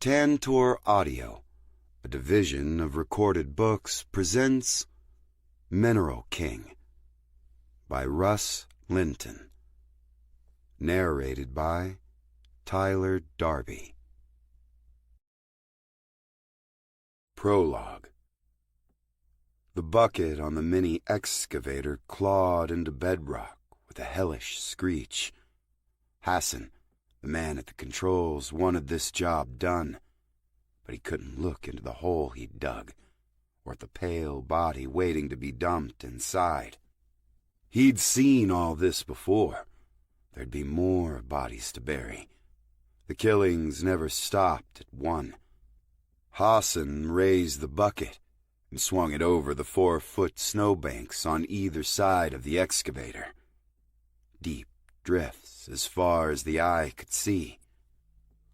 Tantor Audio, a division of Recorded Books, presents Mineral King by Russ Linton. Narrated by Tyler Darby. Prologue. The bucket on the mini excavator clawed into bedrock with a hellish screech. Hassan, the man at the controls, wanted this job done, but he couldn't look into the hole he'd dug, or at the pale body waiting to be dumped inside. He'd seen all this before. There'd be more bodies to bury. The killings never stopped at one. Hassan raised the bucket and swung it over the 4-foot snowbanks on either side of the excavator. Deep drifts as far as the eye could see.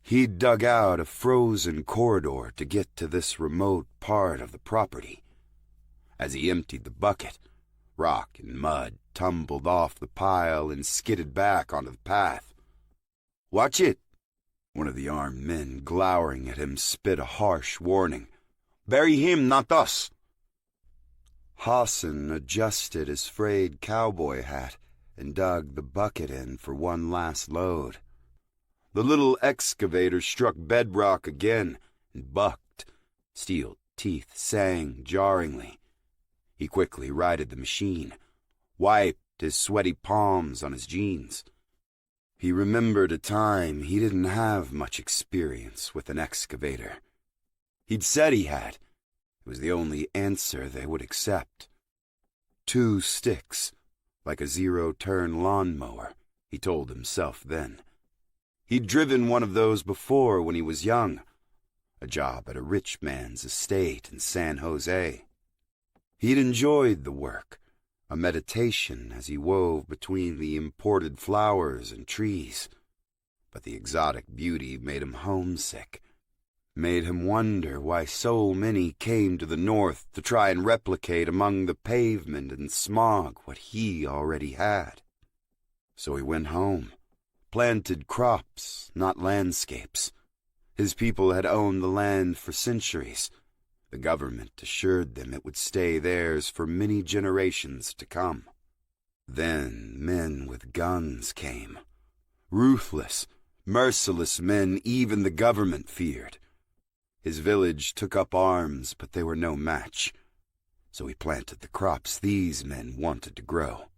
He'd dug out a frozen corridor to get to this remote part of the property. As he emptied the bucket, rock and mud tumbled off the pile and skidded back onto the path. "Watch it!" One of the armed men glowering at him spit a harsh warning. "Bury him, not us!" Hassan adjusted his frayed cowboy hat and dug the bucket in for one last load. The little excavator struck bedrock again and bucked. Steel teeth sang jarringly. He quickly righted the machine, wiped his sweaty palms on his jeans. He remembered a time he didn't have much experience with an excavator. He'd said he had. It was the only answer they would accept. 2 sticks, like a 0-turn lawnmower, he told himself then. He'd driven one of those before when he was young, a job at a rich man's estate in San Jose. He'd enjoyed the work, a meditation as he wove between the imported flowers and trees, but the exotic beauty made him homesick, made him wonder why so many came to the north to try and replicate among the pavement and smog what he already had. So he went home, planted crops, not landscapes. His people had owned the land for centuries. The government assured them it would stay theirs for many generations to come. Then men with guns came. Ruthless, merciless men even the government feared. His village took up arms, but they were no match. So he planted the crops these men wanted to grow.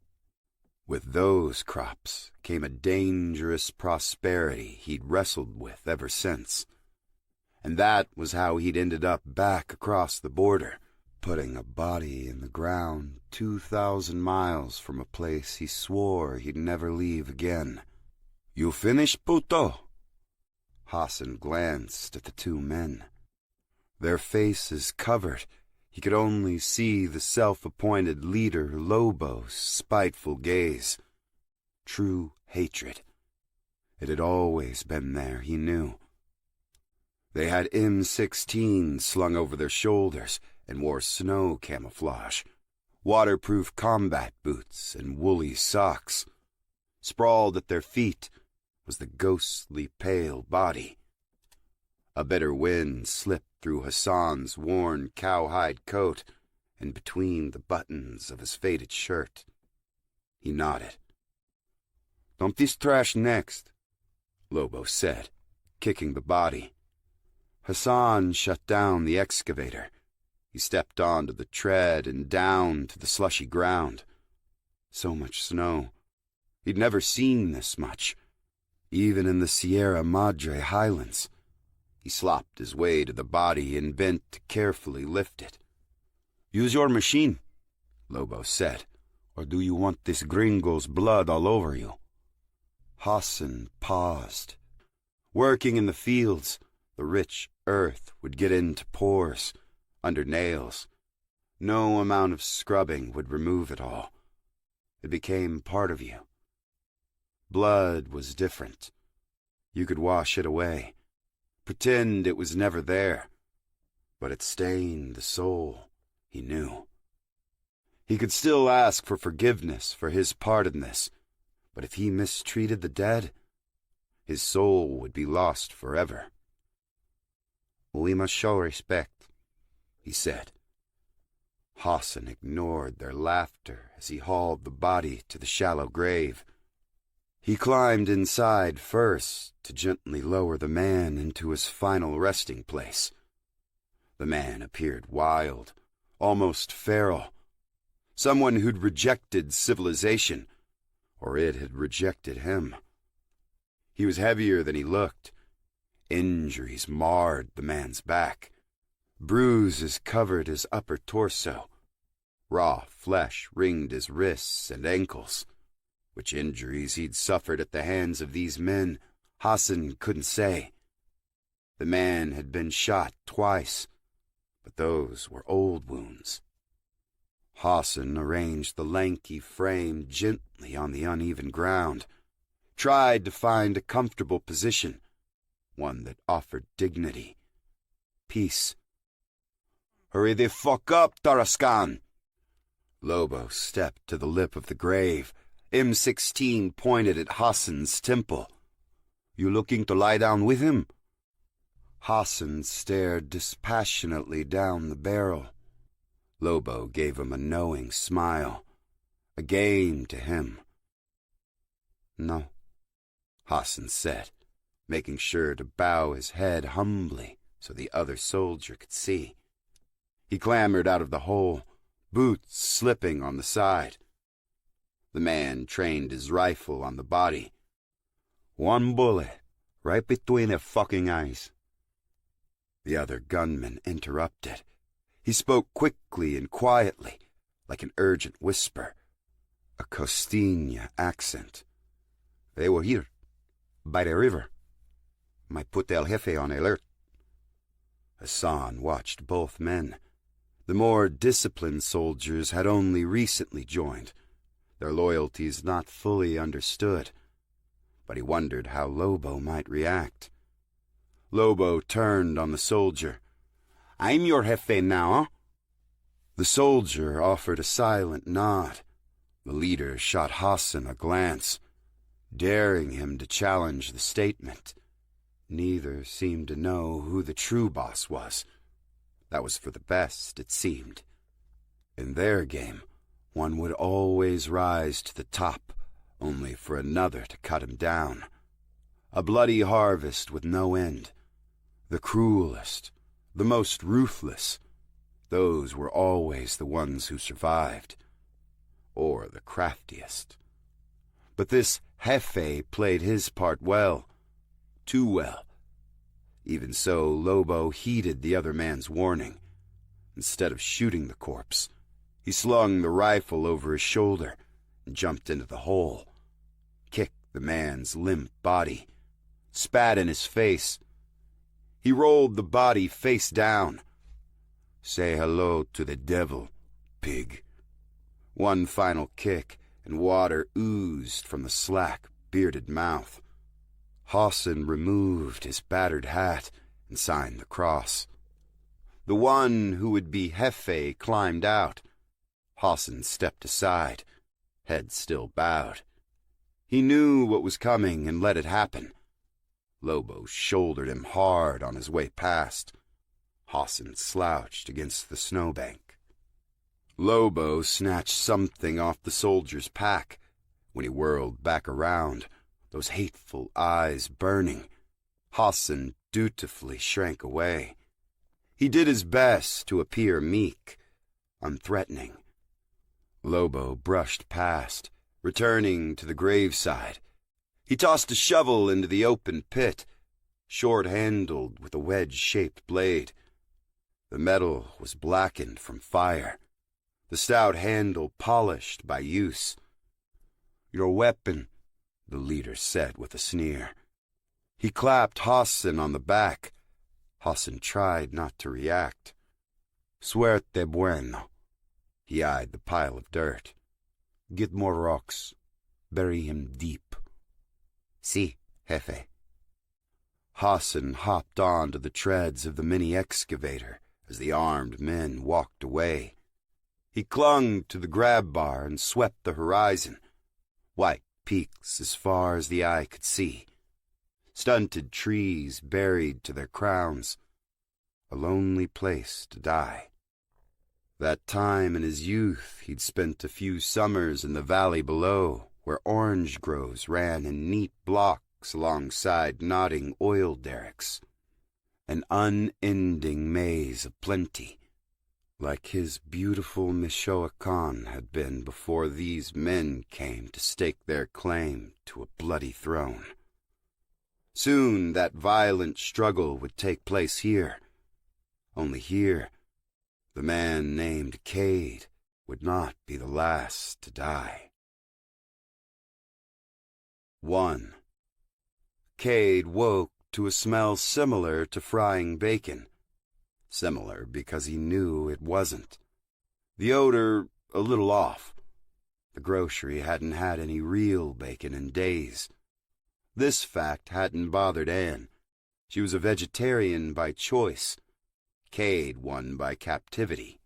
With those crops came a dangerous prosperity he'd wrestled with ever since. And that was how he'd ended up back across the border, putting a body in the ground 2,000 miles from a place he swore he'd never leave again. "You finished, puto?" Hassan glanced at the 2 men. Their faces covered, he could only see the self-appointed leader Lobo's spiteful gaze. True hatred. It had always been there, he knew. They had M16s slung over their shoulders and wore snow camouflage, waterproof combat boots and woolly socks. Sprawled at their feet was the ghostly pale body. A bitter wind slipped through Hassan's worn cowhide coat and between the buttons of his faded shirt. He nodded. "Dump this trash next," Lobo said, kicking the body. Hassan shut down the excavator. He stepped onto the tread and down to the slushy ground. So much snow. He'd never seen this much, even in the Sierra Madre highlands. He slopped his way to the body and bent to carefully lift it. "Use your machine," Lobo said, "or do you want this gringo's blood all over you?" Hassan paused. Working in the fields, the rich earth would get into pores, under nails. No amount of scrubbing would remove it all. It became part of you. Blood was different. You could wash it away, pretend it was never there, but it stained the soul, he knew. He could still ask for forgiveness for his part in this, but if he mistreated the dead, his soul would be lost forever. We must show respect, he said. Hassan ignored their laughter as he hauled the body to the shallow grave. He climbed inside first to gently lower the man into his final resting place. The man appeared wild, almost feral, someone who'd rejected civilization, or it had rejected him. He was heavier than he looked. Injuries marred the man's back. Bruises covered his upper torso. Raw flesh ringed his wrists and ankles. Which injuries he'd suffered at the hands of these men, Hassan couldn't say. The man had been shot twice, but those were old wounds. Hassan arranged the lanky frame gently on the uneven ground, tried to find a comfortable position, one that offered dignity, peace. "Hurry the fuck up, Tarascan!" Lobo stepped to the lip of the grave, M16 pointed at Hassan's temple. "You looking to lie down with him?" Hassan stared dispassionately down the barrel. Lobo gave him a knowing smile, a game to him. "No," Hassan said, making sure to bow his head humbly so the other soldier could see. He clambered out of the hole, boots slipping on the side. The man trained his rifle on the body. "One bullet, right between their fucking eyes." The other gunman interrupted. He spoke quickly and quietly, like an urgent whisper, a Costeña accent. "They were here, by the river. Might put El Jefe on alert." Hassan watched both men. The more disciplined soldiers had only recently joined, their loyalties not fully understood, but he wondered how Lobo might react. Lobo turned on the soldier. "I'm your jefe now, huh?" The soldier offered a silent nod. The leader shot Hassan a glance, daring him to challenge the statement. Neither seemed to know who the true boss was. That was for the best, it seemed. In their game, one would always rise to the top, only for another to cut him down. A bloody harvest with no end. The cruelest, the most ruthless, those were always the ones who survived. Or the craftiest. But this jefe played his part well. Too well. Even so, Lobo heeded the other man's warning. Instead of shooting the corpse, he slung the rifle over his shoulder and jumped into the hole, kicked the man's limp body, spat in his face. He rolled the body face down. "Say hello to the devil, pig." One final kick, and water oozed from the slack, bearded mouth. Hassan removed his battered hat and signed the cross. The one who would be jefe climbed out. Hassan stepped aside, head still bowed. He knew what was coming and let it happen. Lobo shouldered him hard on his way past. Hassan slouched against the snowbank. Lobo snatched something off the soldier's pack. When he whirled back around, those hateful eyes burning, Hassan dutifully shrank away. He did his best to appear meek, unthreatening. Lobo brushed past, returning to the graveside. He tossed a shovel into the open pit, short-handled with a wedge-shaped blade. The metal was blackened from fire, the stout handle polished by use. "Your weapon," the leader said with a sneer. He clapped Hassan on the back. Hassan tried not to react. "Suerte bueno." He eyed the pile of dirt. "Get more rocks. Bury him deep." "Si, jefe." Hassan hopped onto the treads of the mini-excavator as the armed men walked away. He clung to the grab bar and swept the horizon. White peaks as far as the eye could see. Stunted trees buried to their crowns. a lonely place to die. That time in his youth he'd spent a few summers in the valley below, where orange groves ran in neat blocks alongside nodding oil derricks. An unending maze of plenty, like his beautiful Michoacan had been before these men came to stake their claim to a bloody throne. Soon that violent struggle would take place here. Only here, the man named Cade would not be the last to die. 1. Cade woke to a smell similar to frying bacon. Similar because he knew it wasn't. The odor a little off. The grocery hadn't had any real bacon in days. This fact hadn't bothered Anne. She was a vegetarian by choice. Cade one by captivity.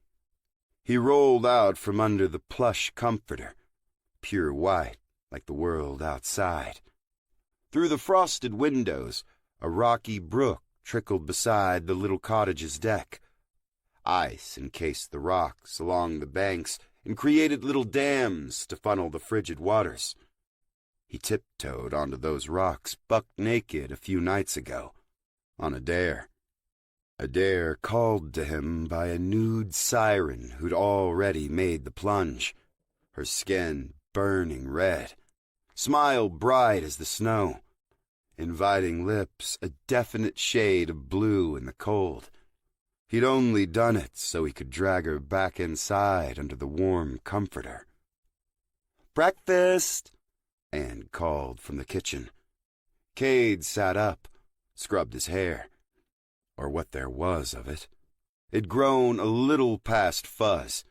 He rolled out from under the plush comforter, pure white like the world outside. Through the frosted windows, a rocky brook trickled beside the little cottage's deck. Ice encased the rocks along the banks and created little dams to funnel the frigid waters. He tiptoed onto those rocks buck naked a few nights ago, on a dare. A dare called to him by a nude siren who'd already made the plunge, her skin burning red, smile bright as the snow, inviting lips a definite shade of blue in the cold. He'd only done it so he could drag her back inside under the warm comforter. "Breakfast!" Anne called from the kitchen. Cade sat up, scrubbed his hair, or what there was of it. It'd grown a little past fuzz.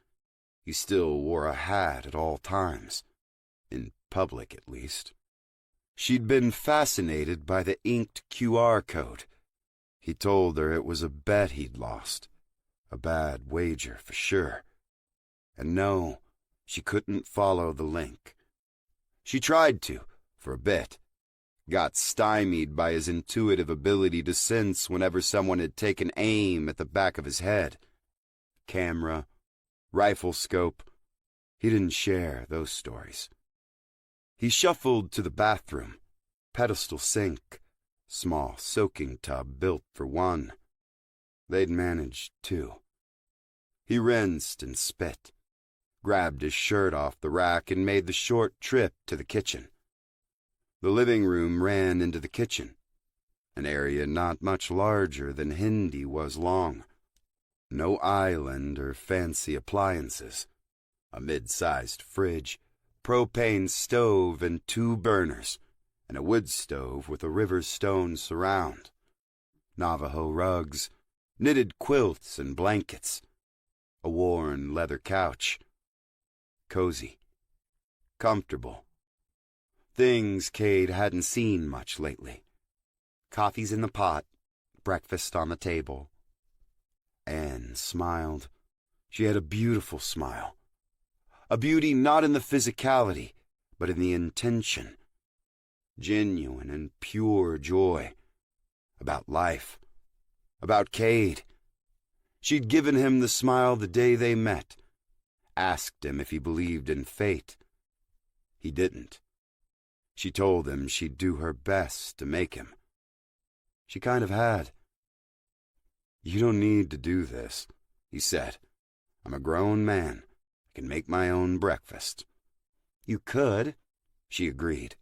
He still wore a hat at all times, in public at least. She'd been fascinated by the inked QR code. He told her it was a bet he'd lost, a bad wager for sure. And no, she couldn't follow the link. She tried to, for a bit, got stymied by his intuitive ability to sense whenever someone had taken aim at the back of his head. Camera, rifle scope, he didn't share those stories. He shuffled to the bathroom, pedestal sink, small soaking tub built for one. They'd managed two. He rinsed and spit, grabbed his shirt off the rack and made the short trip to the kitchen. The living room ran into the kitchen, an area not much larger than Hindi was long. No island or fancy appliances, a mid-sized fridge, propane stove and 2 burners, and a wood stove with a river stone surround. Navajo rugs, knitted quilts and blankets, a worn leather couch. Cozy, comfortable. Things Cade hadn't seen much lately. Coffee's in the pot, breakfast on the table. Anne smiled. She had a beautiful smile. A beauty not in the physicality, but in the intention. Genuine and pure joy. About life. About Cade. She'd given him the smile the day they met. Asked him if he believed in fate. He didn't. She told him she'd do her best to make him. She kind of had. "You don't need to do this," he said. "I'm a grown man. I can make my own breakfast." "You could," she agreed.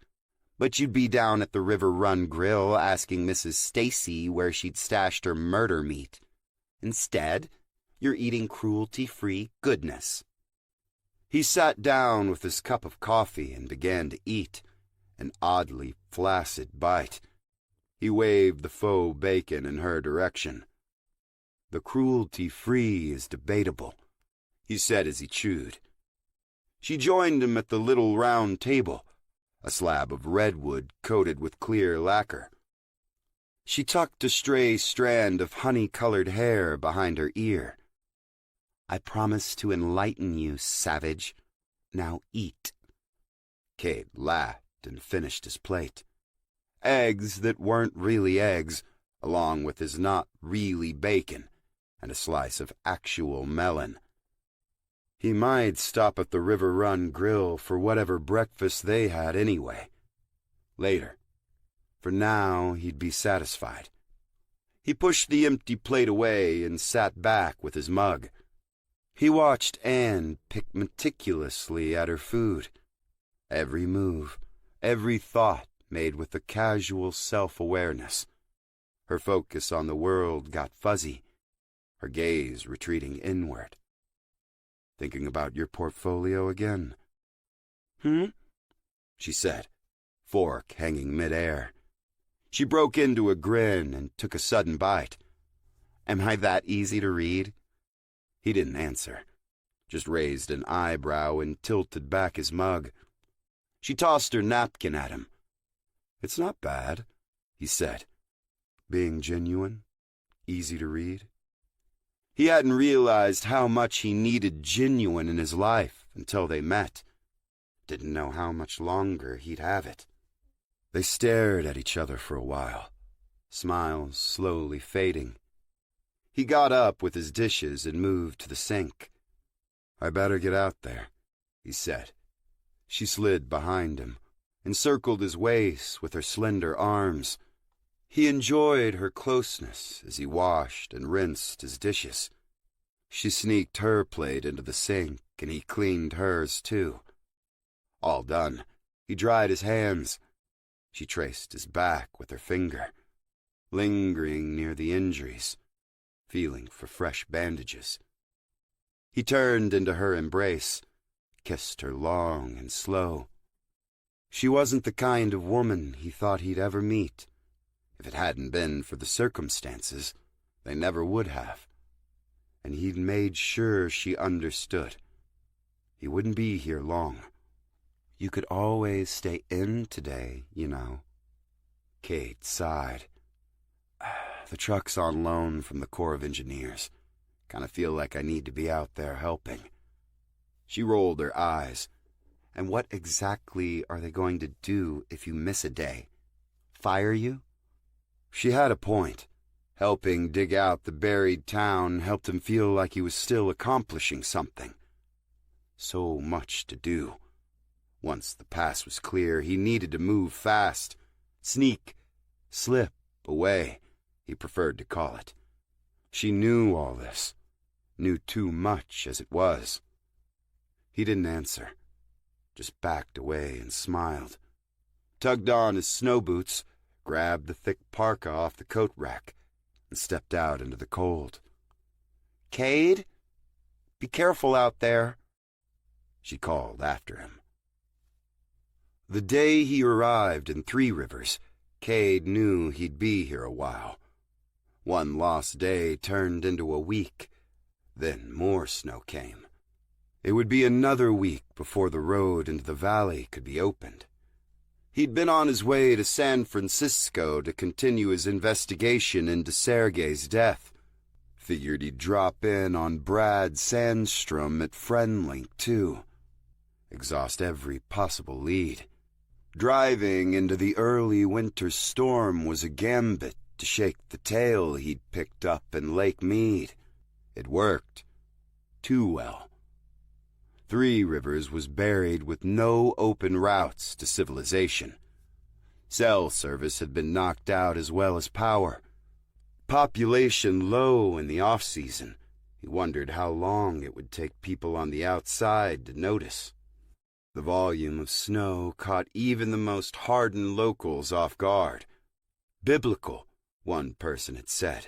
"But you'd be down at the River Run Grill asking Mrs. Stacy where she'd stashed her murder meat. Instead, you're eating cruelty-free goodness." He sat down with his cup of coffee and began to eat, an oddly flaccid bite. He waved the faux bacon in her direction. "The cruelty-free is debatable," he said as he chewed. She joined him at the little round table, a slab of redwood coated with clear lacquer. She tucked a stray strand of honey-colored hair behind her ear. "I promise to enlighten you, savage. Now eat." Cade laughed and finished his plate. Eggs that weren't really eggs, along with his not really bacon, and a slice of actual melon. He might stop at the River Run Grill for whatever breakfast they had anyway. Later. For now, he'd be satisfied. He pushed the empty plate away and sat back with his mug. He watched Anne pick meticulously at her food. Every move, every thought made with a casual self-awareness. Her focus on the world got fuzzy, her gaze retreating inward. "Thinking about your portfolio again?" She said, fork hanging midair. She broke into a grin and took a sudden bite. "Am I that easy to read?" He didn't answer, just raised an eyebrow and tilted back his mug. She tossed her napkin at him. "It's not bad," he said. "Being genuine, easy to read." He hadn't realized how much he needed genuine in his life until they met. Didn't know how much longer he'd have it. They stared at each other for a while, smiles slowly fading. He got up with his dishes and moved to the sink. "I better get out there," he said. She slid behind him, encircled his waist with her slender arms. He enjoyed her closeness as he washed and rinsed his dishes. She sneaked her plate into the sink, and he cleaned hers too. All done, he dried his hands. She traced his back with her finger, lingering near the injuries, feeling for fresh bandages. He turned into her embrace, kissed her long and slow. She wasn't the kind of woman he thought he'd ever meet. If it hadn't been for the circumstances, they never would have. And he'd made sure she understood. He wouldn't be here long. "You could always stay in today, you know." Kate sighed. "The truck's on loan from the Corps of Engineers. Kind of feel like I need to be out there helping." She rolled her eyes. "And what exactly are they going to do if you miss a day? Fire you?" She had a point. Helping dig out the buried town helped him feel like he was still accomplishing something. So much to do. Once the pass was clear, he needed to move fast. Sneak, slip away, he preferred to call it. She knew all this, knew too much as it was. He didn't answer, just backed away and smiled. Tugged on his snow boots, grabbed the thick parka off the coat rack, and stepped out into the cold. "Cade, be careful out there," she called after him. The day he arrived in Three Rivers, Cade knew he'd be here a while. One lost day turned into a week, then more snow came. It would be another week before the road into the valley could be opened. He'd been on his way to San Francisco to continue his investigation into Sergei's death. Figured he'd drop in on Brad Sandstrom at Friendlink, too. Exhaust every possible lead. Driving into the early winter storm was a gambit to shake the tail he'd picked up in Lake Mead. It worked. Too well. Three Rivers was buried with no open routes to civilization. Cell service had been knocked out as well as power. Population low in the off-season. He wondered how long it would take people on the outside to notice. The volume of snow caught even the most hardened locals off guard. Biblical, one person had said.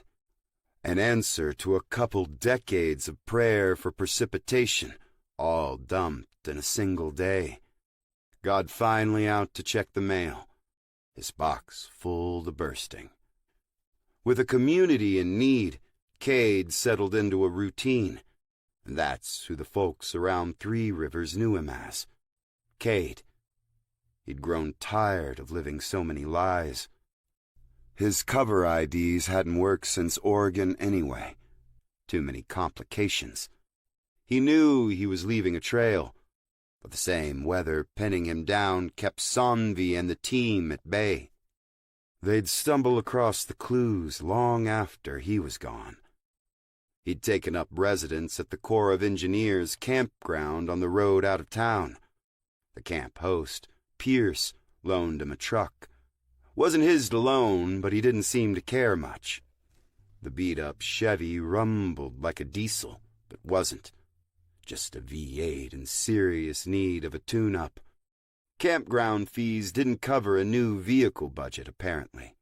An answer to a couple decades of prayer for precipitation, all dumped in a single day. God finally out to check the mail, his box full to bursting. With a community in need, Cade settled into a routine, and that's who the folks around Three Rivers knew him as. Cade. He'd grown tired of living so many lies. His cover IDs hadn't worked since Oregon anyway. Too many complications. He knew he was leaving a trail, but the same weather pinning him down kept Sonvi and the team at bay. They'd stumble across the clues long after he was gone. He'd taken up residence at the Corps of Engineers campground on the road out of town. The camp host, Pierce, loaned him a truck. Wasn't his to loan, but he didn't seem to care much. The beat-up Chevy rumbled like a diesel, but wasn't. Just a V8 in serious need of a tune-up. Campground fees didn't cover a new vehicle budget, apparently.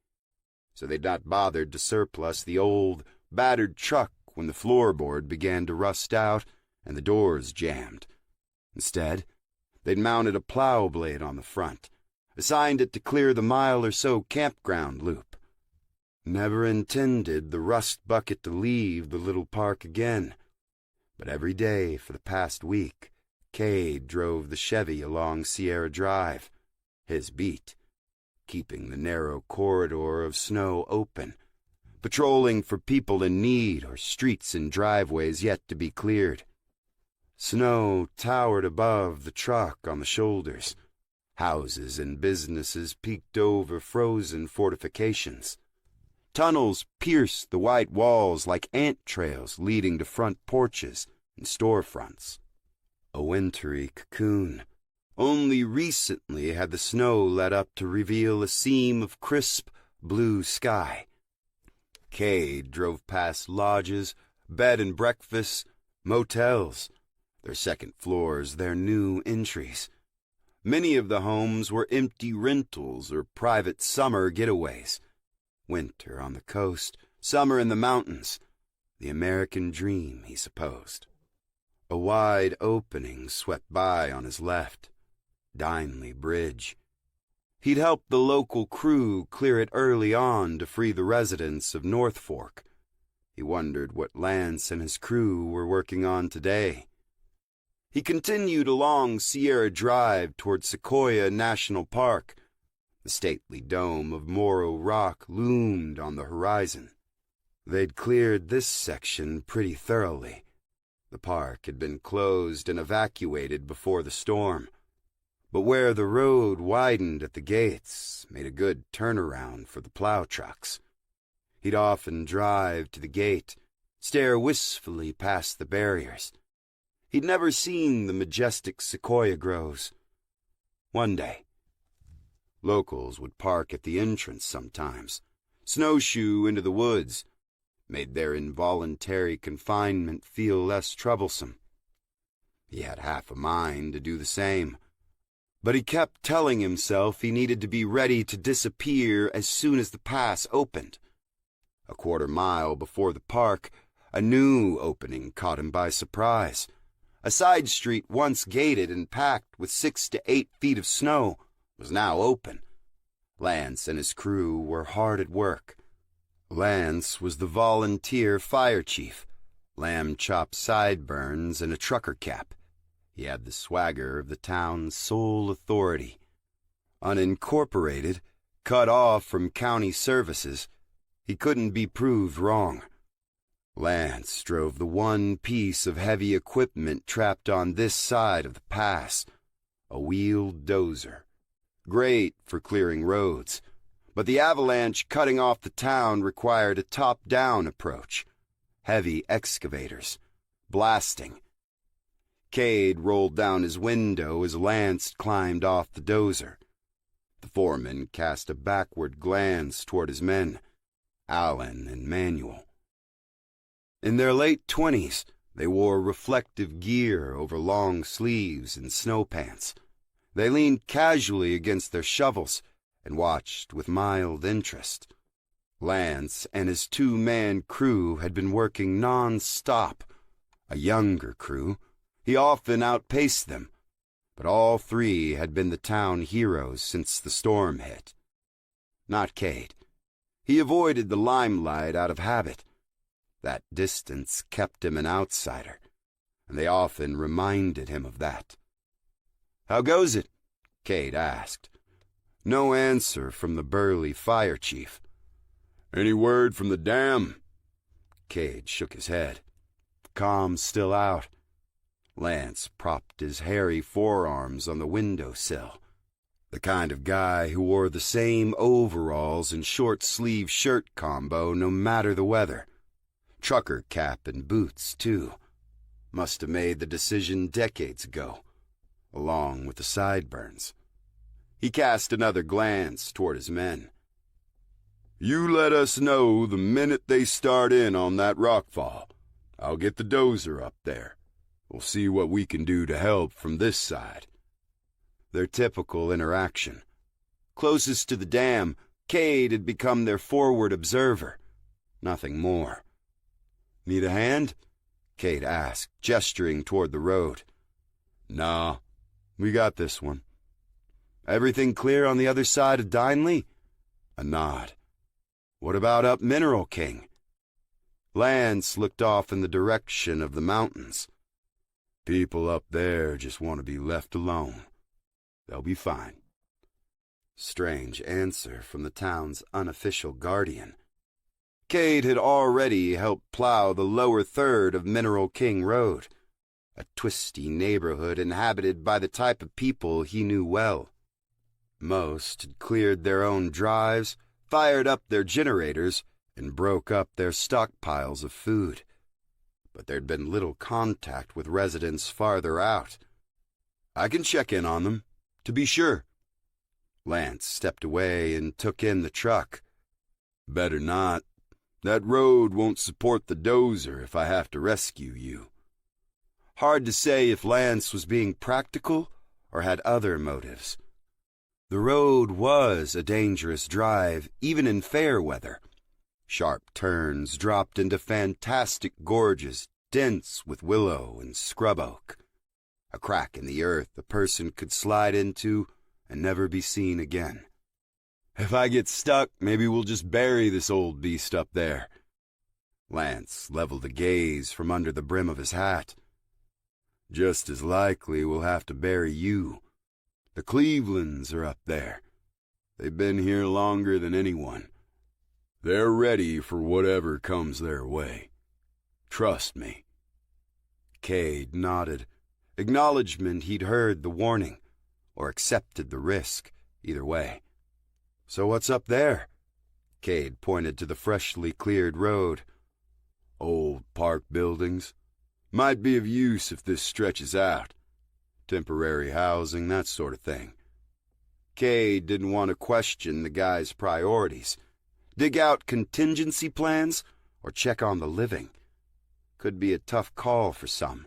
So they'd not bothered to surplus the old, battered truck when the floorboard began to rust out and the doors jammed. Instead, they'd mounted a plow blade on the front, assigned it to clear the mile or so campground loop. Never intended the rust bucket to leave the little park again. But every day for the past week, Cade drove the Chevy along Sierra Drive, his beat, keeping the narrow corridor of snow open, patrolling for people in need or streets and driveways yet to be cleared. Snow towered above the truck on the shoulders. Houses and businesses peeked over frozen fortifications. Tunnels pierced the white walls like ant trails leading to front porches and storefronts. A wintry cocoon. Only recently had the snow let up to reveal a seam of crisp blue sky. Cade drove past lodges, bed and breakfasts, motels, their second floors, their new entries. Many of the homes were empty rentals or private summer getaways. Winter on the coast, summer in the mountains. The American dream, he supposed. A wide opening swept by on his left. Dinley Bridge. He'd helped the local crew clear it early on to free the residents of North Fork. He wondered what Lance and his crew were working on today. He continued along Sierra Drive toward Sequoia National Park. The stately dome of Morro Rock loomed on the horizon. They'd cleared this section pretty thoroughly. The park had been closed and evacuated before the storm, but where the road widened at the gates made a good turnaround for the plow trucks. He'd often drive to the gate, stare wistfully past the barriers. He'd never seen the majestic sequoia groves. One day, locals would park at the entrance sometimes, snowshoe into the woods, made their involuntary confinement feel less troublesome. He had half a mind to do the same, but he kept telling himself he needed to be ready to disappear as soon as the pass opened. A quarter mile before the park, a new opening caught him by surprise. A side street once gated and packed with 6 to 8 feet of snow was now open. Lance and his crew were hard at work. Lance was the volunteer fire chief, lamb-chop sideburns and a trucker cap. He had the swagger of the town's sole authority. Unincorporated, cut off from county services, he couldn't be proved wrong. Lance drove the one piece of heavy equipment trapped on this side of the pass, a wheeled dozer. Great for clearing roads, but the avalanche cutting off the town required a top-down approach. Heavy excavators, blasting. Cade rolled down his window as Lance climbed off the dozer. The foreman cast a backward glance toward his men, Allen and Manuel. In their late 20s, they wore reflective gear over long sleeves and snow pants. They leaned casually against their shovels and watched with mild interest. Lance and his 2-man crew had been working non-stop. A younger crew, he often outpaced them, but all 3 had been the town heroes since the storm hit. Not Cade. He avoided the limelight out of habit. That distance kept him an outsider, and they often reminded him of that. "How goes it?" Cade asked. No answer from the burly fire chief. "Any word from the dam?" Cade shook his head. The calm's still out. Lance propped his hairy forearms on the windowsill. The kind of guy who wore the same overalls and short-sleeve shirt combo no matter the weather. Trucker cap and boots, too. Must have made the decision decades ago, along with the sideburns. He cast another glance toward his men. You let us know the minute they start in on that rockfall. I'll get the dozer up there. We'll see what we can do to help from this side. Their typical interaction. Closest to the dam, Cade had become their forward observer. Nothing more. Need a hand? Cade asked, gesturing toward the road. Nah, we got this one. Everything clear on the other side of Dineley? A nod. What about up Mineral King? Lance looked off in the direction of the mountains. People up there just want to be left alone. They'll be fine. Strange answer from the town's unofficial guardian. Cade had already helped plow the lower third of Mineral King Road, a twisty neighborhood inhabited by the type of people he knew well. Most had cleared their own drives, fired up their generators, and broke up their stockpiles of food. But there'd been little contact with residents farther out. I can check in on them, to be sure. Lance stepped away and took in the truck. Better not. That road won't support the dozer if I have to rescue you. Hard to say if Lance was being practical or had other motives. The road was a dangerous drive, even in fair weather. Sharp turns dropped into fantastic gorges, dense with willow and scrub oak. A crack in the earth a person could slide into and never be seen again. If I get stuck, maybe we'll just bury this old beast up there. Lance leveled a gaze from under the brim of his hat. Just as likely we'll have to bury you. The Clevelands are up there. They've been here longer than anyone. They're ready for whatever comes their way. Trust me. Cade nodded, acknowledgement he'd heard the warning, or accepted the risk, either way. So what's up there? Cade pointed to the freshly cleared road. Old park buildings. Might be of use if this stretches out. Temporary housing, that sort of thing. Cade didn't want to question the guy's priorities. Dig out contingency plans or check on the living. Could be a tough call for some.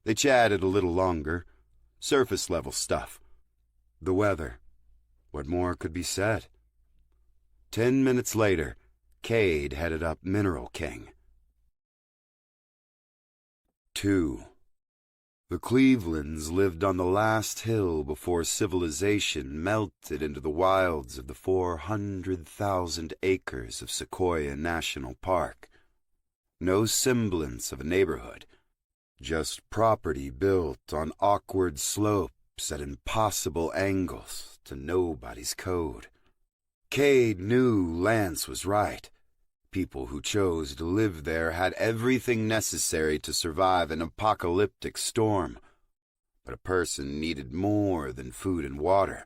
They chatted a little longer. Surface-level stuff. The weather. What more could be said? 10 minutes later, Cade headed up Mineral King. 2. The Clevelands lived on the last hill before civilization melted into the wilds of the 400,000 acres of Sequoia National Park. No semblance of a neighborhood, just property built on awkward slopes at impossible angles to nobody's code. Cade knew Lance was right. People who chose to live there had everything necessary to survive an apocalyptic storm. But a person needed more than food and water.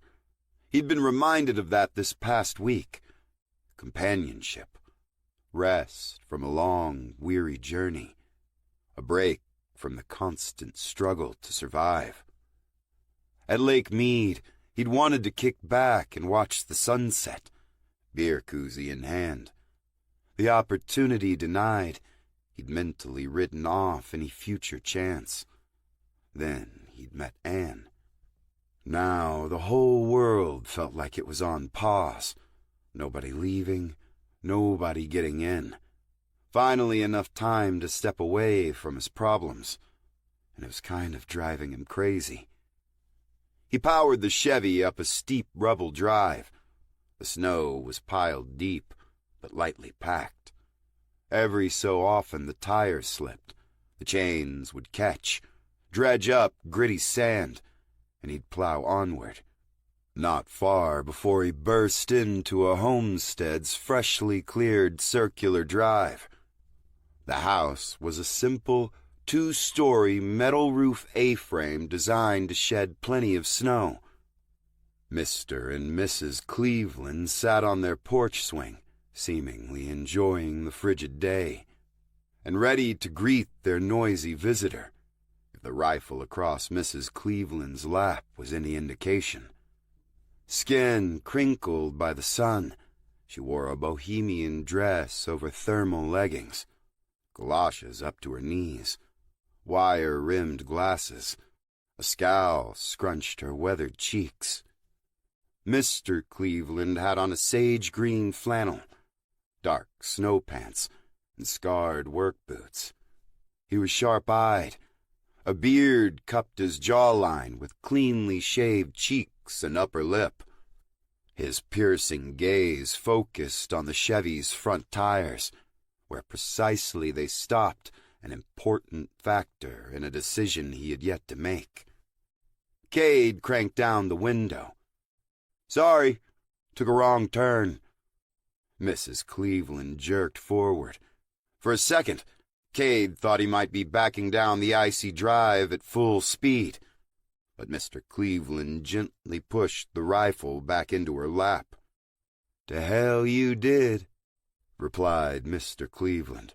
He'd been reminded of that this past week. Companionship. Rest from a long, weary journey. A break from the constant struggle to survive. At Lake Mead, he'd wanted to kick back and watch the sunset, beer koozie in hand. The opportunity denied, he'd mentally written off any future chance. Then he'd met Anne. Now the whole world felt like it was on pause. Nobody leaving, nobody getting in. Finally enough time to step away from his problems, and it was kind of driving him crazy. He powered the Chevy up a steep rubble drive. The snow was piled deep, but lightly packed. Every so often the tires slipped, the chains would catch, dredge up gritty sand, and he'd plow onward. Not far before he burst into a homestead's freshly cleared circular drive. The house was a simple, 2-story metal roof A-frame designed to shed plenty of snow. Mr. and Mrs. Cleveland sat on their porch swing, seemingly enjoying the frigid day. and ready to greet their noisy visitor, if the rifle across Mrs. Cleveland's lap was any indication. Skin crinkled by the sun, she wore a bohemian dress over thermal leggings, galoshes up to her knees, wire-rimmed glasses. A scowl scrunched her weathered cheeks. Mr. Cleveland had on a sage-green flannel, dark snow pants, and scarred work boots. He was sharp-eyed. A beard cupped his jawline with cleanly shaved cheeks and upper lip. His piercing gaze focused on the Chevy's front tires, where precisely they stopped, an important factor in a decision he had yet to make. Cade cranked down the window. "Sorry, took a wrong turn." Mrs. Cleveland jerked forward. For a second, Cade thought he might be backing down the icy drive at full speed, but Mr. Cleveland gently pushed the rifle back into her lap. "To hell you did," replied Mr. Cleveland.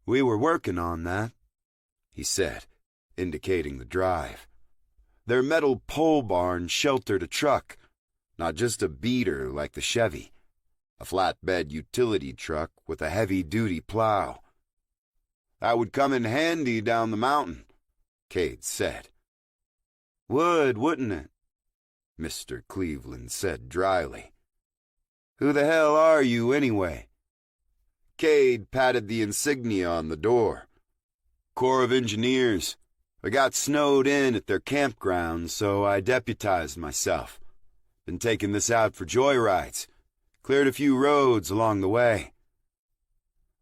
"We were working on that," he said, indicating the drive. Their metal pole barn sheltered a truck, not just a beater like the Chevy, a flatbed utility truck with a heavy-duty plow. "That would come in handy down the mountain," Cade said. "Would, wouldn't it?" Mr. Cleveland said dryly. "Who the hell are you, anyway?" Cade patted the insignia on the door. "Corps of Engineers. I got snowed in at their campground, so I deputized myself. Been taking this out for joyrides. Cleared a few roads along the way."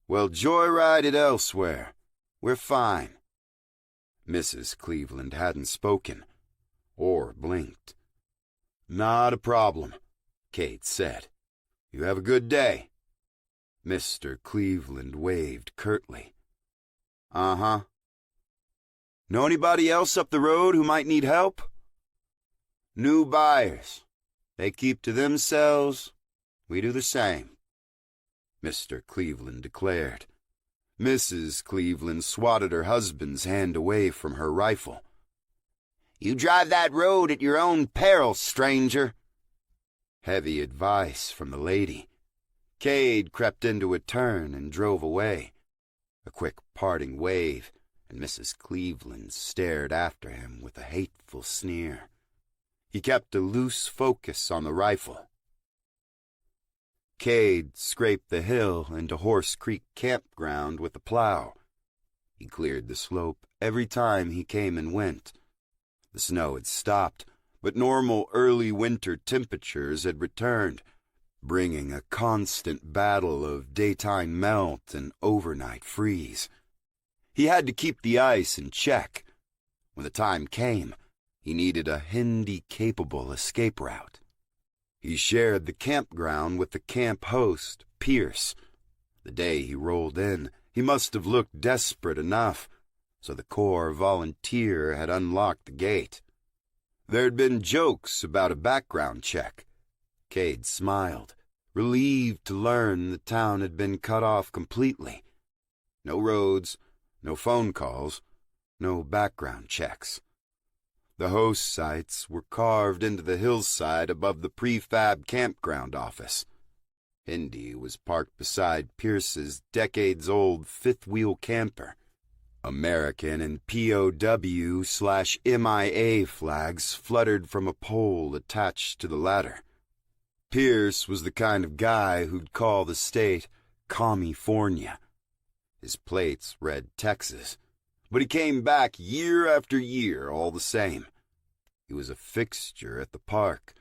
"Well, joyride it elsewhere. We're fine." Mrs. Cleveland hadn't spoken, or blinked. "Not a problem," Cade said. "You have a good day." Mr. Cleveland waved curtly. "Uh-huh." "Know anybody else up the road who might need help?" "New buyers. They keep to themselves. We do the same," Mr. Cleveland declared. Mrs. Cleveland swatted her husband's hand away from her rifle. "You drive that road at your own peril, stranger." Heavy advice from the lady. Cade crept into a turn and drove away. A quick parting wave, and Mrs. Cleveland stared after him with a hateful sneer. He kept a loose focus on the rifle. Cade scraped the hill into Horse Creek Campground with the plow. He cleared the slope every time he came and went. The snow had stopped, but normal early winter temperatures had returned, bringing a constant battle of daytime melt and overnight freeze. He had to keep the ice in check. When the time came, he needed a Hindi-capable escape route. He shared the campground with the camp host, Pierce. The day he rolled in, he must have looked desperate enough, so the Corps volunteer had unlocked the gate. There had been jokes about a background check. Cade smiled, relieved to learn the town had been cut off completely. No roads, no phone calls, no background checks. The host sites were carved into the hillside above the prefab campground office. Indy was parked beside Pierce's decades-old fifth-wheel camper. American and POW/MIA flags fluttered from a pole attached to the latter. Pierce was the kind of guy who'd call the state California. His plates read Texas, but he came back year after year all the same. He was a fixture at the park,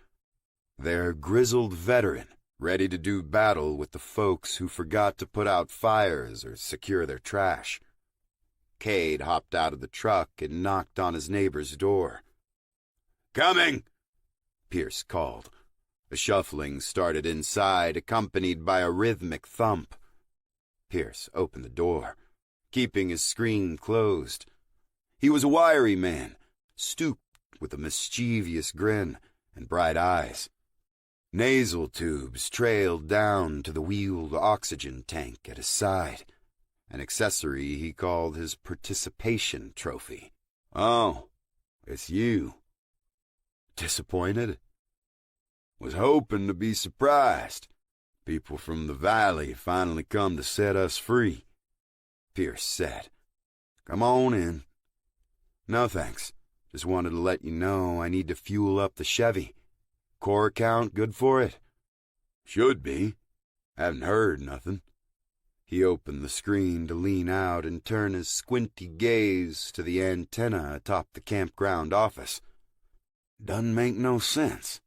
their grizzled veteran, ready to do battle with the folks who forgot to put out fires or secure their trash. Cade hopped out of the truck and knocked on his neighbor's door. "Coming!" Pierce called. A shuffling started inside, accompanied by a rhythmic thump. Pierce opened the door, keeping his screen closed. He was a wiry man, stooped with a mischievous grin and bright eyes. Nasal tubes trailed down to the wheeled oxygen tank at his side. an accessory he called his participation trophy. "Oh, it's you. Disappointed?" "Was hoping to be surprised. People from the valley finally come to set us free," Pierce said. "Come on in." "No thanks. Just wanted to let you know I need to fuel up the Chevy. Core count good for it?" "Should be. Haven't heard nothing." He opened the screen to lean out and turn his squinty gaze to the antenna atop the campground office. "Doesn't make no sense.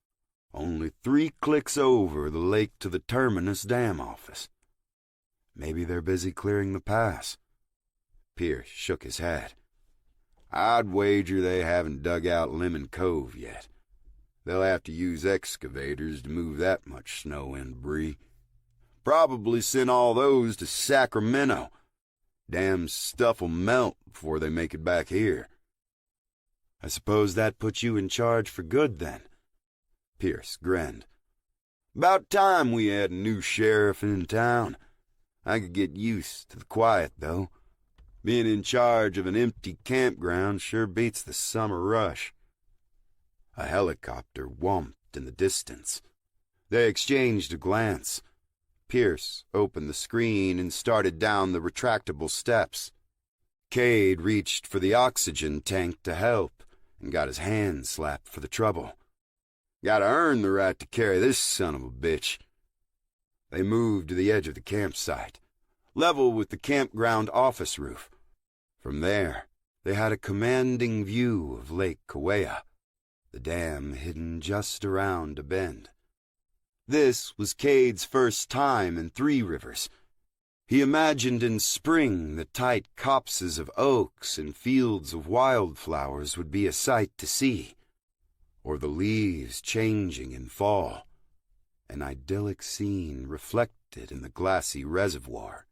Only 3 clicks over the lake to the Terminus Dam office." "Maybe they're busy clearing the pass." Pierce shook his head. "I'd wager they haven't dug out Lemon Cove yet. They'll have to use excavators to move that much snow and debris. Probably send all those to Sacramento. Damn stuff'll melt before they make it back here." "I suppose that puts you in charge for good, then?" Pierce grinned. "About time we had a new sheriff in town. I could get used to the quiet, though. Being in charge of an empty campground sure beats the summer rush." A helicopter whomped in the distance. They exchanged a glance. Pierce opened the screen and started down the retractable steps. Cade reached for the oxygen tank to help and got his hand slapped for the trouble. "Gotta earn the right to carry this son of a bitch." They moved to the edge of the campsite, level with the campground office roof. From there, they had a commanding view of Lake Kauai, the dam hidden just around a bend. This was Cade's first time in Three Rivers. He imagined in spring the tight copses of oaks and fields of wildflowers would be a sight to see, or the leaves changing in fall, an idyllic scene reflected in the glassy reservoir.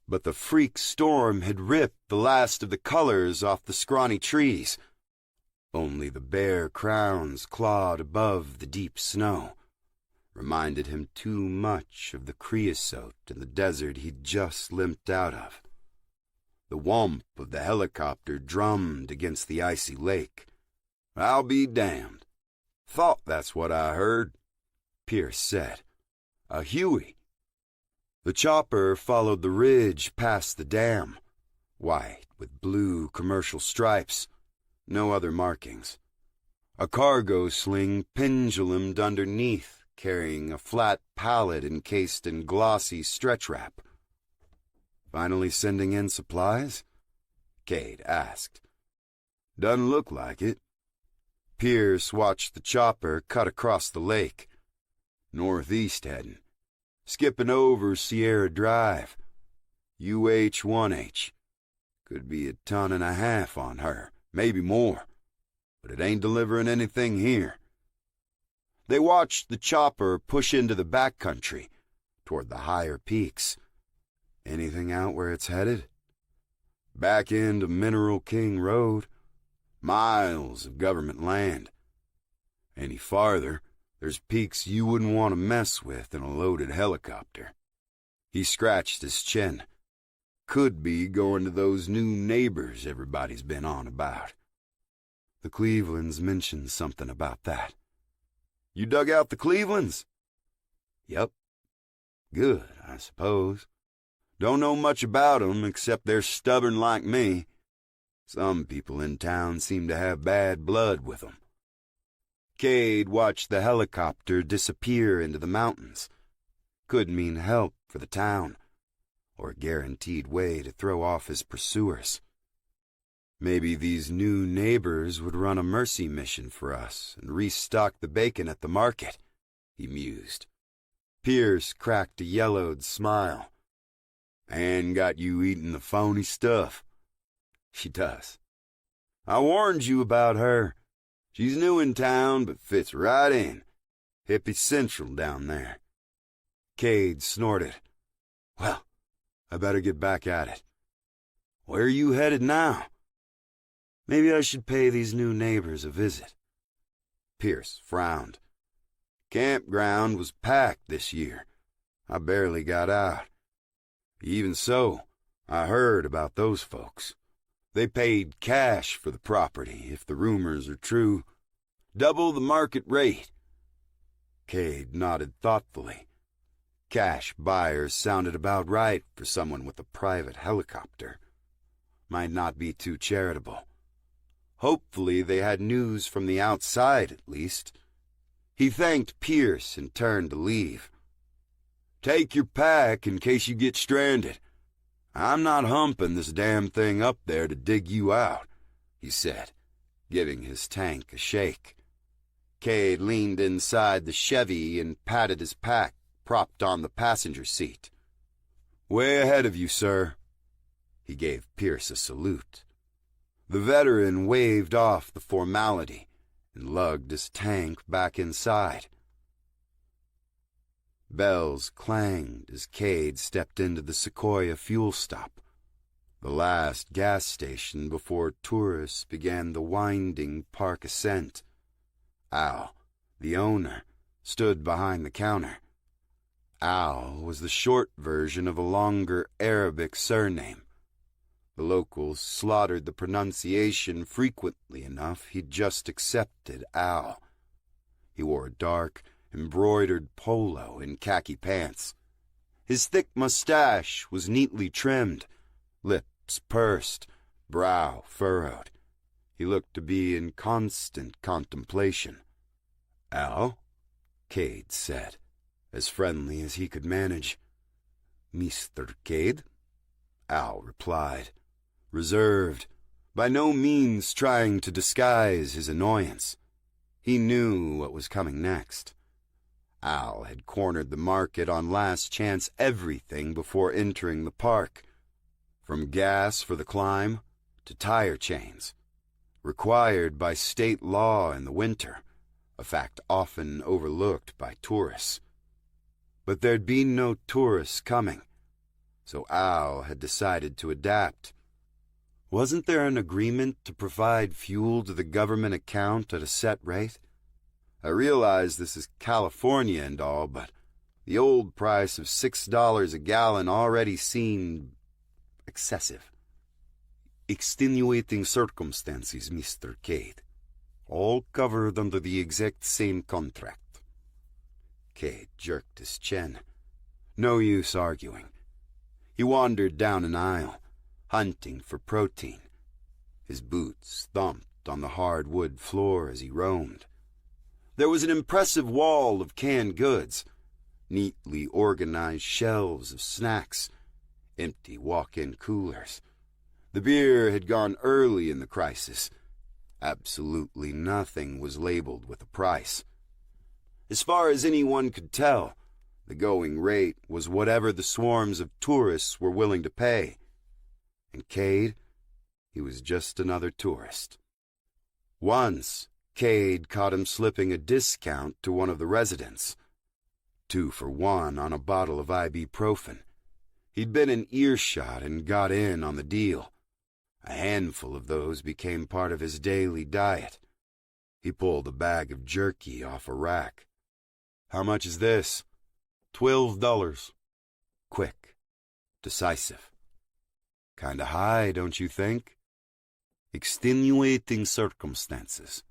But the freak storm had ripped the last of the colors off the scrawny trees. Only the bare crowns clawed above the deep snow reminded him too much of the creosote in the desert he'd just limped out of. The whomp of the helicopter drummed against the icy lake. "I'll be damned. Thought that's what I heard," Pierce said. "A Huey." The chopper followed the ridge past the dam, white with blue commercial stripes, no other markings. A cargo sling pendulumed underneath, carrying a flat pallet encased in glossy stretch wrap. "Finally sending in supplies?" Cade asked. "Doesn't look like it." Pierce watched the chopper cut across the lake. "Northeast heading. Skipping over Sierra Drive. UH-1H. Could be 1.5 tons on her, maybe more. But it ain't delivering anything here." They watched the chopper push into the backcountry, toward the higher peaks. "Anything out where it's headed?" "Back end of Mineral King Road. Miles of government land. Any farther, there's peaks you wouldn't want to mess with in a loaded helicopter." He scratched his chin. "Could be going to those new neighbors everybody's been on about." "The Clevelands mentioned something about that." "You dug out the Clevelands?" "Yep." "Good, I suppose. Don't know much about 'em except they're stubborn like me. Some people in town seem to have bad blood with 'em." Cade watched the helicopter disappear into the mountains. Could mean help for the town, or a guaranteed way to throw off his pursuers. "Maybe these new neighbors would run a mercy mission for us and restock the bacon at the market," he mused. Pierce cracked a yellowed smile. "Ann got you eating the phony stuff." "She does." "I warned you about her. She's new in town, but fits right in. Hippie Central down there." Cade snorted. "Well, I better get back at it." "Where are you headed now?" "Maybe I should pay these new neighbors a visit." Pierce frowned. "Campground was packed this year. I barely got out. Even so, I heard about those folks. They paid cash for the property, if the rumors are true. Double the market rate. Cade nodded thoughtfully. Cash buyers sounded about right for someone with a private helicopter. Might not be too charitable. Hopefully they had news from the outside, at least. He thanked Pierce and turned to leave. Take your pack in case you get stranded. I'm not humping this damn thing up there to dig you out, he said, giving his tank a shake. Cade leaned inside the Chevy and patted his pack, propped on the passenger seat. Way ahead of you, sir. He gave Pierce a salute. The veteran waved off the formality and lugged his tank back inside. Bells clanged as Cade stepped into the Sequoia fuel stop, the last gas station before tourists began the winding park ascent. Al, the owner, stood behind the counter. Al was the short version of a longer Arabic surname. The locals slaughtered the pronunciation frequently enough he'd just accepted Al. He wore a dark, embroidered polo and khaki pants. His thick mustache was neatly trimmed, lips pursed, brow furrowed. He looked to be in constant contemplation. Al, Cade said, as friendly as he could manage. Mr. Cade? Al replied, reserved, by no means trying to disguise his annoyance. He knew what was coming next. Al had cornered the market on last chance everything before entering the park, from gas for the climb to tire chains, required by state law in the winter, a fact often overlooked by tourists. But there'd be no tourists coming, so Al had decided to adapt. Wasn't there an agreement to provide fuel to the government account at a set rate? I realize this is California and all, but the old price of $6 a gallon already seemed excessive. Extenuating circumstances, Mr. Cade. All covered under the exact same contract. Cade jerked his chin. No use arguing. He wandered down an aisle, hunting for protein. His boots thumped on the hardwood floor as he roamed. There was an impressive wall of canned goods, neatly organized shelves of snacks, empty walk-in coolers. The beer had gone early in the crisis. Absolutely nothing was labeled with a price. As far as anyone could tell, the going rate was whatever the swarms of tourists were willing to pay. And Cade, he was just another tourist. Once, Cade caught him slipping a discount to one of the residents. 2 for 1 on a bottle of ibuprofen. He'd been in earshot and got in on the deal. A handful of those became part of his daily diet. He pulled a bag of jerky off a rack. How much is this? $12. Quick. Decisive. Kinda high, don't you think? Extenuating circumstances.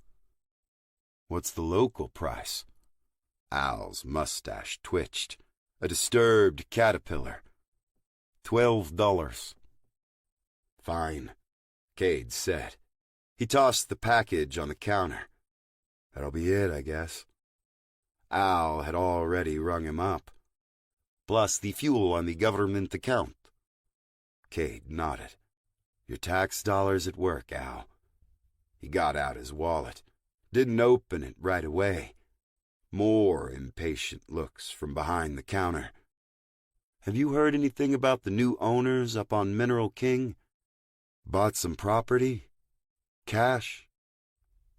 What's the local price? Al's mustache twitched, a disturbed caterpillar. $12. Fine, Cade said. He tossed the package on the counter. That'll be it, I guess. Al had already rung him up. Plus the fuel on the government account. Cade nodded. Your tax dollars at work, Al. He got out his wallet. Didn't open it right away. More impatient looks from behind the counter. Have you heard anything about the new owners up on Mineral King? Bought some property? Cash?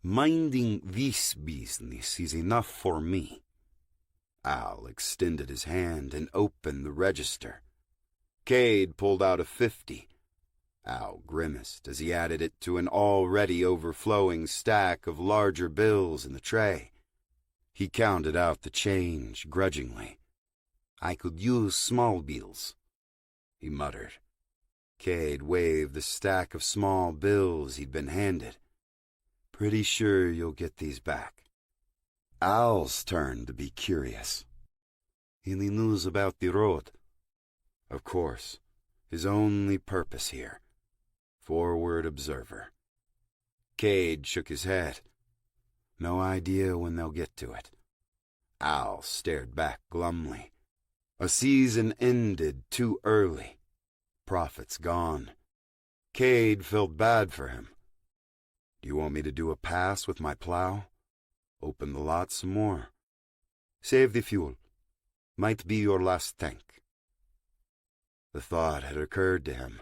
Minding this business is enough for me. Al extended his hand and opened the register. Cade pulled out a 50. Al grimaced as he added it to an already overflowing stack of larger bills in the tray. He counted out the change grudgingly. I could use small bills, he muttered. Cade waved the stack of small bills he'd been handed. "Pretty sure you'll get these back." Al's turn to be curious. "Any news about the road?" Of course, his only purpose here. Forward observer. Cade shook his head. No idea when they'll get to it. Al stared back glumly. A season ended too early. Profits gone. Cade felt bad for him. "Do you want me to do a pass with my plow? Open the lot some more? Save the fuel. Might be your last tank." The thought had occurred to him.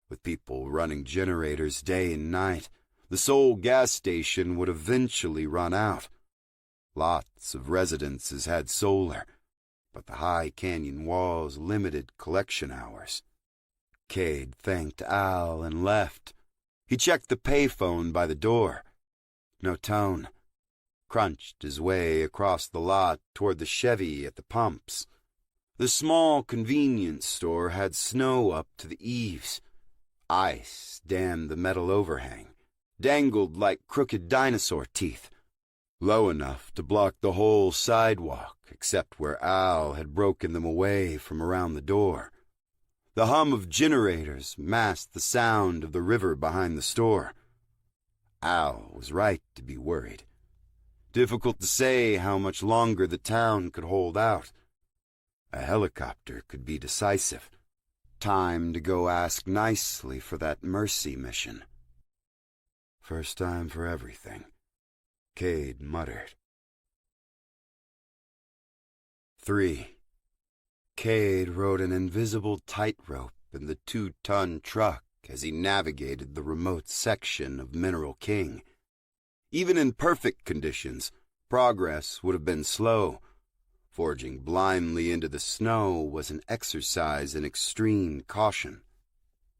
With people running generators day and night, the Seoul gas station would eventually run out. Lots of residences had solar, but the high canyon walls limited collection hours. Cade thanked Al and left. He checked the payphone by the door. No tone. Crunched his way across the lot toward the Chevy at the pumps. The small convenience store had snow up to the eaves. Ice dammed the metal overhang, dangled like crooked dinosaur teeth, low enough to block the whole sidewalk except where Al had broken them away from around the door. The hum of generators masked the sound of the river behind the store. Al was right to be worried. Difficult to say how much longer the town could hold out. A helicopter could be decisive. Time to go ask nicely for that mercy mission. First time for everything, Cade muttered. 3. Cade rode an invisible tightrope in the 2-ton truck as he navigated the remote section of Mineral King. Even in perfect conditions, progress would have been slow. Forging blindly into the snow was an exercise in extreme caution.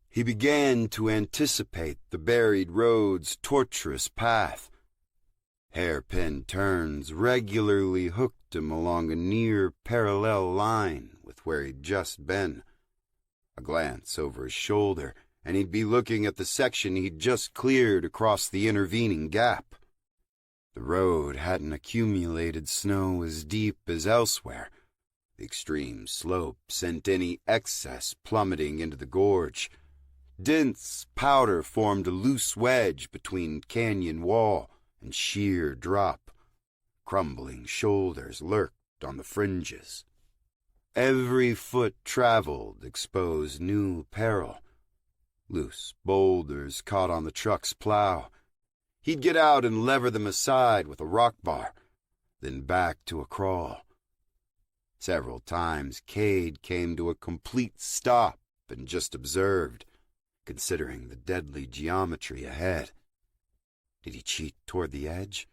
He began to anticipate the buried road's tortuous path. Hairpin turns regularly hooked him along a near parallel line with where he'd just been. A glance over his shoulder, and he'd be looking at the section he'd just cleared across the intervening gap. The road hadn't accumulated snow as deep as elsewhere. The extreme slope sent any excess plummeting into the gorge. Dense powder formed a loose wedge between canyon wall and sheer drop. Crumbling shoulders lurked on the fringes. Every foot traveled exposed new peril. Loose boulders caught on the truck's plow. He'd get out and lever them aside with a rock bar, then back to a crawl. Several times Cade came to a complete stop and just observed, considering the deadly geometry ahead. Did he cheat toward the edge,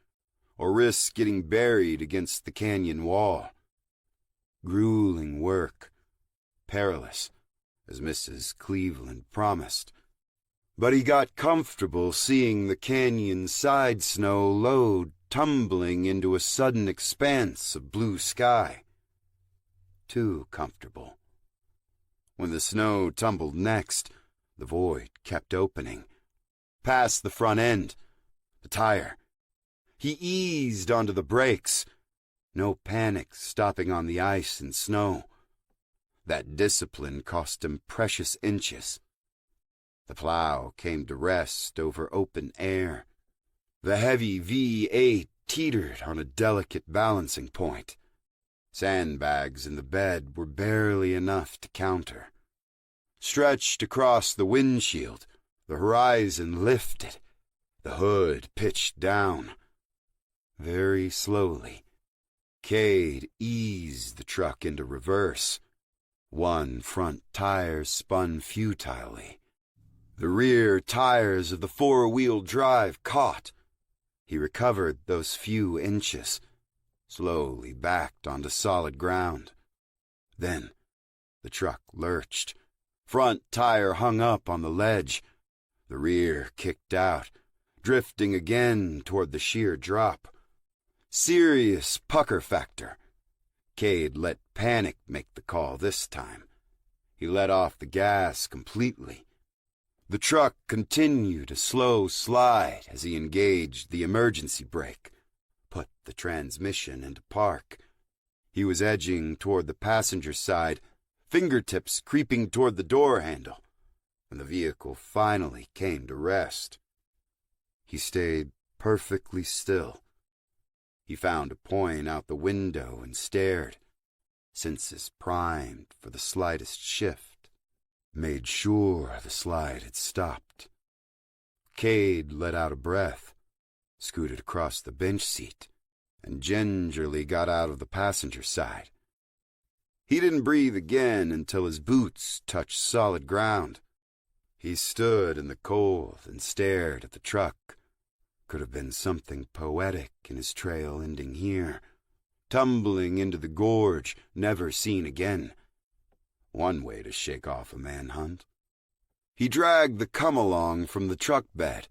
or risk getting buried against the canyon wall? Grueling work, perilous, as Mrs. Cleveland promised. But he got comfortable seeing the canyon side snow load tumbling into a sudden expanse of blue sky. Too comfortable. When the snow tumbled next, the void kept opening. Past the front end, the tire. He eased onto the brakes. No panic stopping on the ice and snow. That discipline cost him precious inches. The plow came to rest over open air. The heavy V8 teetered on a delicate balancing point. Sandbags in the bed were barely enough to counter. Stretched across the windshield, the horizon lifted. The hood pitched down. Very slowly, Cade eased the truck into reverse. One front tire spun futilely. The rear tires of the 4-wheel drive caught. He recovered those few inches, slowly backed onto solid ground. Then the truck lurched. Front tire hung up on the ledge. The rear kicked out, drifting again toward the sheer drop. Serious pucker factor. Cade let panic make the call this time. He let off the gas completely, The truck continued a slow slide as he engaged the emergency brake, put the transmission into park. He was edging toward the passenger side, fingertips creeping toward the door handle, when the vehicle finally came to rest. He stayed perfectly still. He found a point out the window and stared, senses primed for the slightest shift, made sure the slide had stopped. Cade let out a breath, scooted across the bench seat, and gingerly got out of the passenger side. He didn't breathe again until his boots touched solid ground. He stood in the cold and stared at the truck. Could have been something poetic in his trail ending here, tumbling into the gorge, never seen again. One way to shake off a manhunt. He dragged the come-along from the truck bed,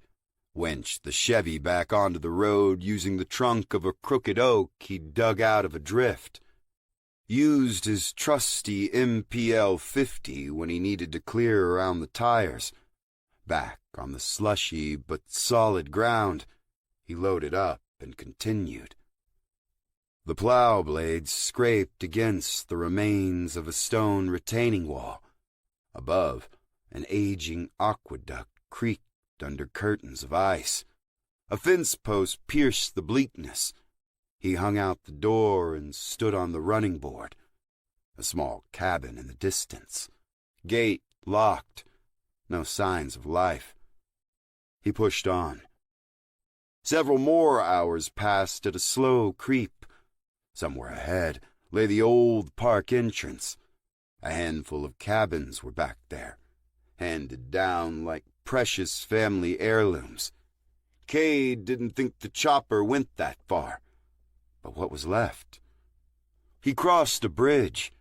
wenched the Chevy back onto the road using the trunk of a crooked oak he'd dug out of a drift. Used his trusty MPL 50 when he needed to clear around the tires. Back on the slushy but solid ground, he loaded up and continued. The plow blades scraped against the remains of a stone retaining wall. Above, an aging aqueduct creaked under curtains of ice. A fence post pierced the bleakness. He hung out the door and stood on the running board. A small cabin in the distance. Gate locked. No signs of life. He pushed on. Several more hours passed at a slow creep. Somewhere ahead lay the old park entrance. A handful of cabins were back there, handed down like precious family heirlooms. Cade didn't think the chopper went that far. But what was left? He crossed a bridge.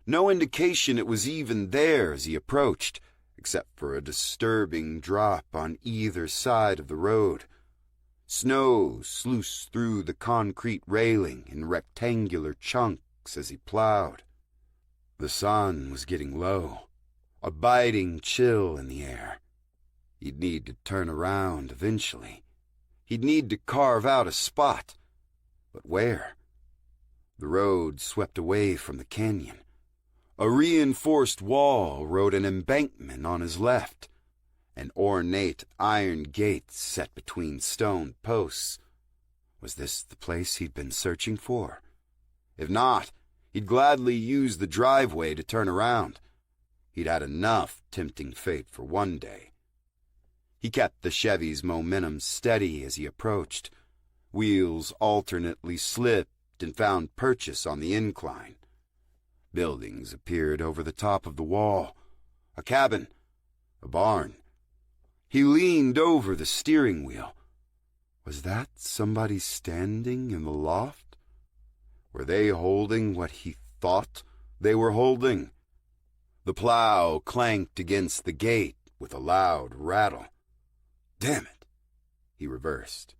No indication it was even there as he approached, except for a disturbing drop on either side of the road. Snow sluiced through the concrete railing in rectangular chunks as he plowed. The sun was getting low, a biting chill in the air. He'd need to turn around eventually. He'd need to carve out a spot. But where? The road swept away from the canyon. A reinforced wall rode an embankment on his left. An ornate iron gate set between stone posts. Was this the place he'd been searching for? If not, he'd gladly use the driveway to turn around. He'd had enough tempting fate for one day. He kept the Chevy's momentum steady as he approached. Wheels alternately slipped and found purchase on the incline. Buildings appeared over the top of the wall. A cabin. A barn. He leaned over the steering wheel. Was that somebody standing in the loft? Were they holding what he thought they were holding? The plow clanked against the gate with a loud rattle. Damn it! He reversed,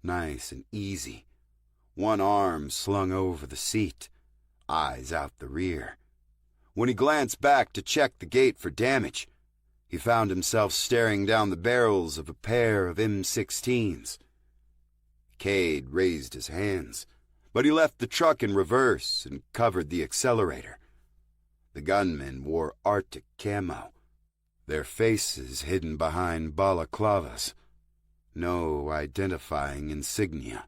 nice and easy. One arm slung over the seat, eyes out the rear. When he glanced back to check the gate for damage, he found himself staring down the barrels of a pair of M16s. Cade raised his hands, but he left the truck in reverse and covered the accelerator. The gunmen wore Arctic camo, their faces hidden behind balaclavas. No identifying insignia.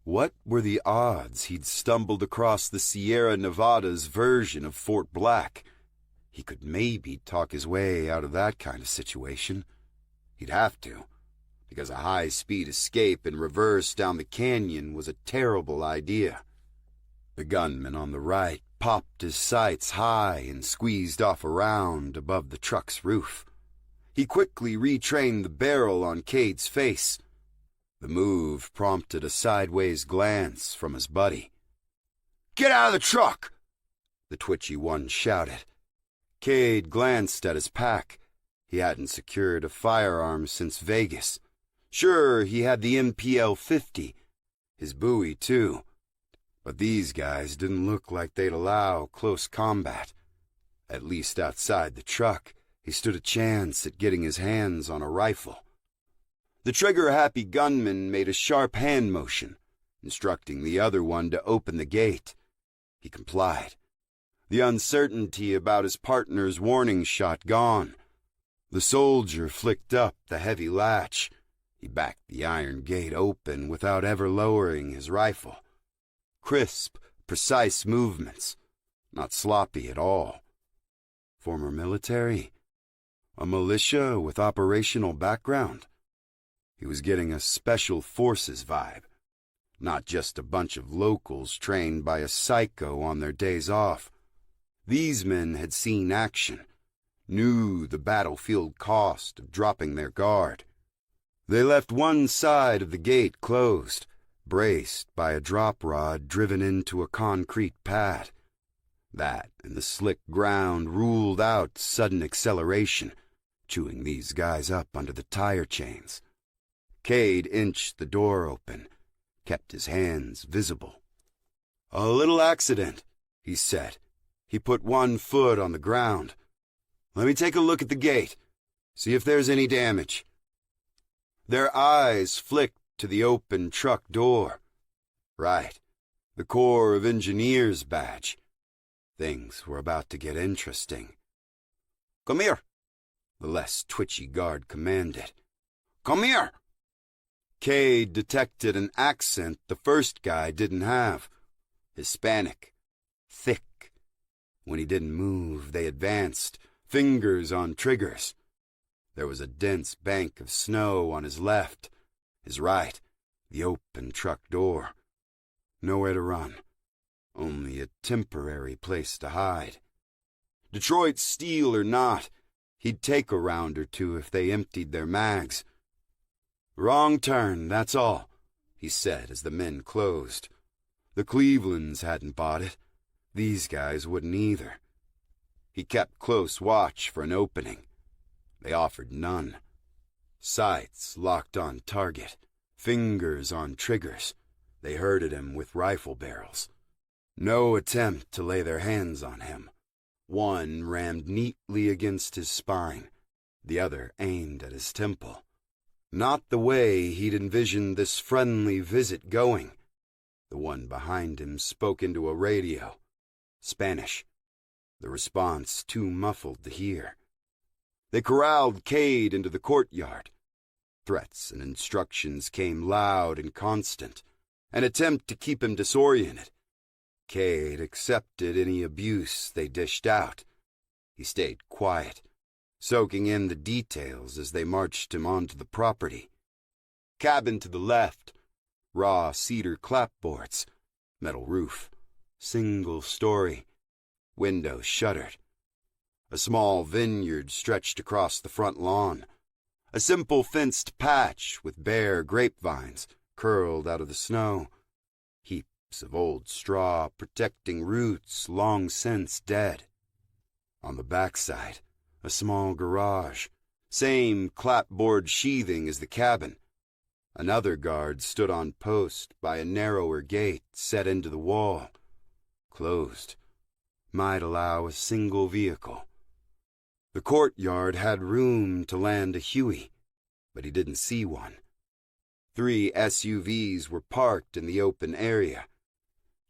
What were the odds he'd stumbled across the Sierra Nevadas version of Fort Black? He could maybe talk his way out of that kind of situation. He'd have to, because a high-speed escape in reverse down the canyon was a terrible idea. The gunman on the right popped his sights high and squeezed off a round above the truck's roof. He quickly retrained the barrel on Cade's face. The move prompted a sideways glance from his buddy. "Get out of the truck!" the twitchy one shouted. Cade glanced at his pack. He hadn't secured a firearm since Vegas. Sure, he had the MPL 50, his buoy too. But these guys didn't look like they'd allow close combat, at least outside the truck, he stood a chance at getting his hands on a rifle. The trigger-happy gunman made a sharp hand motion, instructing the other one to open the gate. He complied, the uncertainty about his partner's warning shot gone. The soldier flicked up the heavy latch. He backed the iron gate open without ever lowering his rifle. Crisp, precise movements, not sloppy at all. Former military? A militia with operational background? He was getting a special forces vibe, not just a bunch of locals trained by a psycho on their days off. These men had seen action, knew the battlefield cost of dropping their guard. They left one side of the gate closed, braced by a drop rod driven into a concrete pad. That and the slick ground ruled out sudden acceleration, chewing these guys up under the tire chains. Cade inched the door open, kept his hands visible. "A little accident," he said. He put one foot on the ground. "Let me take a look at the gate, see if there's any damage." Their eyes flicked to the open truck door. Right, the Corps of Engineers badge. Things were about to get interesting. "Come here," the less twitchy guard commanded. "Come here." Cade detected an accent the first guy didn't have. Hispanic. Thick. When he didn't move, they advanced, fingers on triggers. There was a dense bank of snow on his left. His right, the open truck door. Nowhere to run. Only a temporary place to hide. Detroit steel or not, he'd take a round or two if they emptied their mags. "Wrong turn, that's all," he said as the men closed. The Clevelands hadn't bought it. These guys wouldn't either. He kept close watch for an opening. They offered none. Sights locked on target, fingers on triggers. They herded him with rifle barrels. No attempt to lay their hands on him. One rammed neatly against his spine, the other aimed at his temple. Not the way he'd envisioned this friendly visit going. The one behind him spoke into a radio. Spanish. The response too muffled to hear. They corralled Cade into the courtyard. Threats and instructions came loud and constant, an attempt to keep him disoriented. Cade accepted any abuse they dished out. He stayed quiet, soaking in the details as they marched him onto the property. Cabin to the left, raw cedar clapboards, metal roof, single story, windows shuttered. A small vineyard stretched across the front lawn, a simple fenced patch with bare grapevines curled out of the snow, heaps of old straw protecting roots long since dead. On the backside, a small garage, same clapboard sheathing as the cabin. Another guard stood on post by a narrower gate set into the wall. Closed. Might allow a single vehicle. The courtyard had room to land a Huey, but he didn't see one. 3 SUVs were parked in the open area.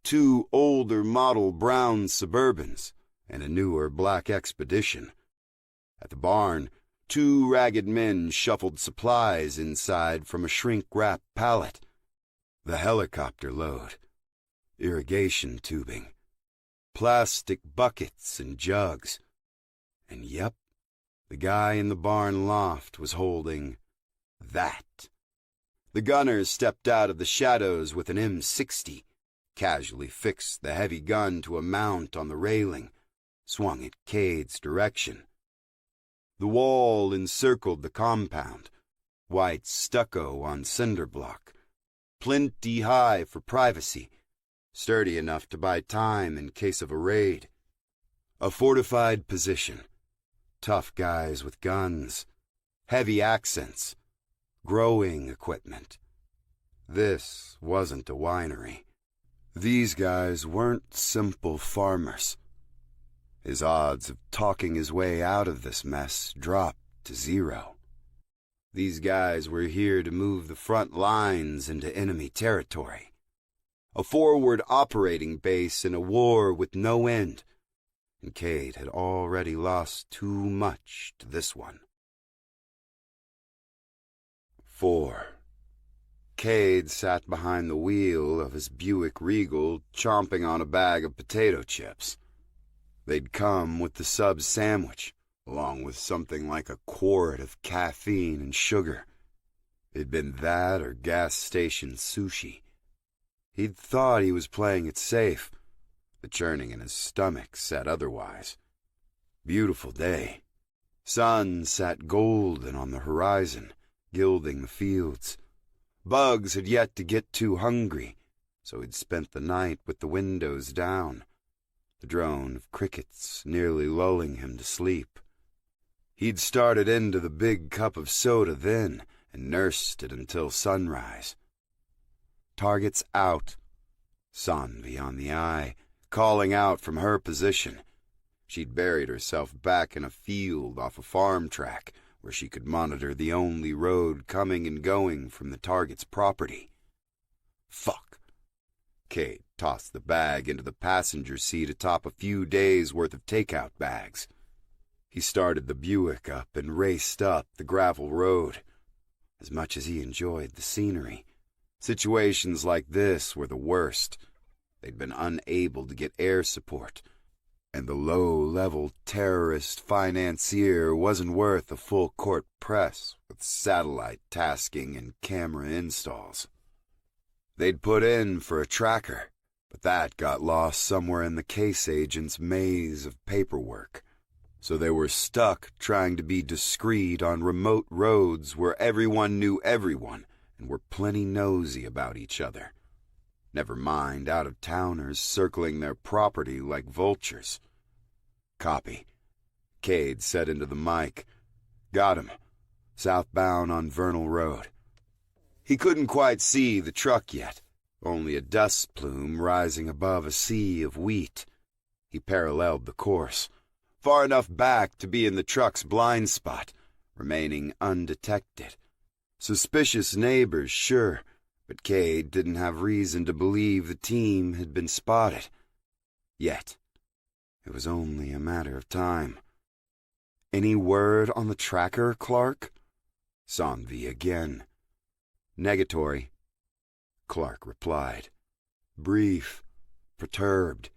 2 older model brown Suburbans and a newer black Expedition. At the barn, 2 ragged men shuffled supplies inside from a shrink-wrap pallet. The helicopter load. Irrigation tubing. Plastic buckets and jugs. And yep, the guy in the barn loft was holding that. The gunner stepped out of the shadows with an M60, casually fixed the heavy gun to a mount on the railing, swung it Cade's direction. The wall encircled the compound, white stucco on cinder block, plenty high for privacy, sturdy enough to buy time in case of a raid. A fortified position, tough guys with guns, heavy accents, growing equipment. This wasn't a winery. These guys weren't simple farmers. His odds of talking his way out of this mess dropped to 0. These guys were here to move the front lines into enemy territory. A forward operating base in a war with no end, and Cade had already lost too much to this one. 4. Cade sat behind the wheel of his Buick Regal, chomping on a bag of potato chips. They'd come with the sub sandwich, along with something like a quart of caffeine and sugar. It'd been that or gas station sushi. He'd thought he was playing it safe. The churning in his stomach said otherwise. Beautiful day. Sun sat golden on the horizon, gilding the fields. Bugs had yet to get too hungry, so he'd spent the night with the windows down, the drone of crickets nearly lulling him to sleep. He'd started into the big cup of soda then and nursed it until sunrise. Targets out. Sanvi on the eye, calling out from her position. She'd buried herself back in a field off a farm track where she could monitor the only road coming and going from the target's property. Fuck. Cade tossed the bag into the passenger seat atop a few days' worth of takeout bags. He started the Buick up and raced up the gravel road. As much as he enjoyed the scenery, situations like this were the worst. They'd been unable to get air support, and the low-level terrorist financier wasn't worth a full-court press with satellite tasking and camera installs. They'd put in for a tracker, but that got lost somewhere in the case agent's maze of paperwork. So they were stuck trying to be discreet on remote roads where everyone knew everyone and were plenty nosy about each other. Never mind out-of-towners circling their property like vultures. Copy. Cade said into the mic. Got him. Southbound on Vernal Road. He couldn't quite see the truck yet, only a dust plume rising above a sea of wheat. He paralleled the course, far enough back to be in the truck's blind spot, remaining undetected. Suspicious neighbors, sure, but Cade didn't have reason to believe the team had been spotted. Yet, it was only a matter of time. Any word on the tracker, Clark? Sanvi again. Negatory. Clark replied. Brief, perturbed.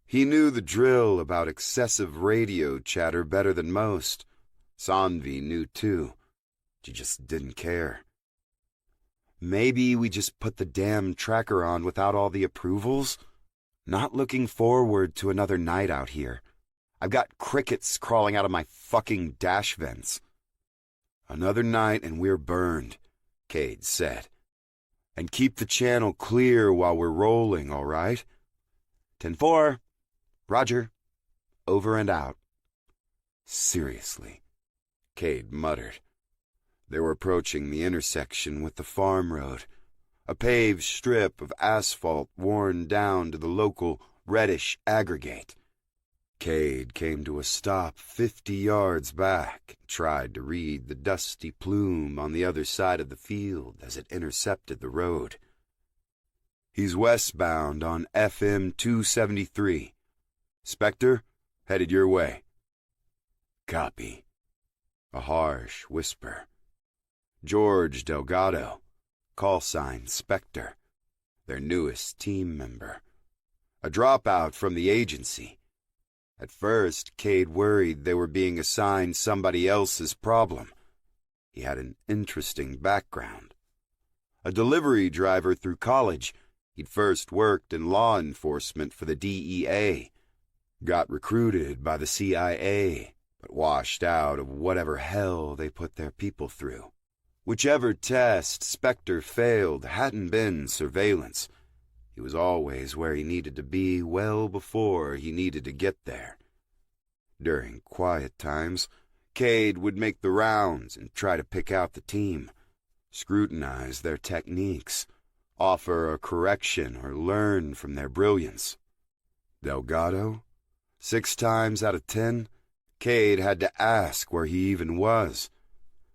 He knew the drill about excessive radio chatter better than most. Sanvi knew too. She just didn't care. Maybe we just put the damn tracker on without all the approvals? Not looking forward to another night out here. I've got crickets crawling out of my fucking dash vents. Another night and we're burned, Cade said. And keep the channel clear while we're rolling, all right? 10-4. Roger. Over and out. Seriously, Cade muttered. They were approaching the intersection with the farm road, a paved strip of asphalt worn down to the local reddish aggregate. Cade came to a stop 50 yards back and tried to read the dusty plume on the other side of the field as it intercepted the road. He's westbound on FM 273. Spectre, headed your way. Copy. A harsh whisper. George Delgado, call sign Spectre, their newest team member. A dropout from the agency. At first, Cade worried they were being assigned somebody else's problem. He had an interesting background. A delivery driver through college, he'd first worked in law enforcement for the DEA. Got recruited by the CIA, but washed out of whatever hell they put their people through. Whichever test Spectre failed hadn't been surveillance. He was always where he needed to be well before he needed to get there. During quiet times, Cade would make the rounds and try to pick out the team, scrutinize their techniques, offer a correction or learn from their brilliance. Delgado? 6 times out of 10, Cade had to ask where he even was.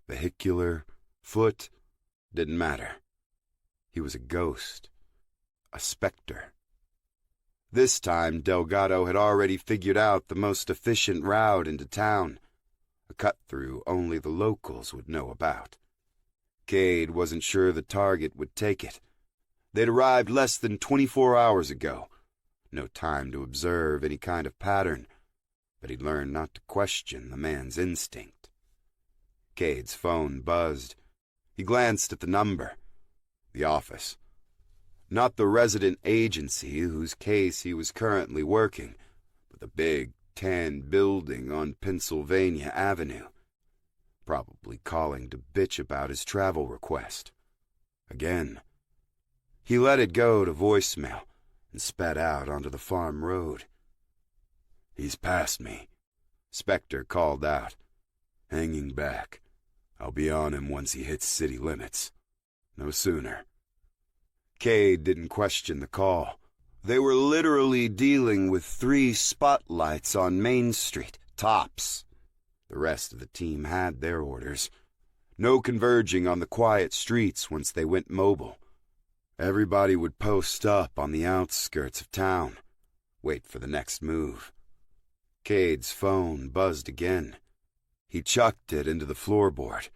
Vehicular, foot, didn't matter. He was a ghost, a specter. This time, Delgado had already figured out the most efficient route into town, a cut-through only the locals would know about. Cade wasn't sure the target would take it. They'd arrived less than 24 hours ago. No time to observe any kind of pattern, but he'd learned not to question the man's instinct. Cade's phone buzzed. He glanced at the number. The office. Not the resident agency whose case he was currently working, but the big tan building on Pennsylvania Avenue. Probably calling to bitch about his travel request. Again. He let it go to voicemail and sped out onto the farm road. "He's past me," Spectre called out. "Hanging back. I'll be on him once he hits city limits. No sooner." Cade didn't question the call. They were literally dealing with 3 spotlights on Main Street, tops. The rest of the team had their orders. No converging on the quiet streets once they went mobile. Everybody would post up on the outskirts of town, wait for the next move. Cade's phone buzzed again. He chucked it into the floorboard.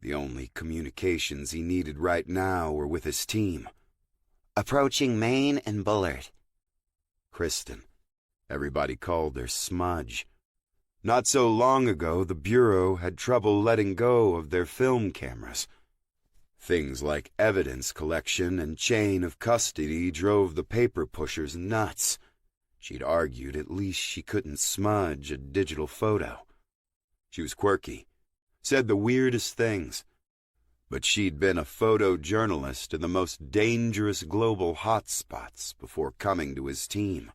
The only communications he needed right now were with his team. "Approaching Main and Bullard." Kristen. Everybody called her Smudge. Not so long ago, the Bureau had trouble letting go of their film cameras. Things like evidence collection and chain of custody drove the paper pushers nuts. She'd argued at least she couldn't smudge a digital photo. She was quirky, said the weirdest things, but she'd been a photojournalist in the most dangerous global hotspots before coming to his team.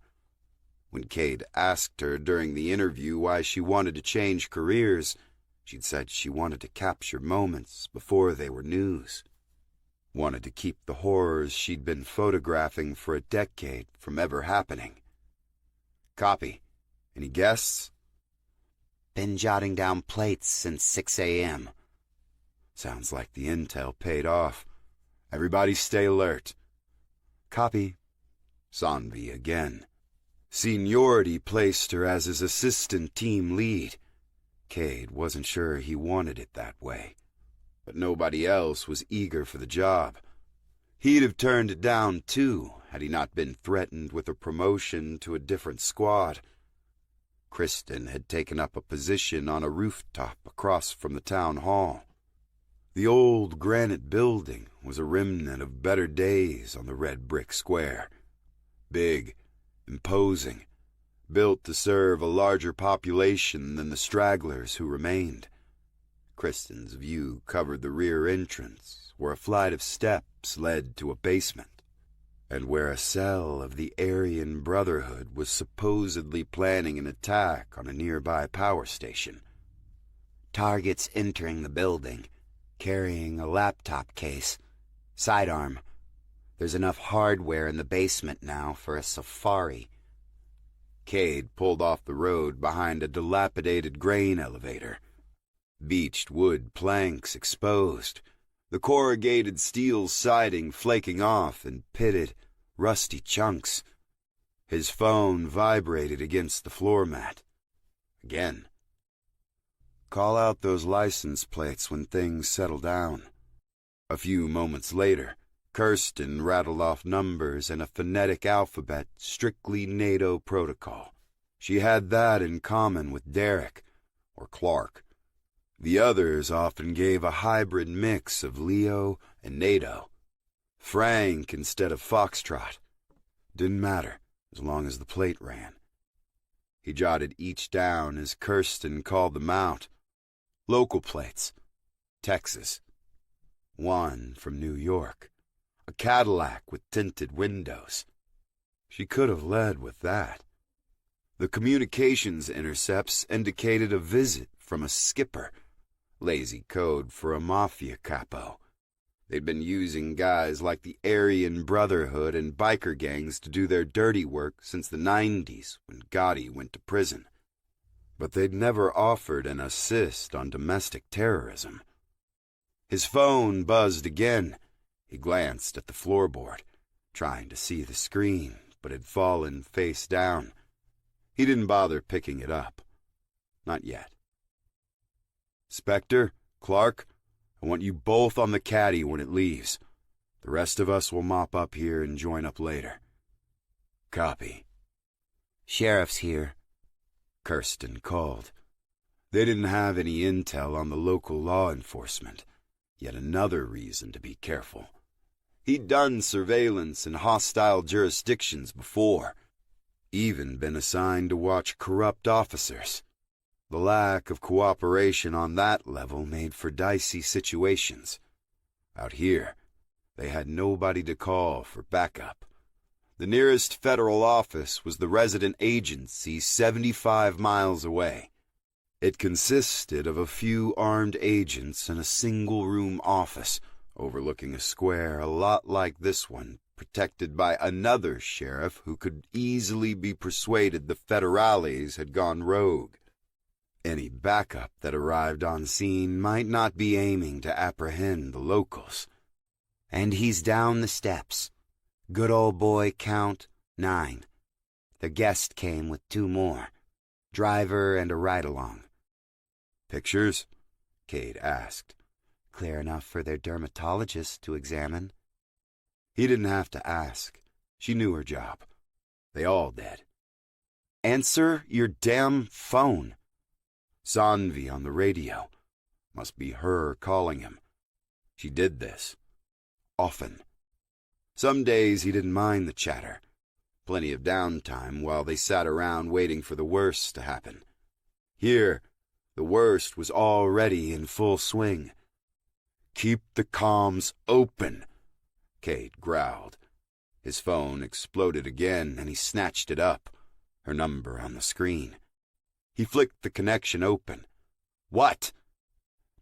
When Cade asked her during the interview why she wanted to change careers, she'd said she wanted to capture moments before they were news. Wanted to keep the horrors she'd been photographing for a decade from ever happening. "Copy. Any guests?" "Been jotting down plates since 6 a.m. Sounds like the intel paid off. Everybody stay alert." "Copy." Sanvi again. Seniority placed her as his assistant team lead. Cade wasn't sure he wanted it that way, but nobody else was eager for the job. He'd have turned it down too, had he not been threatened with a promotion to a different squad. Kristen had taken up a position on a rooftop across from the town hall. The old granite building was a remnant of better days on the red brick square. Big, imposing, built to serve a larger population than the stragglers who remained. Kristen's view covered the rear entrance, where a flight of steps led to a basement, and where a cell of the Aryan Brotherhood was supposedly planning an attack on a nearby power station. "Targets entering the building, carrying a laptop case. Sidearm. There's enough hardware in the basement now for a safari." Cade pulled off the road behind a dilapidated grain elevator. Beached wood planks exposed, the corrugated steel siding flaking off in pitted, rusty chunks. His phone vibrated against the floor mat. Again. "Call out those license plates when things settle down." A few moments later, Kirsten rattled off numbers in a phonetic alphabet strictly NATO protocol. She had that in common with Derek, or Clark. The others often gave a hybrid mix of Leo and NATO. Frank instead of Foxtrot. Didn't matter, as long as the plate ran. He jotted each down as Kirsten called them out. Local plates. Texas. One from New York. A Cadillac with tinted windows. She could have led with that. The communications intercepts indicated a visit from a skipper, lazy code for a mafia capo. They'd been using guys like the Aryan Brotherhood and biker gangs to do their dirty work since the 90s when Gotti went to prison. But they'd never offered an assist on domestic terrorism. His phone buzzed again. He glanced at the floorboard, trying to see the screen, but had fallen face down. He didn't bother picking it up. Not yet. "Spectre, Clark, I want you both on the caddy when it leaves. The rest of us will mop up here and join up later." "Copy." "Sheriff's here," Kirsten called. They didn't have any intel on the local law enforcement. Yet another reason to be careful. He'd done surveillance in hostile jurisdictions before, even been assigned to watch corrupt officers. The lack of cooperation on that level made for dicey situations. Out here, they had nobody to call for backup. The nearest federal office was the resident agency 75 miles away. It consisted of a few armed agents in a single-room office overlooking a square a lot like this one, protected by another sheriff who could easily be persuaded the federales had gone rogue. Any backup that arrived on scene might not be aiming to apprehend the locals. "And he's down the steps. Good old boy count 9. The guest came with 2 more. Driver and a ride-along." "Pictures?" Cade asked. "Clear enough for their dermatologist to examine." He didn't have to ask. She knew her job. They all did. "Answer your damn phone." Sanvi on the radio. Must be her calling him. She did this. Often. Some days he didn't mind the chatter. Plenty of downtime while they sat around waiting for the worst to happen. Here, the worst was already in full swing. "Keep the comms open," Cade growled. His phone exploded again, and he snatched it up, her number on the screen. He flicked the connection open. "What?"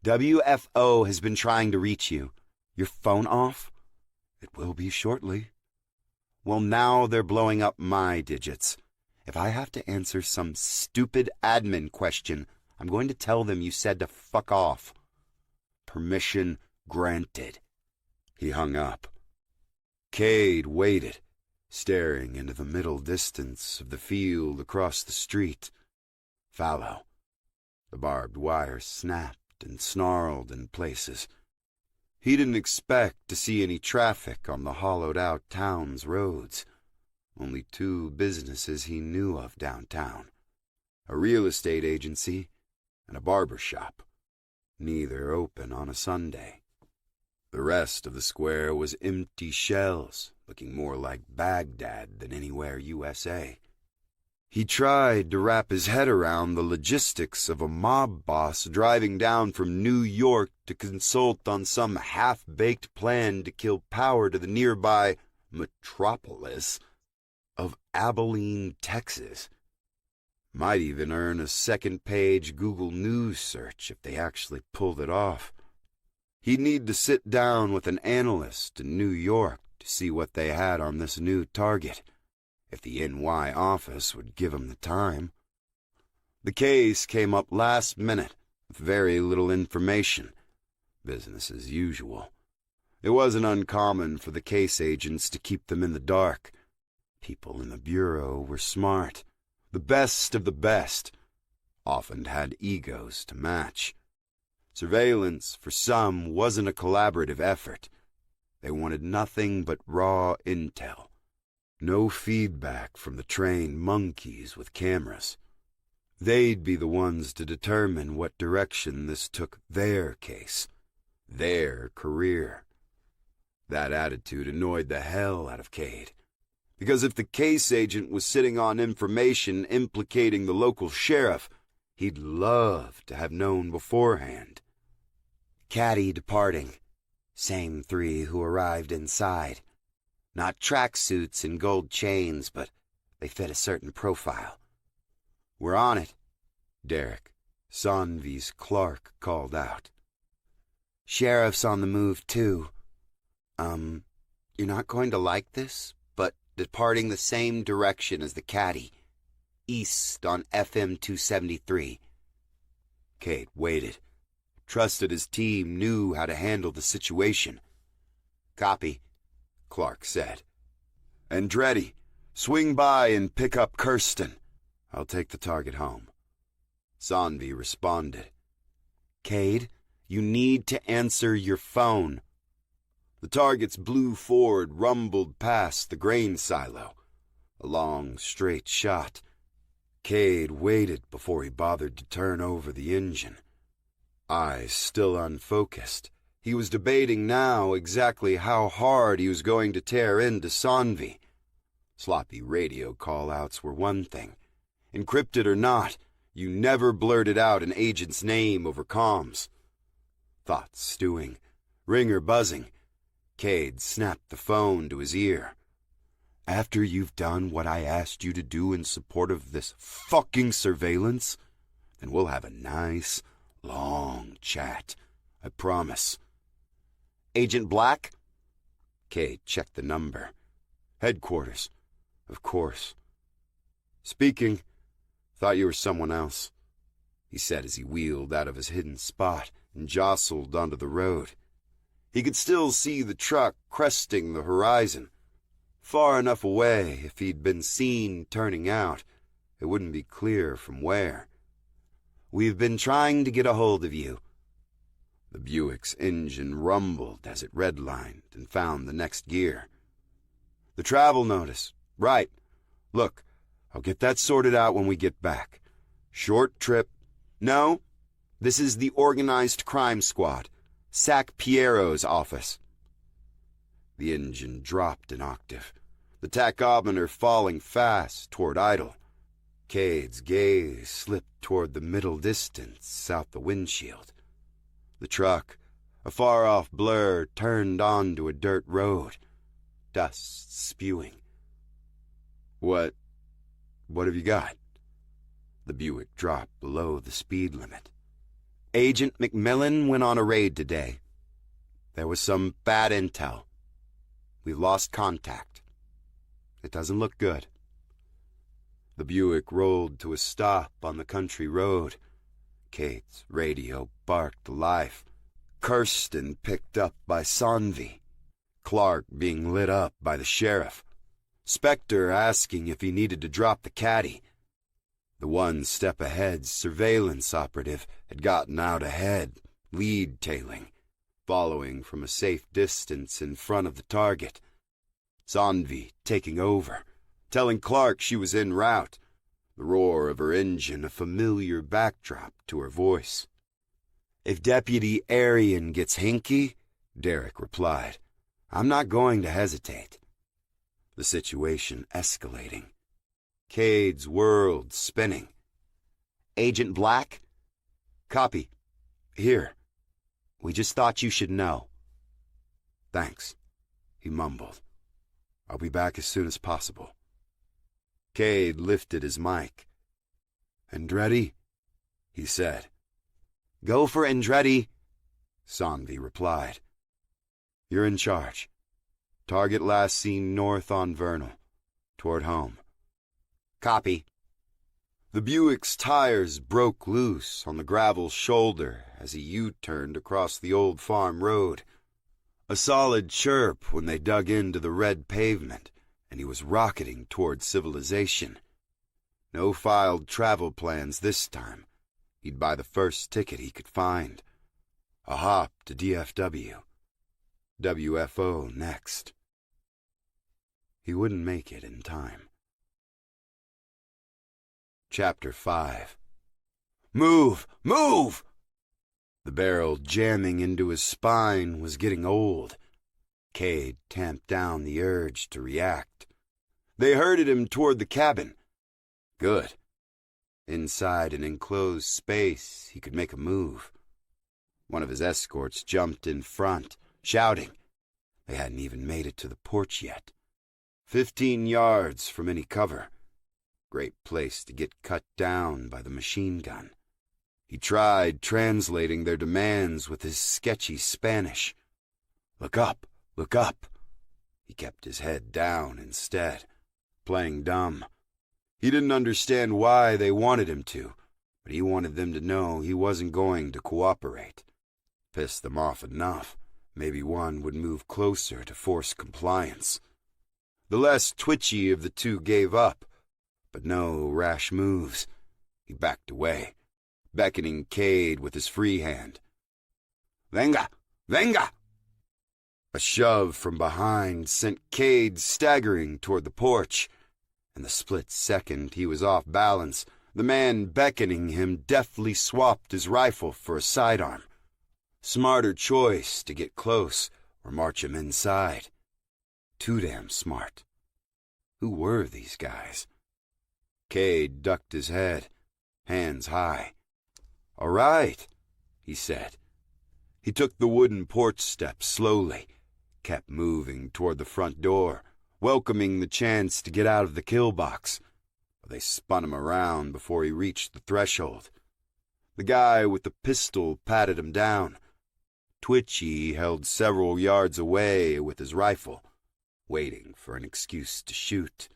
"WFO has been trying to reach you. Your phone off?" "It will be shortly." "Well, now they're blowing up my digits. If I have to answer some stupid admin question, I'm going to tell them you said to fuck off." "Permission granted." He hung up. Cade waited, staring into the middle distance of the field across the street. Fallow. The barbed wire snapped and snarled in places. He didn't expect to see any traffic on the hollowed-out town's roads. Only 2 businesses he knew of downtown. A real estate agency and a barber shop. Neither open on a Sunday. The rest of the square was empty shells, looking more like Baghdad than anywhere USA. He tried to wrap his head around the logistics of a mob boss driving down from New York to consult on some half-baked plan to kill power to the nearby metropolis of Abilene, Texas. Might even earn a second-page Google News search if they actually pulled it off. He'd need to sit down with an analyst in New York to see what they had on this new target, if the NY office would give him the time. The case came up last minute with very little information. Business as usual. It wasn't uncommon for the case agents to keep them in the dark. People in the bureau were smart, the best of the best, often had egos to match. Surveillance, for some, wasn't a collaborative effort. They wanted nothing but raw intel. No feedback from the trained monkeys with cameras. They'd be the ones to determine what direction this took their case, their career. That attitude annoyed the hell out of Cade. Because if the case agent was sitting on information implicating the local sheriff, he'd love to have known beforehand. Caddy departing. Same 3 who arrived inside. Not tracksuits and gold chains, but they fit a certain profile. "We're on it," Derek, Sanvi's clerk, called out. "Sheriff's on the move, too," You're not going to like this, but departing the same direction as the caddy, east on FM 273. Cade waited. Trusted his team knew how to handle the situation. Copy, Clark said. Andretti, swing by and pick up Kirsten. I'll take the target home. Sonvi responded. Cade, you need to answer your phone. The target's blue Ford rumbled past the grain silo. A long, straight shot. Cade waited before he bothered to turn over the engine. Eyes still unfocused, he was debating now exactly how hard he was going to tear into Sonvi. Sloppy radio call-outs were one thing. Encrypted or not, you never blurted out an agent's name over comms. Thoughts stewing, ringer buzzing. Cade snapped the phone to his ear. After you've done what I asked you to do in support of this fucking surveillance, then we'll have a nice, long chat. I promise. Agent Black? Cade checked the number. Headquarters. Of course. Speaking. Thought you were someone else, he said as he wheeled out of his hidden spot and jostled onto the road. He could still see the truck cresting the horizon. Far enough away, if he'd been seen turning out, it wouldn't be clear from where. We've been trying to get a hold of you. The Buick's engine rumbled as it redlined and found the next gear. The travel notice. Right. Look, I'll get that sorted out when we get back. Short trip. No, this is the Organized Crime Squad. Sac Piero's office. The engine dropped an octave, the tachometer falling fast toward idle. Cade's gaze slipped toward the middle distance out the windshield. The truck, a far-off blur, turned onto a dirt road, dust spewing. What have you got? The Buick dropped below the speed limit. Agent McMillan went on a raid today. There was some bad intel. We've lost contact. It doesn't look good. The Buick rolled to a stop on the country road. Cade's radio barked life. Kirsten picked up by Sonvi. Clark being lit up by the sheriff. Spectre asking if he needed to drop the caddy. The one step ahead surveillance operative had gotten out ahead, lead-tailing, following from a safe distance in front of the target. Sonvi taking over, telling Clark she was en route, the roar of her engine a familiar backdrop to her voice. If Deputy Arian gets hinky, Derek replied, I'm not going to hesitate. The situation escalating. Cade's world spinning. Agent Black? Copy. Here. We just thought you should know. Thanks, he mumbled. I'll be back as soon as possible. Cade lifted his mic. Andretti, he said. Go for Andretti, Sonvi replied. You're in charge. Target last seen north on Vernal, toward home. Copy. The Buick's tires broke loose on the gravel shoulder as he U-turned across the old farm road. A solid chirp when they dug into the red pavement, and he was rocketing toward civilization. No filed travel plans this time. He'd buy the first ticket he could find. A hop to DFW. WFO next. He wouldn't make it in time. Chapter 5. Move! Move! The barrel jamming into his spine was getting old. Cade tamped down the urge to react. They herded him toward the cabin. Good. Inside an enclosed space, he could make a move. One of his escorts jumped in front, shouting. They hadn't even made it to the porch yet. 15 yards from any cover. Great place to get cut down by the machine gun. He tried translating their demands with his sketchy Spanish. Look up, Look up. He kept his head down instead, playing dumb. He didn't understand why they wanted him to, but he wanted them to know he wasn't going to cooperate. Pissed them off enough, maybe one would move closer to force compliance. The less twitchy of the two gave up, but no rash moves. He backed away, beckoning Cade with his free hand. Venga! Venga! A shove from behind sent Cade staggering toward the porch. In the split second he was off balance, the man beckoning him deftly swapped his rifle for a sidearm. Smarter choice to get close or march him inside. Too damn smart. Who were these guys? Cade ducked his head, hands high. "All right," he said. He took the wooden porch steps slowly, kept moving toward the front door, welcoming the chance to get out of the kill box. But they spun him around before he reached the threshold. The guy with the pistol patted him down. Twitchy held several yards away with his rifle, waiting for an excuse to shoot.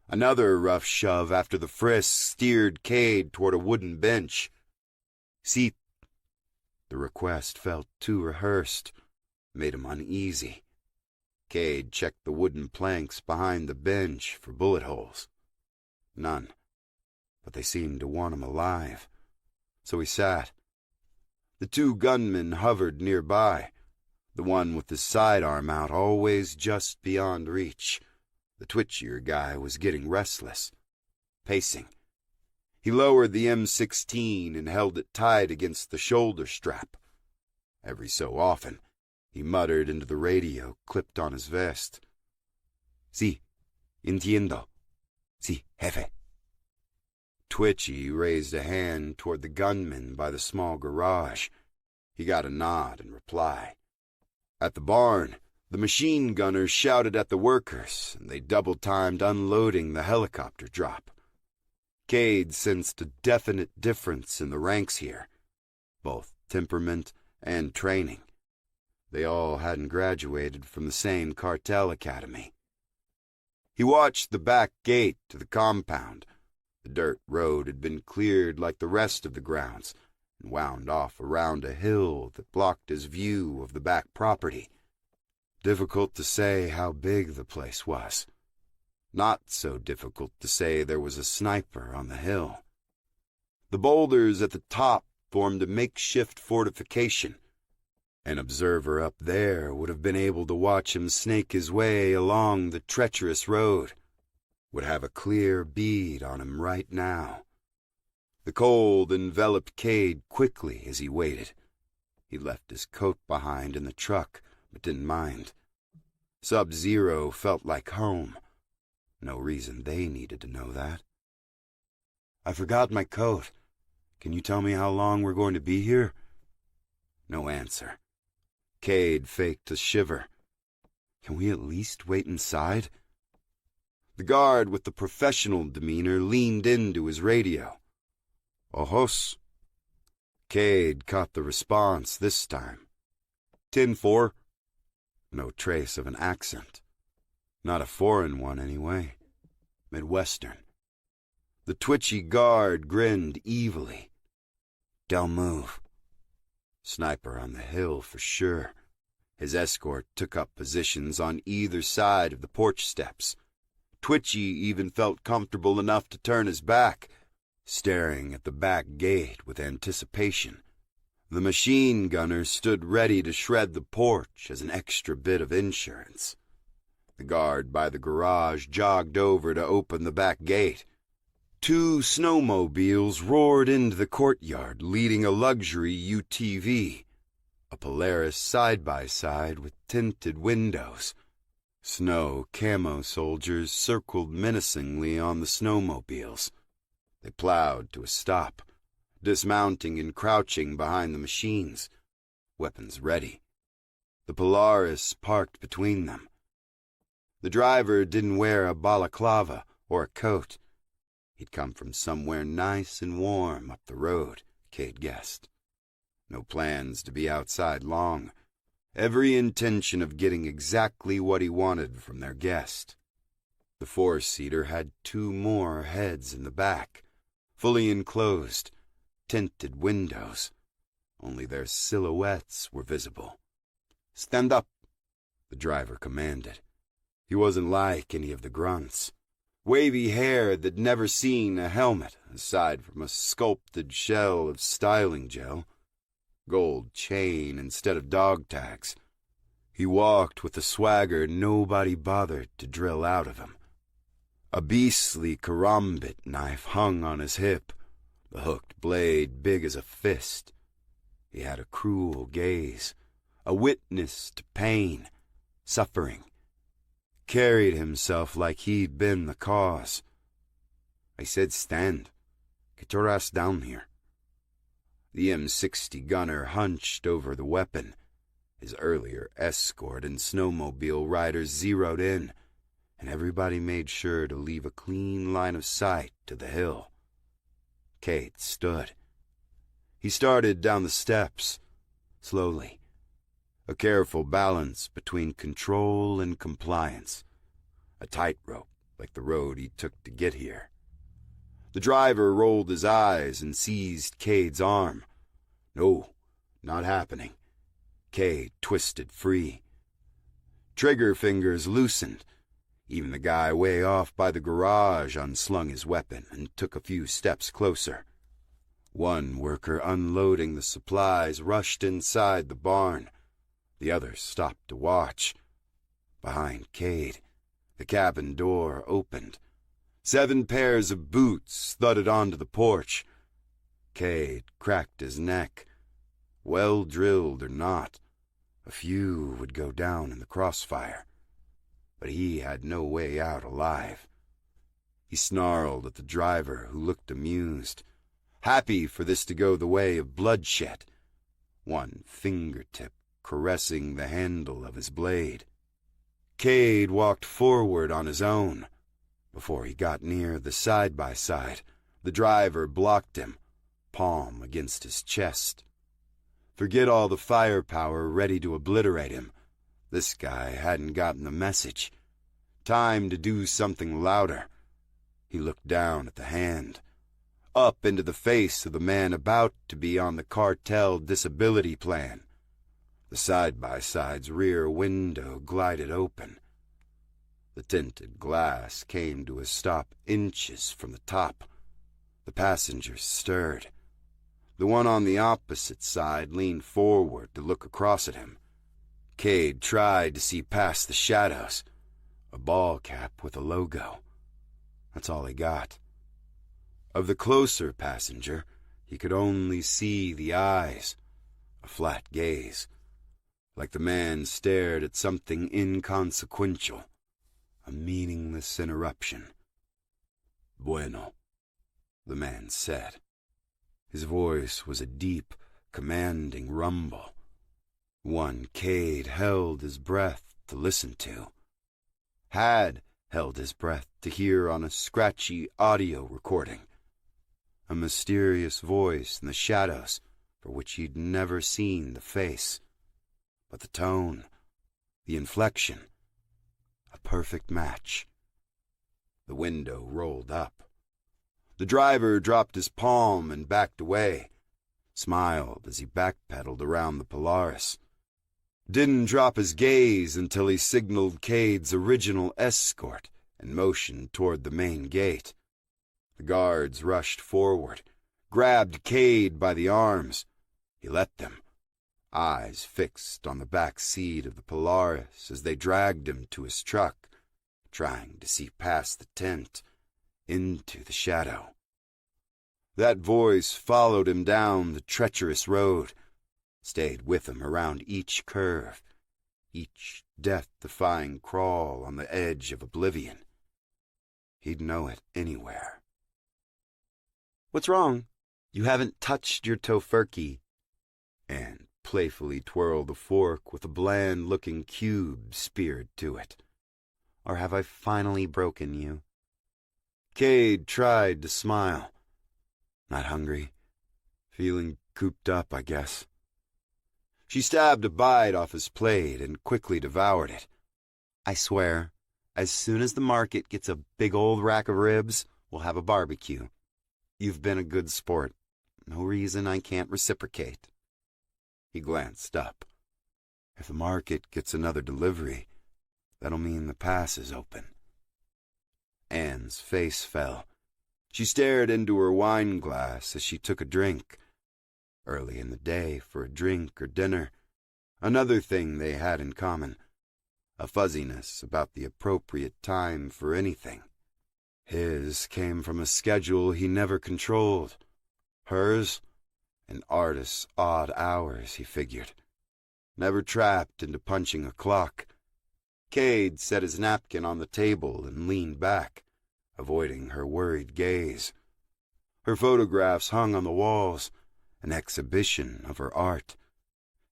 Another rough shove after the frisk steered Cade toward a wooden bench. "Seat." The request felt too rehearsed, made him uneasy. Cade checked the wooden planks behind the bench for bullet holes. None, but they seemed to want him alive. So he sat. The two gunmen hovered nearby, the one with his sidearm out always just beyond reach. The twitchier guy was getting restless, pacing. He lowered the M16 and held it tight against the shoulder strap. Every so often, he muttered into the radio clipped on his vest. "Sí, entiendo. Sí, jefe." Twitchy raised a hand toward the gunman by the small garage. He got a nod in reply. At the barn, the machine gunners shouted at the workers, and they double-timed unloading the helicopter drop. Cade sensed a definite difference in the ranks here, both temperament and training. They all hadn't graduated from the same cartel academy. He watched the back gate to the compound. The dirt road had been cleared like the rest of the grounds and wound off around a hill that blocked his view of the back property. Difficult to say how big the place was. Not so difficult to say there was a sniper on the hill. The boulders at the top formed a makeshift fortification. An observer up there would have been able to watch him snake his way along the treacherous road, would have a clear bead on him right now. The cold enveloped Cade quickly as he waited. He left his coat behind in the truck, but didn't mind. Sub-Zero felt like home. No reason they needed to know that. "I forgot my coat. Can you tell me how long we're going to be here?" No answer. Cade faked a shiver. "Can we at least wait inside?" The guard with the professional demeanor leaned into his radio. "Ojos." Cade caught the response this time. 10-4. No trace of an accent. Not a foreign one, anyway. Midwestern. The twitchy guard grinned evilly. "Don't move." Sniper on the hill for sure. His escort took up positions on either side of the porch steps. Twitchy even felt comfortable enough to turn his back, staring at the back gate with anticipation. The machine gunner stood ready to shred the porch as an extra bit of insurance. The guard by the garage jogged over to open the back gate. Two snowmobiles roared into the courtyard, leading a luxury UTV, a Polaris side-by-side with tinted windows. Snow camo soldiers circled menacingly on the snowmobiles. They plowed to a stop, dismounting and crouching behind the machines, weapons ready. The Polaris parked between them. The driver didn't wear a balaclava or a coat. He'd come from somewhere nice and warm up the road, Cade guessed. No plans to be outside long. every intention of getting exactly what he wanted from their guest. The four-seater had two more heads in the back, fully enclosed, tinted windows. Only their silhouettes were visible. "Stand up," the driver commanded. He wasn't like any of the grunts. Wavy hair that'd never seen a helmet, aside from a sculpted shell of styling gel. Gold chain instead of dog tags. He walked with a swagger nobody bothered to drill out of him. A beastly karambit knife hung on his hip, the hooked blade big as a fist. He had a cruel gaze, a witness to pain, suffering. Carried himself like he'd been the cause. I said, "Stand. Get your ass down here." The M60 gunner hunched over the weapon. His earlier escort and snowmobile riders zeroed in, and everybody made sure to leave a clean line of sight to the hill. Kate stood. He started down the steps, slowly. A careful balance between control and compliance. A tightrope like the road he took to get here. The driver rolled his eyes and seized Cade's arm. No, not happening. Cade twisted free. Trigger fingers loosened. Even the guy way off by the garage unslung his weapon and took a few steps closer. One worker unloading the supplies rushed inside the barn. The others stopped to watch. Behind Cade, the cabin door opened. 7 pairs of boots thudded onto the porch. Cade cracked his neck. Well drilled or not, a few would go down in the crossfire. But he had no way out alive. He snarled at the driver, who looked amused, happy for this to go the way of bloodshed, one fingertip caressing the handle of his blade. Cade walked forward on his own. Before he got near the side-by-side, the driver blocked him, palm against his chest. Forget all the firepower ready to obliterate him. This guy hadn't gotten the message. Time to do something louder. He looked down at the hand, up into the face of the man about to be on the cartel disability plan. The side-by-side's rear window glided open. The tinted glass came to a stop inches from the top. The passengers stirred. The one on the opposite side leaned forward to look across at him. Cade tried to see past the shadows. A ball cap with a logo. That's all he got. Of the closer passenger, he could only see the eyes, a flat gaze, like the man stared at something inconsequential, a meaningless interruption. "Bueno," the man said. His voice was a deep, commanding rumble, one Cade held his breath to listen to, had held his breath to hear on a scratchy audio recording, a mysterious voice in the shadows for which he'd never seen the face, but the tone, the inflection, a perfect match. The window rolled up. The driver dropped his palm and backed away, smiled as he backpedaled around the Polaris. Didn't drop his gaze until he signaled Cade's original escort and motioned toward the main gate. The guards rushed forward, grabbed Cade by the arms. He let them, eyes fixed on the back seat of the Polaris as they dragged him to his truck, trying to see past the tent, into the shadow. That voice followed him down the treacherous road, stayed with him around each curve, each death-defying crawl on the edge of oblivion. He'd know it anywhere. "What's wrong? You haven't touched your tofurkey," and playfully twirled the fork with a bland-looking cube speared to it. "Or have I finally broken you?" Cade tried to smile. "Not hungry. Feeling cooped up, I guess." She stabbed a bite off his plate and quickly devoured it. I swear, as soon as the market gets a big old rack of ribs, we'll have a barbecue. You've been a good sport. No reason I can't reciprocate. He glanced up. If the market gets another delivery, that'll mean the pass is open. Anne's face fell. She stared into her wine glass as she took a drink. Early in the day for a drink or dinner. Another thing they had in common. A fuzziness about the appropriate time for anything. His came from a schedule he never controlled. Hers, an artist's odd hours, he figured. Never trapped into punching a clock. Cade set his napkin on the table and leaned back, avoiding her worried gaze. Her photographs hung on the walls, an exhibition of her art.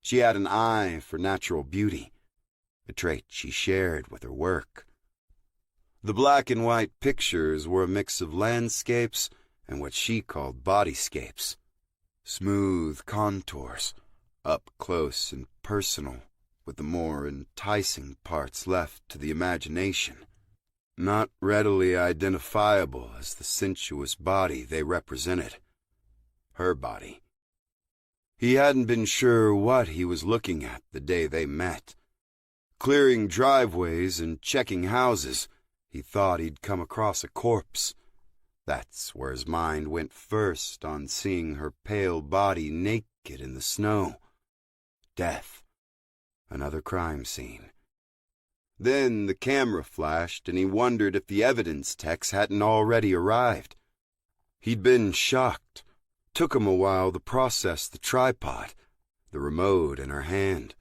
She had an eye for natural beauty, a trait she shared with her work. The black and white pictures were a mix of landscapes and what she called bodyscapes. Smooth contours, up close and personal, with the more enticing parts left to the imagination, not readily identifiable as the sensuous body they represented. Her body. He hadn't been sure what he was looking at the day they met. Clearing driveways and checking houses, he thought he'd come across a corpse. That's where his mind went first on seeing her pale body naked in the snow. Death. Another crime scene. Then the camera flashed, and he wondered if the evidence techs hadn't already arrived. He'd been shocked. Took him a while to process the tripod, the remote in her hand,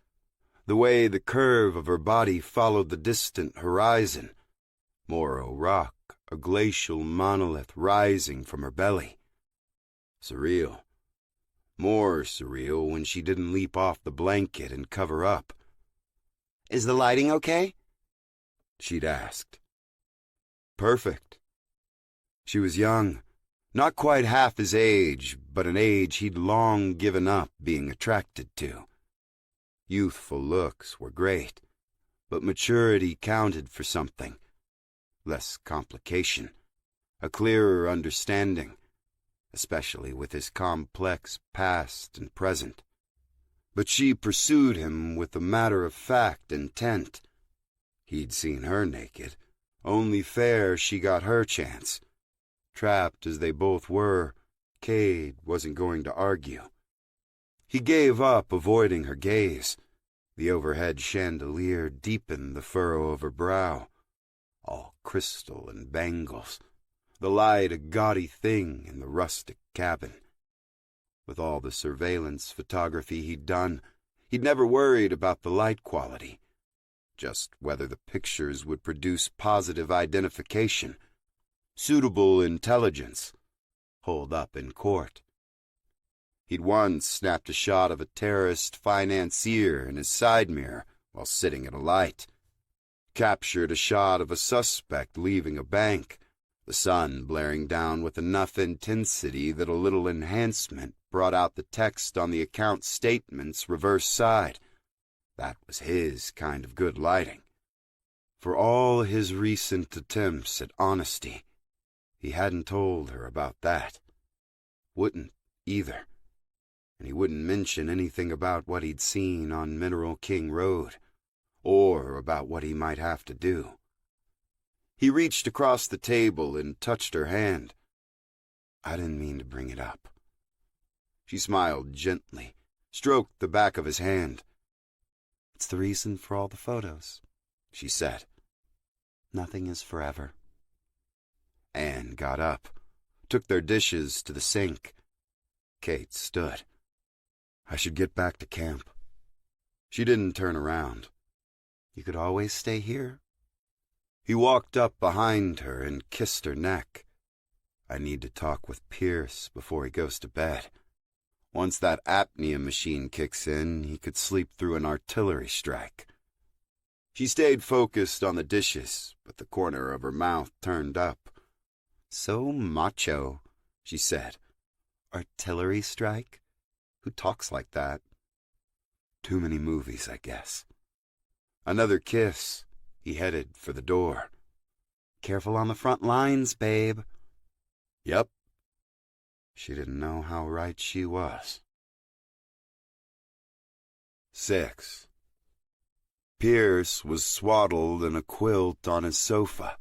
the way the curve of her body followed the distant horizon. Morro rock, a glacial monolith rising from her belly. Surreal. More surreal when she didn't leap off the blanket and cover up. Is the lighting okay? She'd asked. Perfect. She was young, not quite half his age, but an age he'd long given up being attracted to. Youthful looks were great, but maturity counted for something. Less complication, a clearer understanding, especially with his complex past and present. But she pursued him with a matter-of-fact intent. He'd seen her naked. Only fair she got her chance. Trapped as they both were, Cade wasn't going to argue. He gave up avoiding her gaze. The overhead chandelier deepened the furrow of her brow. All crystal and bangles, the light a gaudy thing in the rustic cabin. With all the surveillance photography he'd done, he'd never worried about the light quality, just whether the pictures would produce positive identification, suitable intelligence, hold up in court. He'd once snapped a shot of a terrorist financier in his side mirror while sitting at a light. Captured a shot of a suspect leaving a bank, the sun blaring down with enough intensity that a little enhancement brought out the text on the account statement's reverse side. That was his kind of good lighting. For all his recent attempts at honesty, he hadn't told her about that. Wouldn't either. And he wouldn't mention anything about what he'd seen on Mineral King Road, or about what he might have to do. He reached across the table and touched her hand. I didn't mean to bring it up. She smiled gently, stroked the back of his hand. It's the reason for all the photos, she said. Nothing is forever. Anne got up, took their dishes to the sink. Kate stood. I should get back to camp. She didn't turn around. You could always stay here. He walked up behind her and kissed her neck. I need to talk with Pierce before he goes to bed. Once that apnea machine kicks in, he could sleep through an artillery strike. She stayed focused on the dishes, with the corner of her mouth turned up. So macho, she said. Artillery strike? Who talks like that? Too many movies, I guess. Another kiss. He headed for the door. Careful on the front lines, babe. Yep. She didn't know how right she was. 6. Pierce was swaddled in a quilt on his sofa.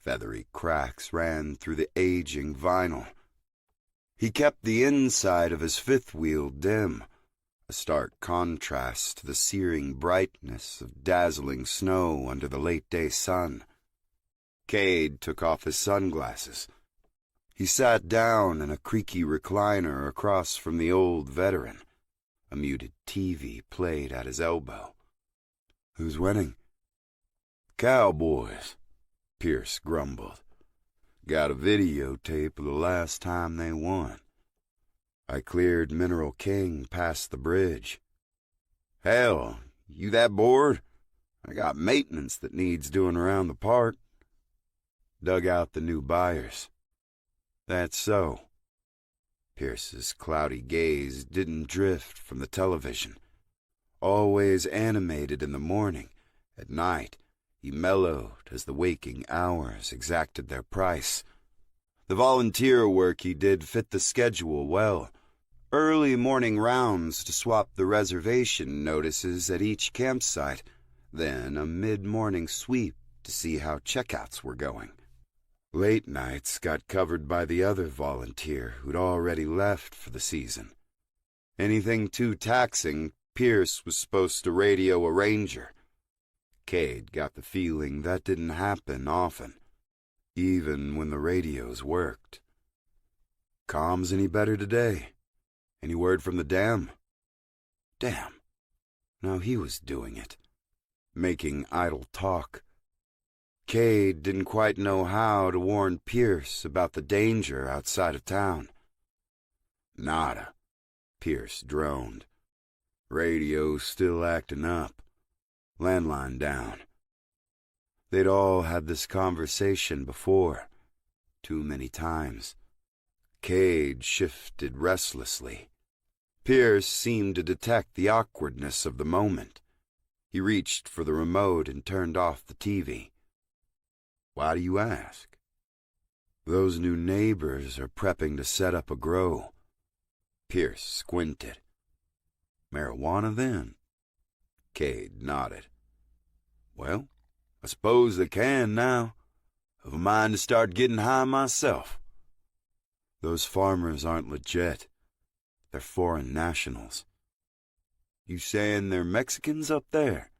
Feathery cracks ran through the aging vinyl. He kept the inside of his fifth wheel dim, a stark contrast to the searing brightness of dazzling snow under the late-day sun. Cade took off his sunglasses. He sat down in a creaky recliner across from the old veteran. A muted TV played at his elbow. Who's winning? Cowboys, Pierce grumbled. Got a videotape of the last time they won. I cleared Mineral King past the bridge. Hell, you that bored? I got maintenance that needs doing around the park. Dug out the new buyers. That's so. Pierce's cloudy gaze didn't drift from the television. Always animated in the morning, at night he mellowed as the waking hours exacted their price. The volunteer work he did fit the schedule well. Early morning rounds to swap the reservation notices at each campsite, then a mid-morning sweep to see how checkouts were going. Late nights got covered by the other volunteer who'd already left for the season. Anything too taxing, Pierce was supposed to radio a ranger. Cade got the feeling that didn't happen often, even when the radios worked. Comms any better today? Any word from the dam? Damn. Now he was doing it. Making idle talk. Cade didn't quite know how to warn Pierce about the danger outside of town. Nada, Pierce droned. Radio still acting up. Landline down. They'd all had this conversation before. Too many times. Cade shifted restlessly. Pierce seemed to detect the awkwardness of the moment. He reached for the remote and turned off the TV. Why do you ask? Those new neighbors are prepping to set up a grow. Pierce squinted. Marijuana, then? Cade nodded. Well, I suppose they can now. I've a mind to start getting high myself. Those farmers aren't legit. They're foreign nationals. You saying they're Mexicans up there?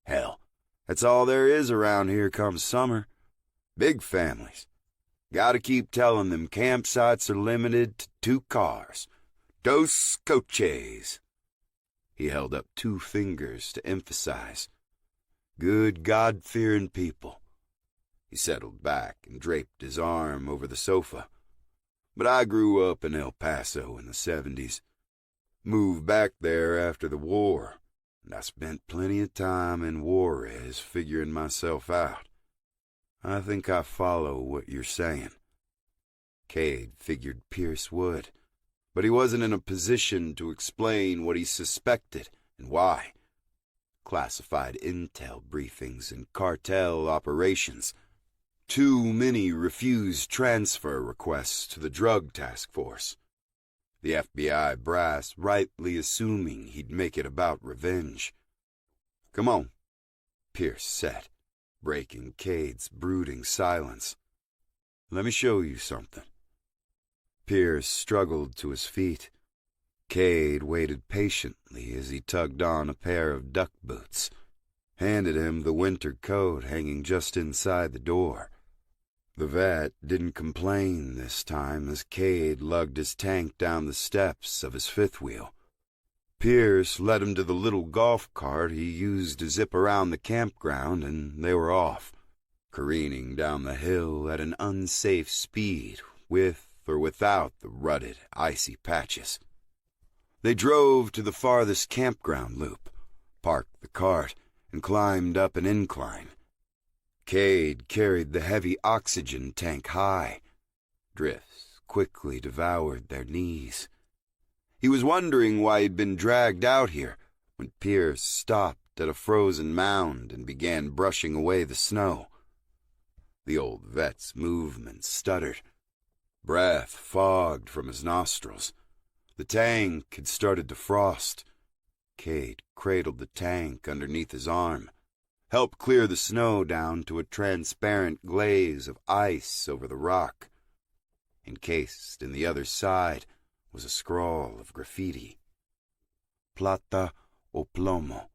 Hell, that's all there is around here come summer. Big families. Gotta keep telling them campsites are limited to 2 cars. Dos coches. He held up 2 fingers to emphasize. Good God-fearing people. He settled back and draped his arm over the sofa. But I grew up in El Paso in the 70s. Moved back there after the war, and I spent plenty of time in Juarez figuring myself out. I think I follow what you're saying. Cade figured Pierce would, but he wasn't in a position to explain what he suspected and why. Classified intel briefings and cartel operations. Too many refused transfer requests to the drug task force. The FBI brass rightly assuming he'd make it about revenge. Come on, Pierce said, breaking Cade's brooding silence. Let me show you something. Pierce struggled to his feet. Cade waited patiently as he tugged on a pair of duck boots, handed him the winter coat hanging just inside the door. The vet didn't complain this time as Cade lugged his tank down the steps of his fifth wheel. Pierce led him to the little golf cart he used to zip around the campground, and they were off, careening down the hill at an unsafe speed, with or without the rutted, icy patches. They drove to the farthest campground loop, parked the cart, and climbed up an incline. Cade carried the heavy oxygen tank high. Drifts quickly devoured their knees. He was wondering why he'd been dragged out here, when Pierce stopped at a frozen mound and began brushing away the snow. The old vet's movements stuttered. Breath fogged from his nostrils. The tank had started to frost. Cade cradled the tank underneath his arm, helped clear the snow down to a transparent glaze of ice over the rock. Encased in the other side was a scrawl of graffiti. Plata o plomo.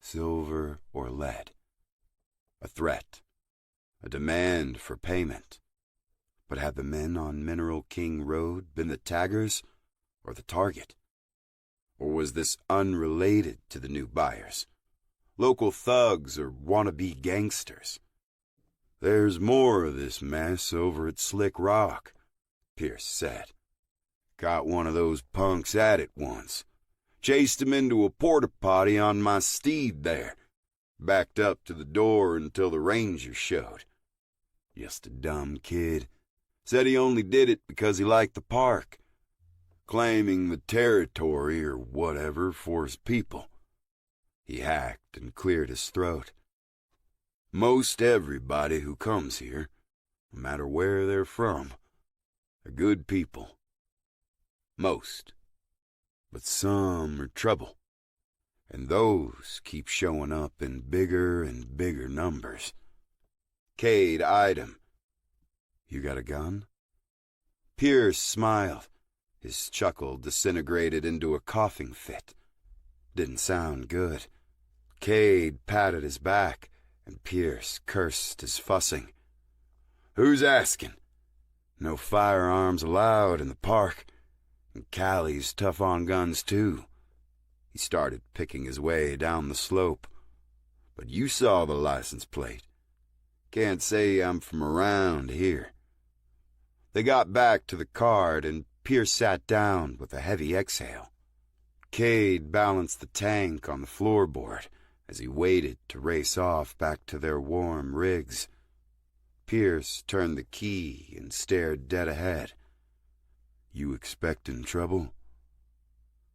Silver or lead. A threat. A demand for payment. But had the men on Mineral King Road been the taggers or the target? Or was this unrelated to the new buyers? Local thugs or wannabe gangsters? "There's more of this mess over at Slick Rock," Pierce said. "Got one of those punks at it once. Chased him into a porta-potty on my steed there. Backed up to the door until the ranger showed. Just a dumb kid. Said he only did it because he liked the park. Claiming the territory or whatever for his people." He hacked and cleared his throat. "Most everybody who comes here, no matter where they're from, are good people. Most. But some are trouble. And those keep showing up in bigger and bigger numbers." Cade eyed him. "You got a gun?" Pierce smiled. His chuckle disintegrated into a coughing fit. Didn't sound good. Cade patted his back, and Pierce cursed his fussing. "Who's asking? No firearms allowed in the park. And Callie's tough on guns, too." He started picking his way down the slope. "But you saw the license plate. Can't say I'm from around here." They got back to the cart, and Pierce sat down with a heavy exhale. Cade balanced the tank on the floorboard as he waited to race off back to their warm rigs. Pierce turned the key and stared dead ahead. "You expectin' trouble?"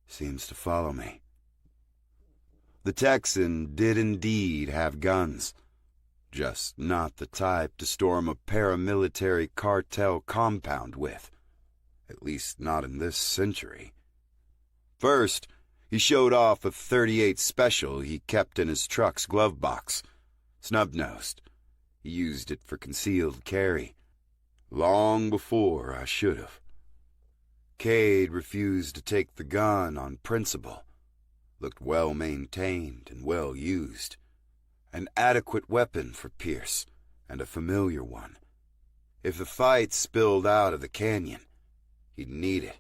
"Seems to follow me." The Texan did indeed have guns, just not the type to storm a paramilitary cartel compound with, at least not in this century. First, he showed off a .38 Special he kept in his truck's glove box, snub-nosed. He used it for concealed carry, long before I should have. Cade refused to take the gun on principle. Looked well-maintained and well-used. An adequate weapon for Pierce, and a familiar one. If the fight spilled out of the canyon, he'd need it.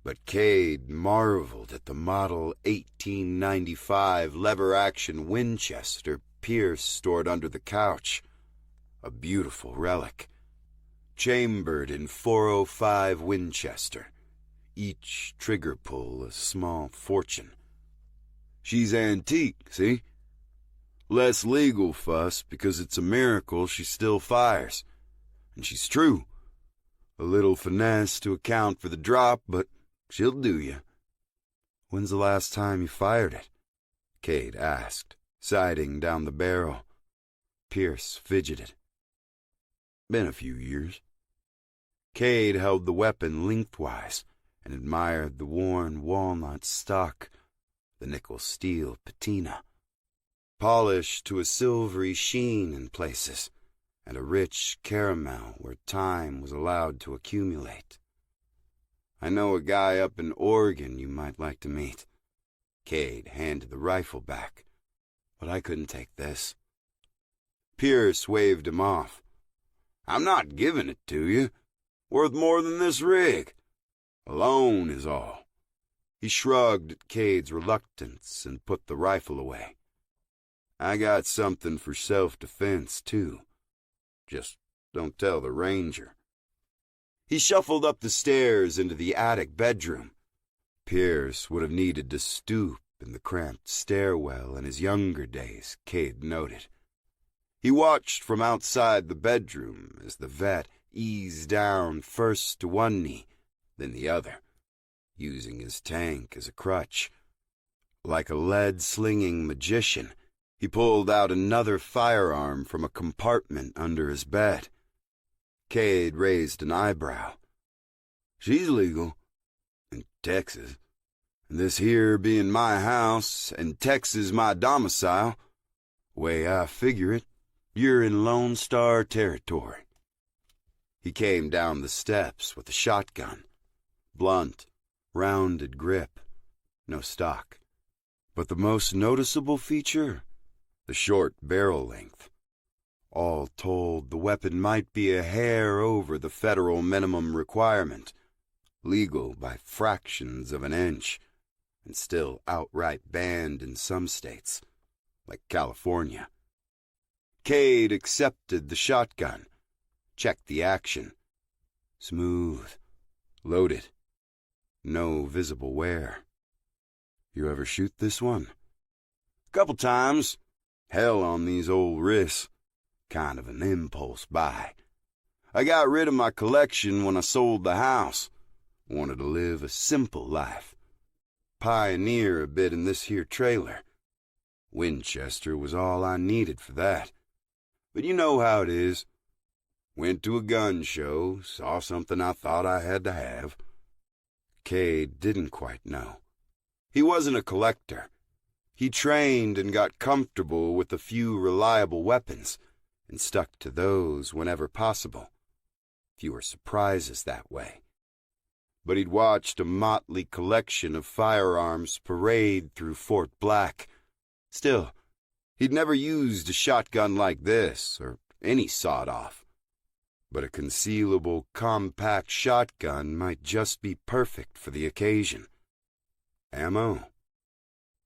But Cade marveled at the model 1895 lever-action Winchester Pierce stored under the couch. A beautiful relic. Chambered in .405 Winchester. Each trigger pull a small fortune. She's antique, see? Less legal fuss because it's a miracle she still fires. And she's true. A little finesse to account for the drop, but she'll do you. "When's the last time you fired it?" Cade asked, sighting down the barrel. Pierce fidgeted. "Been a few years." Cade held the weapon lengthwise and admired the worn walnut stock, the nickel-steel patina, polished to a silvery sheen in places, and a rich caramel where time was allowed to accumulate. "I know a guy up in Oregon you might like to meet." Cade handed the rifle back. "But I couldn't take this." Pierce waved him off. "I'm not giving it to you. Worth more than this rig. Alone is all." He shrugged at Cade's reluctance and put the rifle away. "I got something for self-defense, too. Just don't tell the ranger." He shuffled up the stairs into the attic bedroom. Pierce would have needed to stoop in the cramped stairwell in his younger days, Cade noted. He watched from outside the bedroom as the vet eased down first to one knee, then the other, using his tank as a crutch. Like a lead-slinging magician, he pulled out another firearm from a compartment under his bed. Cade raised an eyebrow. "She's legal. In Texas. And this here being my house, and Texas my domicile, way I figure it, you're in Lone Star territory." He came down the steps with a shotgun. Blunt, rounded grip, no stock. But the most noticeable feature, the short barrel length. All told, the weapon might be a hair over the federal minimum requirement, legal by fractions of an inch, and still outright banned in some states, like California. Cade accepted the shotgun, checked the action. Smooth, loaded, no visible wear. "You ever shoot this one?" "Couple times. Hell on these old wrists. Kind of an impulse buy. I got rid of my collection when I sold the house. Wanted to live a simple life. Pioneer a bit in this here trailer. Winchester was all I needed for that. But you know how it is. Went to a gun show, saw something I thought I had to have." Cade didn't quite know. He wasn't a collector. He trained and got comfortable with a few reliable weapons, and stuck to those whenever possible. Fewer surprises that way. But he'd watched a motley collection of firearms parade through Fort Black. Still, he'd never used a shotgun like this, or any sawed-off. But a concealable, compact shotgun might just be perfect for the occasion. Ammo.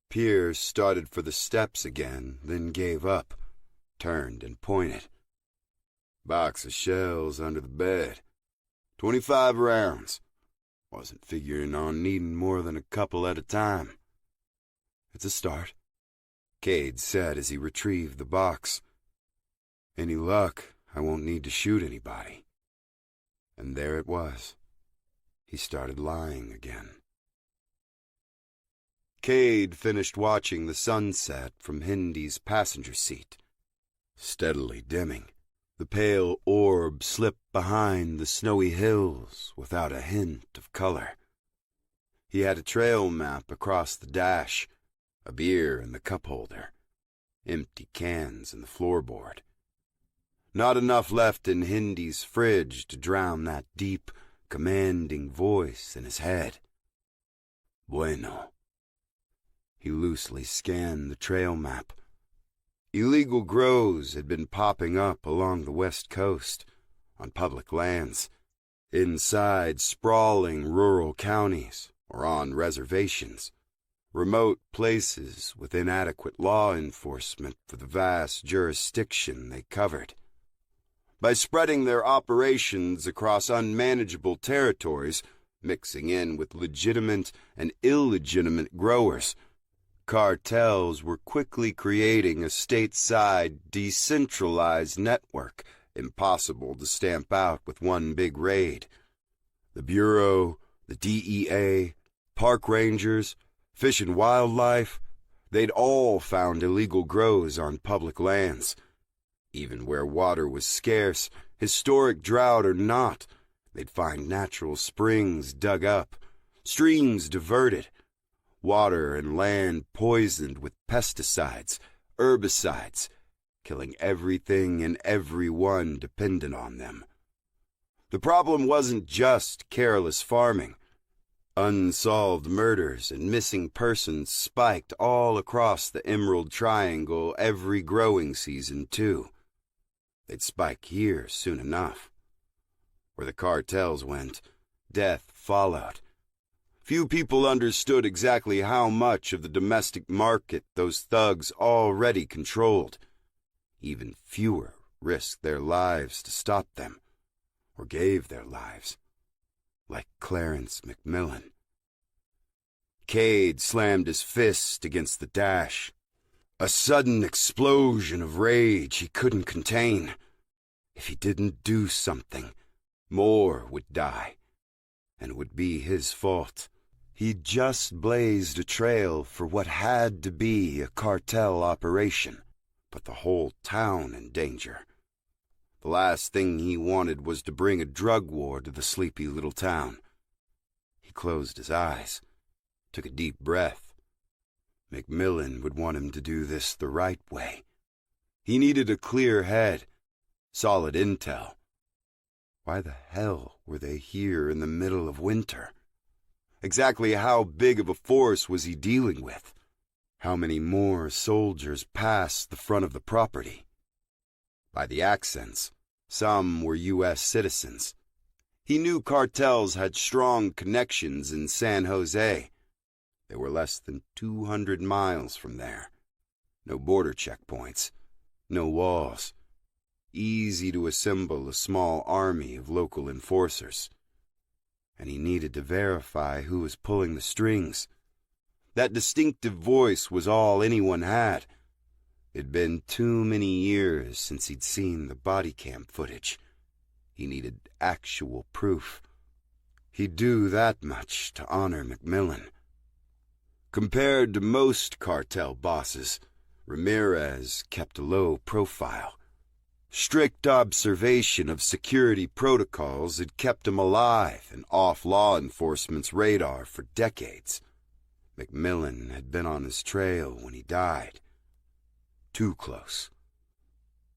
Pierce started for the steps again, then gave up. Turned and pointed. "Box of shells under the bed. 25 rounds. Wasn't figuring on needing more than a couple at a time." "It's a start," Cade said as he retrieved the box. "Any luck, I won't need to shoot anybody." And there it was. He started lying again. Cade finished watching the sunset from Hindy's passenger seat. Steadily dimming, the pale orb slipped behind the snowy hills without a hint of color. He had a trail map across the dash, a beer in the cup holder, empty cans in the floorboard. Not enough left in Hindy's fridge to drown that deep, commanding voice in his head. Bueno. He loosely scanned the trail map. Illegal grows had been popping up along the west coast, on public lands, inside sprawling rural counties, or on reservations, remote places with inadequate law enforcement for the vast jurisdiction they covered. By spreading their operations across unmanageable territories, mixing in with legitimate and illegitimate growers, cartels were quickly creating a stateside, decentralized network impossible to stamp out with one big raid. The Bureau, the DEA, park rangers, Fish and Wildlife, they'd all found illegal grows on public lands. Even where water was scarce, historic drought or not, they'd find natural springs dug up, streams diverted, water and land poisoned with pesticides, herbicides, killing everything and everyone dependent on them. The problem wasn't just careless farming. Unsolved murders and missing persons spiked all across the Emerald Triangle every growing season, too. They'd spike here soon enough. Where the cartels went, death followed. Few people understood exactly how much of the domestic market those thugs already controlled. Even fewer risked their lives to stop them, or gave their lives, like Clarence McMillan. Cade slammed his fist against the dash. A sudden explosion of rage he couldn't contain. If he didn't do something, more would die, and it would be his fault. He'd just blazed a trail for what had to be a cartel operation, but the whole town in danger. The last thing he wanted was to bring a drug war to the sleepy little town. He closed his eyes, took a deep breath. McMillan would want him to do this the right way. He needed a clear head, solid intel. Why the hell were they here in the middle of winter? Exactly how big of a force was he dealing with? How many more soldiers passed the front of the property? By the accents, some were U.S. citizens. He knew cartels had strong connections in San Jose. They were less than 200 miles from there. No border checkpoints, no walls. Easy to assemble a small army of local enforcers. And he needed to verify who was pulling the strings. That distinctive voice was all anyone had. It'd been too many years since he'd seen the body cam footage. He needed actual proof. He'd do that much to honor McMillan. Compared to most cartel bosses, Ramirez kept a low profile. Strict observation of security protocols had kept him alive and off law enforcement's radar for decades. McMillan had been on his trail when he died. Too close.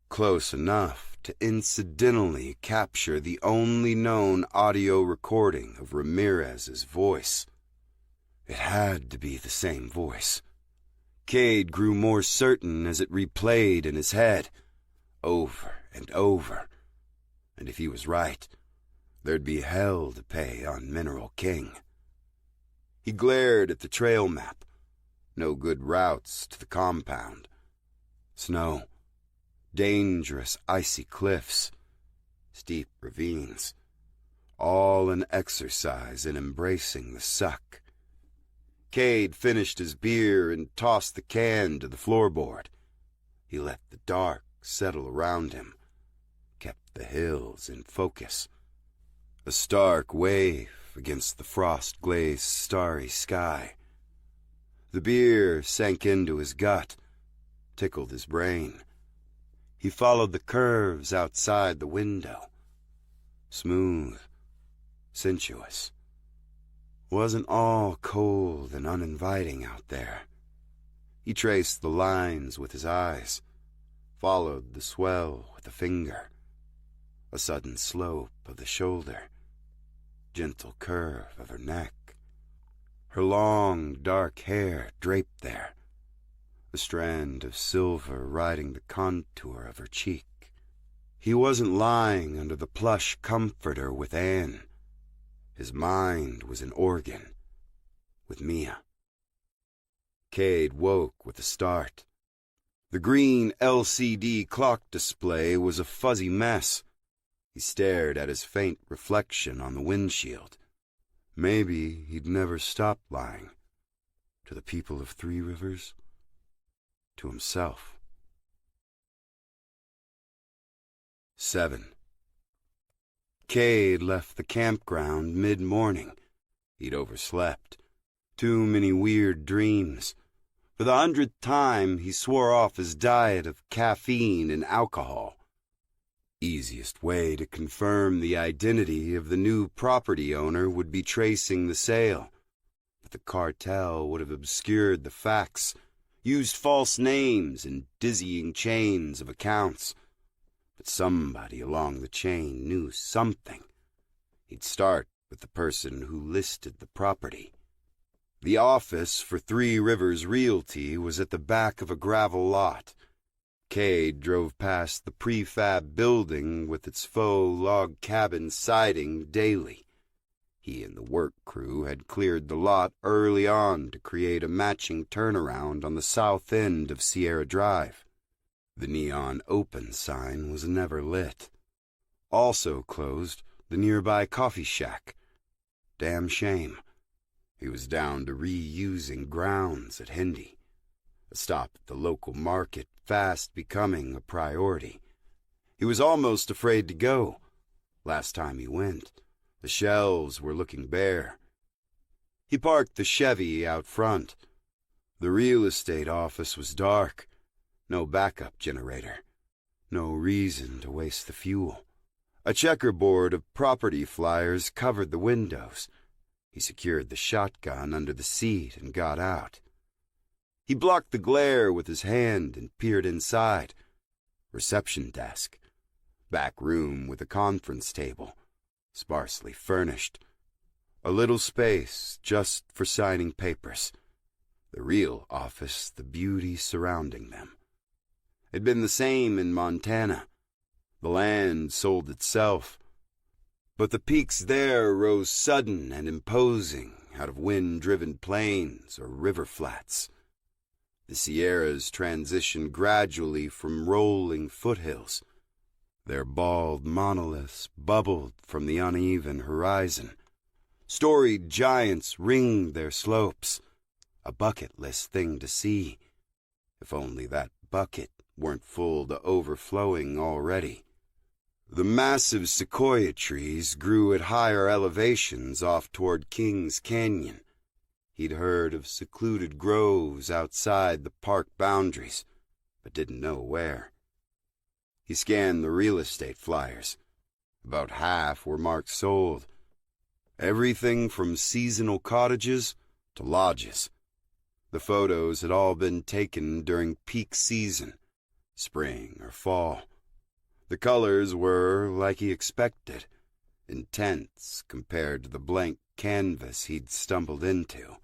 Close enough to incidentally capture the only known audio recording of Ramirez's voice. It had to be the same voice. Cade grew more certain as it replayed in his head, over and over. And if he was right, there'd be hell to pay on Mineral King. He glared at the trail map. No good routes to the compound. Snow. Dangerous icy cliffs. Steep ravines. All an exercise in embracing the suck. Cade finished his beer and tossed the can to the floorboard. He let the dark settle around him, kept the hills in focus. A stark wave against the frost-glazed starry sky. The beer sank into his gut, tickled his brain. He followed the curves outside the window. Smooth, sensuous. Wasn't all cold and uninviting out there. He traced the lines with his eyes, followed the swell with a finger. A sudden slope of the shoulder, gentle curve of her neck. Her long, dark hair draped there, a strand of silver riding the contour of her cheek. He wasn't lying under the plush comforter with Anne. His mind was in Oregon, with Mia. Cade woke with a start. The green LCD clock display was a fuzzy mess. He stared at his faint reflection on the windshield. Maybe he'd never stop lying. To the people of Three Rivers. To himself. 7. Cade left the campground mid-morning. He'd overslept. Too many weird dreams. For the 100th time, he swore off his diet of caffeine and alcohol. Easiest way to confirm the identity of the new property owner would be tracing the sale. But the cartel would have obscured the facts, used false names and dizzying chains of accounts. But somebody along the chain knew something. He'd start with the person who listed the property. The office for Three Rivers Realty was at the back of a gravel lot. Cade drove past the prefab building with its faux log cabin siding daily. He and the work crew had cleared the lot early on to create a matching turnaround on the south end of Sierra Drive. The neon open sign was never lit. Also closed the nearby coffee shack. Damn shame. He was down to reusing grounds at Hendy. A stop at the local market fast becoming a priority. He was almost afraid to go. Last time he went, the shelves were looking bare. He parked the Chevy out front. The real estate office was dark. No backup generator. No reason to waste the fuel. A checkerboard of property flyers covered the windows. He secured the shotgun under the seat and got out. He blocked the glare with his hand and peered inside. Reception desk. Back room with a conference table. Sparsely furnished. A little space just for signing papers. The real office, the beauty surrounding them. It'd been the same in Montana. The land sold itself. But the peaks there rose sudden and imposing out of wind-driven plains or river flats. The Sierras transitioned gradually from rolling foothills. Their bald monoliths bubbled from the uneven horizon. Storied giants ringed their slopes, a bucket list thing to see, if only that bucket weren't full to overflowing already. The massive sequoia trees grew at higher elevations off toward Kings Canyon. He'd heard of secluded groves outside the park boundaries, but didn't know where. He scanned the real estate flyers. About half were marked sold. Everything from seasonal cottages to lodges. The photos had all been taken during peak season, spring or fall. The colors were, like he expected, intense compared to the blank canvas he'd stumbled into.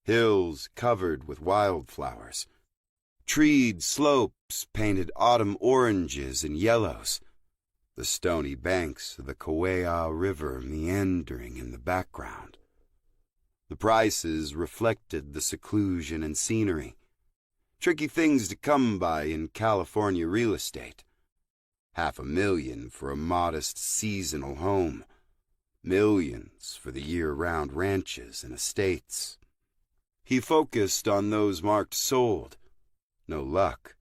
Hills covered with wildflowers. Treed slopes painted autumn oranges and yellows. The stony banks of the Kauai River meandering in the background. The prices reflected the seclusion and scenery. Tricky things to come by in California real estate. $500,000 for a modest seasonal home. Millions for the year-round ranches and estates. He focused on those marked sold. No luck.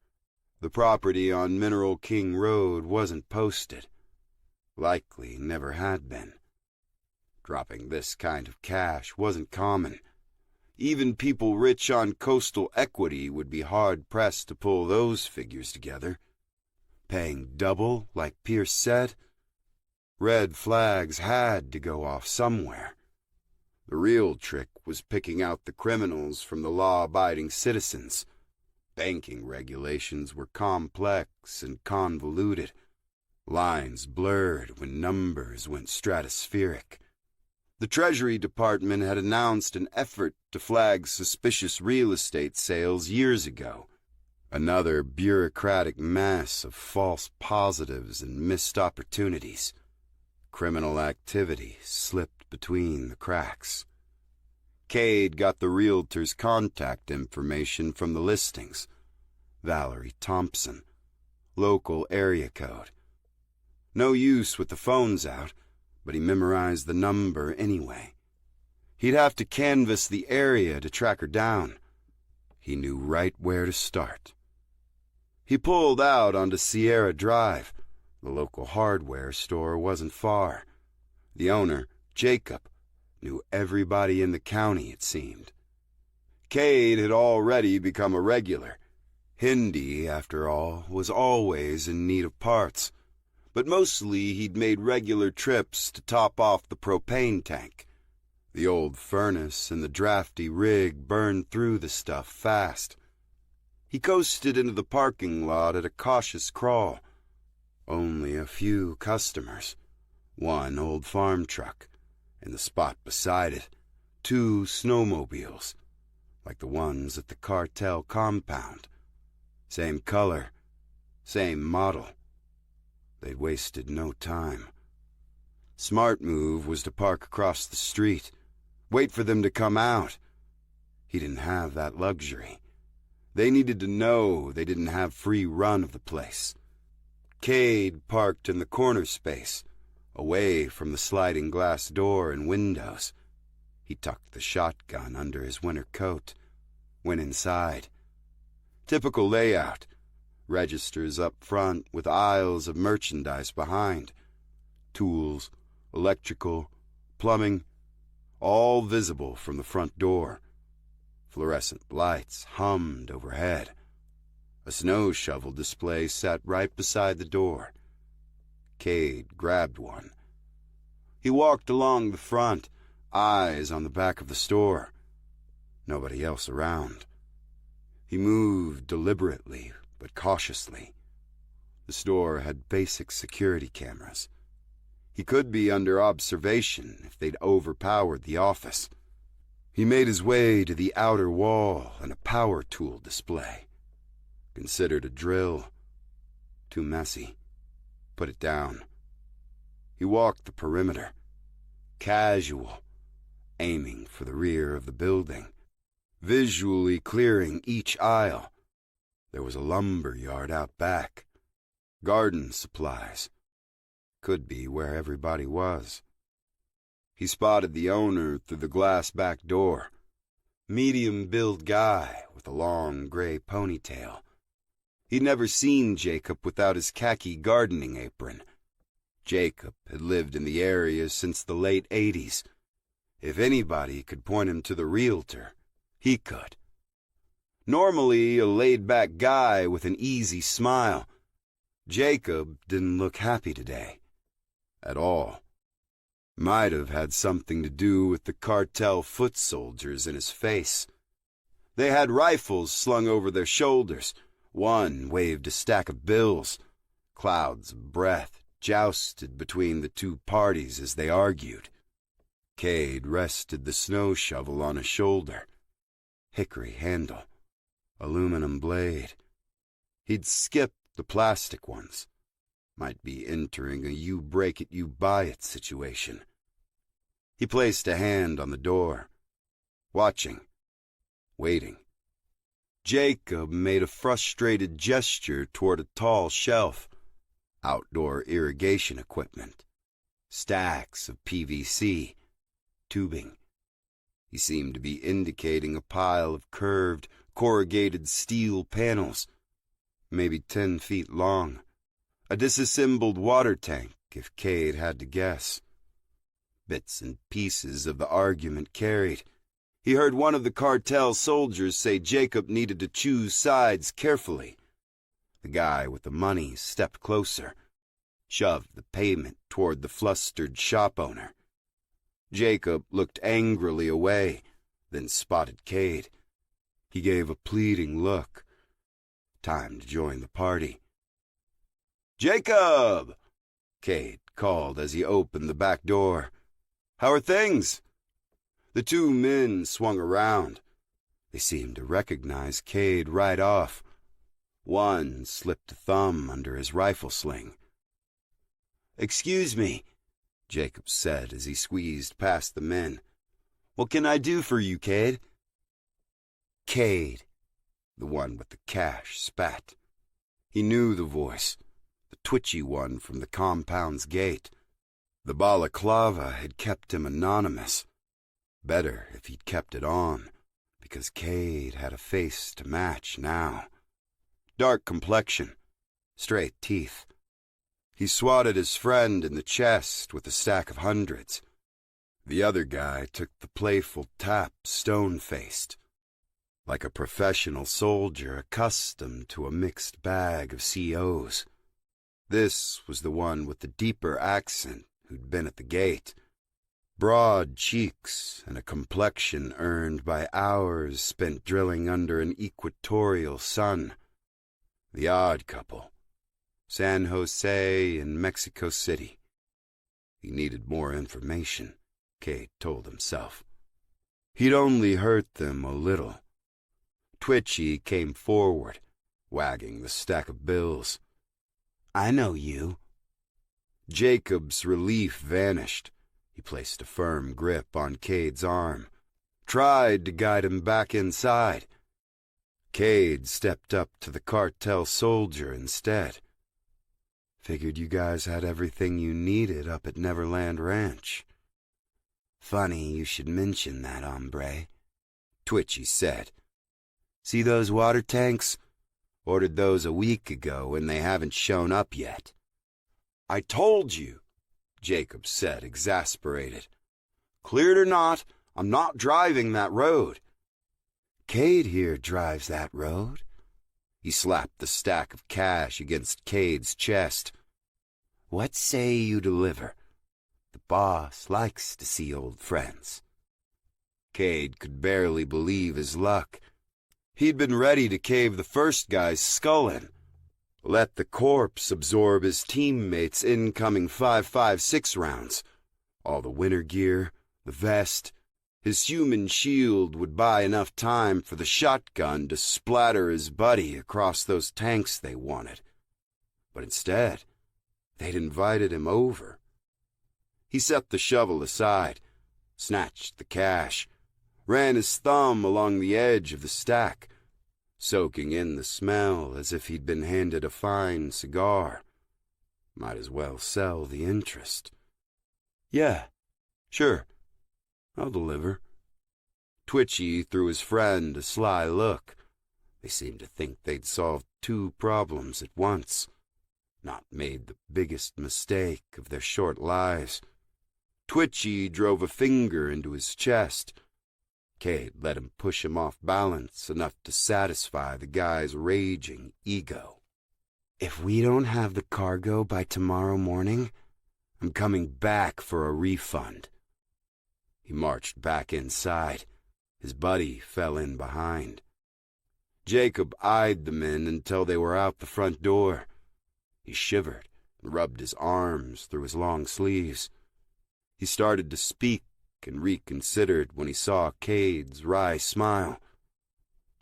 The property on Mineral King Road wasn't posted. Likely never had been. Dropping this kind of cash wasn't common. Even people rich on coastal equity would be hard-pressed to pull those figures together. Paying double, like Pierce said? Red flags had to go off somewhere. The real trick was picking out the criminals from the law-abiding citizens. Banking regulations were complex and convoluted. Lines blurred when numbers went stratospheric. The Treasury Department had announced an effort to flag suspicious real estate sales years ago. Another bureaucratic mess of false positives and missed opportunities. Criminal activity slipped between the cracks. Cade got the realtor's contact information from the listings. Valerie Thompson. Local area code. No use with the phones out, but he memorized the number anyway. He'd have to canvass the area to track her down. He knew right where to start. He pulled out onto Sierra Drive. The local hardware store wasn't far. The owner, Jacob, knew everybody in the county, it seemed. Cade had already become a regular. Hindi, after all, was always in need of parts. But mostly he'd made regular trips to top off the propane tank. The old furnace and the drafty rig burned through the stuff fast. He coasted into the parking lot at a cautious crawl. Only a few customers. One old farm truck. In the spot beside it, 2 snowmobiles, like the ones at the cartel compound. Same color, same model. They'd wasted no time. Smart move was to park across the street, wait for them to come out. He didn't have that luxury. They needed to know they didn't have free run of the place. Cade parked in the corner space, away from the sliding glass door and windows. He tucked the shotgun under his winter coat, went inside. Typical layout. Registers up front with aisles of merchandise behind. Tools, electrical, plumbing. all visible from the front door. Fluorescent lights hummed overhead. A snow shovel display sat right beside the door. Cade grabbed one. He walked along the front, eyes on the back of the store. Nobody else around. He moved deliberately but cautiously. The store had basic security cameras. He could be under observation if they'd overpowered the office. He made his way to the outer wall and a power tool display. Considered a drill. Too messy. Put it down. He walked the perimeter. Casual, aiming for the rear of the building. Visually clearing each aisle. There was a lumber yard out back. Garden supplies. Could be where everybody was. He spotted the owner through the glass back door. Medium-built guy with a long gray ponytail. He'd never seen Jacob without his khaki gardening apron. Jacob had lived in the area since the late 80s. If anybody could point him to the realtor, he could. Normally a laid-back guy with an easy smile, Jacob didn't look happy today. At all. Might have had something to do with the cartel foot soldiers in his face. They had rifles slung over their shoulders. One waved a stack of bills. Clouds of breath jousted between the two parties as they argued. Cade rested the snow shovel on his shoulder. Hickory handle. Aluminum blade. He'd skipped the plastic ones. Might be entering a you break it, you buy it situation. He placed a hand on the door. Watching. Waiting. Jacob made a frustrated gesture toward a tall shelf. Outdoor irrigation equipment. Stacks of PVC. Tubing. He seemed to be indicating a pile of curved, corrugated steel panels. Maybe 10 feet long. A disassembled water tank, if Cade had to guess. Bits and pieces of the argument carried. He heard one of the cartel soldiers say Jacob needed to choose sides carefully. The guy with the money stepped closer, shoved the payment toward the flustered shop owner. Jacob looked angrily away, then spotted Cade. He gave a pleading look. Time to join the party. "Jacob!" Cade called as he opened the back door. "How are things?" The two men swung around. They seemed to recognize Cade right off. One slipped a thumb under his rifle sling. "Excuse me," Jacob said as he squeezed past the men. "What can I do for you, Cade?" "Cade," the one with the cash spat. He knew the voice, the twitchy one from the compound's gate. The balaclava had kept him anonymous. Better if he'd kept it on, because Cade had a face to match now. Dark complexion, straight teeth. He swatted his friend in the chest with a stack of hundreds. The other guy took the playful tap stone-faced, like a professional soldier accustomed to a mixed bag of COs. This was the one with the deeper accent who'd been at the gate. Broad cheeks and a complexion earned by hours spent drilling under an equatorial sun. The odd couple. San Jose and Mexico City. He needed more information, Cade told himself. He'd only hurt them a little. Twitchy came forward, wagging the stack of bills. "I know you." Jacob's relief vanished. He placed a firm grip on Cade's arm, tried to guide him back inside. Cade stepped up to the cartel soldier instead. "Figured you guys had everything you needed up at Neverland Ranch." "Funny you should mention that, hombre," Twitchy said. "See those water tanks? Ordered those a week ago and they haven't shown up yet." "I told you," Jacob said, exasperated. Cleared or not, I'm not driving that road. Cade here drives that road. He slapped the stack of cash against Cade's chest. What say you deliver? The boss likes to see old friends. Cade could barely believe his luck. He'd been ready to cave the first guy's skull in. Let the corpse absorb his teammates' incoming 5.56 rounds. All the winter gear, the vest, his human shield would buy enough time for the shotgun to splatter his buddy across those tanks they wanted. But instead, they'd invited him over. He set the shovel aside, snatched the cash, ran his thumb along the edge of the stack, soaking in the smell as if he'd been handed a fine cigar. Might as well sell the interest. Yeah, sure, I'll deliver. Twitchy threw his friend a sly look. They seemed to think they'd solved two problems at once, not made the biggest mistake of their short lives. Twitchy drove a finger into his chest. Cade let him push him off balance enough to satisfy the guy's raging ego. If we don't have the cargo by tomorrow morning, I'm coming back for a refund. He marched back inside. His buddy fell in behind. Jacob eyed the men until they were out the front door. He shivered and rubbed his arms through his long sleeves. He started to speak and reconsidered when he saw Cade's wry smile.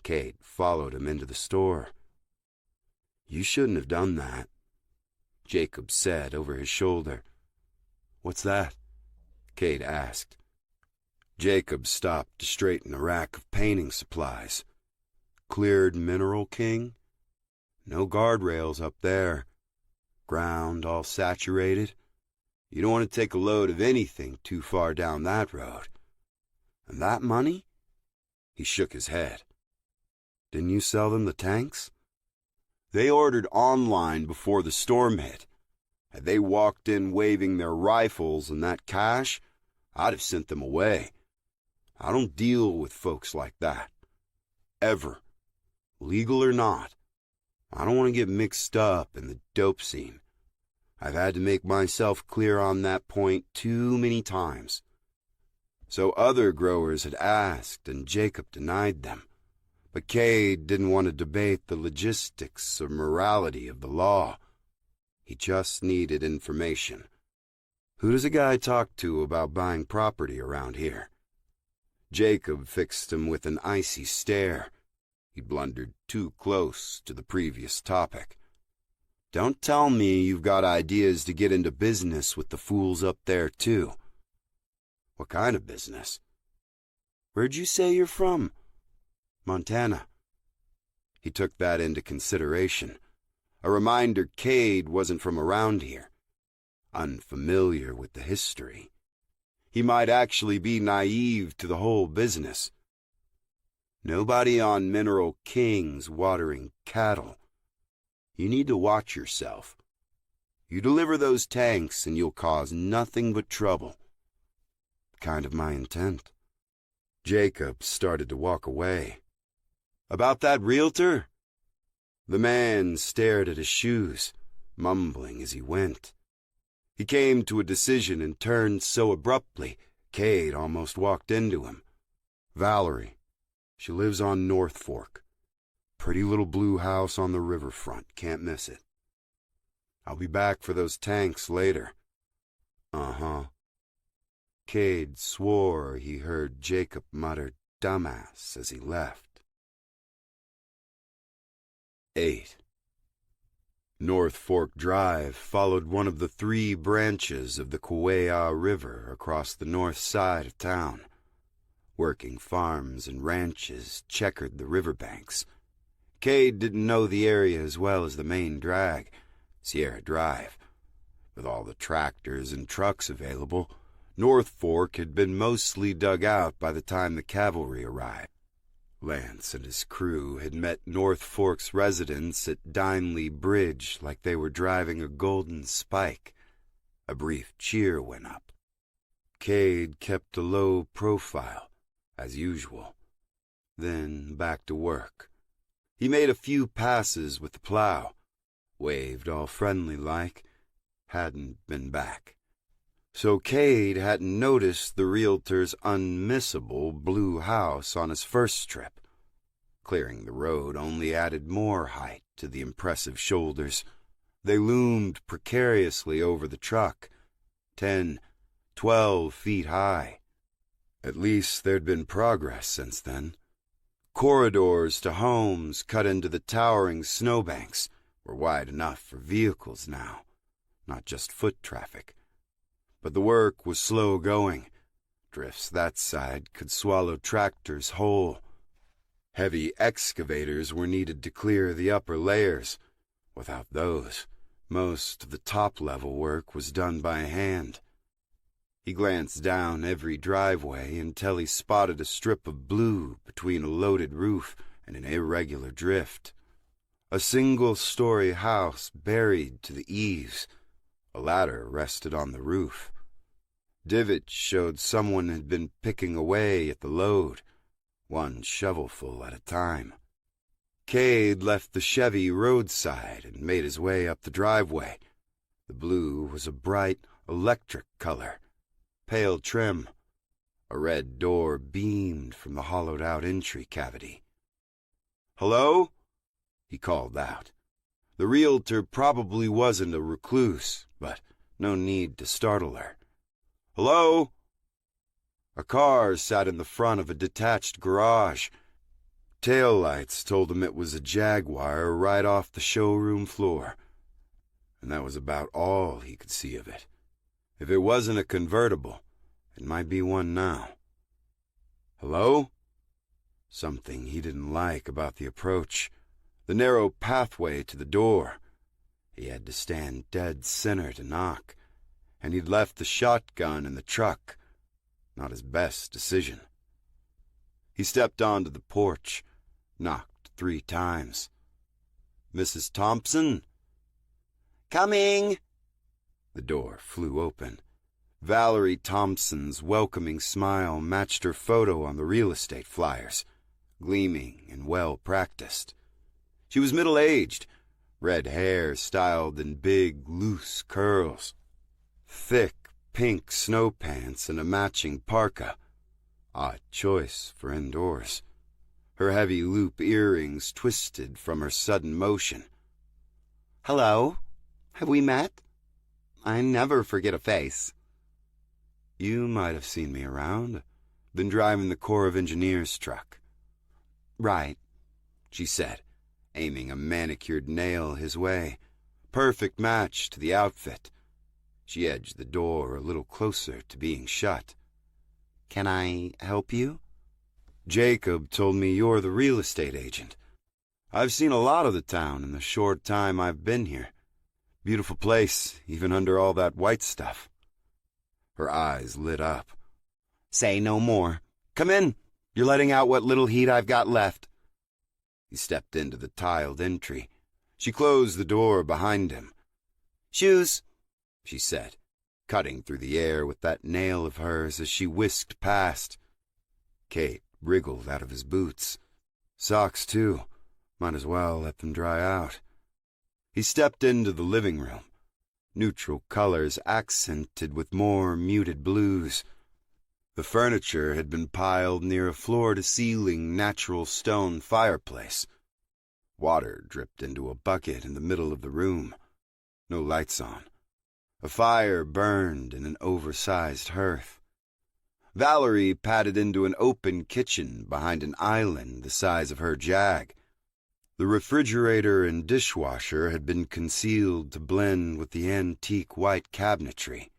Cade followed him into the store. You shouldn't have done that, Jacob said over his shoulder. What's that? Cade asked. Jacob stopped to straighten a rack of painting supplies. Cleared Mineral King? No guardrails up there. Ground all saturated. You don't want to take a load of anything too far down that road. And that money? He shook his head. Didn't you sell them the tanks? They ordered online before the storm hit. Had they walked in waving their rifles and that cash, I'd have sent them away. I don't deal with folks like that. Ever. Legal or not. I don't want to get mixed up in the dope scene. I've had to make myself clear on that point too many times. So other growers had asked, and Jacob denied them. But Cade didn't want to debate the logistics or morality of the law. He just needed information. Who does a guy talk to about buying property around here? Jacob fixed him with an icy stare. He blundered too close to the previous topic. Don't tell me you've got ideas to get into business with the fools up there, too. What kind of business? Where'd you say you're from? Montana. He took that into consideration. A reminder Cade wasn't from around here. Unfamiliar with the history. He might actually be naive to the whole business. Nobody on Mineral King's watering cattle. You need to watch yourself. You deliver those tanks and you'll cause nothing but trouble. Kind of my intent. Jacob started to walk away. About that realtor? The man stared at his shoes, mumbling as he went. He came to a decision and turned so abruptly, Cade almost walked into him. Valerie. She lives on North Fork. Pretty little blue house on the riverfront. Can't miss it. I'll be back for those tanks later. Uh-huh. Cade swore he heard Jacob mutter dumbass as he left. 8. North Fork Drive followed one of the 3 branches of the Kauai River across the north side of town. Working farms and ranches checkered the riverbanks. Cade didn't know the area as well as the main drag, Sierra Drive. With all the tractors and trucks available, North Fork had been mostly dug out by the time the cavalry arrived. Lance and his crew had met North Fork's residents at Dineley Bridge like they were driving a golden spike. A brief cheer went up. Cade kept a low profile, as usual. Then back to work. He made a few passes with the plow, waved all friendly-like, hadn't been back. So Cade hadn't noticed the realtor's unmissable blue house on his first trip. Clearing the road only added more height to the impressive shoulders. They loomed precariously over the truck, 10, 12 feet high. At least there'd been progress since then. Corridors to homes cut into the towering snowbanks were wide enough for vehicles now, not just foot traffic. But the work was slow going. Drifts that side could swallow tractors whole. Heavy excavators were needed to clear the upper layers. Without those, most of the top-level work was done by hand. He glanced down every driveway until he spotted a strip of blue between a loaded roof and an irregular drift. A single-story house buried to the eaves. A ladder rested on the roof. Divots showed someone had been picking away at the load, one shovelful at a time. Cade left the Chevy roadside and made his way up the driveway. The blue was a bright electric color, pale trim. A red door beamed from the hollowed-out entry cavity. "Hello?" he called out. The realtor probably wasn't a recluse, but no need to startle her. "Hello?" A car sat in the front of a detached garage. Taillights told him it was a Jaguar right off the showroom floor. And that was about all he could see of it. If it wasn't a convertible, it might be one now. "Hello?" Something he didn't like about the approach. The narrow pathway to the door. He had to stand dead center to knock, and he'd left the shotgun in the truck. Not his best decision. He stepped onto the porch, knocked 3 times. "Mrs. Thompson?" "Coming!" The door flew open. Valerie Thompson's welcoming smile matched her photo on the real estate flyers, gleaming and well-practiced. She was middle-aged, red hair styled in big, loose curls, thick pink snow pants and a matching parka. Odd choice for indoors. Her heavy loop earrings twisted from her sudden motion. "Hello? Have we met? I never forget a face." "You might have seen me around. Been driving the Corps of Engineers truck." "Right," she said, aiming a manicured nail his way. Perfect match to the outfit. She edged the door a little closer to being shut. "Can I help you?" "Jacob told me you're the real estate agent. I've seen a lot of the town in the short time I've been here. Beautiful place, even under all that white stuff." Her eyes lit up. "Say no more. Come in. You're letting out what little heat I've got left." He stepped into the tiled entry. She closed the door behind him. "Shoes," she said, cutting through the air with that nail of hers as she whisked past. Kate wriggled out of his boots. Socks, too. Might as well let them dry out. He stepped into the living room. Neutral colors accented with more muted blues. The furniture had been piled near a floor-to-ceiling natural stone fireplace. Water dripped into a bucket in the middle of the room. No lights on. A fire burned in an oversized hearth. Valerie padded into an open kitchen behind an island the size of her Jag. The refrigerator and dishwasher had been concealed to blend with the antique white cabinetry.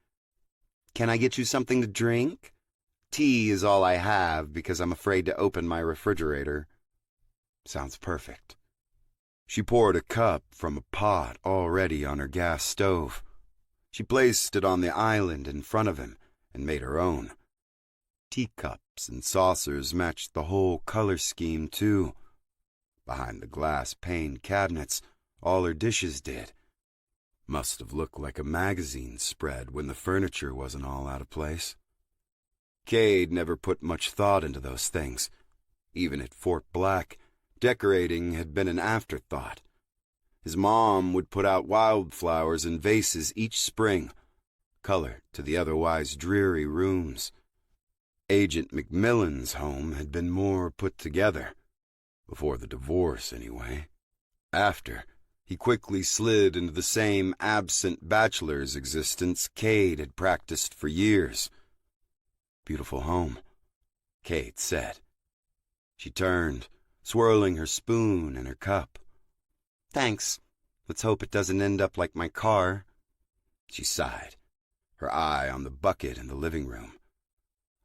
"Can I get you something to drink? Tea is all I have because I'm afraid to open my refrigerator." "Sounds perfect." She poured a cup from a pot already on her gas stove. She placed it on the island in front of him and made her own. Teacups and saucers matched the whole color scheme, too. Behind the glass-paned cabinets, all her dishes did. Must have looked like a magazine spread when the furniture wasn't all out of place. Cade never put much thought into those things. Even at Fort Black, decorating had been an afterthought. His mom would put out wildflowers in vases each spring, color to the otherwise dreary rooms. Agent McMillan's home had been more put together. Before the divorce, anyway. After, he quickly slid into the same absent bachelor's existence Cade had practiced for years. "Beautiful home," Cade said. She turned, swirling her spoon in her cup. "Thanks. Let's hope it doesn't end up like my car." She sighed, her eye on the bucket in the living room.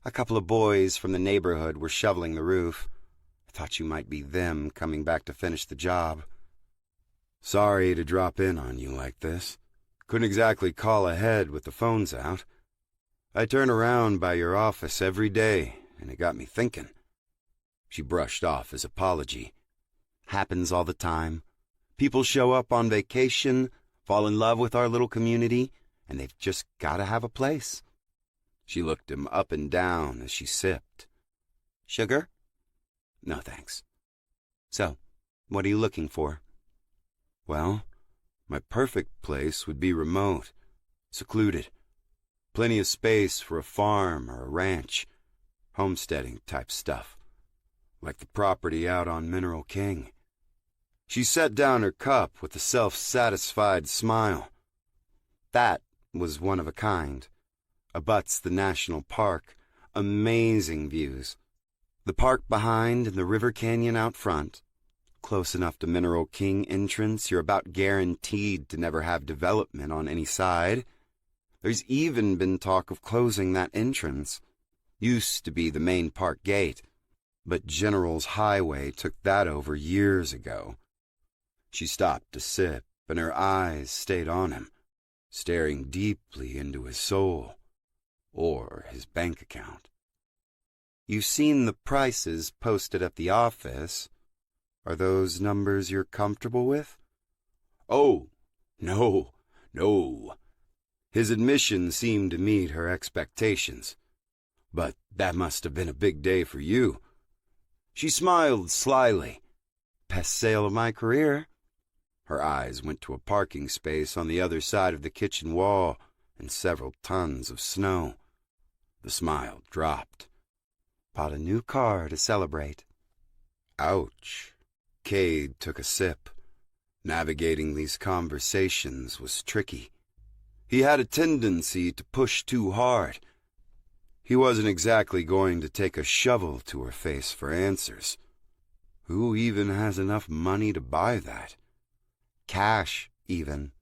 "A couple of boys from the neighborhood were shoveling the roof. I thought you might be them coming back to finish the job." "Sorry to drop in on you like this. Couldn't exactly call ahead with the phones out. I turn around by your office every day, and it got me thinking." She brushed off his apology. "Happens all the time. People show up on vacation, fall in love with our little community, and they've just got to have a place." She looked him up and down as she sipped. "Sugar?" "No, thanks." "So, what are you looking for?" "Well, my perfect place would be remote, secluded. Plenty of space for a farm or a ranch, homesteading type stuff, like the property out on Mineral King." She set down her cup with a self-satisfied smile. "That was one of a kind. Abuts the national park. Amazing views. The park behind and the river canyon out front. Close enough to Mineral King entrance, you're about guaranteed to never have development on any side. There's even been talk of closing that entrance. Used to be the main park gate, but General's Highway took that over years ago." She stopped to sip, and her eyes stayed on him, staring deeply into his soul, or his bank account. "You've seen the prices posted at the office. Are those numbers you're comfortable with?" "Oh, no. His admission seemed to meet her expectations. "But that must have been a big day for you." She smiled slyly. "Best sale of my career." Her eyes went to a parking space on the other side of the kitchen wall and several tons of snow. The smile dropped. "Bought a new car to celebrate." Ouch. Cade took a sip. Navigating these conversations was tricky. He had a tendency to push too hard. He wasn't exactly going to take a shovel to her face for answers. Who even has enough money to buy that? "Cash, even,"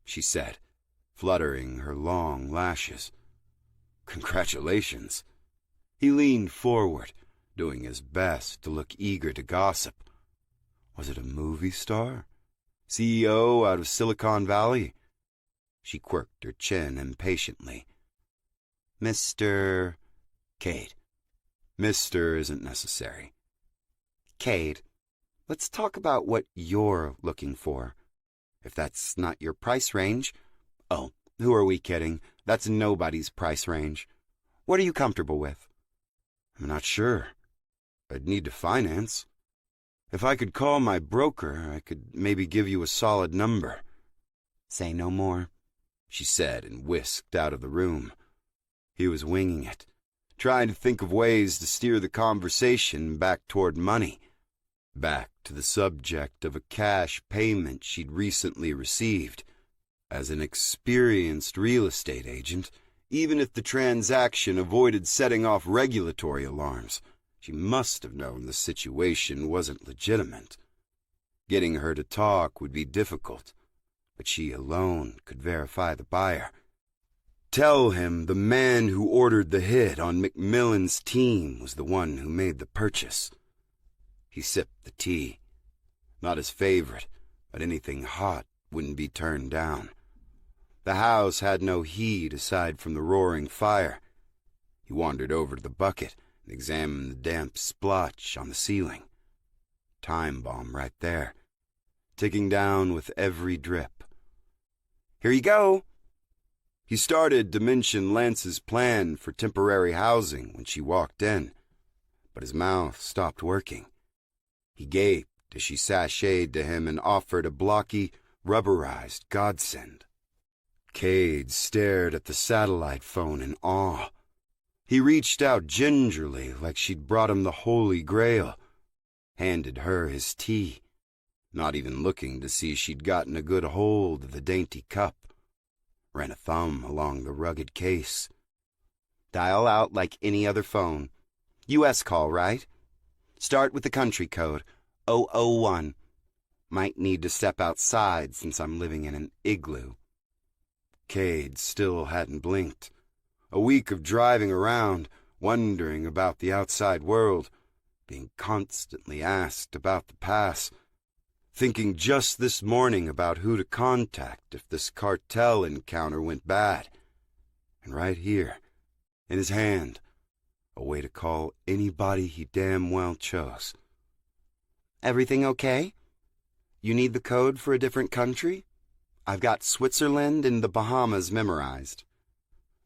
she said, fluttering her long lashes. "Congratulations." He leaned forward, doing his best to look eager to gossip. Was it a movie star? CEO out of Silicon Valley? She quirked her chin impatiently. "Mr. Cade." "Mr. isn't necessary." "Cade, let's talk about what you're looking for. If that's not your price range..." "Oh, who are we kidding? That's nobody's price range. What are you comfortable with?" "I'm not sure. I'd need to finance. If I could call my broker, I could maybe give you a solid number." "Say no more," she said, and whisked out of the room. He was winging it, trying to think of ways to steer the conversation back toward money, back to the subject of a cash payment she'd recently received. As an experienced real estate agent, even if the transaction avoided setting off regulatory alarms, she must have known the situation wasn't legitimate. Getting her to talk would be difficult, but she alone could verify the buyer. Tell him the man who ordered the hit on McMillan's team was the one who made the purchase. He sipped the tea. Not his favorite, but anything hot wouldn't be turned down. The house had no heat aside from the roaring fire. He wandered over to the bucket and examined the damp splotch on the ceiling. Time bomb right there, ticking down with every drip. "Here you go." He started to mention Lance's plan for temporary housing when she walked in, but his mouth stopped working. He gaped as she sashayed to him and offered a blocky, rubberized godsend. Cade stared at the satellite phone in awe. He reached out gingerly like she'd brought him the Holy Grail, handed her his tea, not even looking to see she'd gotten a good hold of the dainty cup, ran a thumb along the rugged case. Dial out like any other phone. U.S. call, right? Start with the country code, 001. Might need to step outside since I'm living in an igloo. Cade still hadn't blinked. A week of driving around, wondering about the outside world, being constantly asked about the pass, thinking just this morning about who to contact if this cartel encounter went bad. And right here, in his hand, a way to call anybody he damn well chose. Everything okay? You need the code for a different country? I've got Switzerland and the Bahamas memorized.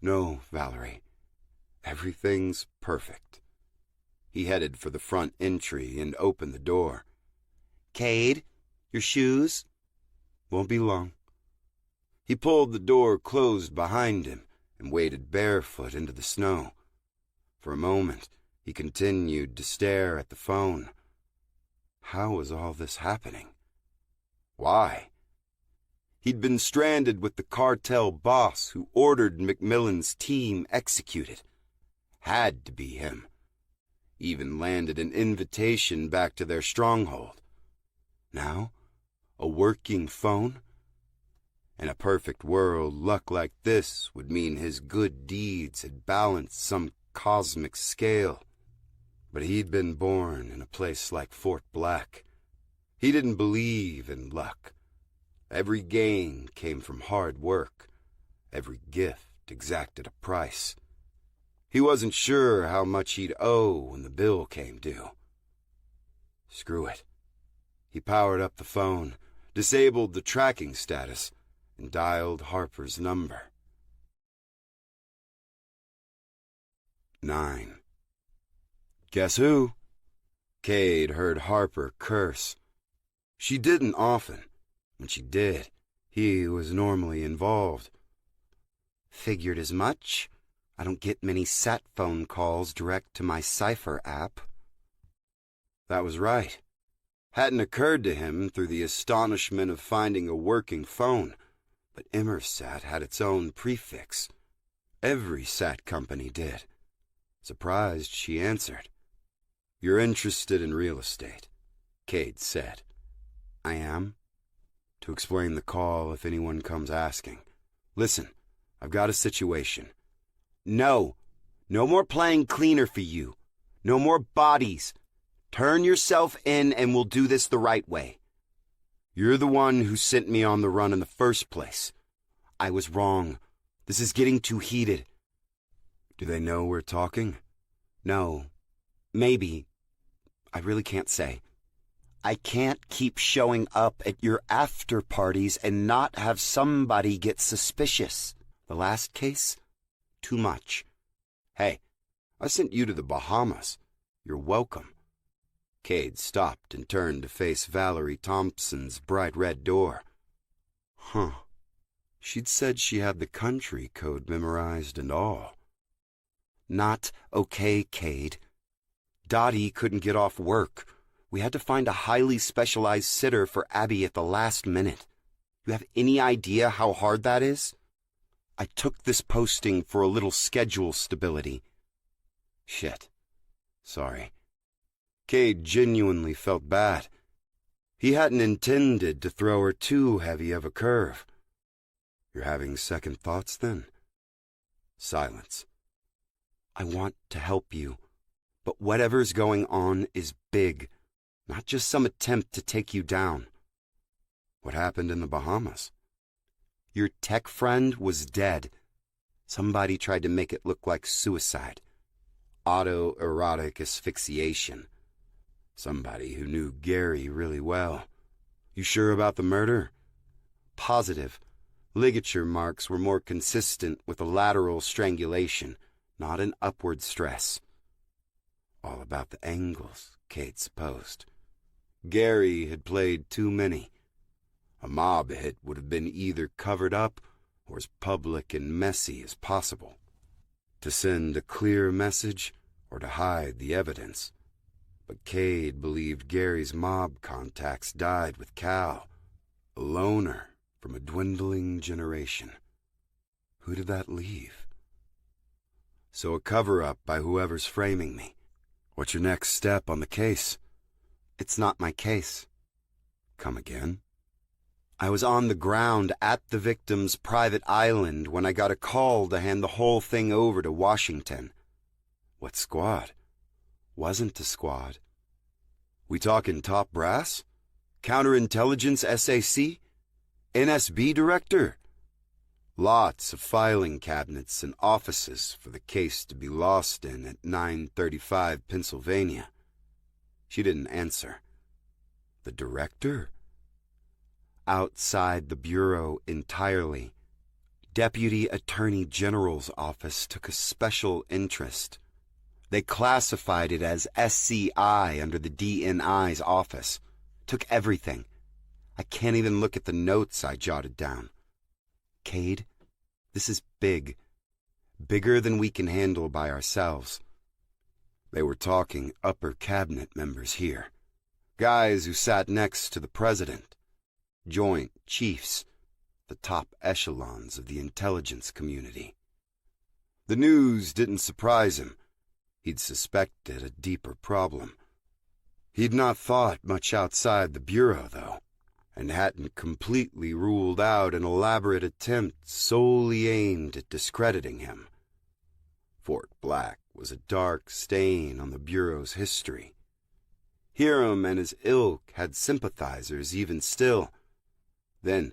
No, Valerie. Everything's perfect. He headed for the front entry and opened the door. Cade, your shoes? Won't be long. He pulled the door closed behind him and waded barefoot into the snow. For a moment, he continued to stare at the phone. How was all this happening? Why? He'd been stranded with the cartel boss who ordered McMillan's team executed. Had to be him. Even landed an invitation back to their stronghold. Now, a working phone? In a perfect world, luck like this would mean his good deeds had balanced some cosmic scale. But he'd been born in a place like Fort Black. He didn't believe in luck. Every gain came from hard work. Every gift exacted a price. He wasn't sure how much he'd owe when the bill came due. Screw it. He powered up the phone, disabled the tracking status, and dialed Harper's number. 9. Guess who? Cade heard Harper curse. She didn't often. When she did, he was normally involved. Figured as much. I don't get many sat phone calls direct to my Cypher app. That was right. Hadn't occurred to him through the astonishment of finding a working phone, but Immersat had its own prefix. Every sat company did. Surprised, she answered. You're interested in real estate, Cade said. I am. To explain the call if anyone comes asking. Listen, I've got a situation. No. No more playing cleaner for you. No more bodies. Turn yourself in and we'll do this the right way. You're the one who sent me on the run in the first place. I was wrong. This is getting too heated. Do they know we're talking? No. Maybe. I really can't say. I can't keep showing up at your after parties and not have somebody get suspicious. The last case? Too much. Hey, I sent you to the Bahamas. You're welcome. Cade stopped and turned to face Valerie Thompson's bright red door. Huh. She'd said she had the country code memorized and all. Not okay, Cade. Dottie couldn't get off work. We had to find a highly specialized sitter for Abby at the last minute. You have any idea how hard that is? I took this posting for a little schedule stability. Shit. Sorry. Cade genuinely felt bad. He hadn't intended to throw her too heavy of a curve. You're having second thoughts, then? Silence. I want to help you, but whatever's going on is big, not just some attempt to take you down. What happened in the Bahamas? Your tech friend was dead. Somebody tried to make it look like suicide. Autoerotic asphyxiation. Somebody who knew Gary really well. You sure about the murder? Positive. Ligature marks were more consistent with a lateral strangulation, not an upward stress. All about the angles, Cade supposed. Gary had played too many. A mob hit would have been either covered up or as public and messy as possible. To send a clear message or to hide the evidence. But Cade believed Gary's mob contacts died with Cal, a loner from a dwindling generation. Who did that leave? So a cover-up by whoever's framing me. What's your next step on the case? It's not my case. Come again? I was on the ground at the victim's private island when I got a call to hand the whole thing over to Washington. What squad? Wasn't a squad. We talking top brass? Counterintelligence SAC? NSB director? Lots of filing cabinets and offices for the case to be lost in at 935 Pennsylvania. She didn't answer. The director? Outside the bureau entirely, Deputy Attorney General's office took a special interest. They classified it as SCI under the DNI's office. Took everything. I can't even look at the notes I jotted down. Cade, this is big. Bigger than we can handle by ourselves. They were talking upper cabinet members here. Guys who sat next to the president. Joint chiefs, the top echelons of the intelligence community. The news didn't surprise him. He'd suspected a deeper problem. He'd not thought much outside the bureau, though, and hadn't completely ruled out an elaborate attempt solely aimed at discrediting him. Fort Black was a dark stain on the bureau's history. Hiram and his ilk had sympathizers even still. Then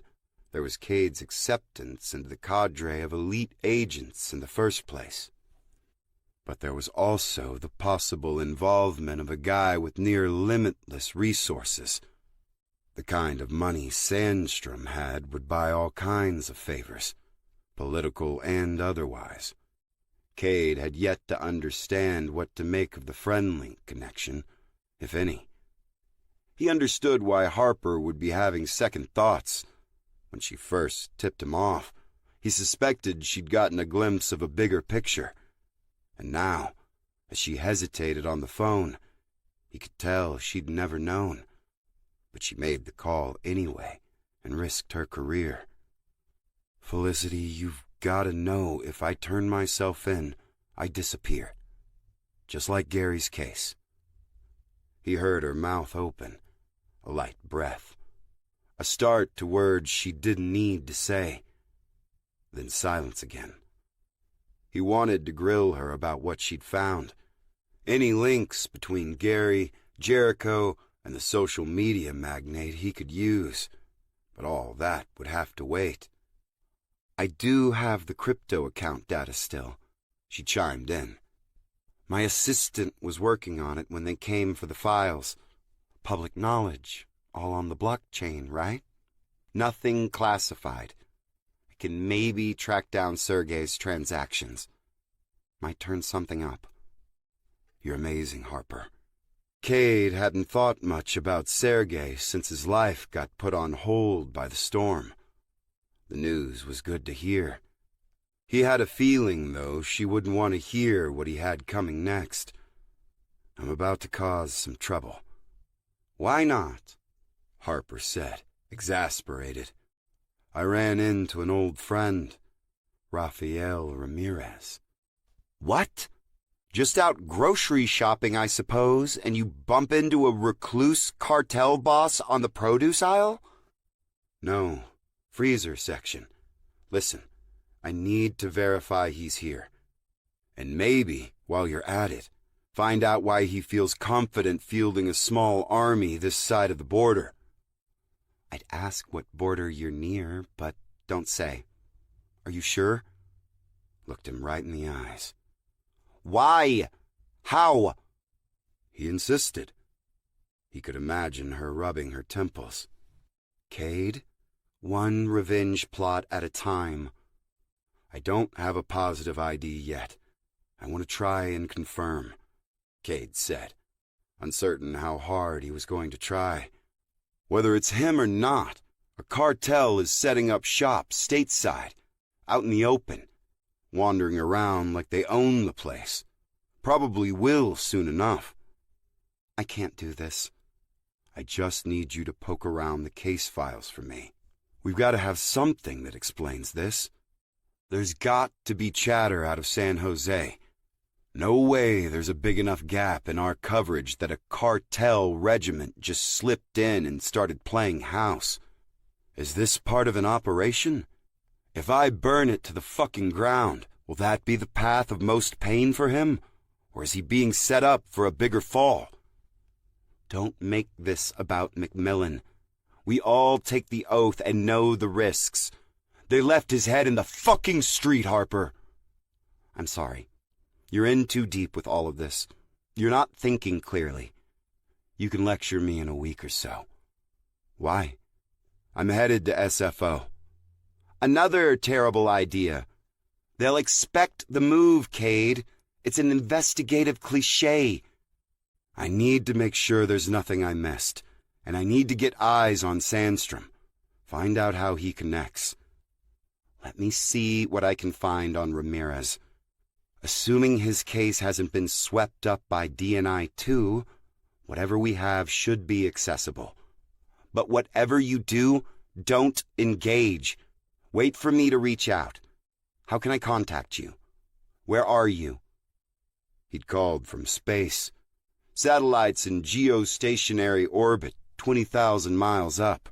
there was Cade's acceptance into the cadre of elite agents in the first place. But there was also the possible involvement of a guy with near limitless resources. The kind of money Sandstrom had would buy all kinds of favors, political and otherwise. Cade had yet to understand what to make of the Friendlink connection, if any. He understood why Harper would be having second thoughts. When she first tipped him off, he suspected she'd gotten a glimpse of a bigger picture. And now, as she hesitated on the phone, he could tell she'd never known. But she made the call anyway and risked her career. Felicity, you've got to know if I turn myself in, I disappear. Just like Gary's case. He heard her mouth open, a light breath, a start to words she didn't need to say. Then silence again. He wanted to grill her about what she'd found. Any links between Gary, Jericho, and the social media magnate he could use. But all that would have to wait. I do have the crypto account data still, she chimed in. My assistant was working on it when they came for the files. Public knowledge, all on the blockchain, right? Nothing classified. I can maybe track down Sergei's transactions. Might turn something up. You're amazing, Harper. Cade hadn't thought much about Sergei since his life got put on hold by the storm. The news was good to hear. He had a feeling, though, she wouldn't want to hear what he had coming next. I'm about to cause some trouble. Why not? Harper said, exasperated. I ran into an old friend, Rafael Ramirez. What? Just out grocery shopping, I suppose, and you bump into a recluse cartel boss on the produce aisle? No, freezer section. Listen, I need to verify he's here. And maybe, while you're at it, find out why he feels confident fielding a small army this side of the border. I'd ask what border you're near, but don't say. Are you sure? Looked him right in the eyes. Why? How? He insisted. He could imagine her rubbing her temples. Cade, one revenge plot at a time. I don't have a positive ID yet. I want to try and confirm, Cade said, uncertain how hard he was going to try. Whether it's him or not, a cartel is setting up shop stateside, out in the open, wandering around like they own the place. Probably will soon enough. I can't do this. I just need you to poke around the case files for me. We've got to have something that explains this. There's got to be chatter out of San Jose. No way there's a big enough gap in our coverage that a cartel regiment just slipped in and started playing house. Is this part of an operation? If I burn it to the fucking ground, will that be the path of most pain for him? Or is he being set up for a bigger fall? Don't make this about McMillan. We all take the oath and know the risks. They left his head in the fucking street, Harper. I'm sorry. You're in too deep with all of this. You're not thinking clearly. You can lecture me in a week or so. Why? I'm headed to SFO. Another terrible idea. They'll expect the move, Cade. It's an investigative cliché. I need to make sure there's nothing I missed, and I need to get eyes on Sandstrom. Find out how he connects. Let me see what I can find on Ramirez. Assuming his case hasn't been swept up by DNI 2, whatever we have should be accessible. But whatever you do, don't engage. Wait for me to reach out. How can I contact you? Where are you? He'd called from space. Satellites in geostationary orbit 20,000 miles up.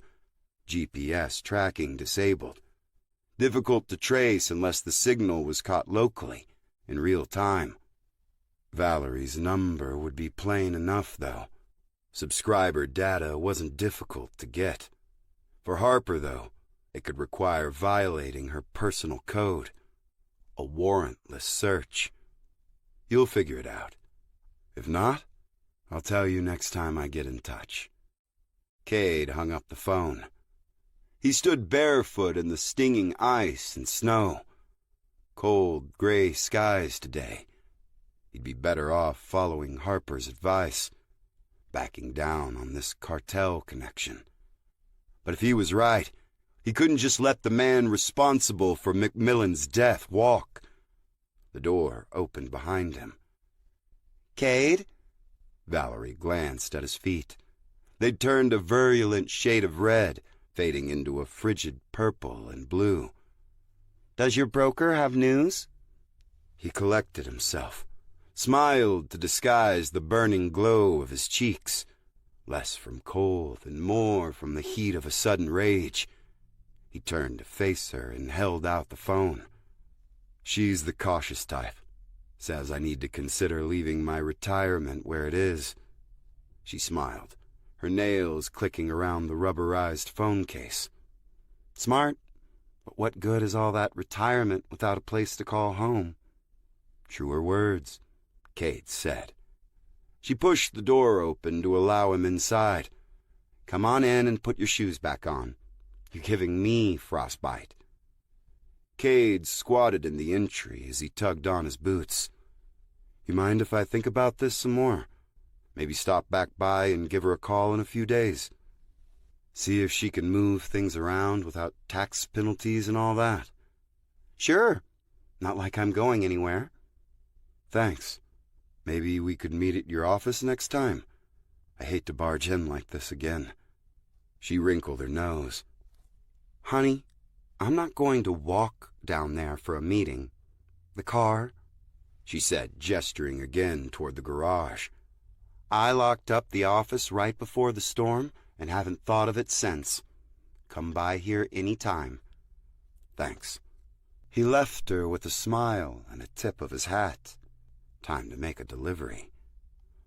GPS tracking disabled. Difficult to trace unless the signal was caught locally, in real time. Valerie's number would be plain enough, though. Subscriber data wasn't difficult to get. For Harper, though, it could require violating her personal code. A warrantless search. You'll figure it out. If not, I'll tell you next time I get in touch. Cade hung up the phone. He stood barefoot in the stinging ice and snow. Cold, gray skies today. He'd be better off following Harper's advice, backing down on this cartel connection. But if he was right, he couldn't just let the man responsible for McMillan's death walk. The door opened behind him. Cade? Valerie glanced at his feet. They'd turned a virulent shade of red, fading into a frigid purple and blue. Does your broker have news? He collected himself, smiled to disguise the burning glow of his cheeks, less from cold and more from the heat of a sudden rage. He turned to face her and held out the phone. She's the cautious type. Says I need to consider leaving my retirement where it is. She smiled, her nails clicking around the rubberized phone case. Smart, but what good is all that retirement without a place to call home? Truer words, Cade said. She pushed the door open to allow him inside. Come on in and put your shoes back on. You're giving me frostbite. Cade squatted in the entry as he tugged on his boots. You mind if I think about this some more? Maybe stop back by and give her a call in a few days. See if she can move things around without tax penalties and all that. Sure. Not like I'm going anywhere. Thanks. Maybe we could meet at your office next time. I hate to barge in like this again. She wrinkled her nose. Honey, I'm not going to walk down there for a meeting. The car, she said, gesturing again toward the garage. I locked up the office right before the storm and haven't thought of it since. Come by here any time. Thanks. He left her with a smile and a tip of his hat. Time to make a delivery.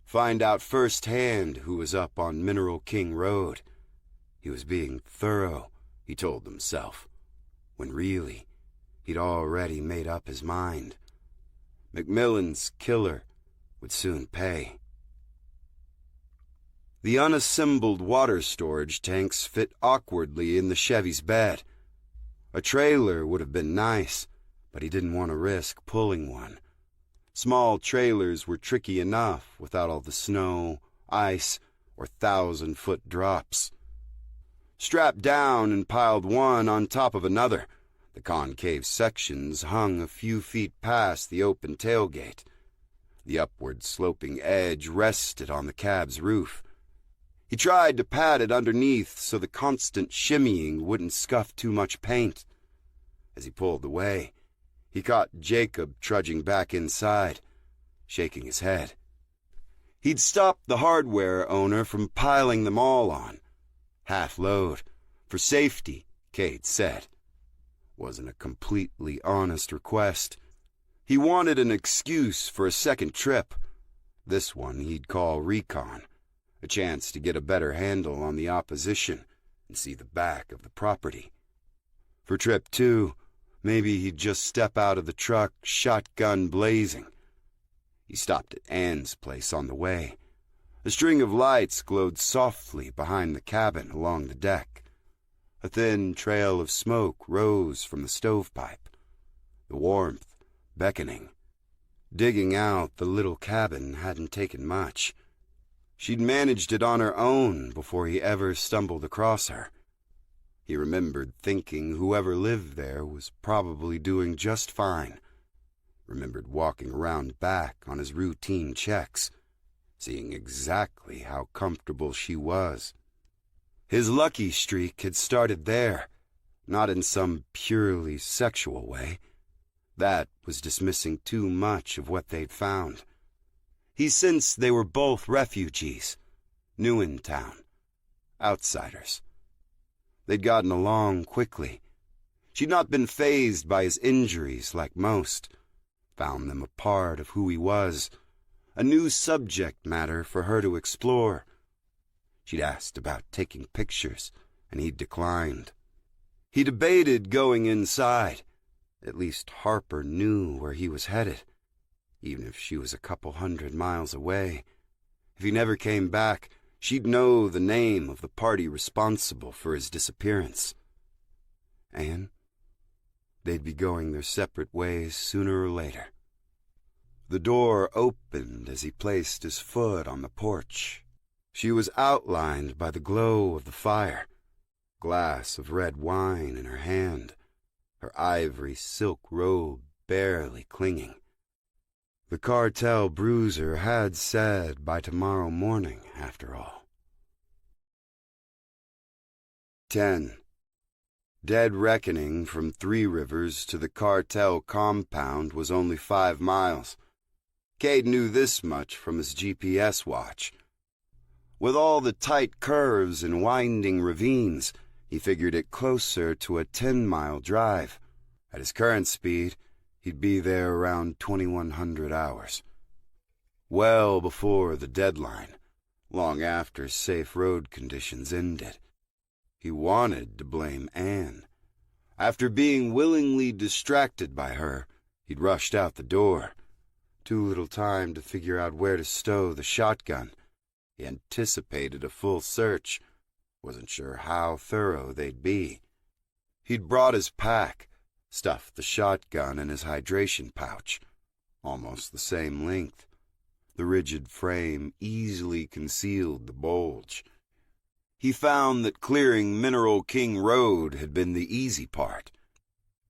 Find out firsthand who was up on Mineral King Road. He was being thorough, he told himself, when really he'd already made up his mind. McMillan's killer would soon pay. The unassembled water storage tanks fit awkwardly in the Chevy's bed. A trailer would have been nice, but he didn't want to risk pulling one. Small trailers were tricky enough without all the snow, ice, or 1,000-foot drops. Strapped down and piled one on top of another, the concave sections hung a few feet past the open tailgate. The upward-sloping edge rested on the cab's roof. He tried to pad it underneath so the constant shimmying wouldn't scuff too much paint. As he pulled away, he caught Jacob trudging back inside, shaking his head. He'd stopped the hardware owner from piling them all on. Half load, for safety, Cade said. Wasn't a completely honest request. He wanted an excuse for a second trip. This one he'd call recon, a chance to get a better handle on the opposition and see the back of the property. For trip 2, maybe he'd just step out of the truck, shotgun blazing. He stopped at Anne's place on the way. A string of lights glowed softly behind the cabin along the deck. A thin trail of smoke rose from the stovepipe, the warmth beckoning. Digging out the little cabin hadn't taken much. She'd managed it on her own before he ever stumbled across her. He remembered thinking whoever lived there was probably doing just fine. Remembered walking around back on his routine checks, seeing exactly how comfortable she was. His lucky streak had started there, not in some purely sexual way. That was dismissing too much of what they'd found. He sensed they were both refugees, new in town, outsiders. They'd gotten along quickly. She'd not been fazed by his injuries like most, found them a part of who he was, a new subject matter for her to explore. She'd asked about taking pictures, and he'd declined. He debated going inside. At least Harper knew where he was headed, even if she was a couple 100 miles away. If he never came back, she'd know the name of the party responsible for his disappearance. And they'd be going their separate ways sooner or later. The door opened as he placed his foot on the porch. She was outlined by the glow of the fire, glass of red wine in her hand, her ivory silk robe barely clinging. The cartel bruiser had said by tomorrow morning, after all. 10. Dead reckoning from 3 Rivers to the cartel compound was only 5 miles. Cade knew this much from his GPS watch. With all the tight curves and winding ravines, he figured it closer to a 10-mile drive. At his current speed, he'd be there around 2100 hours. Well before the deadline, long after safe road conditions ended. He wanted to blame Anne. After being willingly distracted by her, he'd rushed out the door. Too little time to figure out where to stow the shotgun. He anticipated a full search, wasn't sure how thorough they'd be. He'd brought his pack, stuffed the shotgun in his hydration pouch, almost the same length. The rigid frame easily concealed the bulge. He found that clearing Mineral King Road had been the easy part.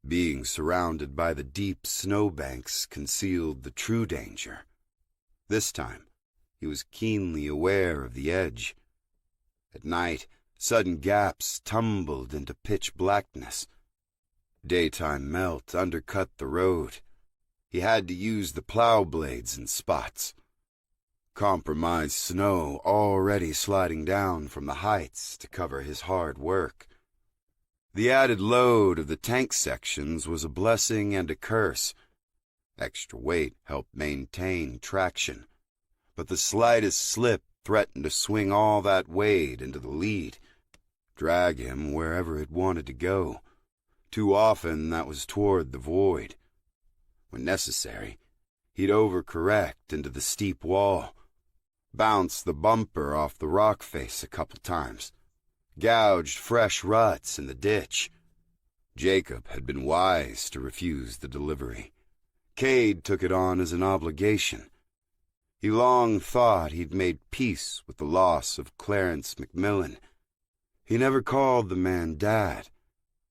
Being surrounded by the deep snowbanks concealed the true danger. This time, he was keenly aware of the edge. At night, sudden gaps tumbled into pitch blackness. Daytime melt undercut the road. He had to use the plow blades in spots. Compromised snow already sliding down from the heights to cover his hard work. The added load of the tank sections was a blessing and a curse. Extra weight helped maintain traction, but the slightest slip threatened to swing all that weight into the lead, drag him wherever it wanted to go. Too often that was toward the void. When necessary, he'd overcorrect into the steep wall. bounced the bumper off the rock face a couple times, gouged fresh ruts in the ditch. Jacob had been wise to refuse the delivery. Cade took it on as an obligation. He long thought he'd made peace with the loss of Clarence Macmillan. He never called the man Dad.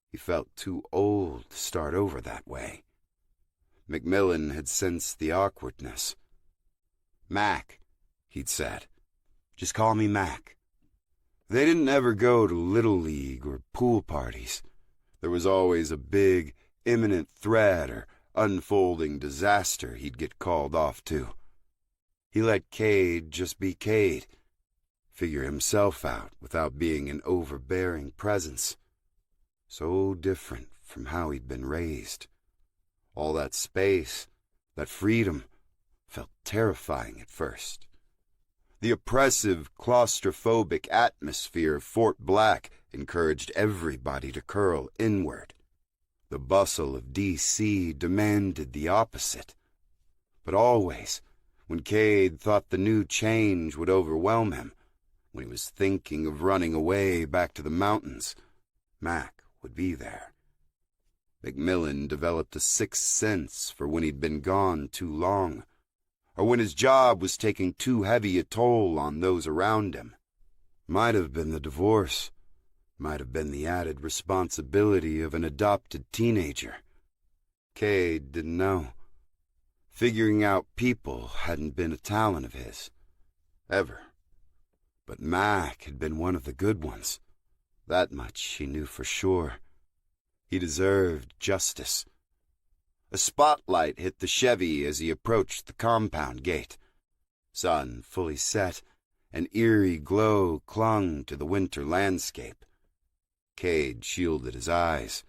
He felt too old to start over that way. Macmillan had sensed the awkwardness. "Mac," he'd said. "Just call me Mac." They didn't ever go to Little League or pool parties. There was always a big, imminent threat or unfolding disaster he'd get called off to. He let Cade just be Cade, figure himself out without being an overbearing presence. So different from how he'd been raised. All that space, that freedom, felt terrifying at first. The oppressive, claustrophobic atmosphere of Fort Black encouraged everybody to curl inward. The bustle of D.C. demanded the opposite. But always, when Cade thought the new change would overwhelm him, when he was thinking of running away back to the mountains, Mac would be there. Macmillan developed a sixth sense for when he'd been gone too long, or when his job was taking too heavy a toll on those around him. Might have been the divorce, might have been the added responsibility of an adopted teenager. Cade didn't know. Figuring out people hadn't been a talent of his, ever. But Mac had been one of the good ones. That much he knew for sure. He deserved justice. A spotlight hit the Chevy as he approached the compound gate. Sun fully set, an eerie glow clung to the winter landscape. Cade shielded his eyes.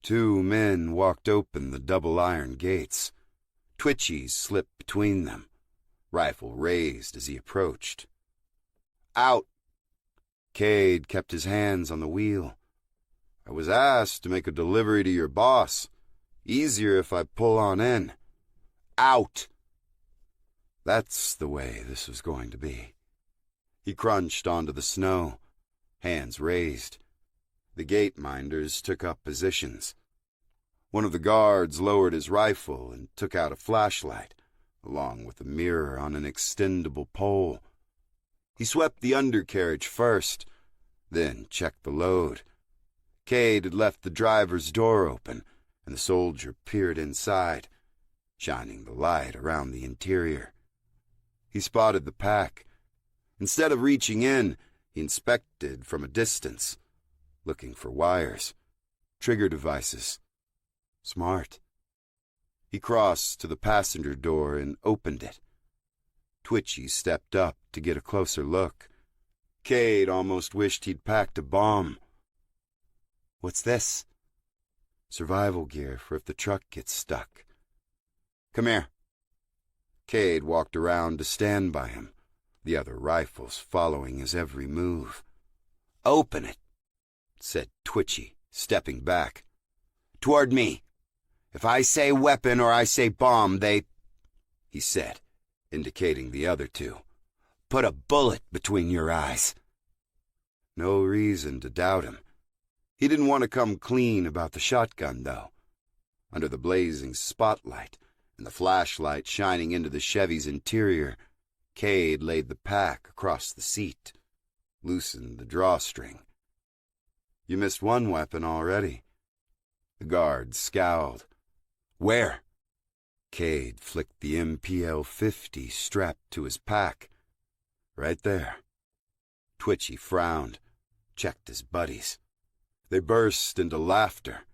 Two men walked open the double iron gates. Twitchies slipped between them, rifle raised as he approached. "Out!" Cade kept his hands on the wheel. "I was asked to make a delivery to your boss. Easier if I pull on in." "Out!" That's the way this was going to be. He crunched onto the snow, hands raised. The gate minders took up positions. One of the guards lowered his rifle and took out a flashlight, along with a mirror on an extendable pole. He swept the undercarriage first, then checked the load. Cade had left the driver's door open, and the soldier peered inside, shining the light around the interior. He spotted the pack. Instead of reaching in, he inspected from a distance, looking for wires, trigger devices. Smart. He crossed to the passenger door and opened it. Twitchy stepped up to get a closer look. Cade almost wished he'd packed a bomb. "What's this?" "Survival gear for if the truck gets stuck." "Come here." Cade walked around to stand by him, the other rifles following his every move. "Open it," said Twitchy, stepping back. "Toward me. If I say weapon or I say bomb, he said, indicating the other two. "Put a bullet between your eyes." No reason to doubt him. He didn't want to come clean about the shotgun, though. Under the blazing spotlight and the flashlight shining into the Chevy's interior, Cade laid the pack across the seat, loosened the drawstring. "You missed one weapon already." The guard scowled. "Where?" Cade flicked the MPL-50 strapped to his pack. "Right there." Twitchy frowned, checked his buddies. They burst into laughter.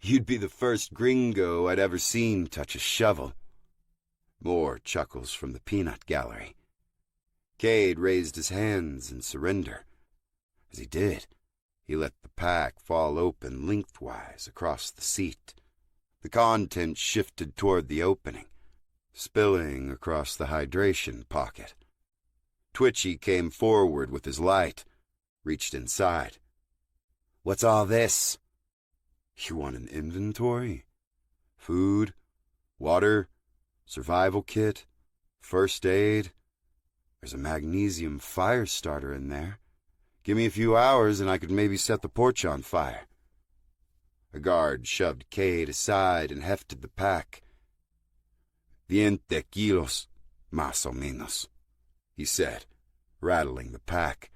"You'd be the first gringo I'd ever seen touch a shovel." More chuckles from the peanut gallery. Cade raised his hands in surrender. As he did, he let the pack fall open lengthwise across the seat. The contents shifted toward the opening, spilling across the hydration pocket. Twitchy came forward with his light, reached inside. "What's all this?" "You want an inventory? Food, water, survival kit, first aid, There's a magnesium fire starter in there. Give me a few hours and I could maybe set the porch on fire. A guard shoved Cade aside and hefted the pack. 20 kilos, más o menos, he said, rattling the pack,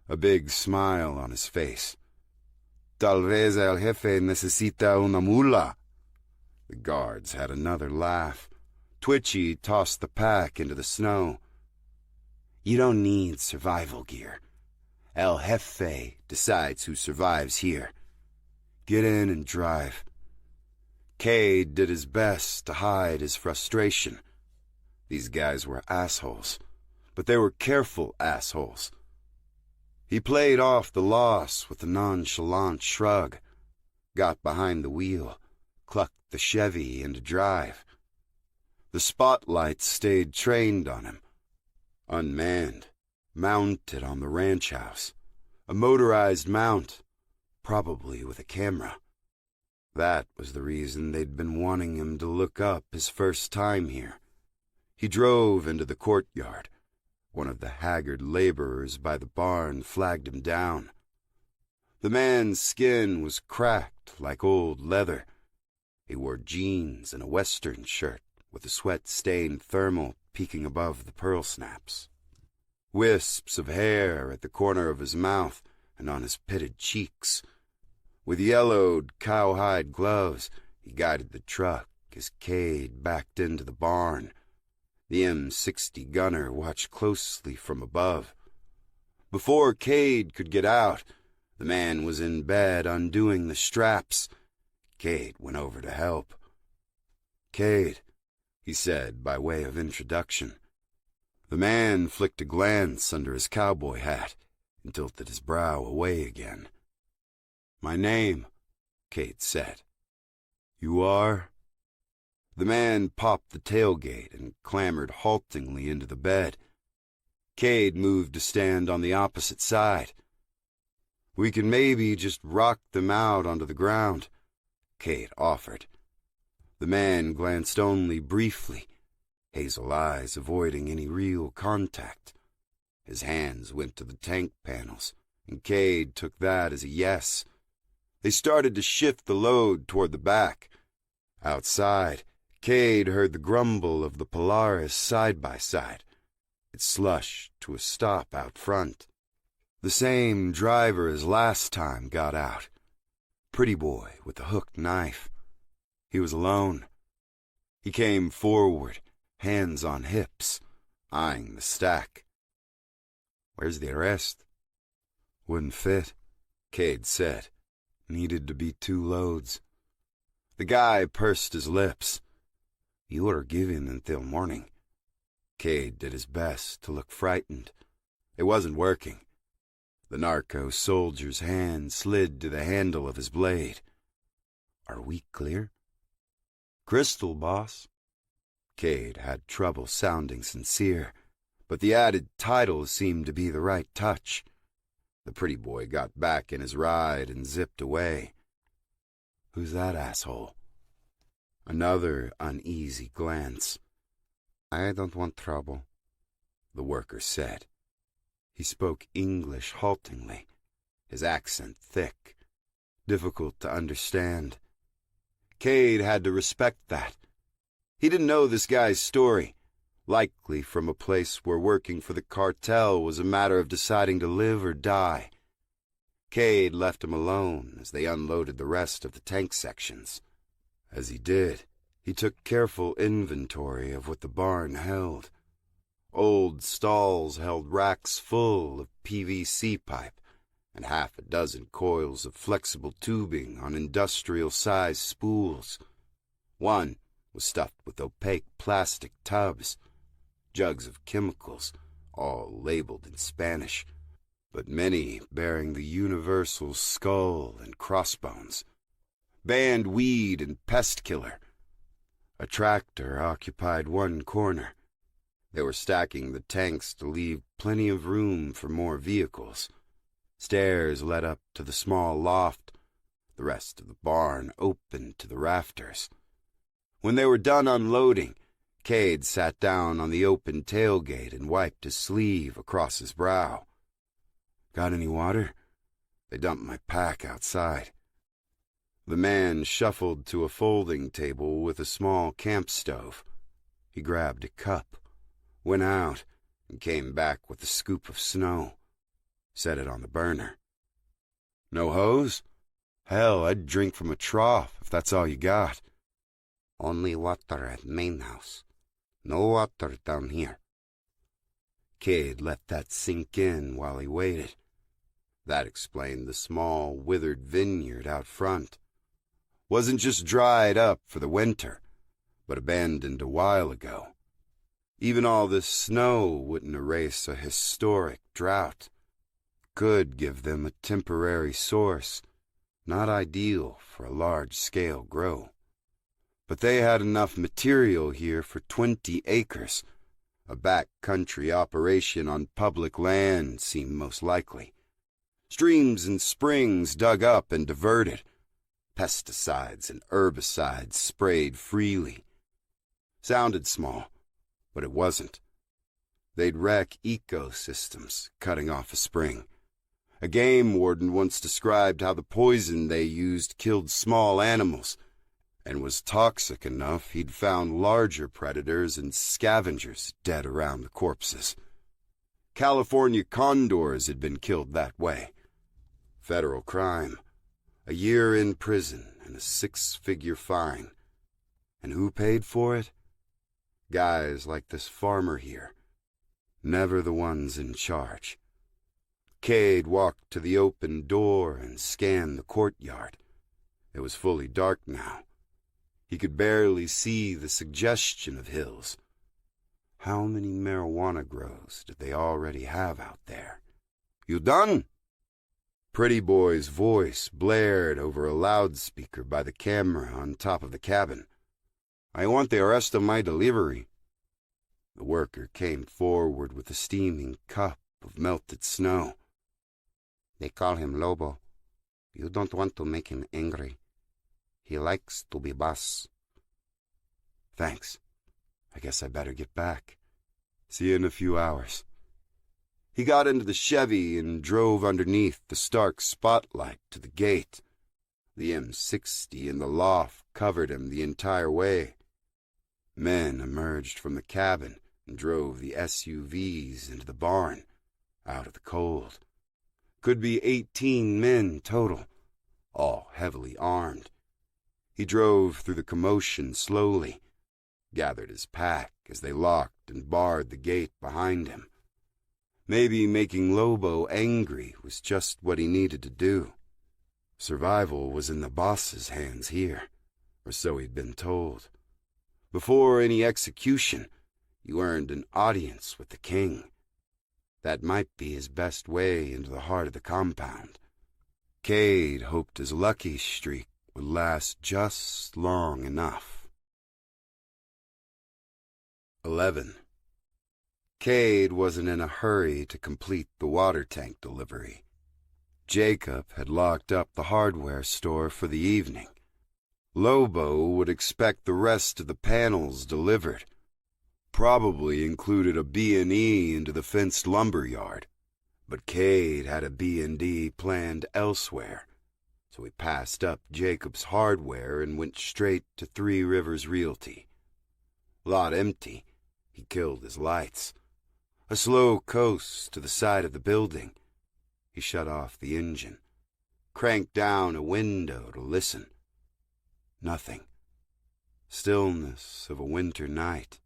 a big smile on his face. Tal vez el jefe necesita una mula. The guards had another laugh. Twitchy tossed the pack into the snow. You don't need survival gear. El jefe decides who survives here. Get in and drive. Cade did his best to hide his frustration. These guys were assholes, but they were careful assholes. He played off the loss with a nonchalant shrug, got behind the wheel, clucked the Chevy into drive. The spotlights stayed trained on him, unmanned, mounted on the ranch house, a motorized mount, probably with a camera. That was the reason they'd been wanting him to look up his first time here. He drove into the courtyard. One of the haggard laborers by the barn flagged him down. The man's skin was cracked like old leather. He wore jeans and a western shirt with a sweat-stained thermal peeking above the pearl snaps. Wisps of hair at the corner of his mouth and on his pitted cheeks. With yellowed cowhide gloves, he guided the truck as Cade backed into the barn. The M60 gunner watched closely from above. Before Cade could get out, the man was in bed undoing the straps. Cade went over to help. Cade, he said by way of introduction. The man flicked a glance under his cowboy hat and tilted his brow away again. My name, Cade said. You are? The man popped the tailgate and clambered haltingly into the bed. Cade moved to stand on the opposite side. We can maybe just rock them out onto the ground, Cade offered. The man glanced only briefly, hazel eyes avoiding any real contact. His hands went to the tank panels, and Cade took that as a yes. They started to shift the load toward the back. Outside, Cade heard the grumble of the Polaris side-by-side. It slushed to a stop out front. The same driver as last time got out. Pretty boy with the hooked knife. He was alone. He came forward, hands on hips, eyeing the stack. Where's the rest? Wouldn't fit, Cade said. Needed to be 2 loads. The guy pursed his lips. You are giving until morning. Cade did his best to look frightened. It wasn't working. The narco soldier's hand slid to the handle of his blade. Are we clear? Crystal, boss. Cade had trouble sounding sincere, but the added title seemed to be the right touch. The pretty boy got back in his ride and zipped away. Who's that asshole? Another uneasy glance. I don't want trouble, the worker said. He spoke English haltingly, his accent thick, difficult to understand. Cade had to respect that. He didn't know this guy's story, likely from a place where working for the cartel was a matter of deciding to live or die. Cade left him alone as they unloaded the rest of the tank sections. As he did, he took careful inventory of what the barn held. Old stalls held racks full of PVC pipe and half a dozen coils of flexible tubing on industrial-sized spools. One was stuffed with opaque plastic tubs, jugs of chemicals, all labeled in Spanish, but many bearing the universal skull and crossbones. Banned weed and pest killer. A tractor occupied one corner. They were stacking the tanks to leave plenty of room for more vehicles. Stairs led up to the small loft. The rest of the barn opened to the rafters. When they were done unloading, Cade sat down on the open tailgate and wiped his sleeve across his brow. Got any water? They dumped my pack outside. The man shuffled to a folding table with a small camp stove. He grabbed a cup, went out, and came back with a scoop of snow. Set it on the burner. No hose? Hell, I'd drink from a trough if that's all you got. Only water at main house. No water down here. Cade let that sink in while he waited. That explained the small, withered vineyard out front. Wasn't just dried up for the winter, but abandoned a while ago. Even all this snow wouldn't erase a historic drought. Could give them a temporary source, not ideal for a large-scale grow. But they had enough material here for 20 acres. A back-country operation on public land seemed most likely. Streams and springs dug up and diverted. Pesticides and herbicides sprayed freely. Sounded small, but it wasn't. They'd wreck ecosystems, cutting off a spring. A game warden once described how the poison they used killed small animals, and was toxic enough he'd found larger predators and scavengers dead around the corpses. California condors had been killed that way. Federal crime. A year in prison and a 6-figure fine. And who paid for it? Guys like this farmer here. Never the ones in charge. Cade walked to the open door and scanned the courtyard. It was fully dark now. He could barely see the suggestion of hills. How many marijuana grows did they already have out there? You done? Pretty Boy's voice blared over a loudspeaker by the camera on top of the cabin. I want the rest of my delivery. The worker came forward with a steaming cup of melted snow. They call him Lobo. You don't want to make him angry. He likes to be boss. Thanks. I guess I better get back. See you in a few hours. He got into the Chevy and drove underneath the stark spotlight to the gate. The M60 in the loft covered him the entire way. Men emerged from the cabin and drove the SUVs into the barn, out of the cold. Could be 18 men total, all heavily armed. He drove through the commotion slowly, gathered his pack as they locked and barred the gate behind him. Maybe making Lobo angry was just what he needed to do. Survival was in the boss's hands here, or so he'd been told. Before any execution, you earned an audience with the king. That might be his best way into the heart of the compound. Cade hoped his lucky streak would last just long enough. 11. Cade wasn't in a hurry to complete the water tank delivery. Jacob had locked up the hardware store for the evening. Lobo would expect the rest of the panels delivered. Probably included a B&E into the fenced lumber yard. But Cade had a B&D planned elsewhere, so he passed up Jacob's hardware and went straight to Three Rivers Realty. Lot empty, he killed his lights. A slow coast to the side of the building. He shut off the engine, cranked down a window to listen. Nothing. Stillness of a winter night.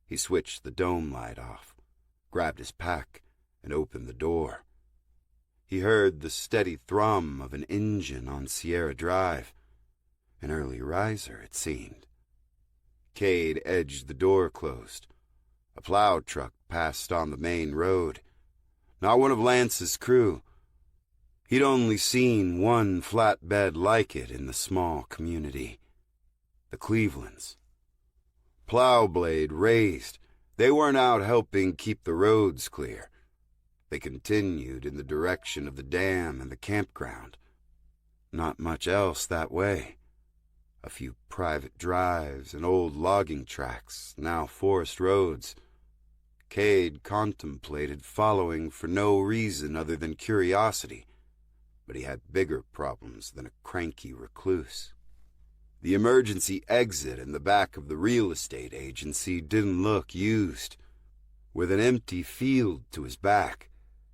He switched the dome light off, grabbed his pack, and opened the door. He heard the steady thrum of an engine on Sierra Drive. An early riser, it seemed. Cade edged the door closed. A plow truck passed on the main road. Not one of Lance's crew. He'd only seen one flatbed like it in the small community. The Clevelands. Plow blade raised. They weren't out helping keep the roads clear. They continued in the direction of the dam and the campground. Not much else that way. A few private drives and old logging tracks, now forest roads. Cade contemplated following for no reason other than curiosity, but he had bigger problems than a cranky recluse. The emergency exit in the back of the real estate agency didn't look used. With an empty field to his back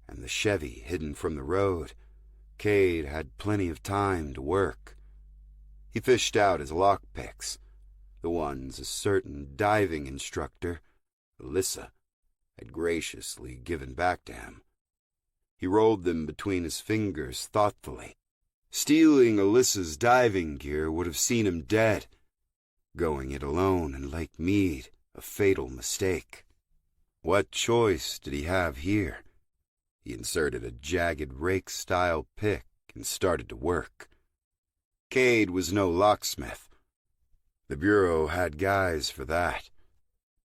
and the Chevy hidden from the road, Cade had plenty of time to work. He fished out his lockpicks, the ones a certain diving instructor, Alyssa, had graciously given back to him. He rolled them between his fingers thoughtfully. Stealing Alyssa's diving gear would have seen him dead. Going it alone in Lake Mead, a fatal mistake. What choice did he have here? He inserted a jagged rake-style pick and started to work. Cade was no locksmith. The Bureau had guys for that.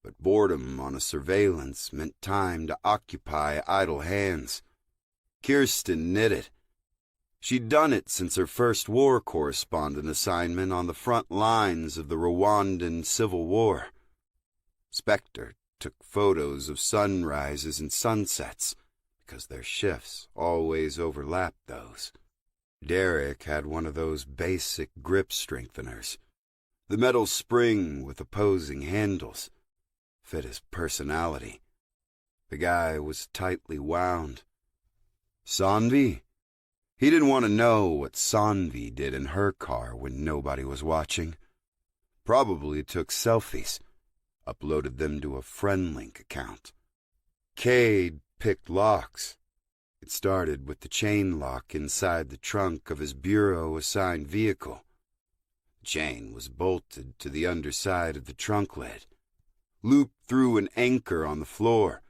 But boredom on a surveillance meant time to occupy idle hands. Kirsten knitted. She'd done it since her first war correspondent assignment on the front lines of the Rwandan Civil War. Spectre took photos of sunrises and sunsets, because their shifts always overlapped those. Derek had one of those basic grip strengtheners. The metal spring with opposing handles fit his personality. The guy was tightly wound. Sanvi? He didn't want to know what Sanvi did in her car when nobody was watching. Probably took selfies, uploaded them to a FriendLink account. Cade picked locks. It started with the chain lock inside the trunk of his Bureau-assigned vehicle. The chain was bolted to the underside of the trunk lid, looped through an anchor on the floor,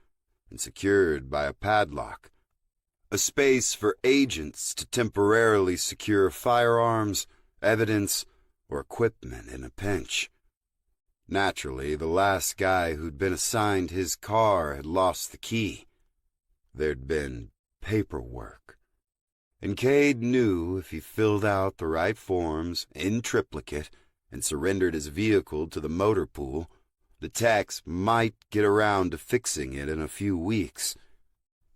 and secured by a padlock. A space for agents to temporarily secure firearms, evidence, or equipment in a pinch. Naturally, the last guy who'd been assigned his car had lost the key. There'd been paperwork. And Cade knew if he filled out the right forms in triplicate and surrendered his vehicle to the motor pool, the techs might get around to fixing it in a few weeks.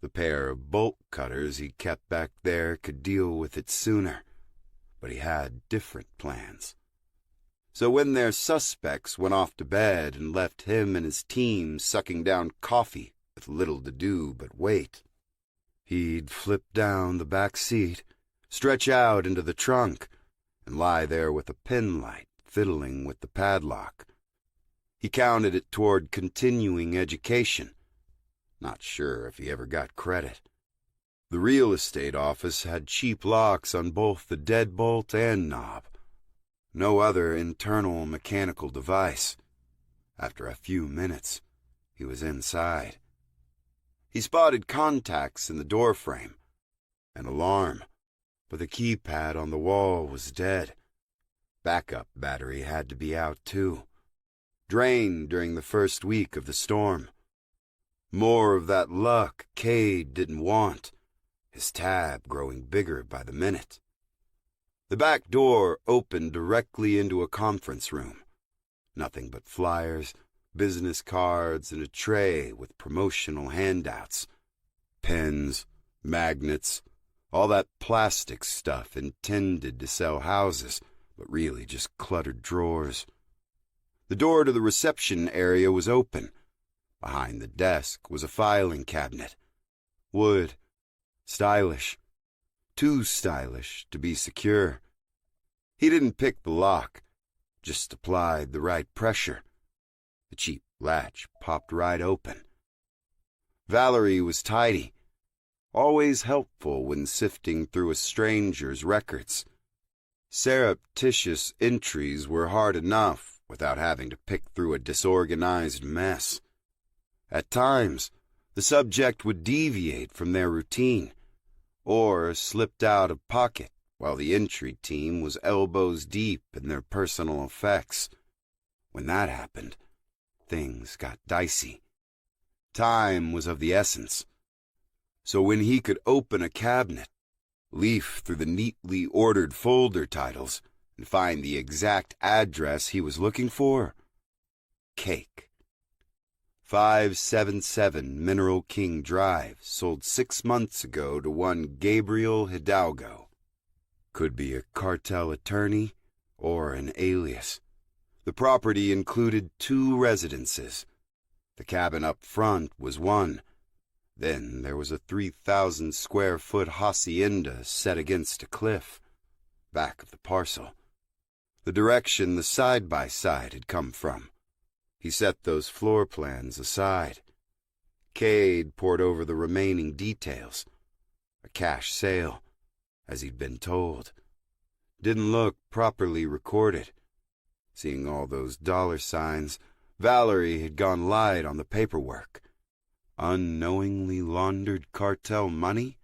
The pair of bolt cutters he kept back there could deal with it sooner, but he had different plans. So when their suspects went off to bed and left him and his team sucking down coffee with little to do but wait, he'd flip down the back seat, stretch out into the trunk, and lie there with a pin light fiddling with the padlock. He counted it toward continuing education. Not sure if he ever got credit. The real estate office had cheap locks on both the deadbolt and knob. No other internal mechanical device. After a few minutes, he was inside. He spotted contacts in the doorframe, an alarm, but the keypad on the wall was dead. Backup battery had to be out too. Drained during the first week of the storm. More of that luck Cade didn't want, his tab growing bigger by the minute. The back door opened directly into a conference room. Nothing but flyers, business cards, and a tray with promotional handouts. Pens, magnets, all that plastic stuff intended to sell houses, but really just cluttered drawers. The door to the reception area was open. Behind the desk was a filing cabinet. Wood. Stylish. Too stylish to be secure. He didn't pick the lock, just applied the right pressure. The cheap latch popped right open. Valerie was tidy, always helpful when sifting through a stranger's records. Surreptitious entries were hard enough without having to pick through a disorganized mess. At times, the subject would deviate from their routine, or slipped out of pocket while the entry team was elbows deep in their personal effects. When that happened, things got dicey. Time was of the essence. So when he could open a cabinet, leaf through the neatly ordered folder titles, and find the exact address he was looking for? Cake. 577 Mineral King Drive, sold 6 months ago to one Gabriel Hidalgo. Could be a cartel attorney or an alias. The property included 2 residences. The cabin up front was one. Then there was a 3,000-square-foot hacienda set against a cliff, back of the parcel. The direction the side-by-side had come from. He set those floor plans aside. Cade pored over the remaining details. A cash sale, as he'd been told. Didn't look properly recorded. Seeing all those dollar signs, Valerie had gone light on the paperwork. Unknowingly laundered cartel money?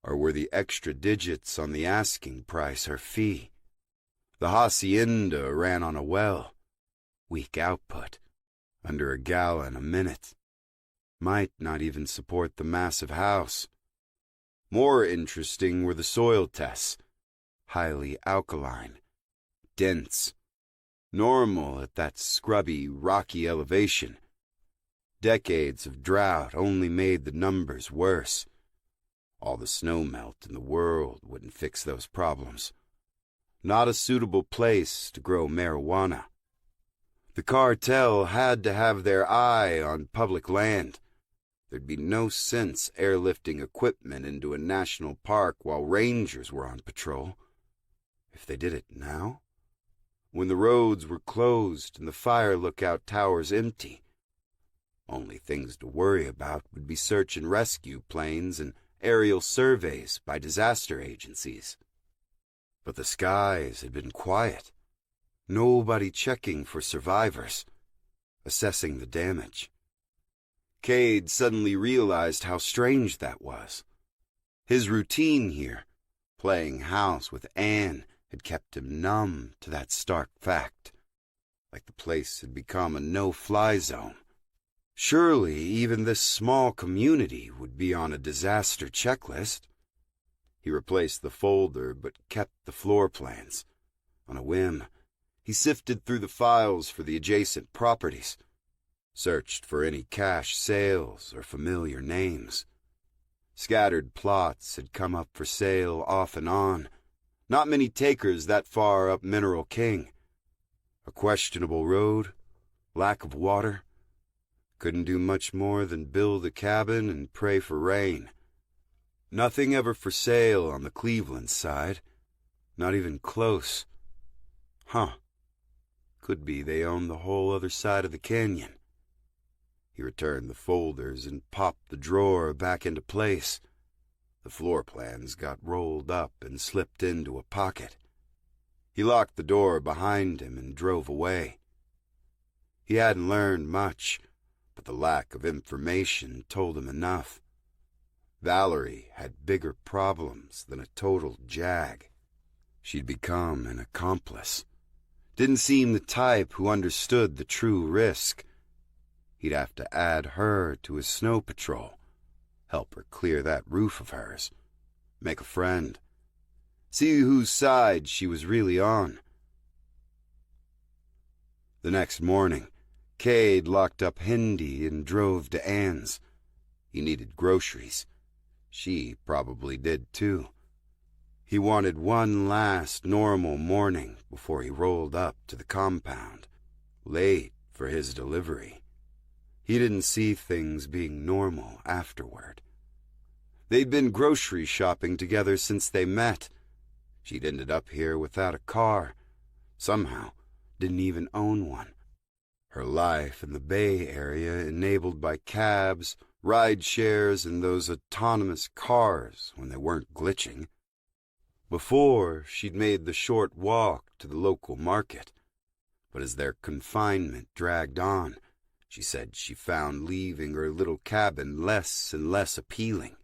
Or were the extra digits on the asking price her fee? The hacienda ran on a well. Weak output, under a gallon a minute. Might not even support the massive house. More interesting were the soil tests. Highly alkaline, dense, normal at that scrubby, rocky elevation. Decades of drought only made the numbers worse. All the snow melt in the world wouldn't fix those problems. Not a suitable place to grow marijuana. The cartel had to have their eye on public land. There'd be no sense airlifting equipment into a national park while rangers were on patrol. If they did it now, when the roads were closed and the fire lookout towers empty, only things to worry about would be search and rescue planes and aerial surveys by disaster agencies. But the skies had been quiet. Nobody checking for survivors, assessing the damage. Cade suddenly realized how strange that was. His routine here, playing house with Anne, had kept him numb to that stark fact, like the place had become a no-fly zone. Surely even this small community would be on a disaster checklist. He replaced the folder but kept the floor plans. On a whim, he sifted through the files for the adjacent properties, searched for any cash sales or familiar names. Scattered plots had come up for sale off and on. Not many takers that far up Mineral King. A questionable road, lack of water. Couldn't do much more than build a cabin and pray for rain. Nothing ever for sale on the Cleveland side. Not even close. Huh. Could be they own the whole other side of the canyon. He returned the folders and popped the drawer back into place. The floor plans got rolled up and slipped into a pocket. He locked the door behind him and drove away. He hadn't learned much, but the lack of information told him enough. Valerie had bigger problems than a total jag. She'd become an accomplice. Didn't seem the type who understood the true risk. He'd have to add her to his snow patrol, help her clear that roof of hers, make a friend, see whose side she was really on. The next morning, Cade locked up Hindi and drove to Anne's. He needed groceries. She probably did too. He wanted one last normal morning before he rolled up to the compound, late for his delivery. He didn't see things being normal afterward. They'd been grocery shopping together since they met. She'd ended up here without a car. Somehow, didn't even own one. Her life in the Bay Area enabled by cabs, ride shares, and those autonomous cars when they weren't glitching. Before, she'd made the short walk to the local market. But as their confinement dragged on, she said she found leaving her little cabin less and less appealing.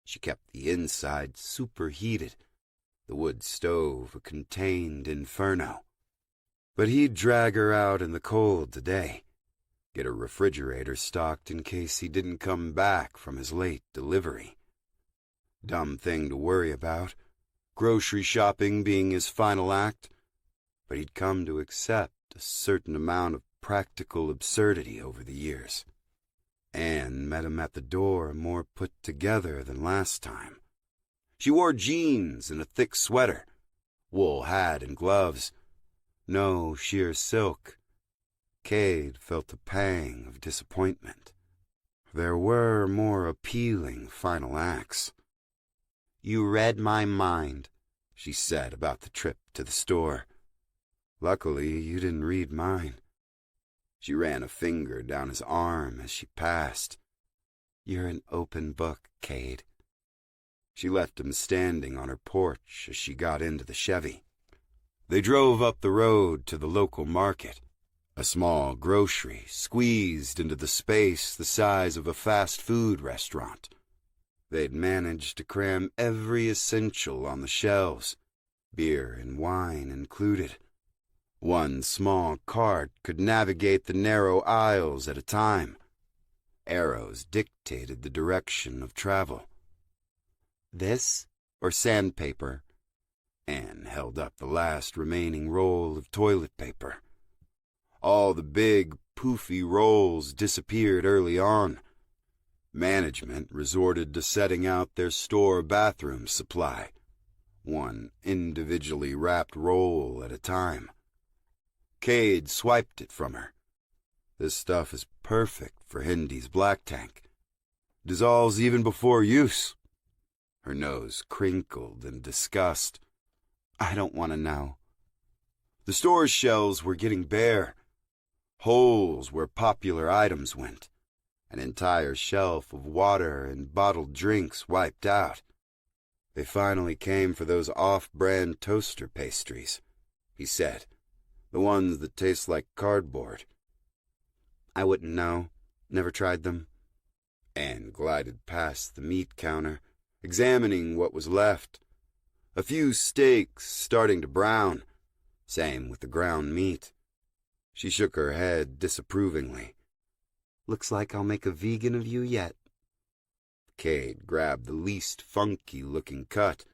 She kept the inside superheated, the wood stove a contained inferno. But he'd drag her out in the cold today, get her refrigerator stocked in case he didn't come back from his late delivery. Dumb thing to worry about, grocery shopping being his final act, but he'd come to accept a certain amount of practical absurdity over the years. Anne met him at the door more put together than last time. She wore jeans and a thick sweater, wool hat and gloves, no sheer silk. Cade felt a pang of disappointment. There were more appealing final acts. "You read my mind," she said about the trip to the store. "Luckily, you didn't read mine." She ran a finger down his arm as she passed. "You're an open book, Cade." She left him standing on her porch as she got into the Chevy. They drove up the road to the local market, a small grocery squeezed into the space the size of a fast food restaurant. They'd managed to cram every essential on the shelves, beer and wine included. One small cart could navigate the narrow aisles at a time. Arrows dictated the direction of travel. "This or sandpaper?" Anne held up the last remaining roll of toilet paper. All the big, poofy rolls disappeared early on. Management resorted to setting out their store bathroom supply, one individually wrapped roll at a time. Cade swiped it from her. "This stuff is perfect for Hindy's black tank. Dissolves even before use." Her nose crinkled in disgust. "I don't want to know." The store's shelves were getting bare. Holes where popular items went. An entire shelf of water and bottled drinks wiped out. "They finally came for those off-brand toaster pastries," he said. "The ones that taste like cardboard." "I wouldn't know. Never tried them." Anne glided past the meat counter, examining what was left. A few steaks starting to brown. Same with the ground meat. She shook her head disapprovingly. "Looks like I'll make a vegan of you yet." Cade grabbed the least funky-looking cut.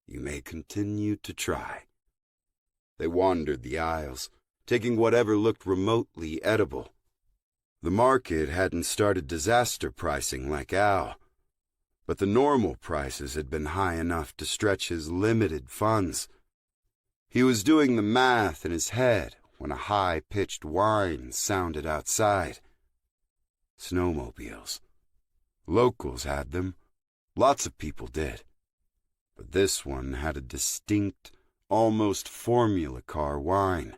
"You may continue to try." They wandered the aisles, taking whatever looked remotely edible. The market hadn't started disaster pricing like Al, but the normal prices had been high enough to stretch his limited funds. He was doing the math in his head when a high-pitched whine sounded outside. Snowmobiles. Locals had them. Lots of people did. But this one had a distinct, almost formula car whine.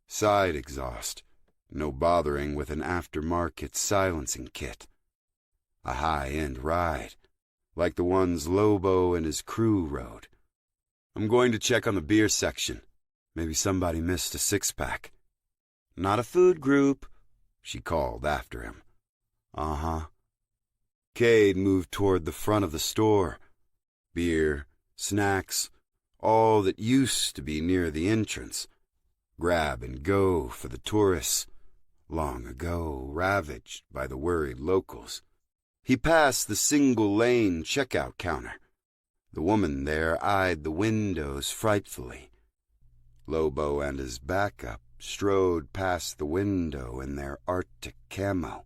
Side exhaust. No bothering with an aftermarket silencing kit. A high-end ride, like the ones Lobo and his crew rode. "I'm going to check on the beer section. Maybe somebody missed a six-pack." "Not a food group," she called after him. "Uh-huh." Cade moved toward the front of the store. Beer, snacks, all that used to be near the entrance. Grab and go for the tourists, long ago ravaged by the worried locals. He passed the single-lane checkout counter. The woman there eyed the windows frightfully. Lobo and his backup strode past the window in their Arctic camo,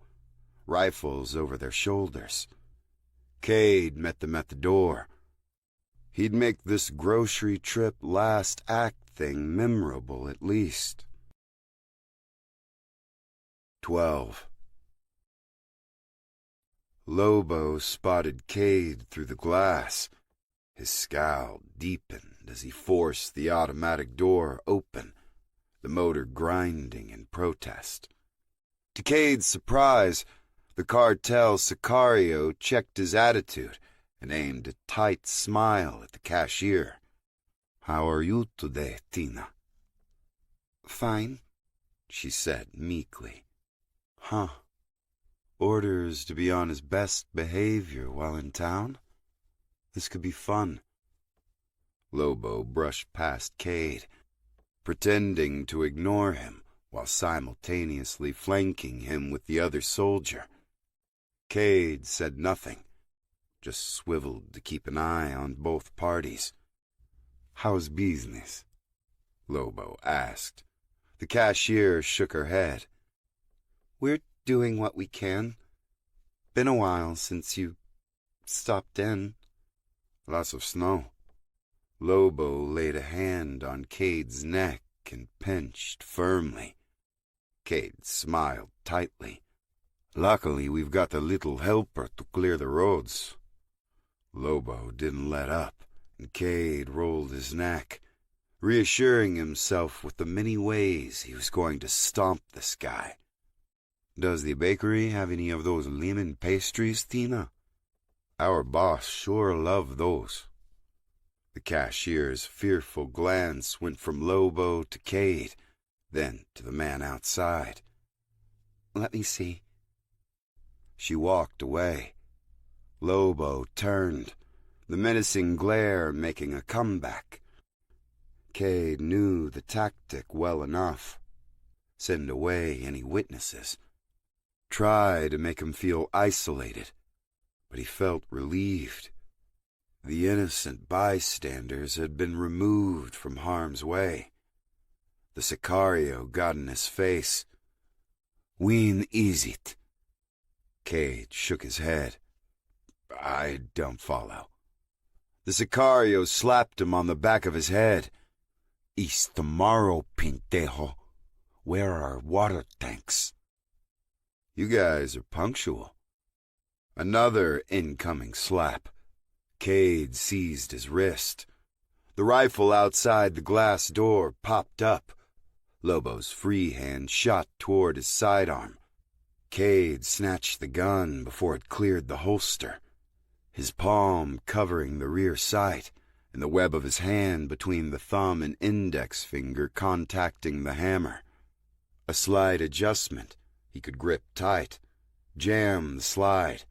rifles over their shoulders. Cade met them at the door. He'd make this grocery trip last act thing memorable at least. 12. Lobo spotted Cade through the glass. His scowl deepened as he forced the automatic door open, the motor grinding in protest. To Cade's surprise, the cartel Sicario checked his attitude and aimed a tight smile at the cashier. "How are you today, Tina?" "Fine," she said meekly. "Huh. Orders to be on his best behavior while in town? This could be fun." Lobo brushed past Cade, pretending to ignore him while simultaneously flanking him with the other soldier. Cade said nothing, just swiveled to keep an eye on both parties. "How's business?" Lobo asked. The cashier shook her head. We're doing what we can. Been a while since you stopped in. Lots of snow. Lobo laid a hand on Cade's neck and pinched firmly. Cade smiled tightly. Luckily, we've got a little helper to clear the roads. Lobo didn't let up, and Cade rolled his neck, reassuring himself with the many ways he was going to stomp this guy. Does the bakery have any of those lemon pastries, Tina? Our boss sure loved those. The cashier's fearful glance went from Lobo to Cade, then to the man outside. Let me see. She walked away. Lobo turned, the menacing glare making a comeback. Cade knew the tactic well enough. Send away any witnesses. Try to make him feel isolated, but he felt relieved. The innocent bystanders had been removed from harm's way. The Sicario got in his face. When is it? Cade shook his head. I don't follow. The Sicario slapped him on the back of his head. It's tomorrow, Pintejo. Where are our water tanks? You guys are punctual. Another incoming slap. Cade seized his wrist. The rifle outside the glass door popped up. Lobo's free hand shot toward his sidearm. Cade snatched the gun before it cleared the holster, his palm covering the rear sight, and the web of his hand between the thumb and index finger contacting the hammer. A slight adjustment, he could grip tight, jam the slide,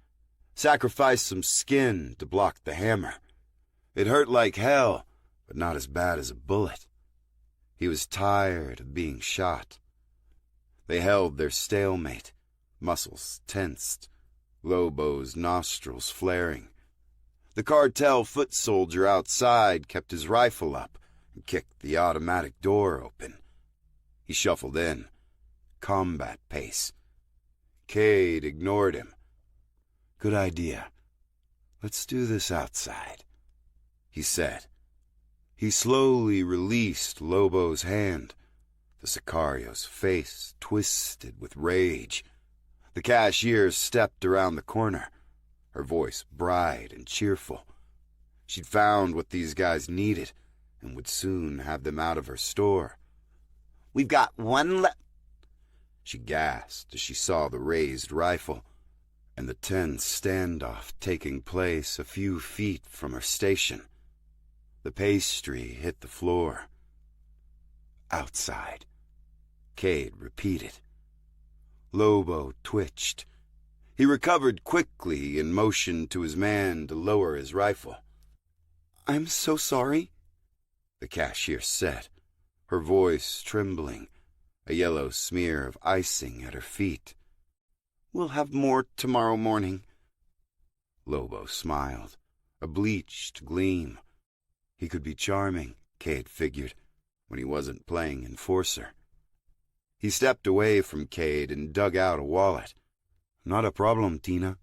sacrifice some skin to block the hammer. It hurt like hell, but not as bad as a bullet. He was tired of being shot. They held their stalemate, muscles tensed, Lobo's nostrils flaring. The cartel foot soldier outside kept his rifle up and kicked the automatic door open. He shuffled in, combat pace. Cade ignored him. Good idea. Let's do this outside, he said. He slowly released Lobo's hand. The Sicario's face twisted with rage. The cashier stepped around the corner, her voice bright and cheerful. She'd found what these guys needed and would soon have them out of her store. We've got one left. She gasped as she saw the raised rifle and the tense standoff taking place a few feet from her station. The pastry hit the floor. Outside, Cade repeated. Lobo twitched. He recovered quickly and motioned to his man to lower his rifle. I'm so sorry, the cashier said, her voice trembling, a yellow smear of icing at her feet. We'll have more tomorrow morning. Lobo smiled, a bleached gleam. He could be charming, Cade figured, when he wasn't playing enforcer. He stepped away from Cade and dug out a wallet. Not a problem, Tina.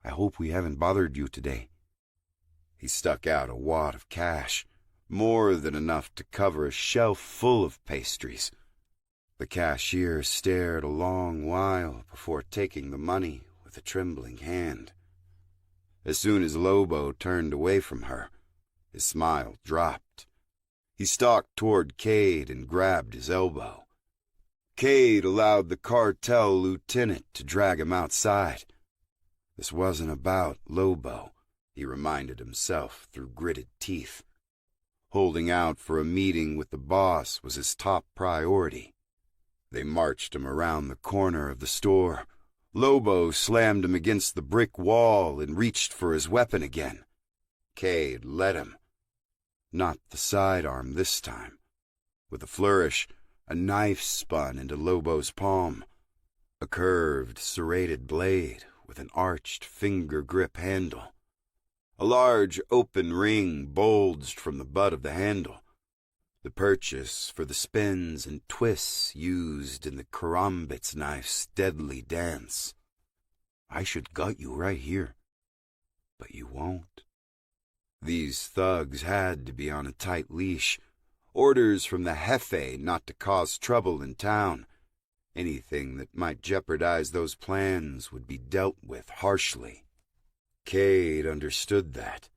I hope we haven't bothered you today. He stuck out a wad of cash, more than enough to cover a shelf full of pastries. The cashier stared a long while before taking the money with a trembling hand. As soon as Lobo turned away from her, his smile dropped. He stalked toward Cade and grabbed his elbow. Cade allowed the cartel lieutenant to drag him outside. This wasn't about Lobo, he reminded himself through gritted teeth. Holding out for a meeting with the boss was his top priority. They marched him around the corner of the store. Lobo slammed him against the brick wall and reached for his weapon again. Cade let him. Not the sidearm this time. With a flourish, a knife spun into Lobo's palm. A curved, serrated blade with an arched finger grip handle. A large open ring bulged from the butt of the handle. the purchase for the spins and twists used in the karambits knife's deadly dance. I should gut you right here, but you won't. These thugs had to be on a tight leash. Orders from the Jefe not to cause trouble in town. Anything that might jeopardize those plans would be dealt with harshly. Cade understood that.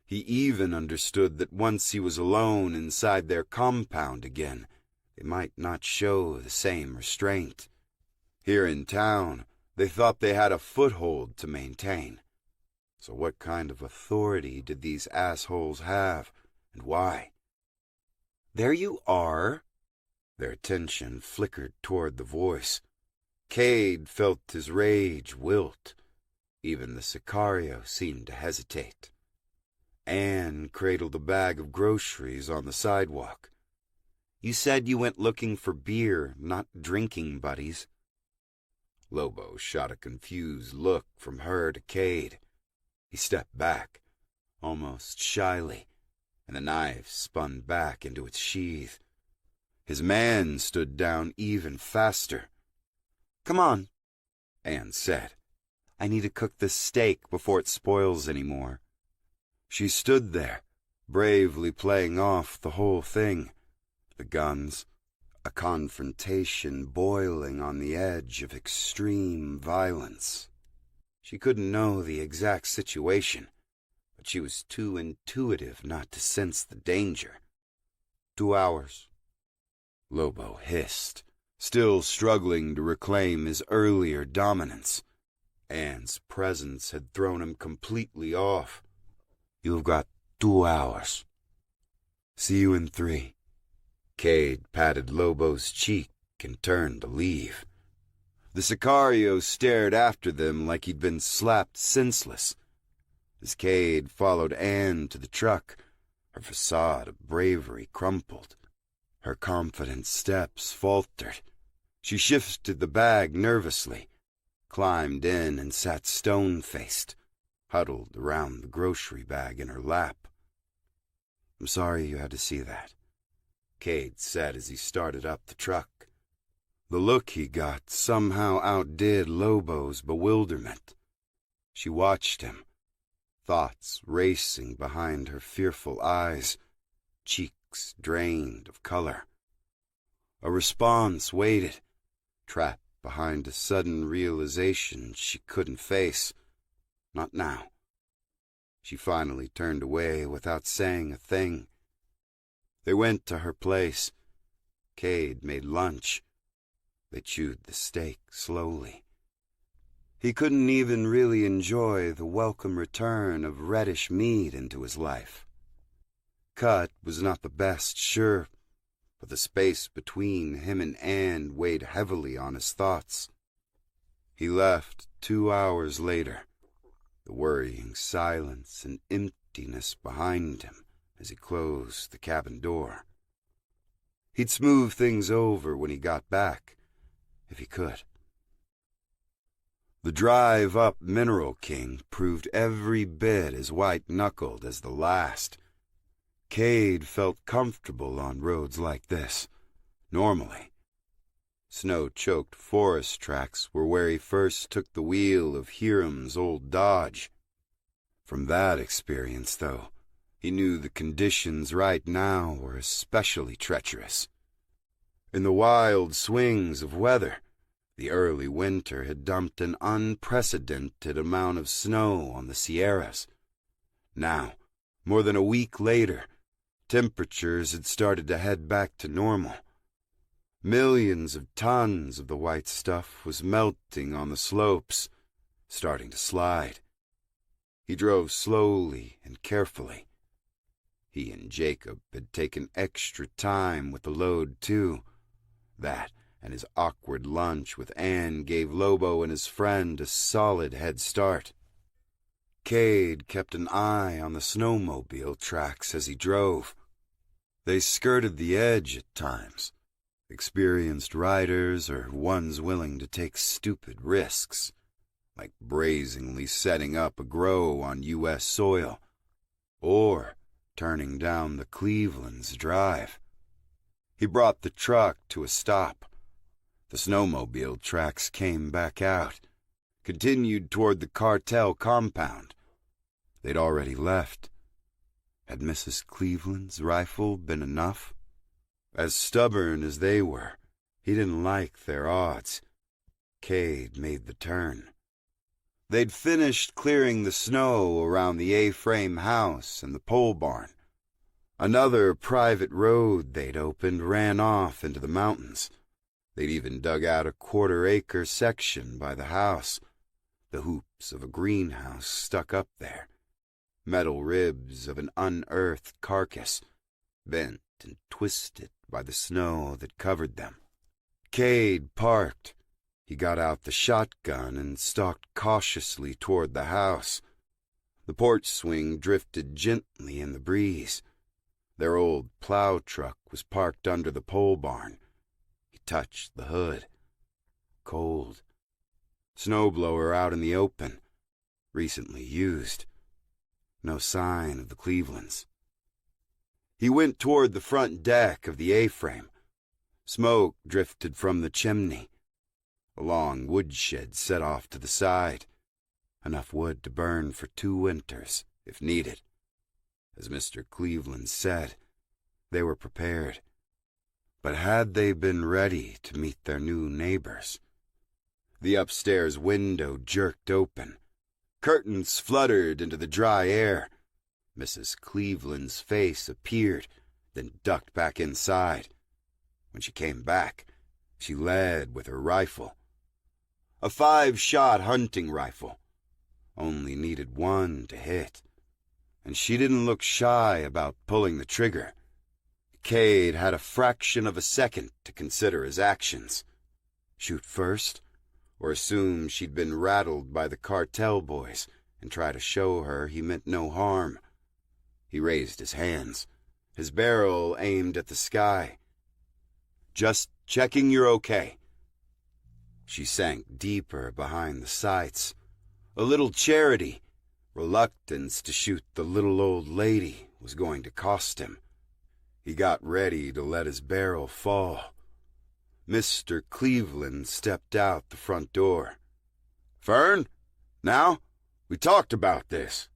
He even understood that once he was alone inside their compound again, they might not show the same restraint. Here in town, they thought they had a foothold to maintain. So what kind of authority did these assholes have, and why? There you are. Their attention flickered toward the voice. Cade felt his rage wilt. Even the Sicario seemed to hesitate. Anne cradled a bag of groceries on the sidewalk. You said you went looking for beer, not drinking buddies. Lobo shot a confused look from her to Cade. He stepped back, almost shyly, and the knife spun back into its sheath. His man stood down even faster. Come on, Anne said. I need to cook this steak before it spoils any more. She stood there, bravely playing off the whole thing. The guns, a confrontation boiling on the edge of extreme violence. She couldn't know the exact situation, but she was too intuitive not to sense the danger. 2 hours. Lobo hissed, still struggling to reclaim his earlier dominance. Anne's presence had thrown him completely off. You've got 2 hours. See you in 3. Cade patted Lobo's cheek and turned to leave. The Sicario stared after them like he'd been slapped senseless. As Cade followed Anne to the truck, her facade of bravery crumpled. Her confident steps faltered. She shifted the bag nervously, climbed in and sat stone-faced, huddled around the grocery bag in her lap. I'm sorry you had to see that, Cade said as he started up the truck. The look he got somehow outdid Lobo's bewilderment. She watched him, thoughts racing behind her fearful eyes, cheeks drained of color. A response waited, trapped behind a sudden realization she couldn't face. Not now. She finally turned away without saying a thing. They went to her place. Cade made lunch. They chewed the steak slowly. He couldn't even really enjoy the welcome return of reddish meat into his life. Cut was not the best, sure, but the space between him and Anne weighed heavily on his thoughts. He left 2 hours later, the worrying silence and emptiness behind him as he closed the cabin door. He'd smooth things over when he got back, if he could. The drive up Mineral King proved every bit as white-knuckled as the last. Cade felt comfortable on roads like this, normally. Snow-choked forest tracks were where he first took the wheel of Hiram's old Dodge. From that experience, though, he knew the conditions right now were especially treacherous. In the wild swings of weather, the early winter had dumped an unprecedented amount of snow on the Sierras. Now, more than a week later, temperatures had started to head back to normal. Millions of tons of the white stuff was melting on the slopes, starting to slide. He drove slowly and carefully. He and Jacob had taken extra time with the load, too. That and his awkward lunch with Anne gave Lobo and his friend a solid head start. Cade kept an eye on the snowmobile tracks as he drove. They skirted the edge at times, experienced riders or ones willing to take stupid risks, like brazenly setting up a grow on U.S. soil, or turning down the Cleveland's drive. He brought the truck to a stop. The snowmobile tracks came back out, continued toward the cartel compound. They'd already left. Had Mrs. Cleveland's rifle been enough? As stubborn as they were, he didn't like their odds. Cade made the turn. They'd finished clearing the snow around the A-frame house and the pole barn. Another private road they'd opened ran off into the mountains. They'd even dug out a quarter-acre section by the house. The hoops of a greenhouse stuck up there. Metal ribs of an unearthed carcass, bent and twisted by the snow that covered them. Cade parked. He got out the shotgun and stalked cautiously toward the house. The porch swing drifted gently in the breeze. Their old plow truck was parked under the pole barn. He touched the hood. Cold. Snowblower out in the open. Recently used. No sign of the Clevelands. He went toward the front deck of the A-frame. Smoke drifted from the chimney. A long woodshed set off to the side. Enough wood to burn for 2 winters, if needed. As Mr. Cleveland said, they were prepared. But had they been ready to meet their new neighbors? The upstairs window jerked open. Curtains fluttered into the dry air. Mrs. Cleveland's face appeared, then ducked back inside. When she came back, she led with her rifle. A 5-shot hunting rifle. Only needed 1 to hit. And she didn't look shy about pulling the trigger. Cade had a fraction of a second to consider his actions. Shoot first, or assume she'd been rattled by the cartel boys and try to show her he meant no harm. He raised his hands, his barrel aimed at the sky. Just checking you're okay. She sank deeper behind the sights. A little charity, reluctance to shoot the little old lady, was going to cost him. He got ready to let his barrel fall. Mr. Cleveland stepped out the front door. "Fern, now, we talked about this."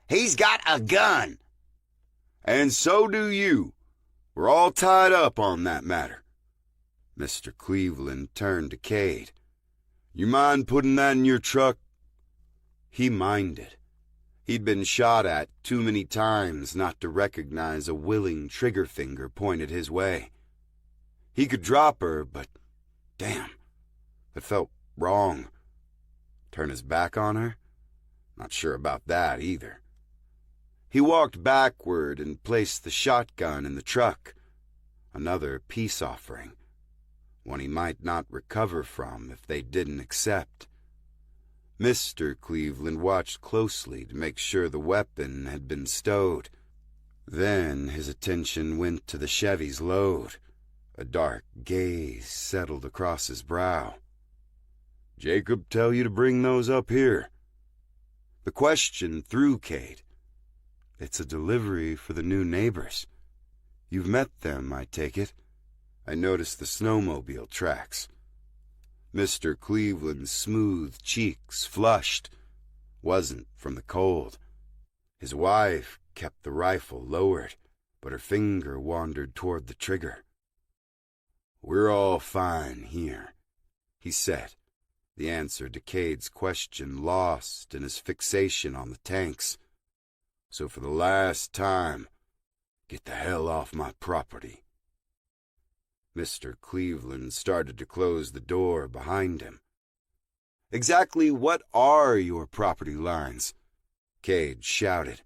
"He's got a gun." "And so do you. We're all tied up on that matter." Mr. Cleveland turned to Cade. "You mind putting that in your truck?" He minded. He'd been shot at too many times not to recognize a willing trigger finger pointed his way. He could drop her, but damn, it felt wrong. Turn his back on her? Not sure about that either. He walked backward and placed the shotgun in the truck. Another peace offering. One he might not recover from if they didn't accept. Mr. Cleveland watched closely to make sure the weapon had been stowed. Then his attention went to the Chevy's load. A dark gaze settled across his brow. "Jacob tell you to bring those up here?" The question threw Cade. "It's a delivery for the new neighbors. You've met them, I take it. I noticed the snowmobile tracks." Mr. Cleveland's smooth cheeks flushed. Wasn't from the cold. His wife kept the rifle lowered, but her finger wandered toward the trigger. "We're all fine here," he said, the answer to Cade's question lost in his fixation on the tanks. "So for the last time, get the hell off my property." Mr. Cleveland started to close the door behind him. "Exactly what are your property lines?" Cade shouted.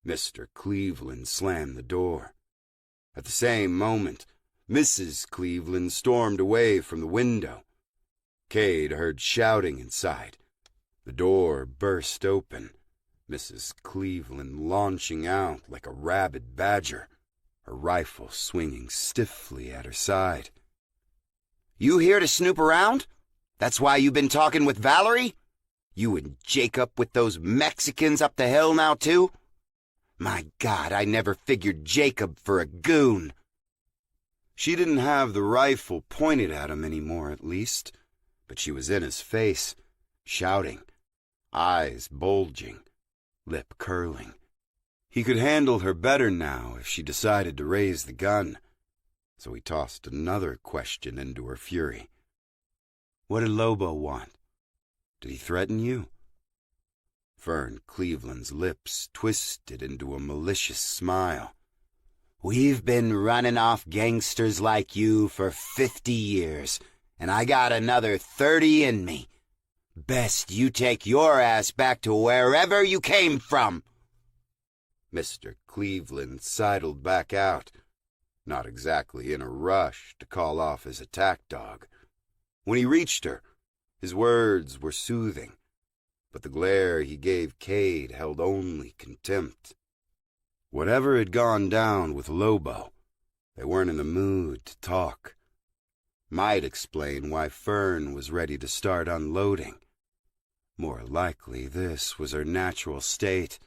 Mr. Cleveland slammed the door. At the same moment, Mrs. Cleveland stormed away from the window. Cade heard shouting inside. The door burst open, Mrs. Cleveland launching out like a rabid badger, her rifle swinging stiffly at her side. "You here to snoop around? That's why you've been talking with Valerie? You and Jacob with those Mexicans up the hill now, too? My God, I never figured Jacob for a goon." She didn't have the rifle pointed at him anymore, at least, but she was in his face, shouting, eyes bulging, lip curling. He could handle her better now if she decided to raise the gun, so he tossed another question into her fury. What did Lobo want? Did he threaten you? Fern Cleveland's lips twisted into a malicious smile. We've been running off gangsters like you for 50 years, and I got another 30 in me. Best you take your ass back to wherever you came from. Mr. Cleveland sidled back out, not exactly in a rush to call off his attack dog. When he reached her, his words were soothing, but the glare he gave Cade held only contempt. Whatever had gone down with Lobo, they weren't in the mood to talk. Might explain why Fern was ready to start unloading. More likely, this was her natural state.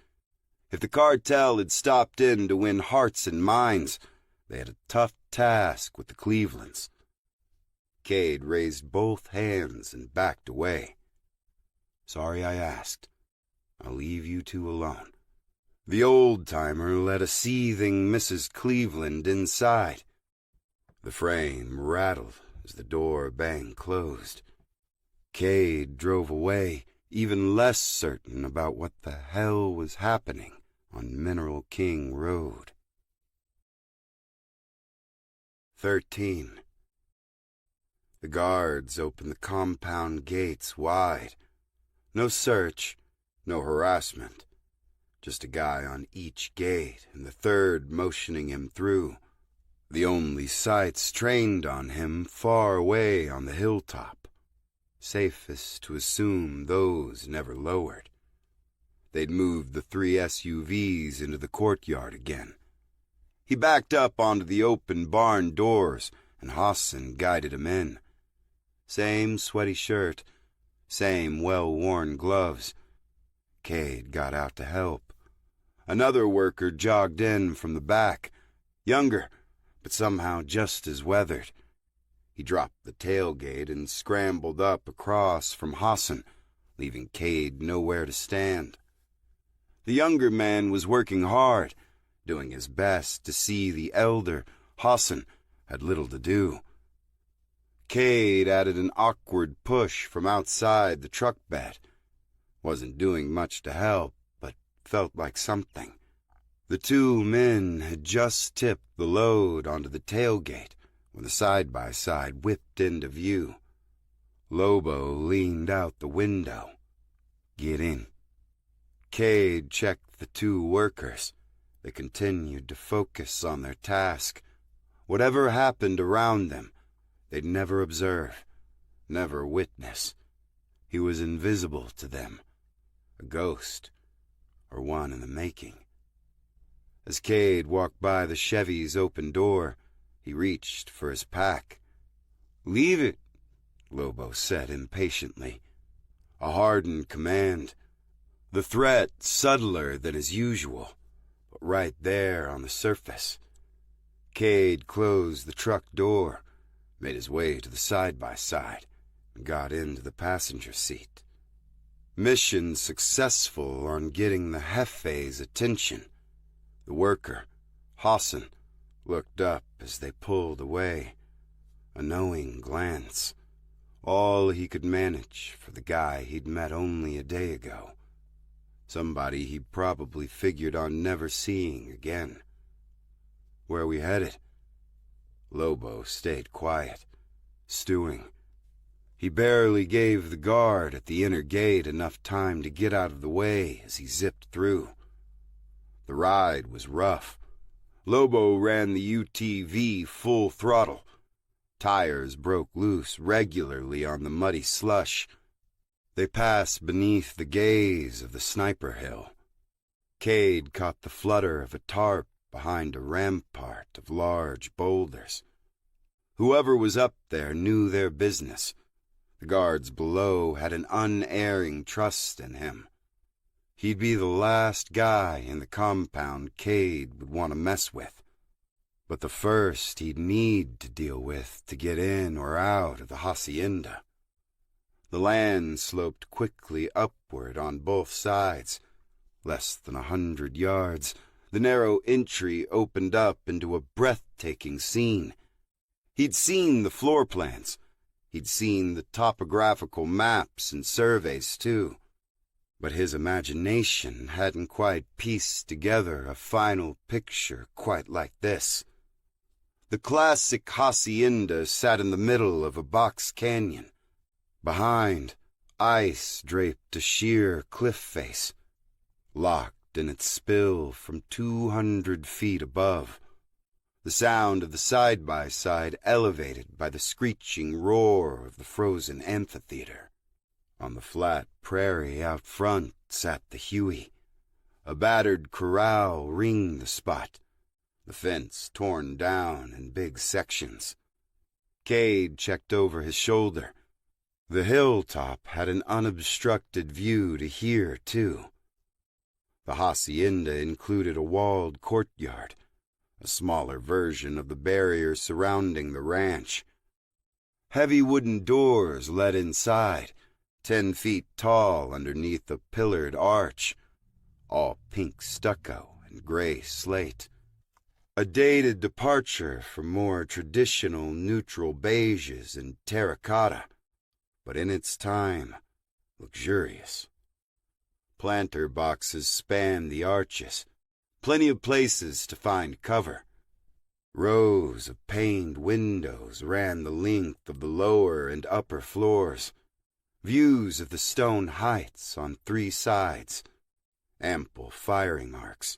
If the cartel had stopped in to win hearts and minds, they had a tough task with the Clevelands. Cade raised both hands and backed away. Sorry I asked. I'll leave you two alone. The old-timer led a seething Mrs. Cleveland inside. The frame rattled as the door banged closed. Cade drove away, even less certain about what the hell was happening on Mineral King Road. 13. The guards opened the compound gates wide. No search, no harassment. Just a guy on each gate and the third motioning him through. The only sights trained on him far away on the hilltop. Safest to assume those never lowered. They'd moved the 3 SUVs into the courtyard again. He backed up onto the open barn doors, and Hassan guided him in. Same sweaty shirt, same well-worn gloves. Cade got out to help. Another worker jogged in from the back, younger, but somehow just as weathered. He dropped the tailgate and scrambled up across from Hassan, leaving Cade nowhere to stand. The younger man was working hard, doing his best to see the elder. Hassan had little to do. Cade added an awkward push from outside the truck bed. Wasn't doing much to help, but felt like something. The 2 men had just tipped the load onto the tailgate when the side-by-side whipped into view. Lobo leaned out the window. Get in. Cade checked the 2 workers. They continued to focus on their task. Whatever happened around them, they'd never observe, never witness. He was invisible to them, a ghost, or one in the making. As Cade walked by the Chevy's open door, he reached for his pack. "Leave it," Lobo said impatiently. A hardened command. The threat subtler than as usual, but right there on the surface. Cade closed the truck door, made his way to the side-by-side, and got into the passenger seat. Mission successful on getting the Hefe's attention. The worker, Hassan, looked up as they pulled away. A knowing glance. All he could manage for the guy he'd met only a day ago. Somebody he'd probably figured on never seeing again. Where are we headed? Lobo stayed quiet, stewing. He barely gave the guard at the inner gate enough time to get out of the way as he zipped through. The ride was rough. Lobo ran the UTV full throttle. Tires broke loose regularly on the muddy slush. They passed beneath the gaze of the sniper hill. Cade caught the flutter of a tarp behind a rampart of large boulders. Whoever was up there knew their business. The guards below had an unerring trust in him. He'd be the last guy in the compound Cade would want to mess with. but the first he'd need to deal with to get in or out of the hacienda. The land sloped quickly upward on both sides. Less than 100 yards, the narrow entry opened up into a breathtaking scene. He'd seen the floor plans. He'd seen the topographical maps and surveys, too. But his imagination hadn't quite pieced together a final picture quite like this. The classic hacienda sat in the middle of a box canyon. Behind, ice draped a sheer cliff face, locked in its spill from 200 feet above. The sound of the side-by-side elevated by the screeching roar of the frozen amphitheater. On the flat prairie out front sat the Huey. A battered corral ringed the spot, the fence torn down in big sections. Cade checked over his shoulder. The hilltop had an unobstructed view to here, too. The hacienda included a walled courtyard, a smaller version of the barrier surrounding the ranch. Heavy wooden doors led inside, 10 feet tall underneath a pillared arch, all pink stucco and gray slate. A dated departure from more traditional neutral beiges and terracotta, but in its time, luxurious. Planter boxes spanned the arches, plenty of places to find cover. Rows of paned windows ran the length of the lower and upper floors, views of the stone heights on 3 sides, ample firing arcs,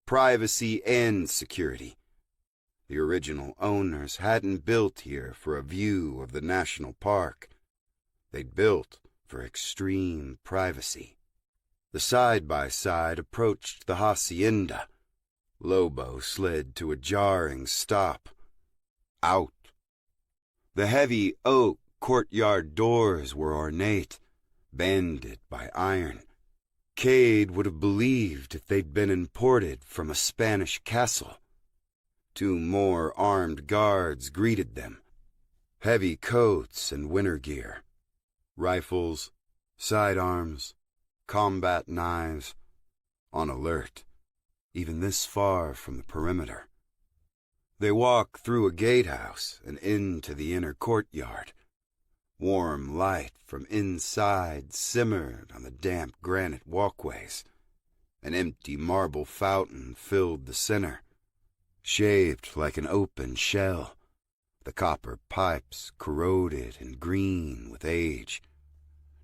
privacy and security. The original owners hadn't built here for a view of the national park. They'd built for extreme privacy. The side-by-side approached the hacienda. Lobo slid to a jarring stop. Out. The heavy oak courtyard doors were ornate, banded by iron. Cade would have believed if they'd been imported from a Spanish castle. 2 more armed guards greeted them. Heavy coats and winter gear. Rifles, sidearms, combat knives, on alert, even this far from the perimeter. They walked through a gatehouse and into the inner courtyard. Warm light from inside simmered on the damp granite walkways. An empty marble fountain filled the center, shaped like an open shell, the copper pipes corroded and green with age.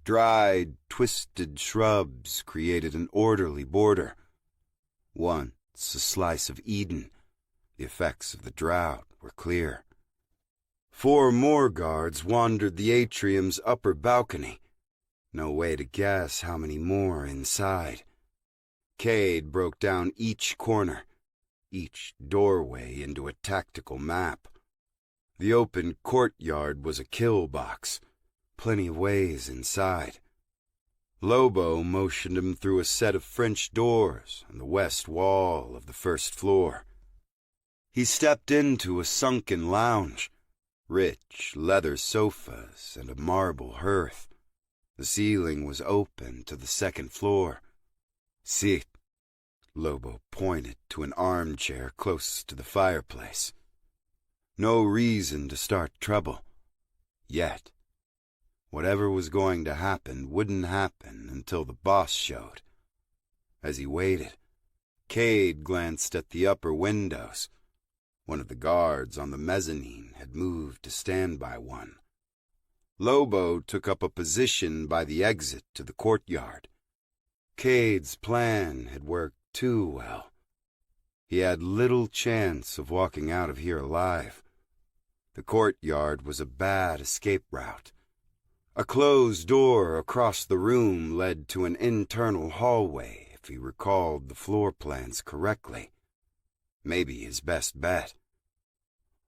Dried, twisted shrubs created an orderly border. Once a slice of Eden, the effects of the drought were clear. 4 more guards wandered the atrium's upper balcony. No way to guess how many more inside. Cade broke down each corner, each doorway into a tactical map. The open courtyard was a kill box, plenty of ways inside. Lobo motioned him through a set of French doors on the west wall of the first floor. He stepped into a sunken lounge, rich leather sofas and a marble hearth. The ceiling was open to the second floor. Sit. Lobo pointed to an armchair close to the fireplace. No reason to start trouble. Yet. Whatever was going to happen wouldn't happen until the boss showed. As he waited, Cade glanced at the upper windows. One of the guards on the mezzanine had moved to stand by one. Lobo took up a position by the exit to the courtyard. Cade's plan had worked too well. He had little chance of walking out of here alive. The courtyard was a bad escape route. A closed door across the room led to an internal hallway, if he recalled the floor plans correctly. Maybe his best bet.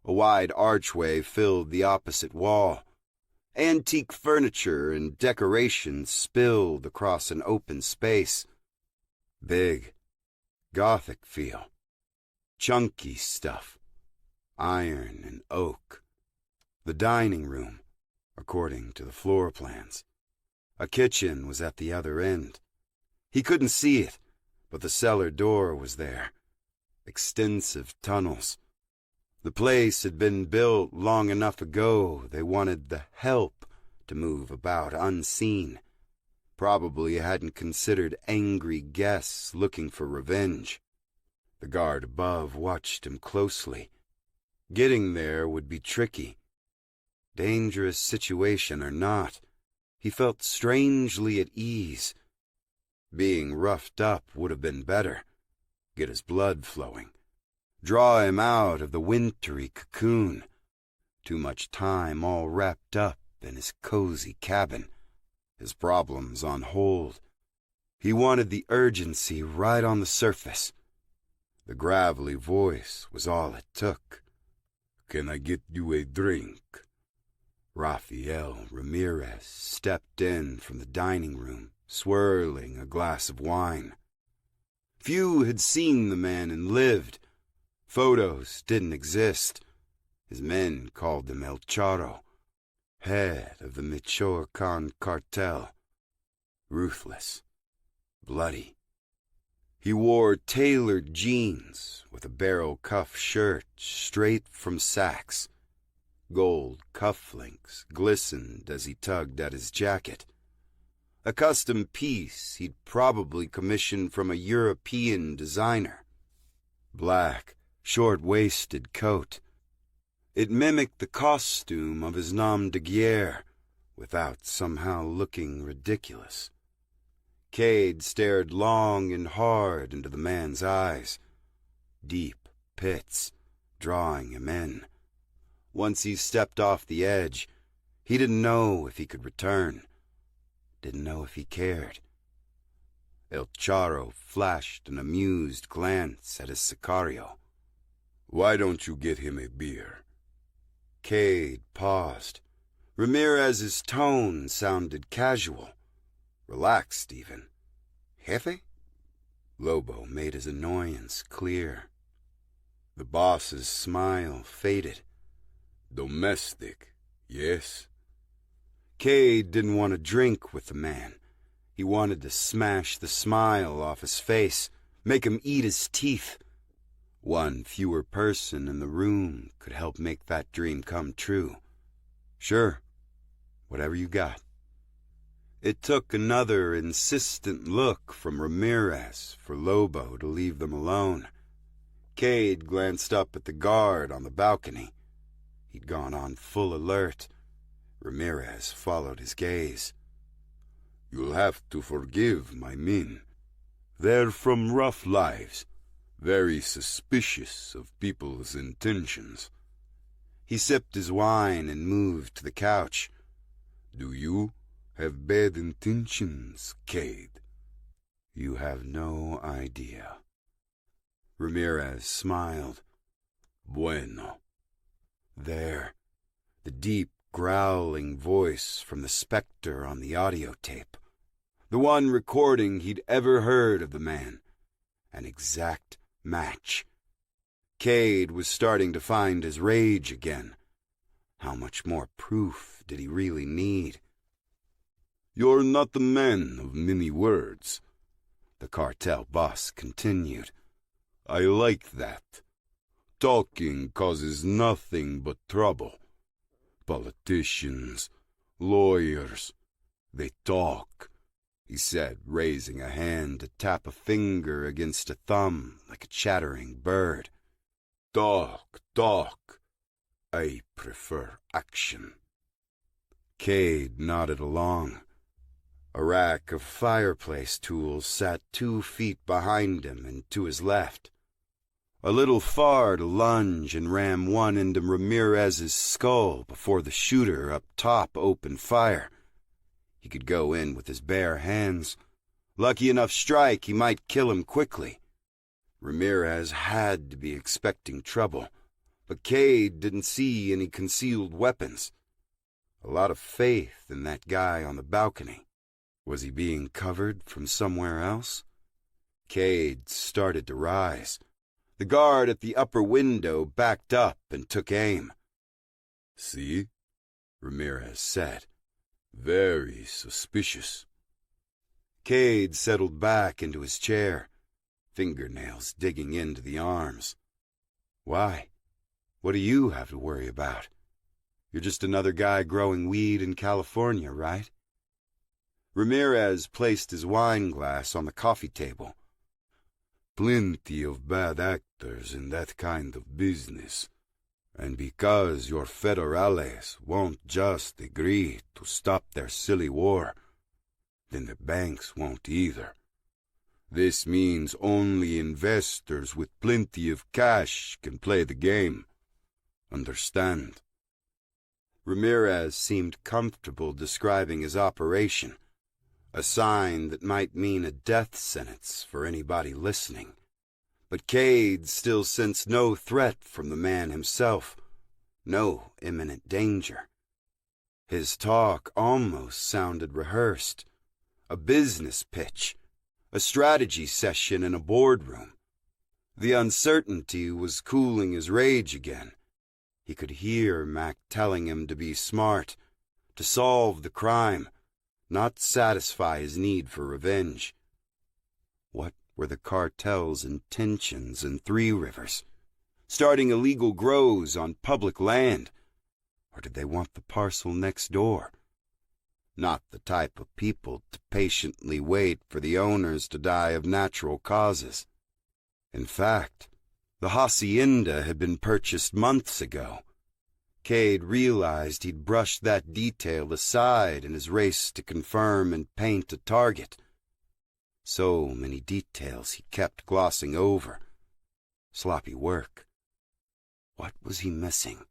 A wide archway filled the opposite wall. Antique furniture and decorations spilled across an open space. Big, Gothic feel. Chunky stuff. iron and oak. The dining room, according to the floor plans. A kitchen was at the other end. He couldn't see it, but the cellar door was there. Extensive tunnels. The place had been built long enough ago they wanted the help to move about unseen. Probably hadn't considered angry guests looking for revenge. The guard above watched him closely. Getting there would be tricky. Dangerous situation or not, he felt strangely at ease. Being roughed up would have been better. Get his blood flowing. Draw him out of the wintry cocoon. Too much time all wrapped up in his cozy cabin. His problems on hold. He wanted the urgency right on the surface. The gravelly voice was all it took. "Can I get you a drink?" Rafael Ramirez stepped in from the dining room, swirling a glass of wine. Few had seen the man and lived. Photos didn't exist. His men called him El Charro, head of the Michoacan cartel. Ruthless, bloody. He wore tailored jeans with a barrel cuff shirt straight from Saks. Gold cufflinks glistened as he tugged at his jacket. A custom piece he'd probably commissioned from a European designer. Black, short-waisted coat. It mimicked the costume of his nom de guerre, without somehow looking ridiculous. Cade stared long and hard into the man's eyes. Deep pits, drawing him in. Once he stepped off the edge, he didn't know if he could return. Didn't know if he cared. El Charro flashed an amused glance at his sicario. "Why don't you get him a beer?" Cade paused. Ramirez's tone sounded casual. Relaxed, even. "Jefe?" Lobo made his annoyance clear. The boss's smile faded. "Domestic, yes?" Cade didn't want to drink with the man. He wanted to smash the smile off his face, make him eat his teeth. One fewer person in the room could help make that dream come true. "Sure, whatever you got." It took another insistent look from Ramirez for Lobo to leave them alone. Cade glanced up at the guard on the balcony. He'd gone on full alert. Ramirez followed his gaze. "You'll have to forgive my men. They're from rough lives, very suspicious of people's intentions." He sipped his wine and moved to the couch. "Do you have bad intentions, Cade?" "You have no idea." Ramirez smiled. "Bueno." There, the deep, growling voice from the specter on the audio tape. The one recording he'd ever heard of the man. An exact match. Cade was starting to find his rage again. How much more proof did he really need? "You're not a man of many words," the cartel boss continued. "I like that. Talking causes nothing but trouble. Politicians, lawyers, they talk," he said, raising a hand to tap a finger against a thumb like a chattering bird. "Talk, talk. I prefer action." Cade nodded along. A rack of fireplace tools sat 2 feet behind him and to his left. A little far to lunge and ram one into Ramirez's skull before the shooter up top opened fire. He could go in with his bare hands. Lucky enough strike, he might kill him quickly. Ramirez had to be expecting trouble, but Cade didn't see any concealed weapons. A lot of faith in that guy on the balcony. Was he being covered from somewhere else? Cade started to rise. The guard at the upper window backed up and took aim. "See?" Ramirez said. "Very suspicious." Cade settled back into his chair, fingernails digging into the arms. "Why? What do you have to worry about? You're just another guy growing weed in California, right?" Ramirez placed his wine glass on the coffee table. "Plenty of bad actors in that kind of business. And because your federales won't just agree to stop their silly war, then the banks won't either. This means only investors with plenty of cash can play the game. Understand?" Ramirez seemed comfortable describing his operation, a sign that might mean a death sentence for anybody listening. But Cade still sensed no threat from the man himself, no imminent danger. His talk almost sounded rehearsed, a business pitch, a strategy session in a boardroom. The uncertainty was cooling his rage again. He could hear Mac telling him to be smart, to solve the crime, not satisfy his need for revenge. What were the cartel's intentions in Three Rivers? Starting illegal grows on public land? Or did they want the parcel next door? Not the type of people to patiently wait for the owners to die of natural causes. In fact, the hacienda had been purchased months ago. Cade realized he'd brushed that detail aside in his race to confirm and paint a target. So many details he kept glossing over. Sloppy work. What was he missing?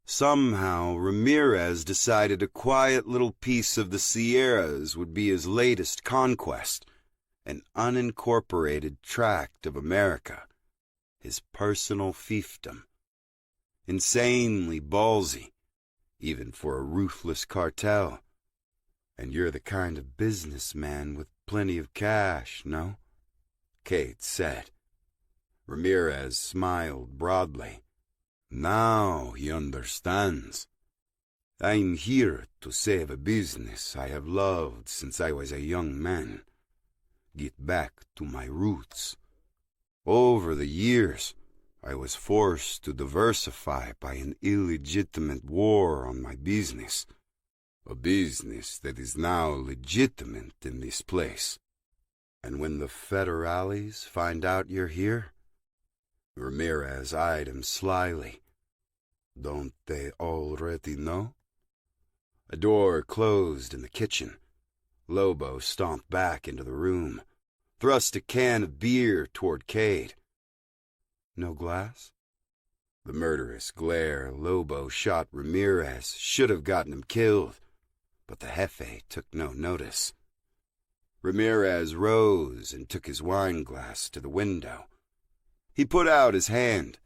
Somehow, Ramirez decided a quiet little piece of the Sierras would be his latest conquest, an unincorporated tract of America, his personal fiefdom. Insanely ballsy, even for a ruthless cartel. And you're the kind of businessman with plenty of cash, no? Cade said. Ramirez smiled broadly. Now he understands. I'm here to save a business I have loved since I was a young man. Get back to my roots. Over the years, I was forced to diversify by an illegitimate war on my business. A business that is now legitimate in this place. And when the federales find out you're here? Ramirez eyed him slyly. Don't they already know? A door closed in the kitchen. Lobo stomped back into the room, thrust a can of beer toward Cade. No glass? The murderous glare Lobo shot Ramirez should have gotten him killed, but the Jefe took no notice. Ramirez rose and took his wine glass to the window. He put out his hand.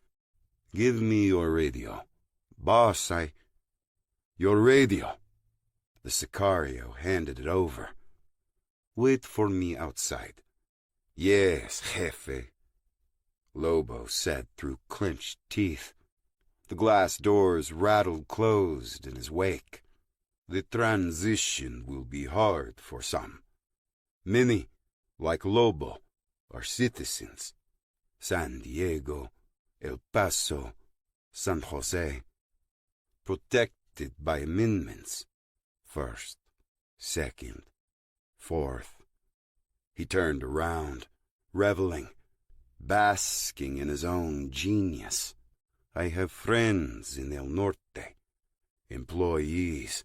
Give me your radio. Boss, Your radio. The Sicario handed it over. Wait for me outside. Yes, Jefe. Lobo said through clenched teeth. The glass doors rattled closed in his wake. The transition will be hard for some. Many, like Lobo, are citizens. San Diego, El Paso, San Jose. Protected by amendments. First, second, fourth. He turned around, reveling, basking in his own genius. I have friends in El Norte, employees,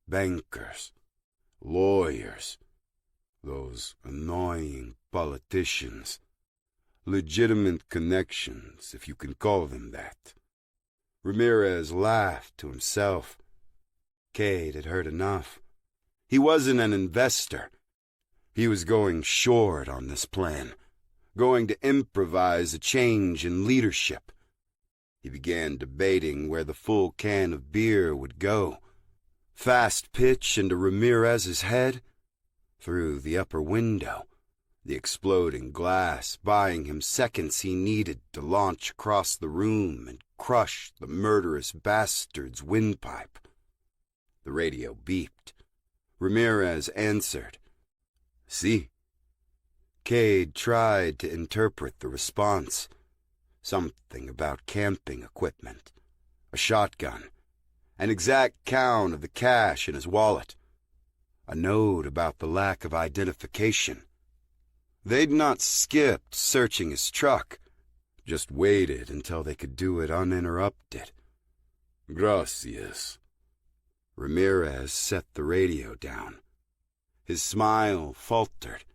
bankers, lawyers, those annoying politicians, legitimate connections, if you can call them that. Ramirez laughed to himself. Cade had heard enough. He wasn't an investor. He was going short on this plan, going to improvise a change in leadership. He began debating where the full can of beer would go. Fast pitch into Ramirez's head, through the upper window, the exploding glass buying him seconds he needed to launch across the room and crush the murderous bastard's windpipe. The radio beeped. Ramirez answered. See? Cade tried to interpret the response. Something about camping equipment, a shotgun, an exact count of the cash in his wallet, a note about the lack of identification. They'd not skipped searching his truck, just waited until they could do it uninterrupted. Gracias. Ramirez set the radio down. His smile faltered.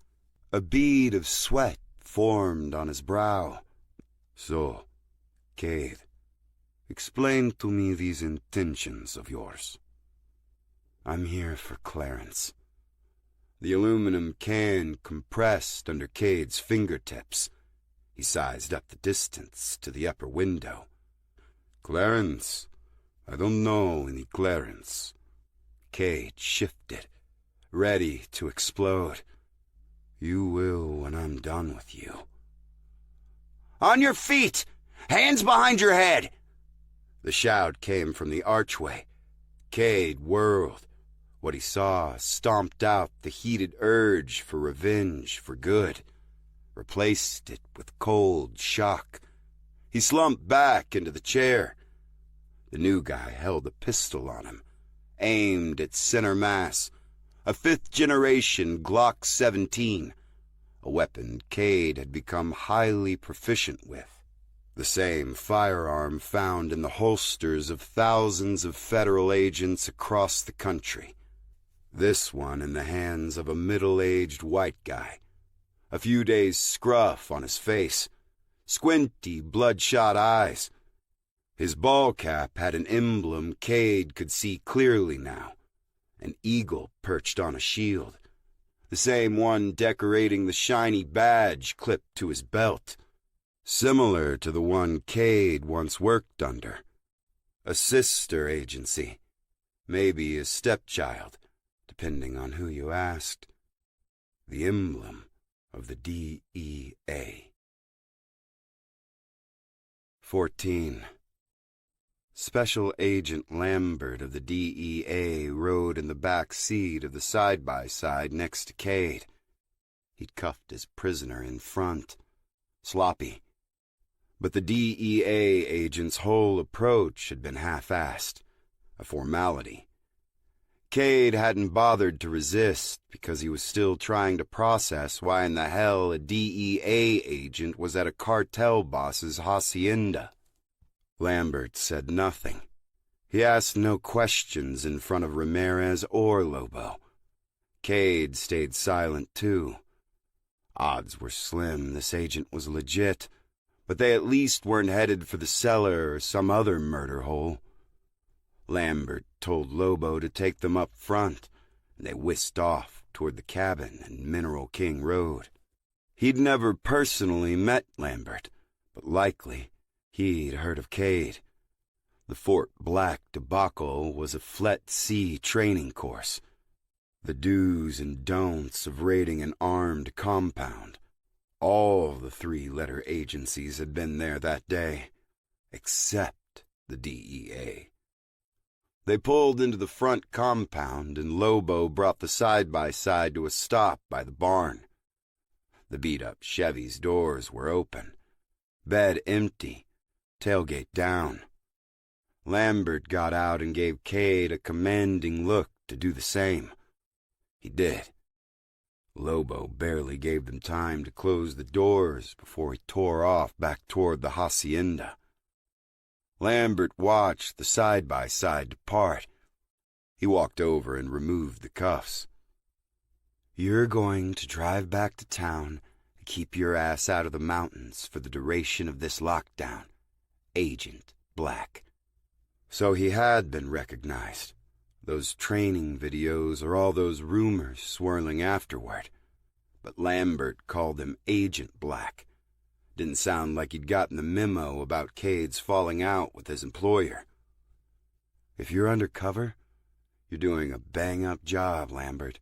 A bead of sweat formed on his brow. So, Cade, explain to me these intentions of yours. I'm here for Clarence. The aluminum can compressed under Cade's fingertips. He sized up the distance to the upper window. Clarence? I don't know any Clarence. Cade shifted, ready to explode. You will when I'm done with you. On your feet! Hands behind your head! The shout came from the archway. Cade whirled. What he saw stomped out the heated urge for revenge for good, replaced it with cold shock. He slumped back into the chair. The new guy held a pistol on him, aimed at center mass, a fifth-generation Glock 17, a weapon Cade had become highly proficient with. The same firearm found in the holsters of thousands of federal agents across the country. This one in the hands of a middle-aged white guy. A few days' scruff on his face, squinty, bloodshot eyes. His ball cap had an emblem Cade could see clearly now, an eagle perched on a shield, the same one decorating the shiny badge clipped to his belt, similar to the one Cade once worked under. A sister agency, maybe a stepchild, depending on who you asked. The emblem of the DEA. 14. Special Agent Lambert of the DEA rode in the back seat of the side-by-side next to Cade. He'd cuffed his prisoner in front. Sloppy. But the DEA agent's whole approach had been half-assed, a formality. Cade hadn't bothered to resist because he was still trying to process why in the hell a DEA agent was at a cartel boss's hacienda. Lambert said nothing. He asked no questions in front of Ramirez or Lobo. Cade stayed silent too. Odds were slim this agent was legit, but they at least weren't headed for the cellar or some other murder hole. Lambert told Lobo to take them up front, and they whisked off toward the cabin and Mineral King Road. He'd never personally met Lambert, but likely he'd heard of Cade. The Fort Black debacle was a Flet C training course. The do's and don'ts of raiding an armed compound. All the three-letter agencies had been there that day, except the DEA. They pulled into the front compound, and Lobo brought the side-by-side to a stop by the barn. The beat-up Chevy's doors were open. Bed empty, tailgate down. Lambert got out and gave Cade a commanding look to do the same. He did. Lobo barely gave them time to close the doors before he tore off back toward the hacienda. Lambert watched the side-by-side depart. He walked over and removed the cuffs. You're going to drive back to town and keep your ass out of the mountains for the duration of this lockdown. Agent Black. So he had been recognized. Those training videos or all those rumors swirling afterward. But Lambert called him Agent Black. Didn't sound like he'd gotten the memo about Cade's falling out with his employer. If you're undercover, you're doing a bang-up job, Lambert.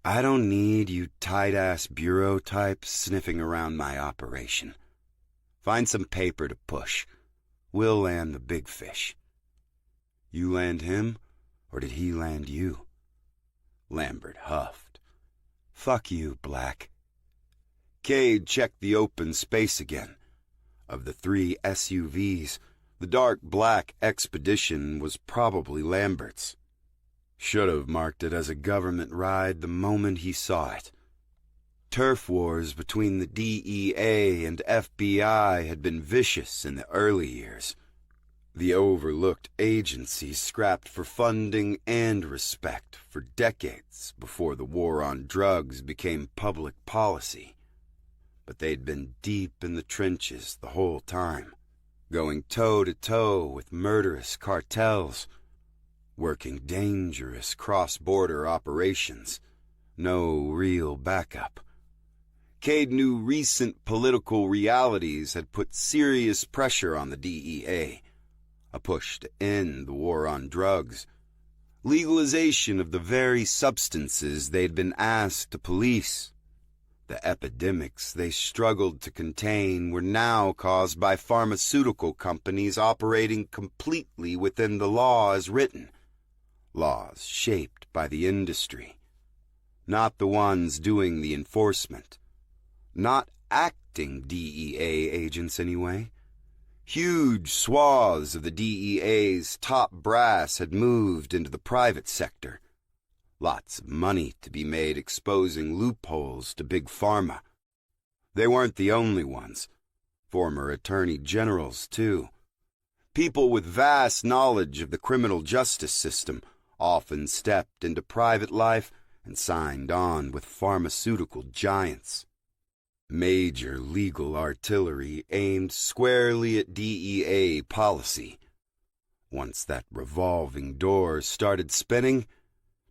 I don't need you tight-ass bureau types sniffing around my operation. Find some paper to push. We'll land the big fish." "You land him, or did he land you?" Lambert huffed. "Fuck you, Black." Cade checked the open space again. Of the 3 SUVs, the dark black Expedition was probably Lambert's. Should have marked it as a government ride the moment he saw it. Turf wars between the DEA and FBI had been vicious in the early years. The overlooked agency scrapped for funding and respect for decades before the war on drugs became public policy. But they'd been deep in the trenches the whole time, going toe-to-toe with murderous cartels, working dangerous cross-border operations. No real backup. Cade knew recent political realities had put serious pressure on the DEA. A push to end the war on drugs. Legalization of the very substances they'd been asked to police. The epidemics they struggled to contain were now caused by pharmaceutical companies operating completely within the law as written. Laws shaped by the industry. Not the ones doing the enforcement. Not acting DEA agents anyway. Huge swaths of the DEA's top brass had moved into the private sector. Lots of money to be made exposing loopholes to big pharma. They weren't the only ones. Former attorney generals, too. People with vast knowledge of the criminal justice system often stepped into private life and signed on with pharmaceutical giants. Major legal artillery aimed squarely at DEA policy. Once that revolving door started spinning,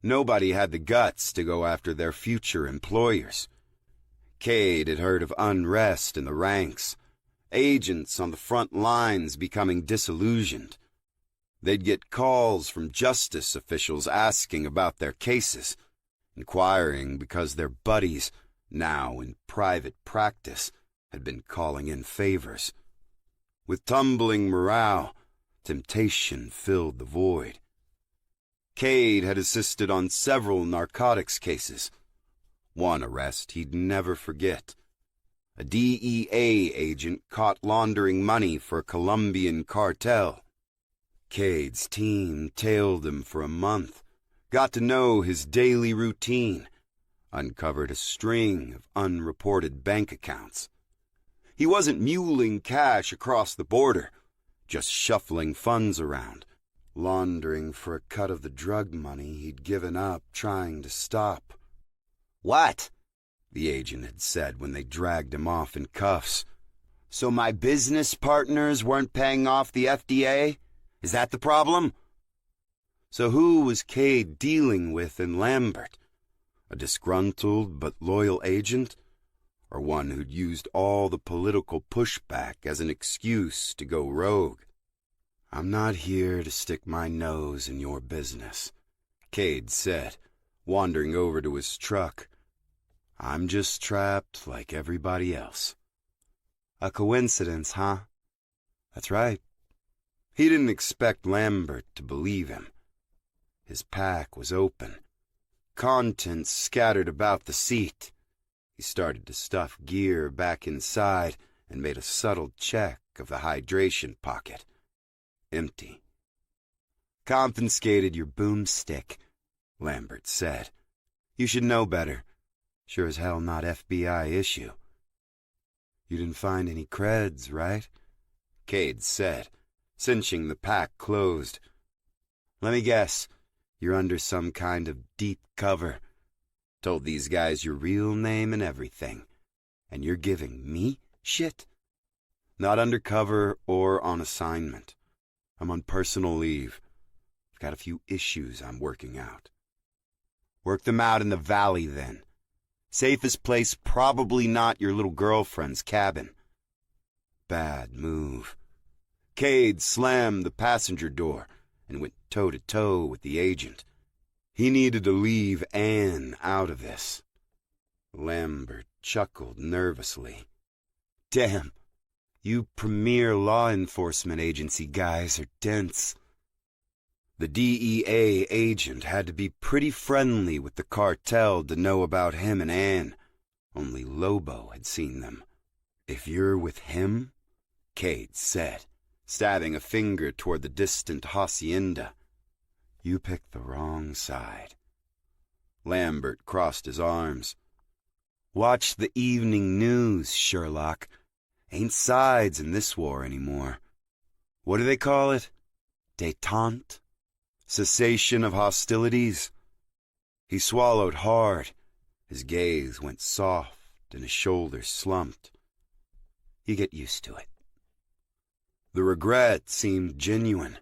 nobody had the guts to go after their future employers. Cade had heard of unrest in the ranks, agents on the front lines becoming disillusioned. They'd get calls from justice officials asking about their cases, inquiring because their buddies, now in private practice, had been calling in favors. With tumbling morale, temptation filled the void. Cade had assisted on several narcotics cases. One arrest he'd never forget. A DEA agent caught laundering money for a Colombian cartel. Cade's team tailed him for a month, got to know his daily routine, uncovered a string of unreported bank accounts. He wasn't muling cash across the border, just shuffling funds around, laundering for a cut of the drug money he'd given up trying to stop. "What?" the agent had said when they dragged him off in cuffs. "So my business partners weren't paying off the FDA? Is that the problem?" So who was Cade dealing with in Lambert? A disgruntled but loyal agent? Or one who'd used all the political pushback as an excuse to go rogue? "I'm not here to stick my nose in your business," Cade said, wandering over to his truck. "I'm just trapped like everybody else." A coincidence, huh? That's right. He didn't expect Lambert to believe him. His pack was open. Contents scattered about the seat. He started to stuff gear back inside and made a subtle check of the hydration pocket. Empty. "Confiscated your boomstick," Lambert said. "You should know better. Sure as hell not FBI issue." "You didn't find any creds, right?" Cade said, cinching the pack closed. "Let me guess. You're under some kind of deep cover. Told these guys your real name and everything. And you're giving me shit?" "Not undercover or on assignment. I'm on personal leave. I've got a few issues I'm working out." "Work them out in the valley, then. Safest place probably not your little girlfriend's cabin." Bad move. Cade slammed the passenger door and went toe-to-toe with the agent. He needed to leave Anne out of this. Lambert chuckled nervously. Damn, you premier law enforcement agency guys are dense. The DEA agent had to be pretty friendly with the cartel to know about him and Anne. Only Lobo had seen them. If you're with him, Cade said, stabbing a finger toward the distant hacienda, you picked the wrong side. Lambert crossed his arms. Watch the evening news, Sherlock. Ain't sides in this war anymore. What do they call it? Détente? Cessation of hostilities? He swallowed hard. His gaze went soft and his shoulders slumped. You get used to it. The regret seemed genuine.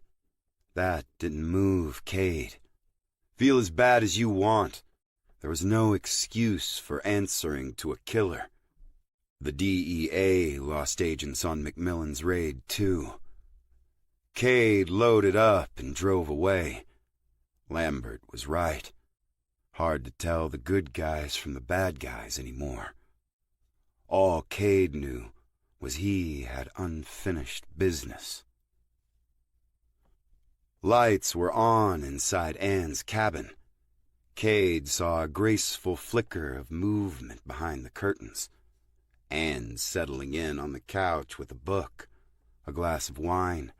That didn't move Cade. Feel as bad as you want. There was no excuse for answering to a killer. The DEA lost agents on McMillan's raid, too. Cade loaded up and drove away. Lambert was right. Hard to tell the good guys from the bad guys anymore. All Cade knew was he had unfinished business. Lights were on inside Anne's cabin. Cade saw a graceful flicker of movement behind the curtains. Anne settling in on the couch with a book, a glass of wine,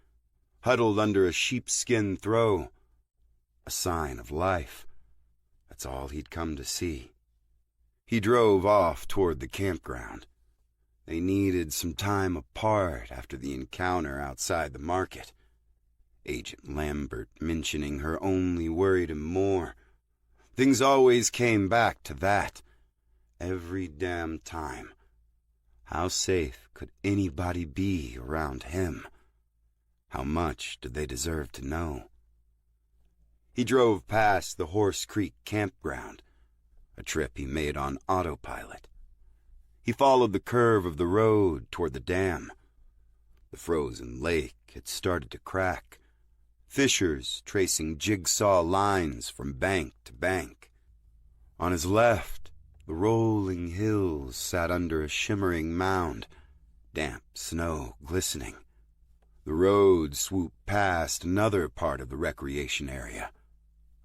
huddled under a sheepskin throw. A sign of life. That's all he'd come to see. He drove off toward the campground. They needed some time apart after the encounter outside the market. Agent Lambert mentioning her only worried him more. Things always came back to that. Every damn time. How safe could anybody be around him? How much did they deserve to know? He drove past the Horse Creek campground, a trip he made on autopilot. He followed the curve of the road toward the dam. The frozen lake had started to crack, fissures tracing jigsaw lines from bank to bank. On his left, the rolling hills sat under a shimmering mound, damp snow glistening. The road swooped past another part of the recreation area,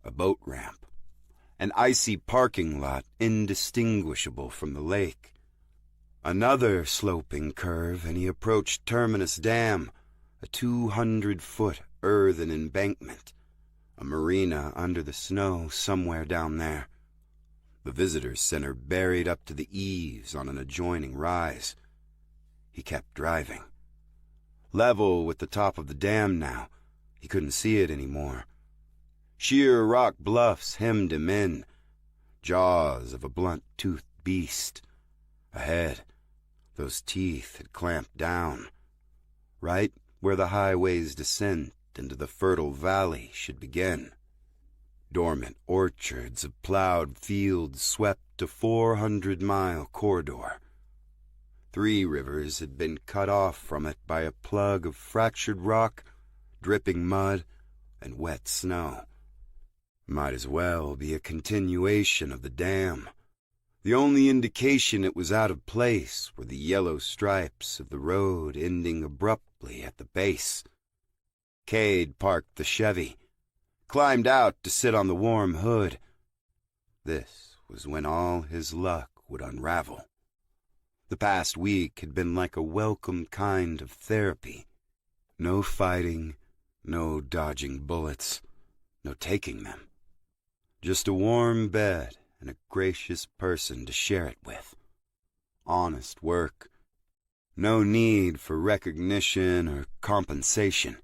a boat ramp, an icy parking lot indistinguishable from the lake. Another sloping curve, and he approached Terminus Dam, a 200-foot earthen embankment, a marina under the snow somewhere down there. The visitor's center buried up to the eaves on an adjoining rise. He kept driving. Level with the top of the dam now, he couldn't see it anymore. Sheer rock bluffs hemmed him in, jaws of a blunt-toothed beast. Ahead, those teeth had clamped down, right where the highway's descent into the fertile valley should begin. Dormant orchards of plowed fields swept a 400-mile corridor. 3 rivers had been cut off from it by a plug of fractured rock, dripping mud, and wet snow. Might as well be a continuation of the dam. The only indication it was out of place were the yellow stripes of the road ending abruptly at the base. Cade parked the Chevy, climbed out to sit on the warm hood. This was when all his luck would unravel. The past week had been like a welcome kind of therapy. No fighting, no dodging bullets, no taking them. Just a warm bed and a gracious person to share it with. Honest work. No need for recognition or compensation.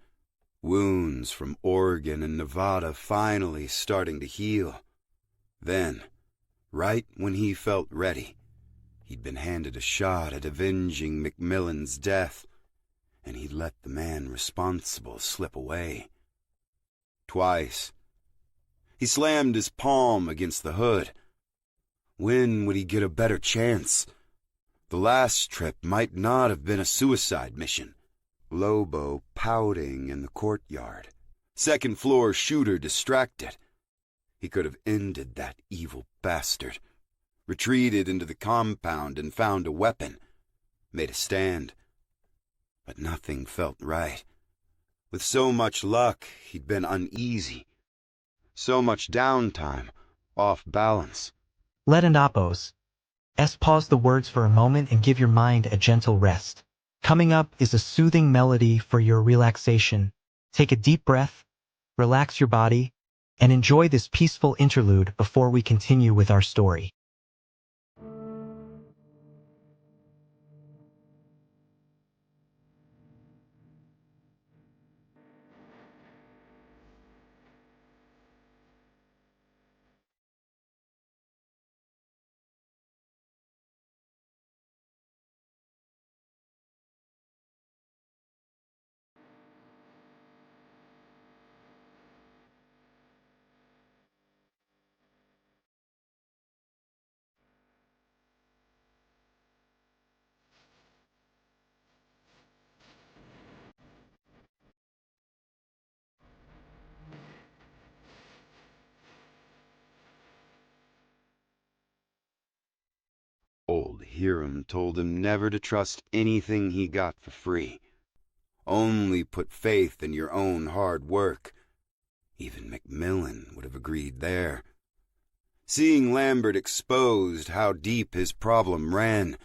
Wounds from Oregon and Nevada finally starting to heal. Then, right when he felt ready, he'd been handed a shot at avenging McMillan's death, and he'd let the man responsible slip away. Twice. He slammed his palm against the hood. When would he get a better chance? The last trip might not have been a suicide mission. Lobo pouting in the courtyard. Second-floor shooter distracted. He could have ended that evil bastard, retreated into the compound and found a weapon, made a stand. But nothing felt right. With so much luck, he'd been uneasy. So much downtime, off balance. Let an oppose. Pause the words for a moment and give your mind a gentle rest. Coming up is a soothing melody for your relaxation. Take a deep breath, relax your body, and enjoy this peaceful interlude before we continue with our story. Old Hiram told him never to trust anything he got for free. Only put faith in your own hard work. Even Macmillan would have agreed there. Seeing Lambert exposed how deep his problem ran,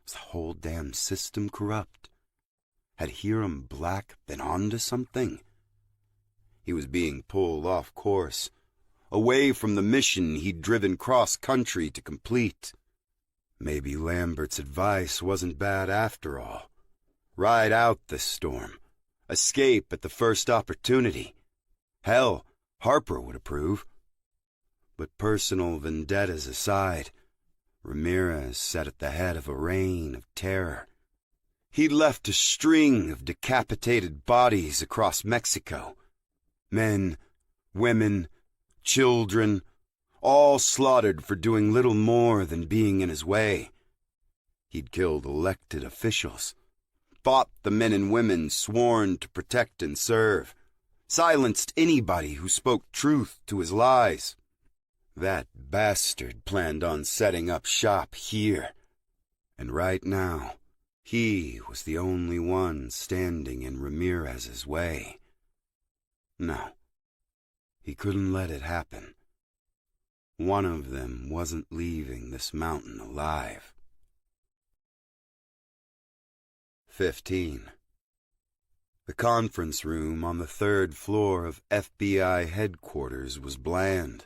was the whole damn system corrupt? Had Hiram Black been onto something? He was being pulled off course, away from the mission he'd driven cross-country to complete. Maybe Lambert's advice wasn't bad after all. Ride out this storm. Escape at the first opportunity. Hell, Harper would approve. But personal vendettas aside, Ramirez sat at the head of a reign of terror. He'd left a string of decapitated bodies across Mexico. Men, women, children, all slaughtered for doing little more than being in his way. He'd killed elected officials, fought the men and women sworn to protect and serve, silenced anybody who spoke truth to his lies. That bastard planned on setting up shop here, and right now, he was the only one standing in Ramirez's way. No, he couldn't let it happen. One of them wasn't leaving this mountain alive. 15. The conference room on the 3rd floor of FBI headquarters was bland,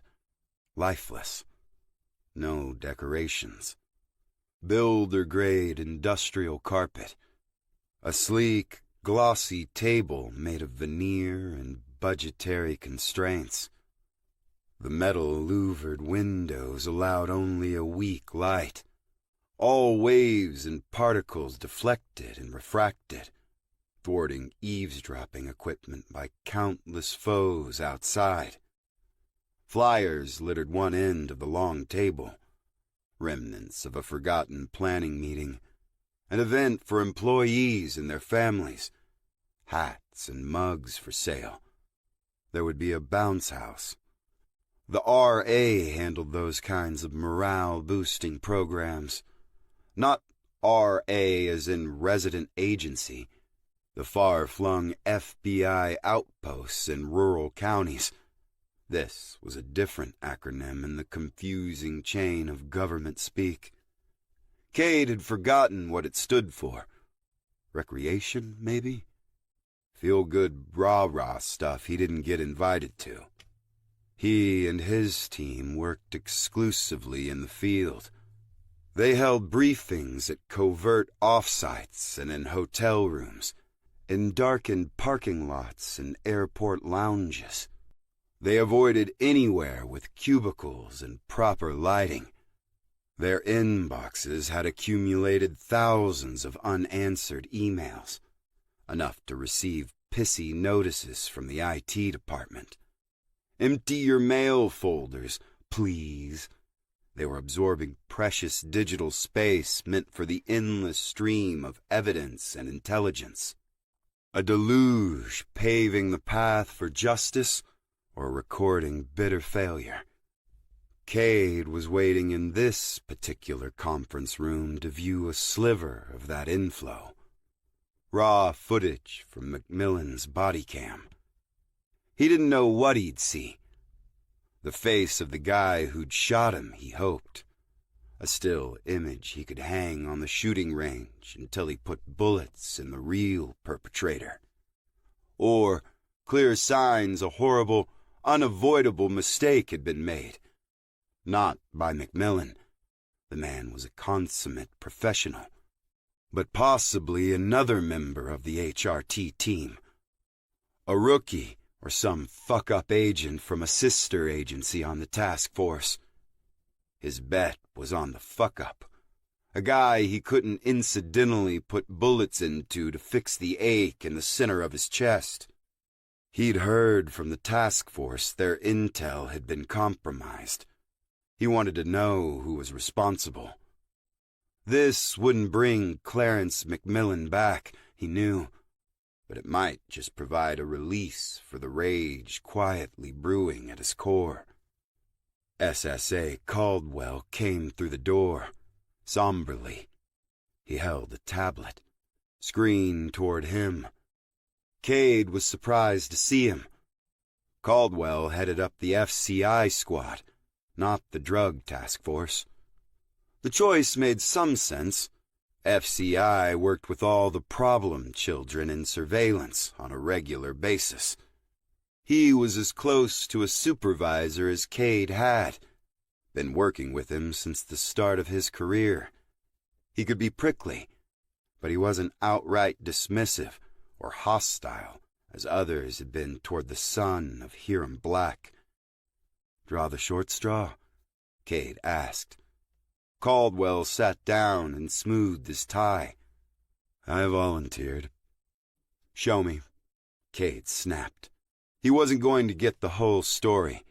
lifeless. No decorations. Builder-grade industrial carpet. A sleek, glossy table made of veneer and budgetary constraints. The metal louvered windows allowed only a weak light. All waves and particles deflected and refracted, thwarting eavesdropping equipment by countless foes outside. Flyers littered one end of the long table, remnants of a forgotten planning meeting, an event for employees and their families, hats and mugs for sale. There would be a bounce house. The RA handled those kinds of morale-boosting programs. Not RA as in resident agency, the far-flung FBI outposts in rural counties. This was a different acronym in the confusing chain of government speak. Cade had forgotten what it stood for. Recreation, maybe? Feel-good rah-rah stuff he didn't get invited to. He and his team worked exclusively in the field. They held briefings at covert offsites and in hotel rooms, in darkened parking lots and airport lounges. They avoided anywhere with cubicles and proper lighting. Their inboxes had accumulated thousands of unanswered emails, enough to receive pissy notices from the IT department. Empty your mail folders, please. They were absorbing precious digital space meant for the endless stream of evidence and intelligence. A deluge paving the path for justice or recording bitter failure. Cade was waiting in this particular conference room to view a sliver of that inflow. Raw footage from Macmillan's body cam. He didn't know what he'd see. The face of the guy who'd shot him, he hoped. A still image he could hang on the shooting range until he put bullets in the real perpetrator. Or clear signs a horrible, unavoidable mistake had been made. Not by Macmillan. The man was a consummate professional. But possibly another member of the HRT team. A rookie or some fuck-up agent from a sister agency on the task force. His bet was on the fuck-up. A guy he couldn't incidentally put bullets into to fix the ache in the center of his chest. He'd heard from the task force their intel had been compromised. He wanted to know who was responsible. This wouldn't bring Clarence Macmillan back, he knew, but it might just provide a release for the rage quietly brewing at his core. SSA Caldwell came through the door, somberly. He held a tablet, screen toward him. Cade was surprised to see him. Caldwell headed up the FCI squad, not the drug task force. The choice made some sense. FCI worked with all the problem children in surveillance on a regular basis. He was as close to a supervisor as Cade had, been working with him since the start of his career. He could be prickly, but he wasn't outright dismissive or hostile as others had been toward the son of Hiram Black. "Draw the short straw?" Cade asked. Caldwell sat down and smoothed his tie. "I volunteered." "Show me," Cade snapped. He wasn't going to get the whole story,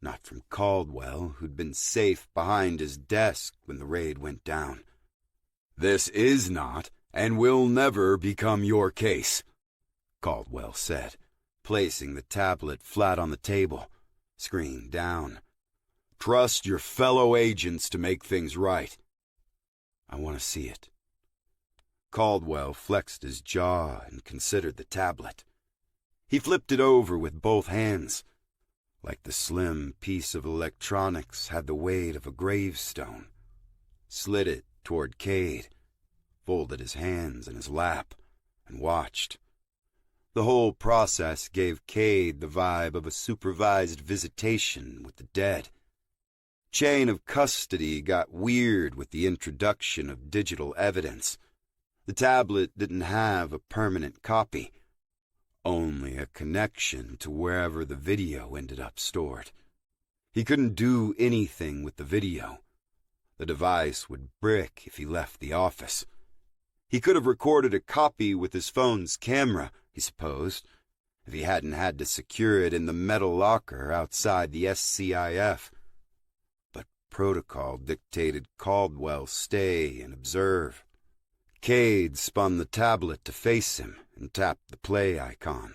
not from Caldwell, who'd been safe behind his desk when the raid went down. "This is not and will never become your case," Caldwell said, placing the tablet flat on the table, screen down. "Trust your fellow agents to make things right." "I want to see it." Caldwell flexed his jaw and considered the tablet. He flipped it over with both hands, like the slim piece of electronics had the weight of a gravestone. Slid it toward Cade, folded his hands in his lap, and watched. The whole process gave Cade the vibe of a supervised visitation with the dead. Chain of custody got weird with the introduction of digital evidence. The tablet didn't have a permanent copy, only a connection to wherever the video ended up stored. He couldn't do anything with the video. The device would brick if he left the office. He could have recorded a copy with his phone's camera, he supposed, if he hadn't had to secure it in the metal locker outside the SCIF. Protocol dictated Caldwell stay and observe. Cade spun the tablet to face him and tapped the play icon.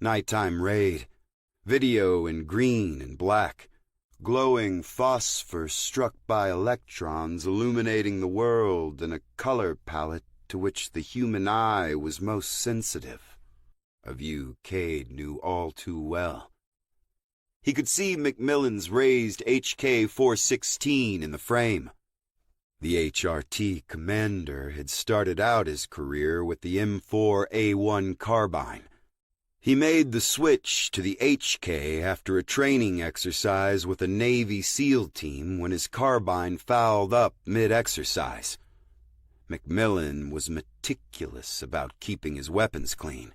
Nighttime raid. Video in green and black. Glowing phosphor struck by electrons illuminating the world in a color palette to which the human eye was most sensitive. A view Cade knew all too well. He could see Macmillan's raised HK-416 in the frame. The HRT commander had started out his career with the M4A1 carbine. He made the switch to the HK after a training exercise with a Navy SEAL team when his carbine fouled up mid-exercise. Macmillan was meticulous about keeping his weapons clean,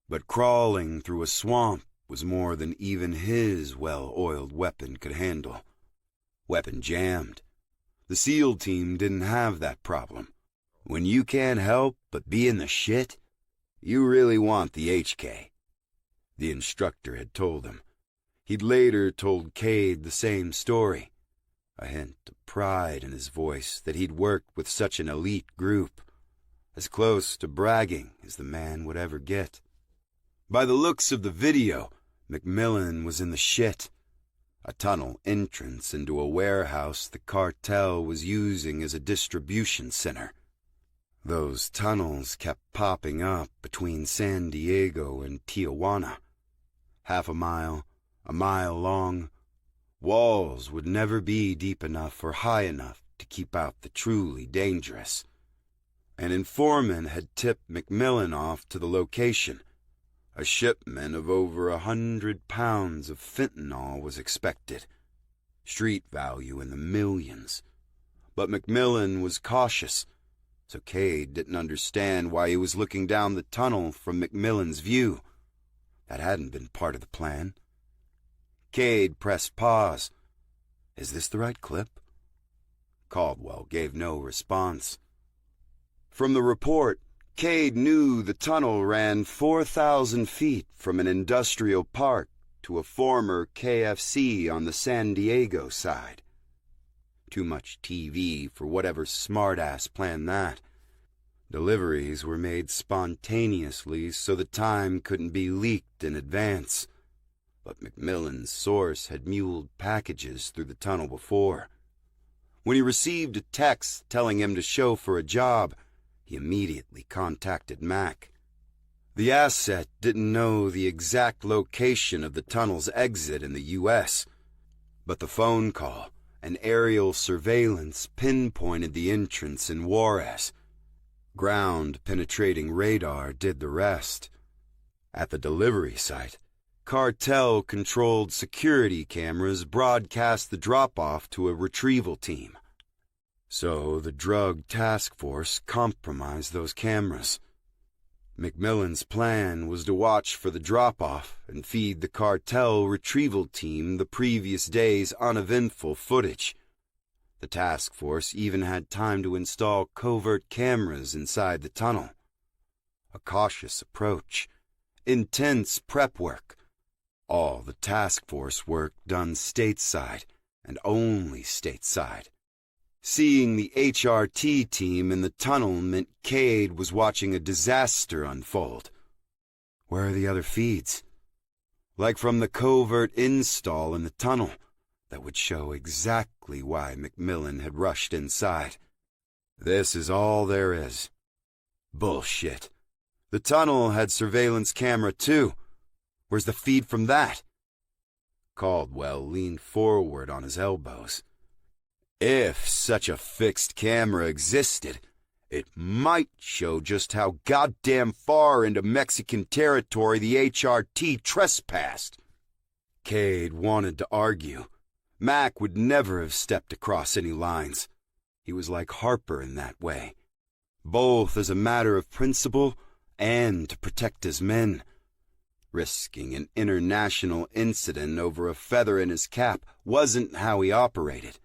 but crawling through a swamp was more than even his well-oiled weapon could handle. Weapon jammed. The SEAL team didn't have that problem. When you can't help but be in the shit, you really want the HK. The instructor had told him. He'd later told Cade the same story, a hint of pride in his voice that he'd worked with such an elite group, as close to bragging as the man would ever get. By the looks of the video, McMillan was in the shit. A tunnel entrance into a warehouse the cartel was using as a distribution center. Those tunnels kept popping up between San Diego and Tijuana. Half a mile long. Walls would never be deep enough or high enough to keep out the truly dangerous. An informant had tipped McMillan off to the location. A shipment of over 100 pounds of fentanyl was expected. Street value in the millions. But McMillan was cautious, so Cade didn't understand why he was looking down the tunnel from McMillan's view. That hadn't been part of the plan. Cade pressed pause. Is this the right clip? Caldwell gave no response. From the report, Cade knew the tunnel ran 4,000 feet from an industrial park to a former KFC on the San Diego side. Too much TV for whatever smartass planned that. Deliveries were made spontaneously so the time couldn't be leaked in advance. But McMillan's source had muled packages through the tunnel before. When he received a text telling him to show for a job, he immediately contacted Mac. The asset didn't know the exact location of the tunnel's exit in the U.S., but the phone call and aerial surveillance pinpointed the entrance in Juarez. Ground-penetrating radar did the rest. At the delivery site, cartel-controlled security cameras broadcast the drop-off to a retrieval team. So the drug task force compromised those cameras. McMillan's plan was to watch for the drop-off and feed the cartel retrieval team the previous day's uneventful footage. The task force even had time to install covert cameras inside the tunnel. A cautious approach, intense prep work, all the task force work done stateside and only stateside. Seeing the HRT team in the tunnel meant Cade was watching a disaster unfold. Where are the other feeds? Like from the covert install in the tunnel that would show exactly why McMillan had rushed inside. This is all there is. Bullshit. The tunnel had surveillance camera too. Where's the feed from that? Caldwell leaned forward on his elbows. If such a fixed camera existed, it might show just how goddamn far into Mexican territory the HRT trespassed. Cade wanted to argue. Mac would never have stepped across any lines. He was like Harper in that way, both as a matter of principle and to protect his men. Risking an international incident over a feather in his cap wasn't how he operated.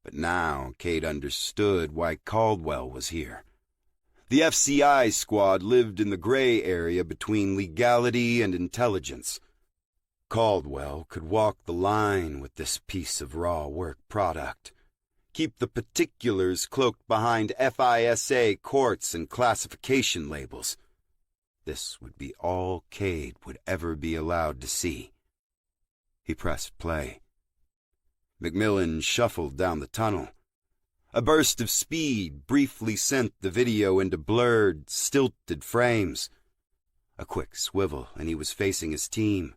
But now Cade understood why Caldwell was here. The FCI squad lived in the gray area between legality and intelligence. Caldwell could walk the line with this piece of raw work product. Keep the particulars cloaked behind FISA courts and classification labels. This would be all Cade would ever be allowed to see. He pressed play. McMillan shuffled down the tunnel. A burst of speed briefly sent the video into blurred, stilted frames. A quick swivel, and he was facing his team.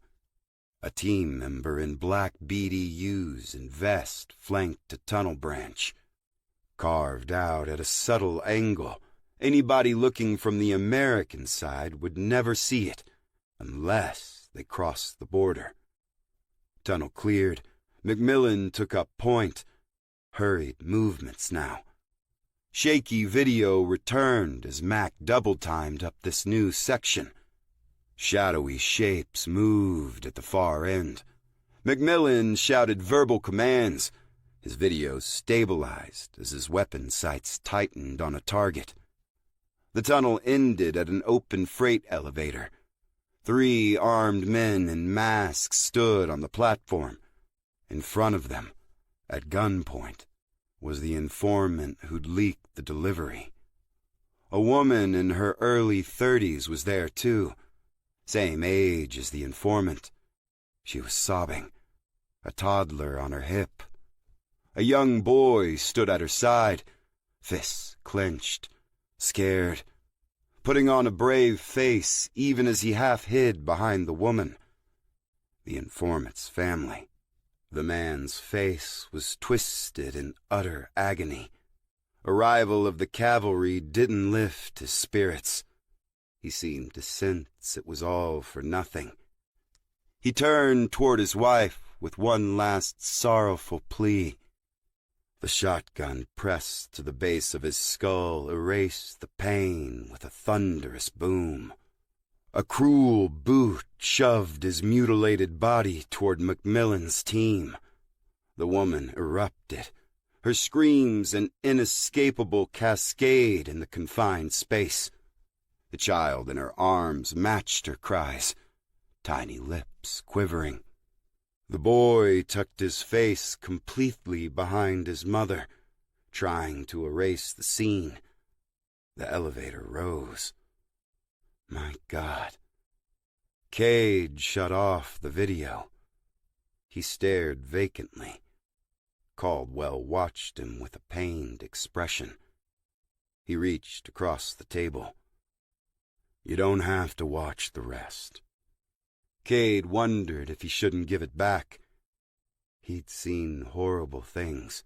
A team member in black BDUs and vest flanked a tunnel branch. Carved out at a subtle angle, anybody looking from the American side would never see it, unless they crossed the border. Tunnel cleared. McMillan took up point. Hurried movements now. Shaky video returned as Mac double-timed up this new section. Shadowy shapes moved at the far end. McMillan shouted verbal commands. His video stabilized as his weapon sights tightened on a target. The tunnel ended at an open freight elevator. 3 armed men in masks stood on the platform. In front of them, at gunpoint, was the informant who'd leaked the delivery. A woman in her early 30s was there too, same age as the informant, She was sobbing, a toddler on her hip. A young boy stood at her side, fists clenched, scared, putting on a brave face even as he half hid behind the woman. The informant's family. The man's face was twisted in utter agony. Arrival of the cavalry didn't lift his spirits. He seemed to sense it was all for nothing. He turned toward his wife with one last sorrowful plea. The shotgun pressed to the base of his skull erased the pain with a thunderous boom. A cruel boot shoved his mutilated body toward Macmillan's team. The woman erupted, her screams an inescapable cascade in the confined space. The child in her arms matched her cries, tiny lips quivering. The boy tucked his face completely behind his mother, trying to erase the scene. The elevator rose. My God. Cade shut off the video. He stared vacantly. Caldwell watched him with a pained expression. He reached across the table. You don't have to watch the rest. Cade wondered if he shouldn't give it back. He'd seen horrible things.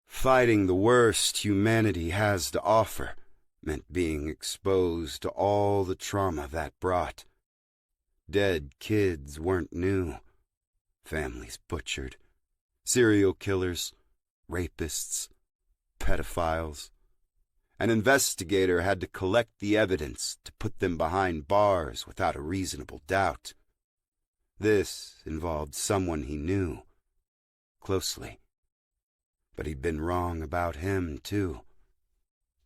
Fighting the worst humanity has to offer meant being exposed to all the trauma that brought. Dead kids weren't new. Families butchered. Serial killers, rapists, pedophiles. An investigator had to collect the evidence to put them behind bars without a reasonable doubt. This involved someone he knew closely. But he'd been wrong about him, too.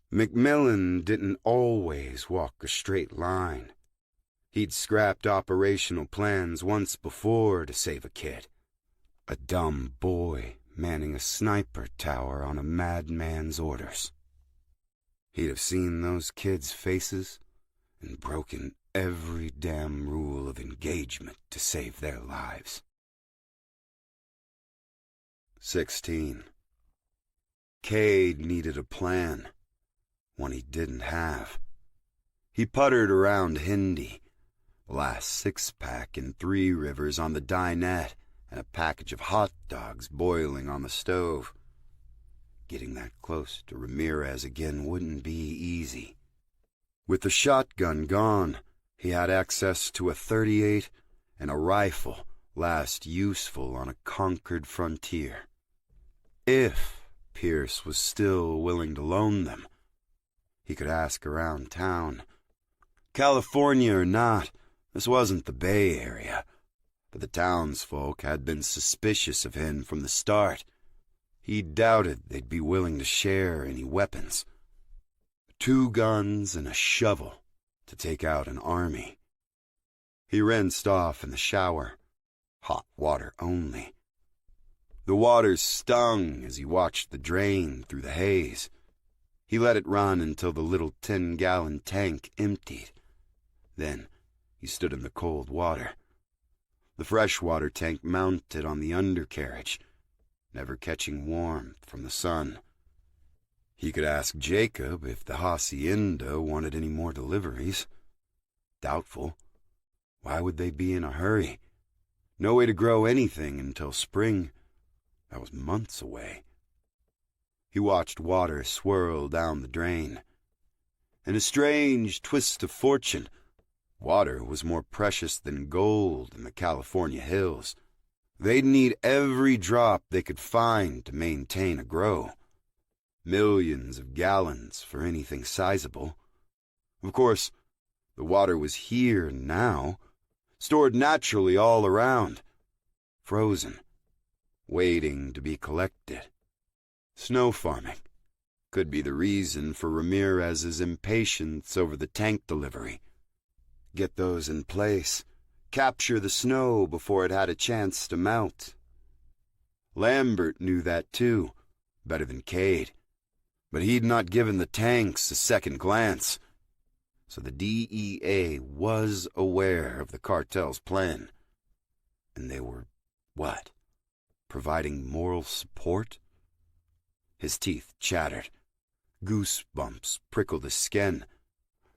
Macmillan didn't always walk a straight line. He'd scrapped operational plans once before to save a kid. A dumb boy manning a sniper tower on a madman's orders. He'd have seen those kids' faces and broken every damn rule of engagement to save their lives. 16. Cade needed a plan, one he didn't have. He puttered around Hindi, last six-pack in Three Rivers on the dinette, and a package of hot dogs boiling on the stove. Getting that close to Ramirez again wouldn't be easy. With the shotgun gone, he had access to a .38 and a rifle, last useful on a conquered frontier. If Pierce was still willing to loan them, he could ask around town. California or not, this wasn't the Bay Area, but the townsfolk had been suspicious of him from the start. He doubted they'd be willing to share any weapons. 2 guns and a shovel to take out an army. He rinsed off in the shower, hot water only. The water stung as he watched the drain through the haze. He let it run until the little 10-gallon tank emptied. Then he stood in the cold water. The freshwater tank mounted on the undercarriage, never catching warmth from the sun. He could ask Jacob if the hacienda wanted any more deliveries. Doubtful. Why would they be in a hurry? No way to grow anything until spring. That was months away. He watched water swirl down the drain. In a strange twist of fortune, water was more precious than gold in the California hills. They'd need every drop they could find to maintain a grow. Millions of gallons for anything sizable. Of course, the water was here now, stored naturally all around, frozen, waiting to be collected. Snow farming could be the reason for Ramirez's impatience over the tank delivery. Get those in place, capture the snow before it had a chance to melt. Lambert knew that too, better than Cade, but he'd not given the tanks a second glance. So the DEA was aware of the cartel's plan. And they were, what? Providing moral support? His teeth chattered. Goosebumps prickled his skin.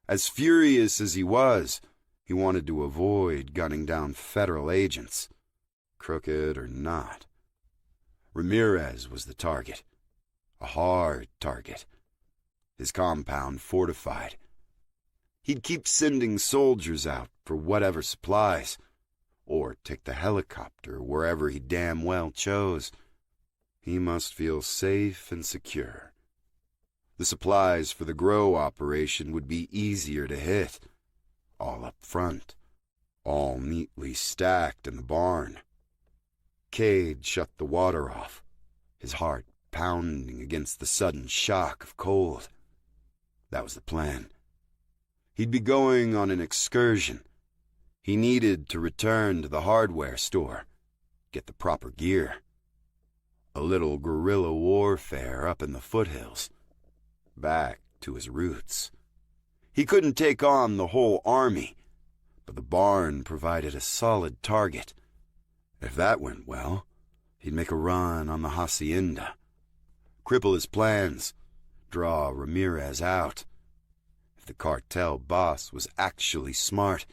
As furious as he was, he wanted to avoid gunning down federal agents, crooked or not. Ramirez was the target. A hard target. His compound fortified. He'd keep sending soldiers out for whatever supplies, or take the helicopter wherever he damn well chose. He must feel safe and secure. The supplies for the grow operation would be easier to hit, all up front, all neatly stacked in the barn. Cade shut the water off, his heart pounding against the sudden shock of cold. That was the plan. He'd be going on an excursion. He needed to return to the hardware store, get the proper gear. A little guerrilla warfare up in the foothills. Back to his roots. He couldn't take on the whole army, but the barn provided a solid target. If that went well, he'd make a run on the hacienda, cripple his plans, draw Ramirez out. If the cartel boss was actually smart,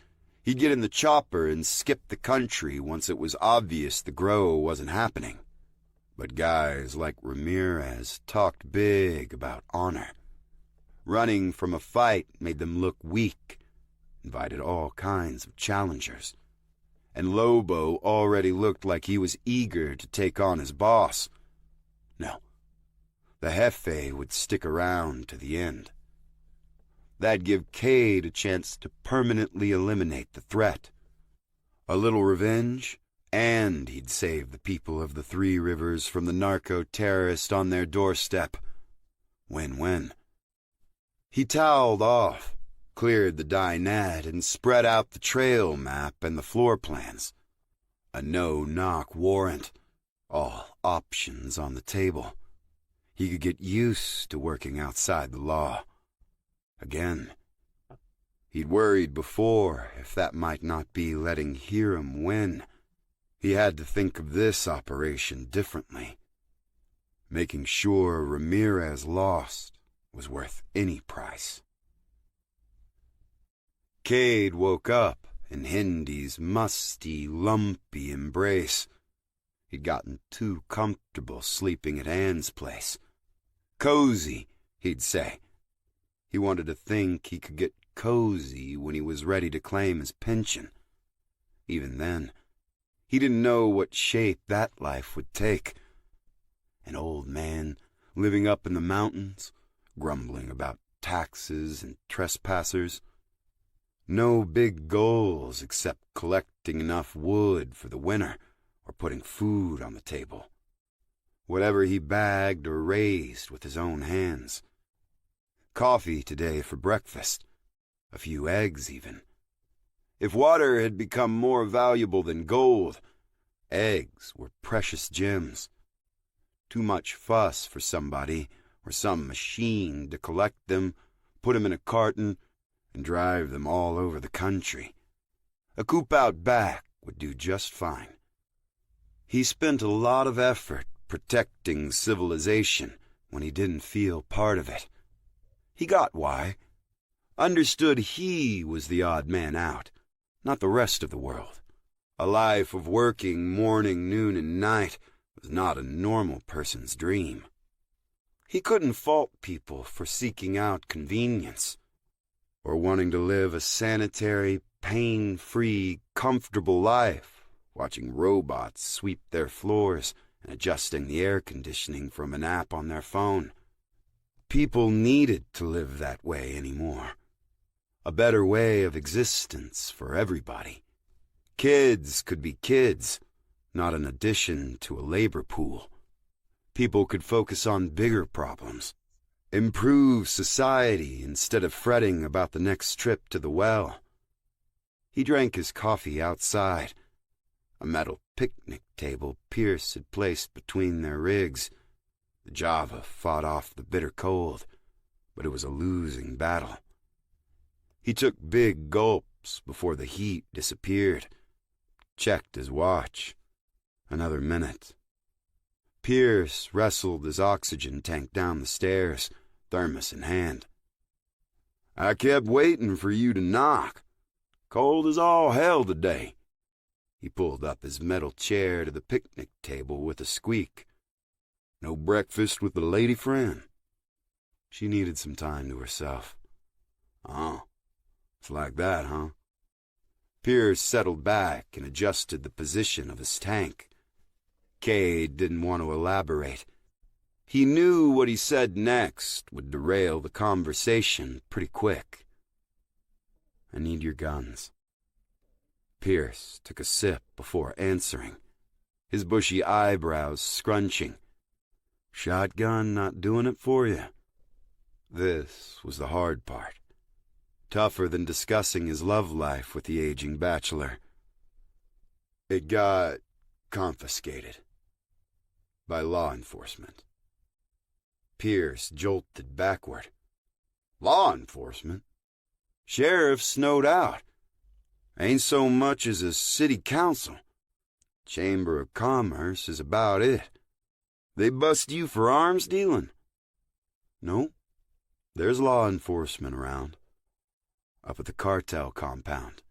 he'd get in the chopper and skip the country once it was obvious the grow wasn't happening. But guys like Ramirez talked big about honor. Running from a fight made them look weak, invited all kinds of challengers. And Lobo already looked like he was eager to take on his boss. No, the Jefe would stick around to the end. That'd give Cade a chance to permanently eliminate the threat. A little revenge, and he'd save the people of the Three Rivers from the narco-terrorist on their doorstep. Win-win. He toweled off, cleared the dinette, and spread out the trail map and the floor plans. A no-knock warrant, all options on the table. He could get used to working outside the law. Again. He'd worried before if that might not be letting Hiram win. He had to think of this operation differently. Making sure Ramirez lost was worth any price. Cade woke up in Hindy's musty, lumpy embrace. He'd gotten too comfortable sleeping at Ann's place. Cozy, he'd say. He wanted to think he could get cozy when he was ready to claim his pension. Even then, he didn't know what shape that life would take. An old man living up in the mountains, grumbling about taxes and trespassers. No big goals except collecting enough wood for the winter or putting food on the table. Whatever he bagged or raised with his own hands. Coffee today for breakfast. A few eggs even. If water had become more valuable than gold, eggs were precious gems. Too much fuss for somebody or some machine to collect them, put them in a carton, and drive them all over the country. A coop out back would do just fine. He spent a lot of effort protecting civilization when he didn't feel part of it. He got why. Understood he was the odd man out, not the rest of the world. A life of working morning, noon, and night was not a normal person's dream. He couldn't fault people for seeking out convenience, or wanting to live a sanitary, pain-free, comfortable life, watching robots sweep their floors and adjusting the air conditioning from an app on their phone. People needed to live that way anymore. A better way of existence for everybody. Kids could be kids, not an addition to a labor pool. People could focus on bigger problems. Improve society instead of fretting about the next trip to the well. He drank his coffee outside. A metal picnic table Pierce had placed between their rigs. The Java fought off the bitter cold, but it was a losing battle. He took big gulps before the heat disappeared. checked his watch. Another minute. Pierce wrestled his oxygen tank down the stairs, thermos in hand. I kept waiting for you to knock. Cold as all hell today. He pulled up his metal chair to the picnic table with a squeak. No breakfast with the lady friend? She needed some time to herself. Oh, it's like that, huh? Pierce settled back and adjusted the position of his tank. Cade didn't want to elaborate. He knew what he said next would derail the conversation pretty quick. I need your guns. Pierce took a sip before answering, his bushy eyebrows scrunching. Shotgun not doing it for you? This was the hard part. Tougher than discussing his love life with the aging bachelor. It got confiscated by law enforcement. Pierce jolted backward. Law enforcement? Sheriff snowed out. Ain't so much as a city council. Chamber of Commerce is about it. They bust you for arms dealing? No, there's law enforcement around. Up at the cartel compound.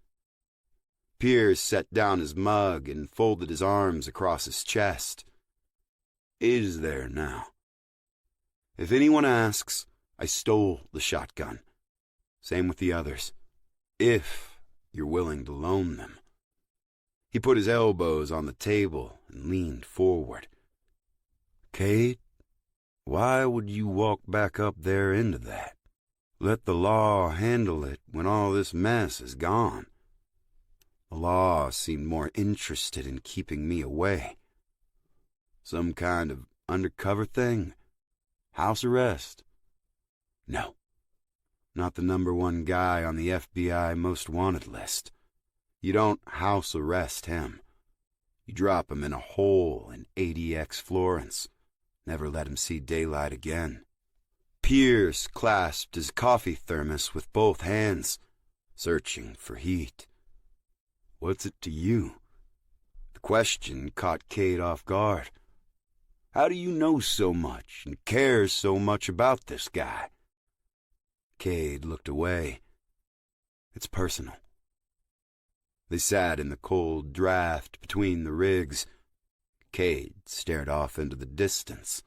Pierce set down his mug and folded his arms across his chest. Is there now? If anyone asks, I stole the shotgun. Same with the others. If you're willing to loan them. He put his elbows on the table and leaned forward. Cade, why would you walk back up there into that? Let the law handle it when all this mess is gone. The law seemed more interested in keeping me away. Some kind of undercover thing? House arrest? No. Not the #1 guy on the FBI most wanted list. You don't house arrest him. You drop him in a hole in ADX Florence. Never let him see daylight again. Pierce clasped his coffee thermos with both hands, searching for heat. What's it to you? The question caught Cade off guard. How do you know so much and care so much about this guy? Cade looked away. It's personal. They sat in the cold draft between the rigs. Cade stared off into the distance,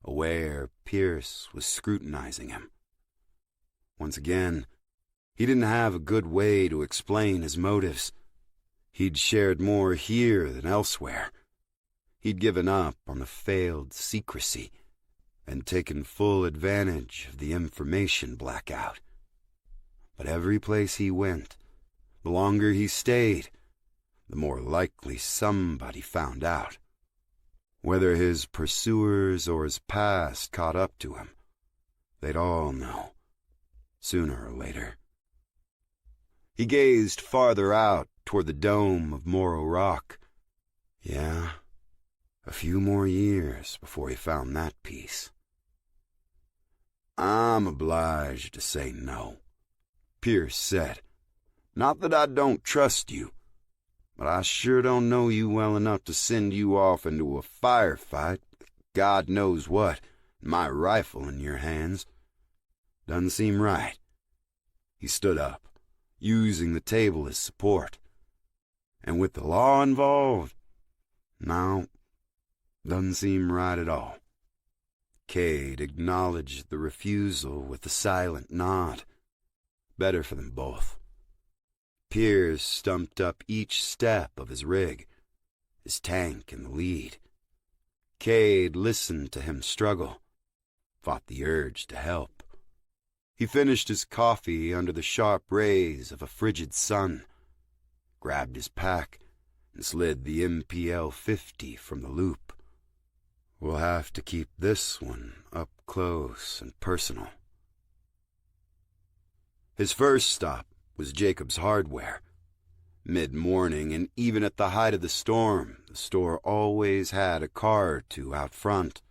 aware Pierce was scrutinizing him. Once again, he didn't have a good way to explain his motives. He'd shared more here than elsewhere. He'd given up on the failed secrecy and taken full advantage of the information blackout. But every place he went, the longer he stayed, the more likely somebody found out. Whether his pursuers or his past caught up to him, they'd all know, sooner or later. He gazed farther out toward the dome of Morro Rock. Yeah, a few more years before he found that piece. I'm obliged to say no, Pierce said. Not that I don't trust you, but I sure don't know you well enough to send you off into a firefight with God knows what, and my rifle in your hands. Doesn't seem right. He stood up, using the table as support. And with the law involved, no, doesn't seem right at all. Cade acknowledged the refusal with a silent nod. Better for them both. Pierce stumped up each step of his rig, his tank in the lead. Cade listened to him struggle, fought the urge to help. He finished his coffee under the sharp rays of a frigid sun, grabbed his pack, and slid the MPL 50 from the loop. We'll have to keep this one up close and personal. His first stop was Jacob's Hardware. Mid-morning, and even at the height of the storm, the store always had a car or two out front.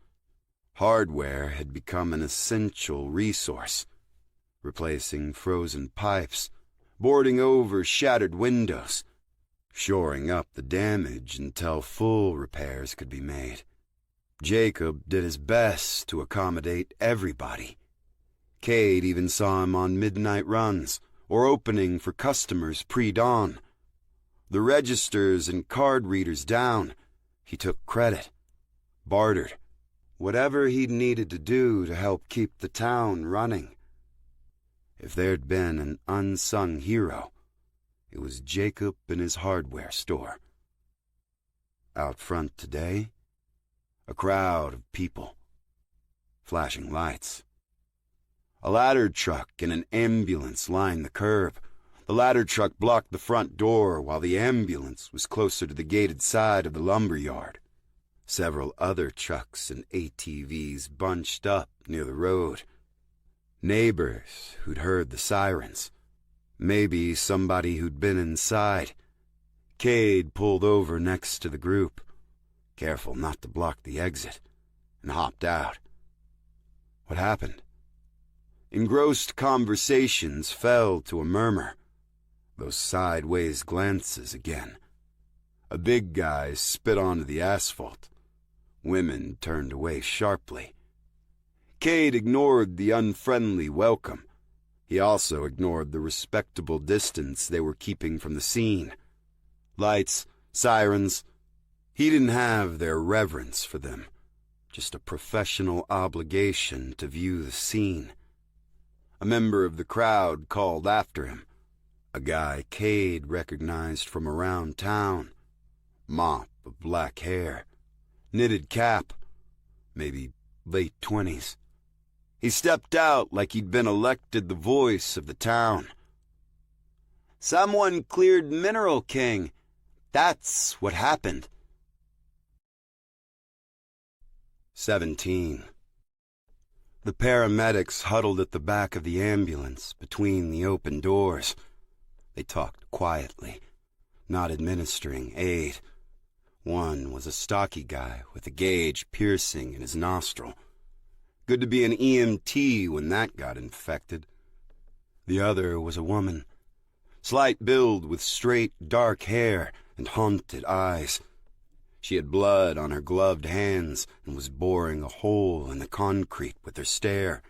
Hardware had become an essential resource, replacing frozen pipes, boarding over shattered windows, shoring up the damage until full repairs could be made. Jacob did his best to accommodate everybody. Cade even saw him on midnight runs or opening for customers pre-dawn. The registers and card readers down, he took credit, bartered, whatever he'd needed to do to help keep the town running. If there'd been an unsung hero, it was Jacob in his hardware store. Out front today, a crowd of people, flashing lights. A ladder truck and an ambulance lined the curb. The ladder truck blocked the front door while the ambulance was closer to the gated side of the lumber yard. Several other trucks and ATVs bunched up near the road. Neighbors who'd heard the sirens. Maybe somebody who'd been inside. Cade pulled over next to the group, careful not to block the exit, and hopped out. What happened? Engrossed conversations fell to a murmur. Those sideways glances again. A big guy spit onto the asphalt. Women turned away sharply. Cade ignored the unfriendly welcome. He also ignored the respectable distance they were keeping from the scene. Lights, sirens. He didn't have their reverence for them, just a professional obligation to view the scene. A member of the crowd called after him, a guy Cade recognized from around town. Mop of black hair, knitted cap, maybe late 20s. He stepped out like he'd been elected the voice of the town. "Someone cleared Mineral King. That's what happened." 17. The paramedics huddled at the back of the ambulance between the open doors. They talked quietly, not administering aid. One was a stocky guy with a gauge piercing in his nostril. Good to be an EMT when that got infected. The other was a woman, slight build with straight dark hair and haunted eyes. She had blood on her gloved hands and was boring a hole in the concrete with her stare.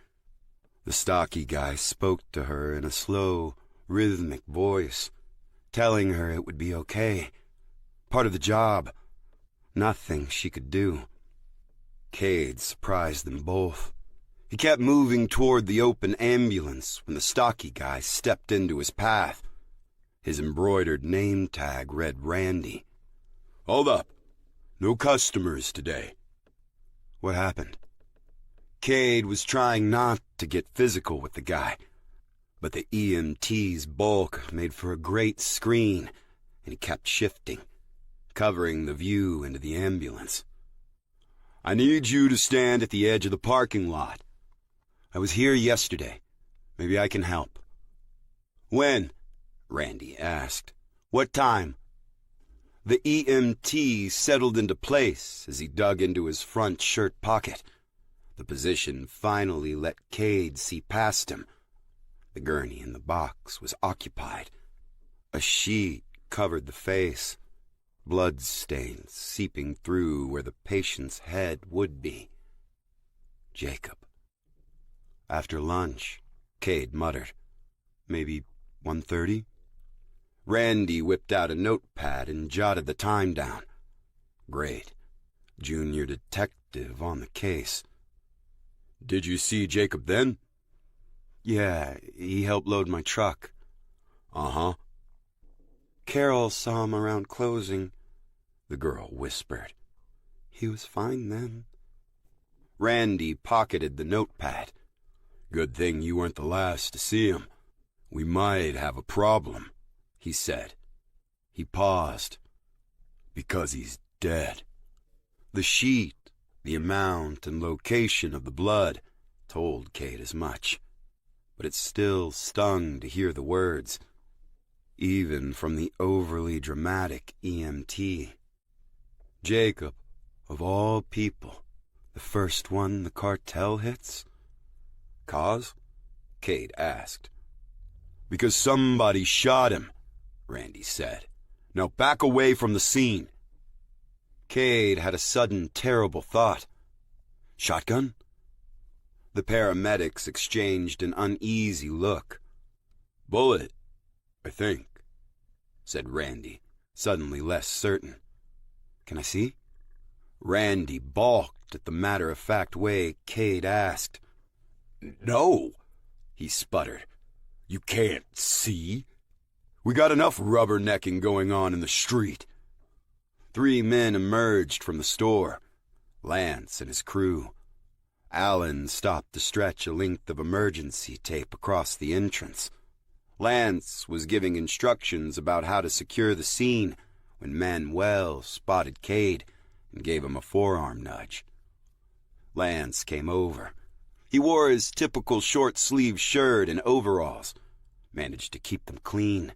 The stocky guy spoke to her in a slow, rhythmic voice, telling her it would be okay. Part of the job. Nothing she could do. Cade surprised them both. He kept moving toward the open ambulance when the stocky guy stepped into his path. His embroidered name tag read Randy. "Hold up. No customers today." What happened? Cade was trying not to get physical with the guy, but the EMT's bulk made for a great screen, and he kept shifting, covering the view into the ambulance. "I need you to stand at the edge of the parking lot. I was here yesterday. Maybe I can help." "When?" Randy asked. "What time?" The EMT settled into place as he dug into his front shirt pocket. The position finally let Cade see past him. The gurney in the box was occupied. A sheet covered the face, blood stains seeping through where the patient's head would be. Jacob. After lunch, Cade muttered, "Maybe 1:30? Randy whipped out a notepad and jotted the time down. Great. Junior detective on the case. "Did you see Jacob then?" "Yeah, he helped load my truck." "Uh-huh." "Carol saw him around closing," the girl whispered. "He was fine then." Randy pocketed the notepad. "Good thing you weren't the last to see him. We might have a problem," he said. He paused. "Because he's dead." The sheet, the amount and location of the blood, told Cade as much. But it still stung to hear the words, even from the overly dramatic EMT. Jacob, of all people, the first one the cartel hits? "Cause?" Cade asked. "Because somebody shot him," Randy said. Now back away from the scene." Cade had a sudden, terrible thought. "Shotgun?" The paramedics exchanged an uneasy look. "Bullet, I think," said Randy, suddenly less certain. "Can I see?" Randy balked at the matter-of-fact way Cade asked. "No," he sputtered. "You can't see. We got enough rubbernecking going on in the street." 3 men emerged from the store, Lance and his crew. Alan stopped to stretch a length of emergency tape across the entrance. Lance was giving instructions about how to secure the scene when Manuel spotted Cade and gave him a forearm nudge. Lance came over. He wore his typical short-sleeved shirt and overalls, managed to keep them clean.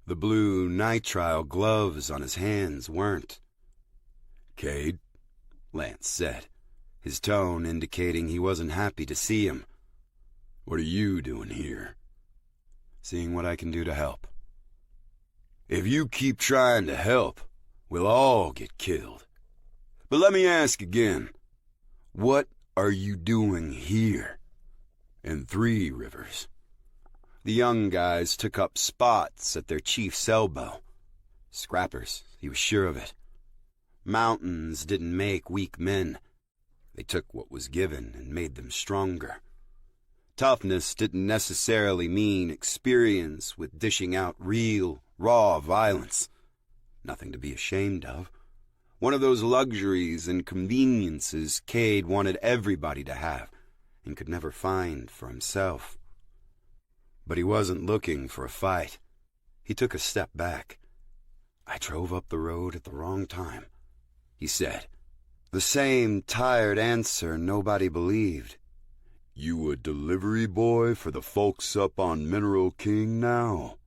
The blue nitrile gloves on his hands weren't. "Cade," Lance said, his tone indicating he wasn't happy to see him. "What are you doing here?" "Seeing what I can do to help." "If you keep trying to help, we'll all get killed. But let me ask again, what are you doing here in Three Rivers?" The young guys took up spots at their chief's elbow. Scrappers, he was sure of it. Mountains didn't make weak men. They took what was given and made them stronger. Toughness didn't necessarily mean experience with dishing out real, raw violence. Nothing to be ashamed of. One of those luxuries and conveniences Cade wanted everybody to have and could never find for himself. But he wasn't looking for a fight. He took a step back. "I drove up the road at the wrong time," he said. The same tired answer nobody believed. "You a delivery boy for the folks up on Mineral King now?"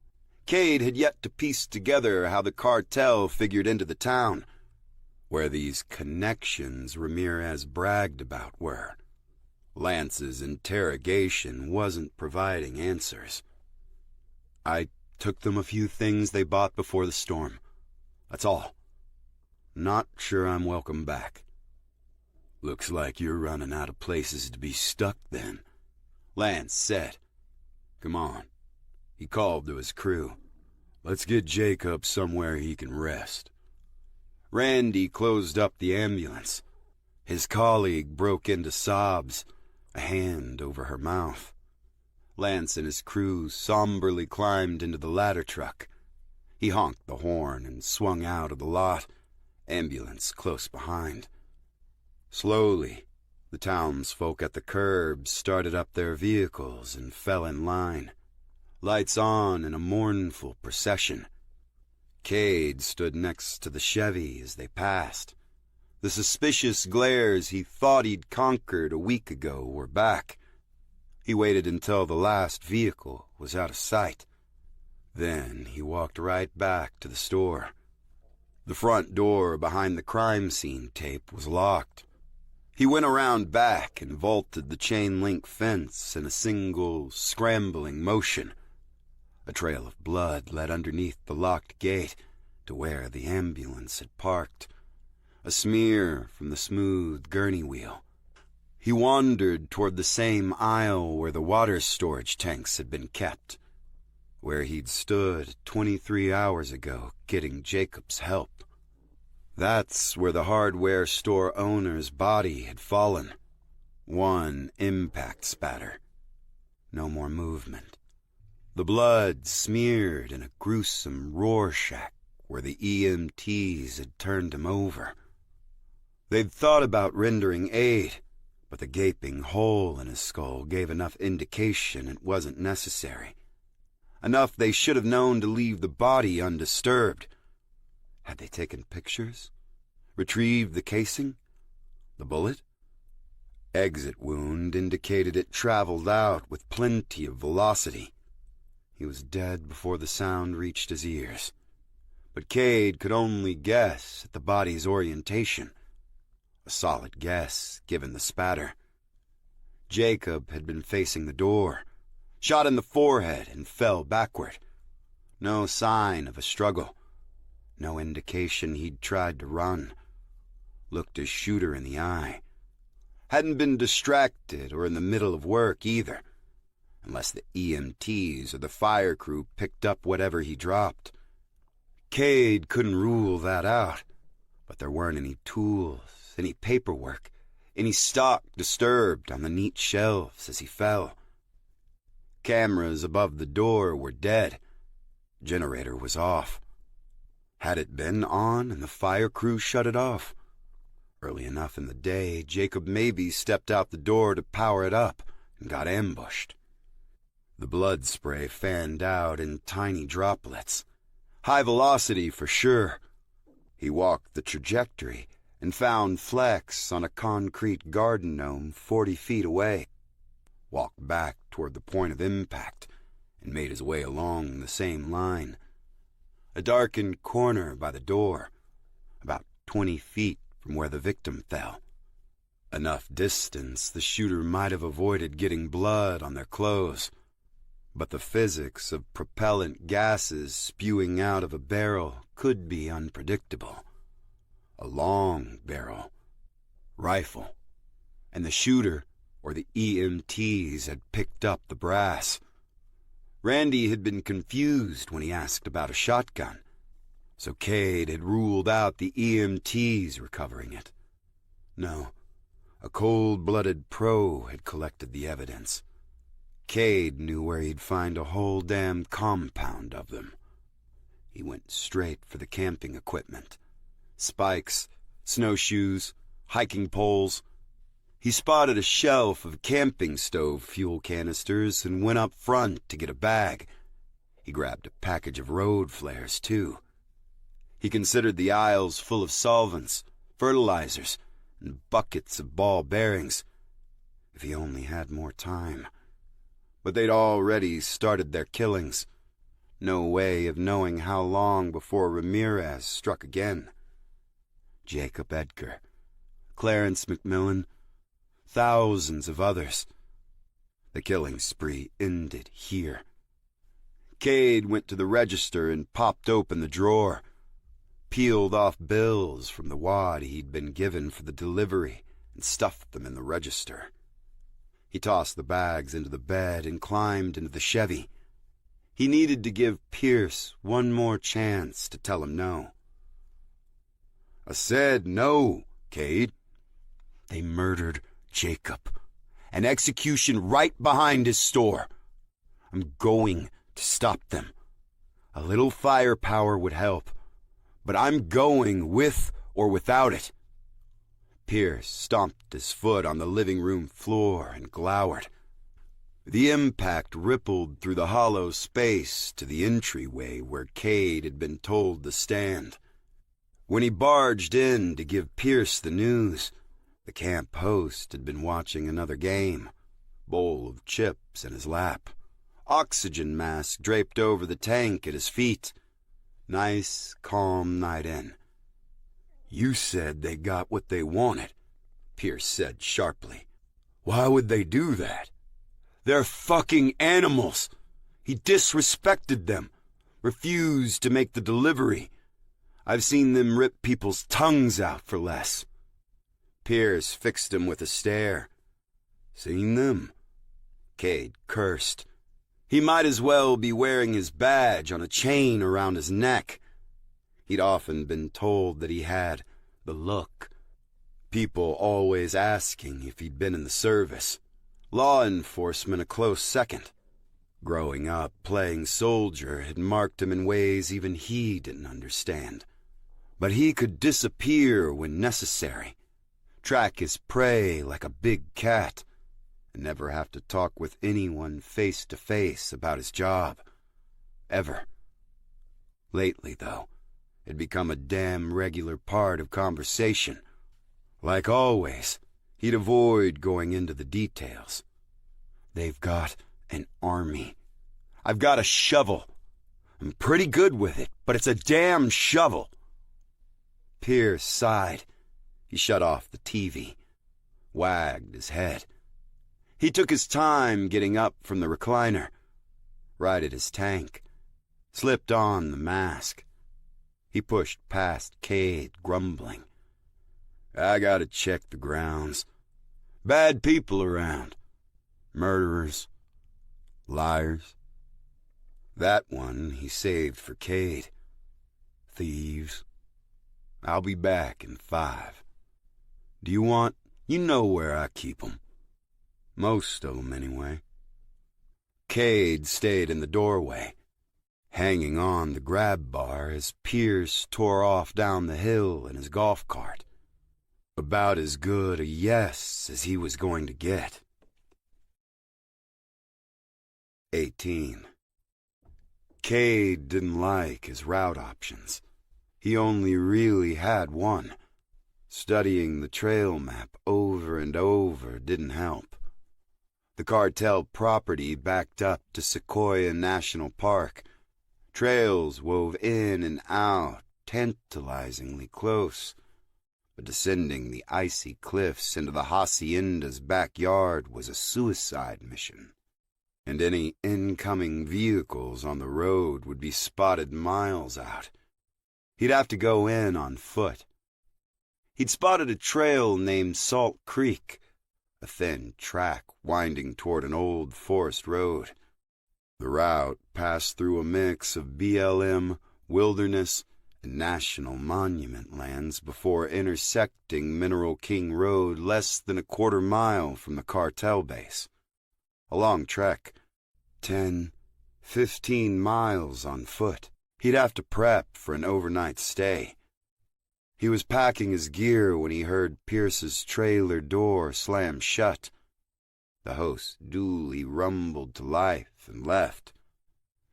Cade had yet to piece together how the cartel figured into the town, where these connections Ramirez bragged about were. Lance's interrogation wasn't providing answers. "I took them a few things they bought before the storm. That's all. Not sure I'm welcome back." "Looks like you're running out of places to be stuck then," Lance said. "Come on," he called to his crew. "Let's get Jacob somewhere he can rest." Randy closed up the ambulance. His colleague broke into sobs, a hand over her mouth. Lance and his crew somberly climbed into the ladder truck. He honked the horn and swung out of the lot, ambulance close behind. Slowly, the townsfolk at the curb started up their vehicles and fell in line, lights on in a mournful procession. Cade stood next to the Chevy as they passed. The suspicious glares he thought he'd conquered a week ago were back. He waited until the last vehicle was out of sight. Then he walked right back to the store. The front door behind the crime scene tape was locked. He went around back and vaulted the chain-link fence in a single, scrambling motion. A trail of blood led underneath the locked gate to where the ambulance had parked, a smear from the smooth gurney wheel. He wandered toward the same aisle where the water storage tanks had been kept, where he'd stood 23 hours ago getting Jacob's help. That's where the hardware store owner's body had fallen. One impact spatter. No more movement. The blood smeared in a gruesome Rorschach where the EMTs had turned him over. They'd thought about rendering aid, but the gaping hole in his skull gave enough indication it wasn't necessary. Enough they should have known to leave the body undisturbed. Had they taken pictures? Retrieved the casing? The bullet? Exit wound indicated it traveled out with plenty of velocity. He was dead before the sound reached his ears. But Cade could only guess at the body's orientation. A solid guess, given the spatter. Jacob had been facing the door, shot in the forehead and fell backward. No sign of a struggle. No indication he'd tried to run. Looked his shooter in the eye. Hadn't been distracted or in the middle of work either, unless the EMTs or the fire crew picked up whatever he dropped. Cade couldn't rule that out, but there weren't any tools, any paperwork, any stock disturbed on the neat shelves as he fell. Cameras above the door were dead. Generator was off. Had it been on and the fire crew shut it off? Early enough in the day, Jacob maybe stepped out the door to power it up and got ambushed. The blood spray fanned out in tiny droplets. High velocity for sure. He walked the trajectory and found flecks on a concrete garden gnome 40 feet away. Walked back toward the point of impact and made his way along the same line. A darkened corner by the door, about 20 feet from where the victim fell. Enough distance the shooter might have avoided getting blood on their clothes. But the physics of propellant gases spewing out of a barrel could be unpredictable. A long barrel. Rifle. And the shooter, or the EMTs, had picked up the brass. Randy had been confused when he asked about a shotgun, so Cade had ruled out the EMTs recovering it. No, a cold-blooded pro had collected the evidence. Cade knew where he'd find a whole damn compound of them. He went straight for the camping equipment. Spikes, snowshoes, hiking poles. He spotted a shelf of camping stove fuel canisters and went up front to get a bag. He grabbed a package of road flares, too. He considered the aisles full of solvents, fertilizers, and buckets of ball bearings. If he only had more time. But they'd already started their killings. No way of knowing how long before Ramirez struck again. Jacob Edgar, Clarence McMillan, thousands of others. The killing spree ended here. Cade went to the register and popped open the drawer, peeled off bills from the wad he'd been given for the delivery and stuffed them in the register. He tossed the bags into the bed and climbed into the Chevy. He needed to give Pierce one more chance to tell him no. I said no, Cade. They murdered Jacob. An execution right behind his store. I'm going to stop them. A little firepower would help, but I'm going with or without it. Pierce stomped his foot on the living room floor and glowered. The impact rippled through the hollow space to the entryway where Cade had been told to stand. When he barged in to give Pierce the news, the camp host had been watching another game, bowl of chips in his lap, oxygen mask draped over the tank at his feet. Nice, calm night in. You said they got what they wanted, Pierce said sharply. Why would they do that? They're fucking animals. He disrespected them, refused to make the delivery. I've seen them rip people's tongues out for less. Pierce fixed him with a stare. Seen them? Cade cursed. He might as well be wearing his badge on a chain around his neck. He'd often been told that he had the look. People always asking if he'd been in the service. Law enforcement a close second. Growing up, playing soldier had marked him in ways even he didn't understand. But he could disappear when necessary, track his prey like a big cat, and never have to talk with anyone face to face about his job. Ever. Lately, though, it'd become a damn regular part of conversation. Like always, he'd avoid going into the details. They've got an army. I've got a shovel. I'm pretty good with it, but it's a damn shovel. Pierce sighed. He shut off the TV, wagged his head. He took his time getting up from the recliner, righted his tank, slipped on the mask. He pushed past Cade, grumbling. I gotta check the grounds. Bad people around. Murderers. Liars. That one he saved for Cade. Thieves. I'll be back in 5. Do you want... You know where I keep 'em. Most of 'em, anyway. Cade stayed in the doorway, hanging on the grab bar as Pierce tore off down the hill in his golf cart. About as good a yes as he was going to get. 18. Cade didn't like his route options. He only really had one. Studying the trail map over and over didn't help. The cartel property backed up to Sequoia National Park. Trails wove in and out, tantalizingly close. But descending the icy cliffs into the hacienda's backyard was a suicide mission. And any incoming vehicles on the road would be spotted miles out. He'd have to go in on foot. He'd spotted a trail named Salt Creek, a thin track winding toward an old forest road. The route passed through a mix of BLM, wilderness, and national monument lands before intersecting Mineral King Road less than a quarter-mile from the cartel base. A long trek, 10, 15 miles on foot. He'd have to prep for an overnight stay. He was packing his gear when he heard Pierce's trailer door slam shut. The host duly rumbled to life and left.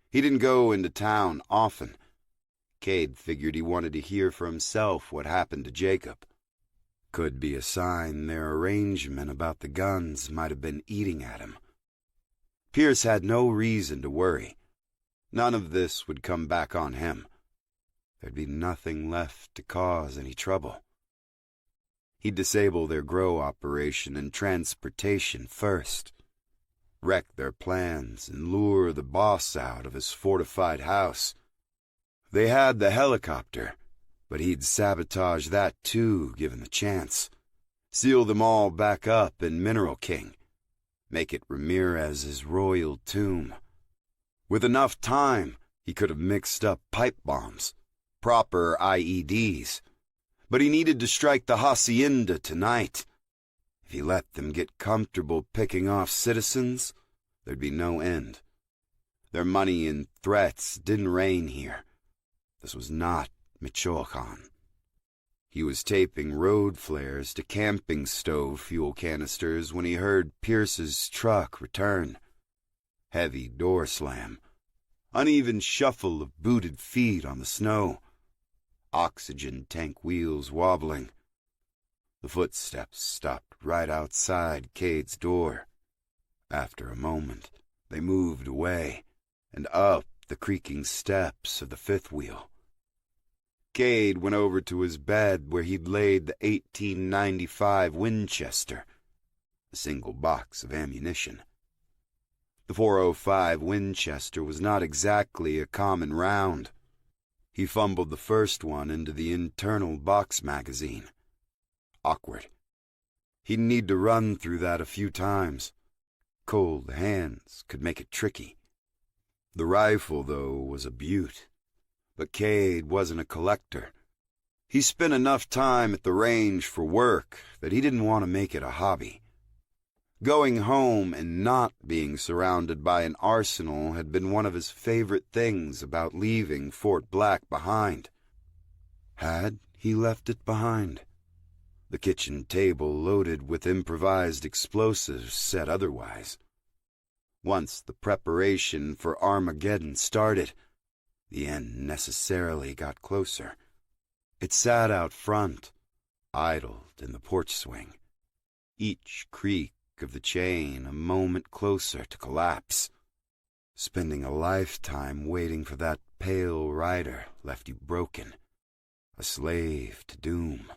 He didn't go into town often. Cade figured he wanted to hear for himself what happened to Jacob. Could be a sign their arrangement about the guns might have been eating at him. Pierce had no reason to worry. None of this would come back on him. There'd be nothing left to cause any trouble. He'd disable their grow operation and transportation first, wreck their plans and lure the boss out of his fortified house. They had the helicopter, but he'd sabotage that too, given the chance. Seal them all back up in Mineral King. Make it Ramirez's royal tomb. With enough time, he could have mixed up pipe bombs, proper IEDs. But he needed to strike the hacienda tonight. If he let them get comfortable picking off citizens, there'd be no end. Their money and threats didn't reign here. This was not Michoacan. He was taping road flares to camping stove fuel canisters when he heard Pierce's truck return. Heavy door slam. Uneven shuffle of booted feet on the snow. Oxygen tank wheels wobbling. The footsteps stopped right outside Cade's door. After a moment, they moved away and up the creaking steps of the fifth wheel. Cade went over to his bed where he'd laid the 1895 Winchester, a single box of ammunition. The .405 Winchester was not exactly a common round. He fumbled the first one into the internal box magazine. Awkward. He'd need to run through that a few times. Cold hands could make it tricky. The rifle, though, was a beaut. But Cade wasn't a collector. He spent enough time at the range for work that he didn't want to make it a hobby. Going home and not being surrounded by an arsenal had been one of his favorite things about leaving Fort Black behind. Had he left it behind? The kitchen table loaded with improvised explosives said otherwise. Once the preparation for Armageddon started, the end necessarily got closer. It sat out front, idled in the porch swing, each creak of the chain a moment closer to collapse. Spending a lifetime waiting for that pale rider left you broken, a slave to doom.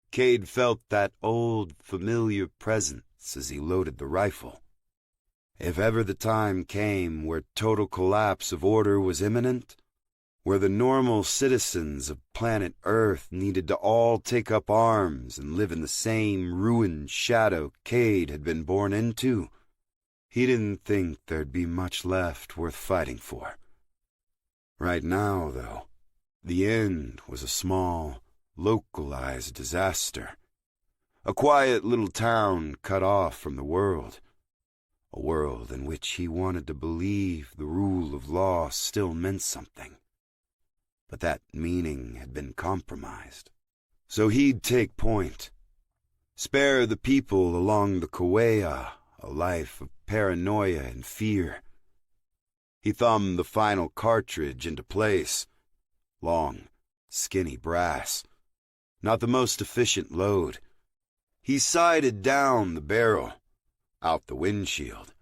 Cade felt that old, familiar presence as he loaded the rifle. If ever the time came where total collapse of order was imminent, where the normal citizens of planet Earth needed to all take up arms and live in the same ruined shadow Cade had been born into, he didn't think there'd be much left worth fighting for. Right now, though, the end was a small, localized disaster. A quiet little town cut off from the world. A world in which he wanted to believe the rule of law still meant something. But that meaning had been compromised. So he'd take point. Spare the people along the Kauai a life of paranoia and fear. He thumbed the final cartridge into place. Long, skinny brass. Not the most efficient load. He sighted down the barrel, out the windshield,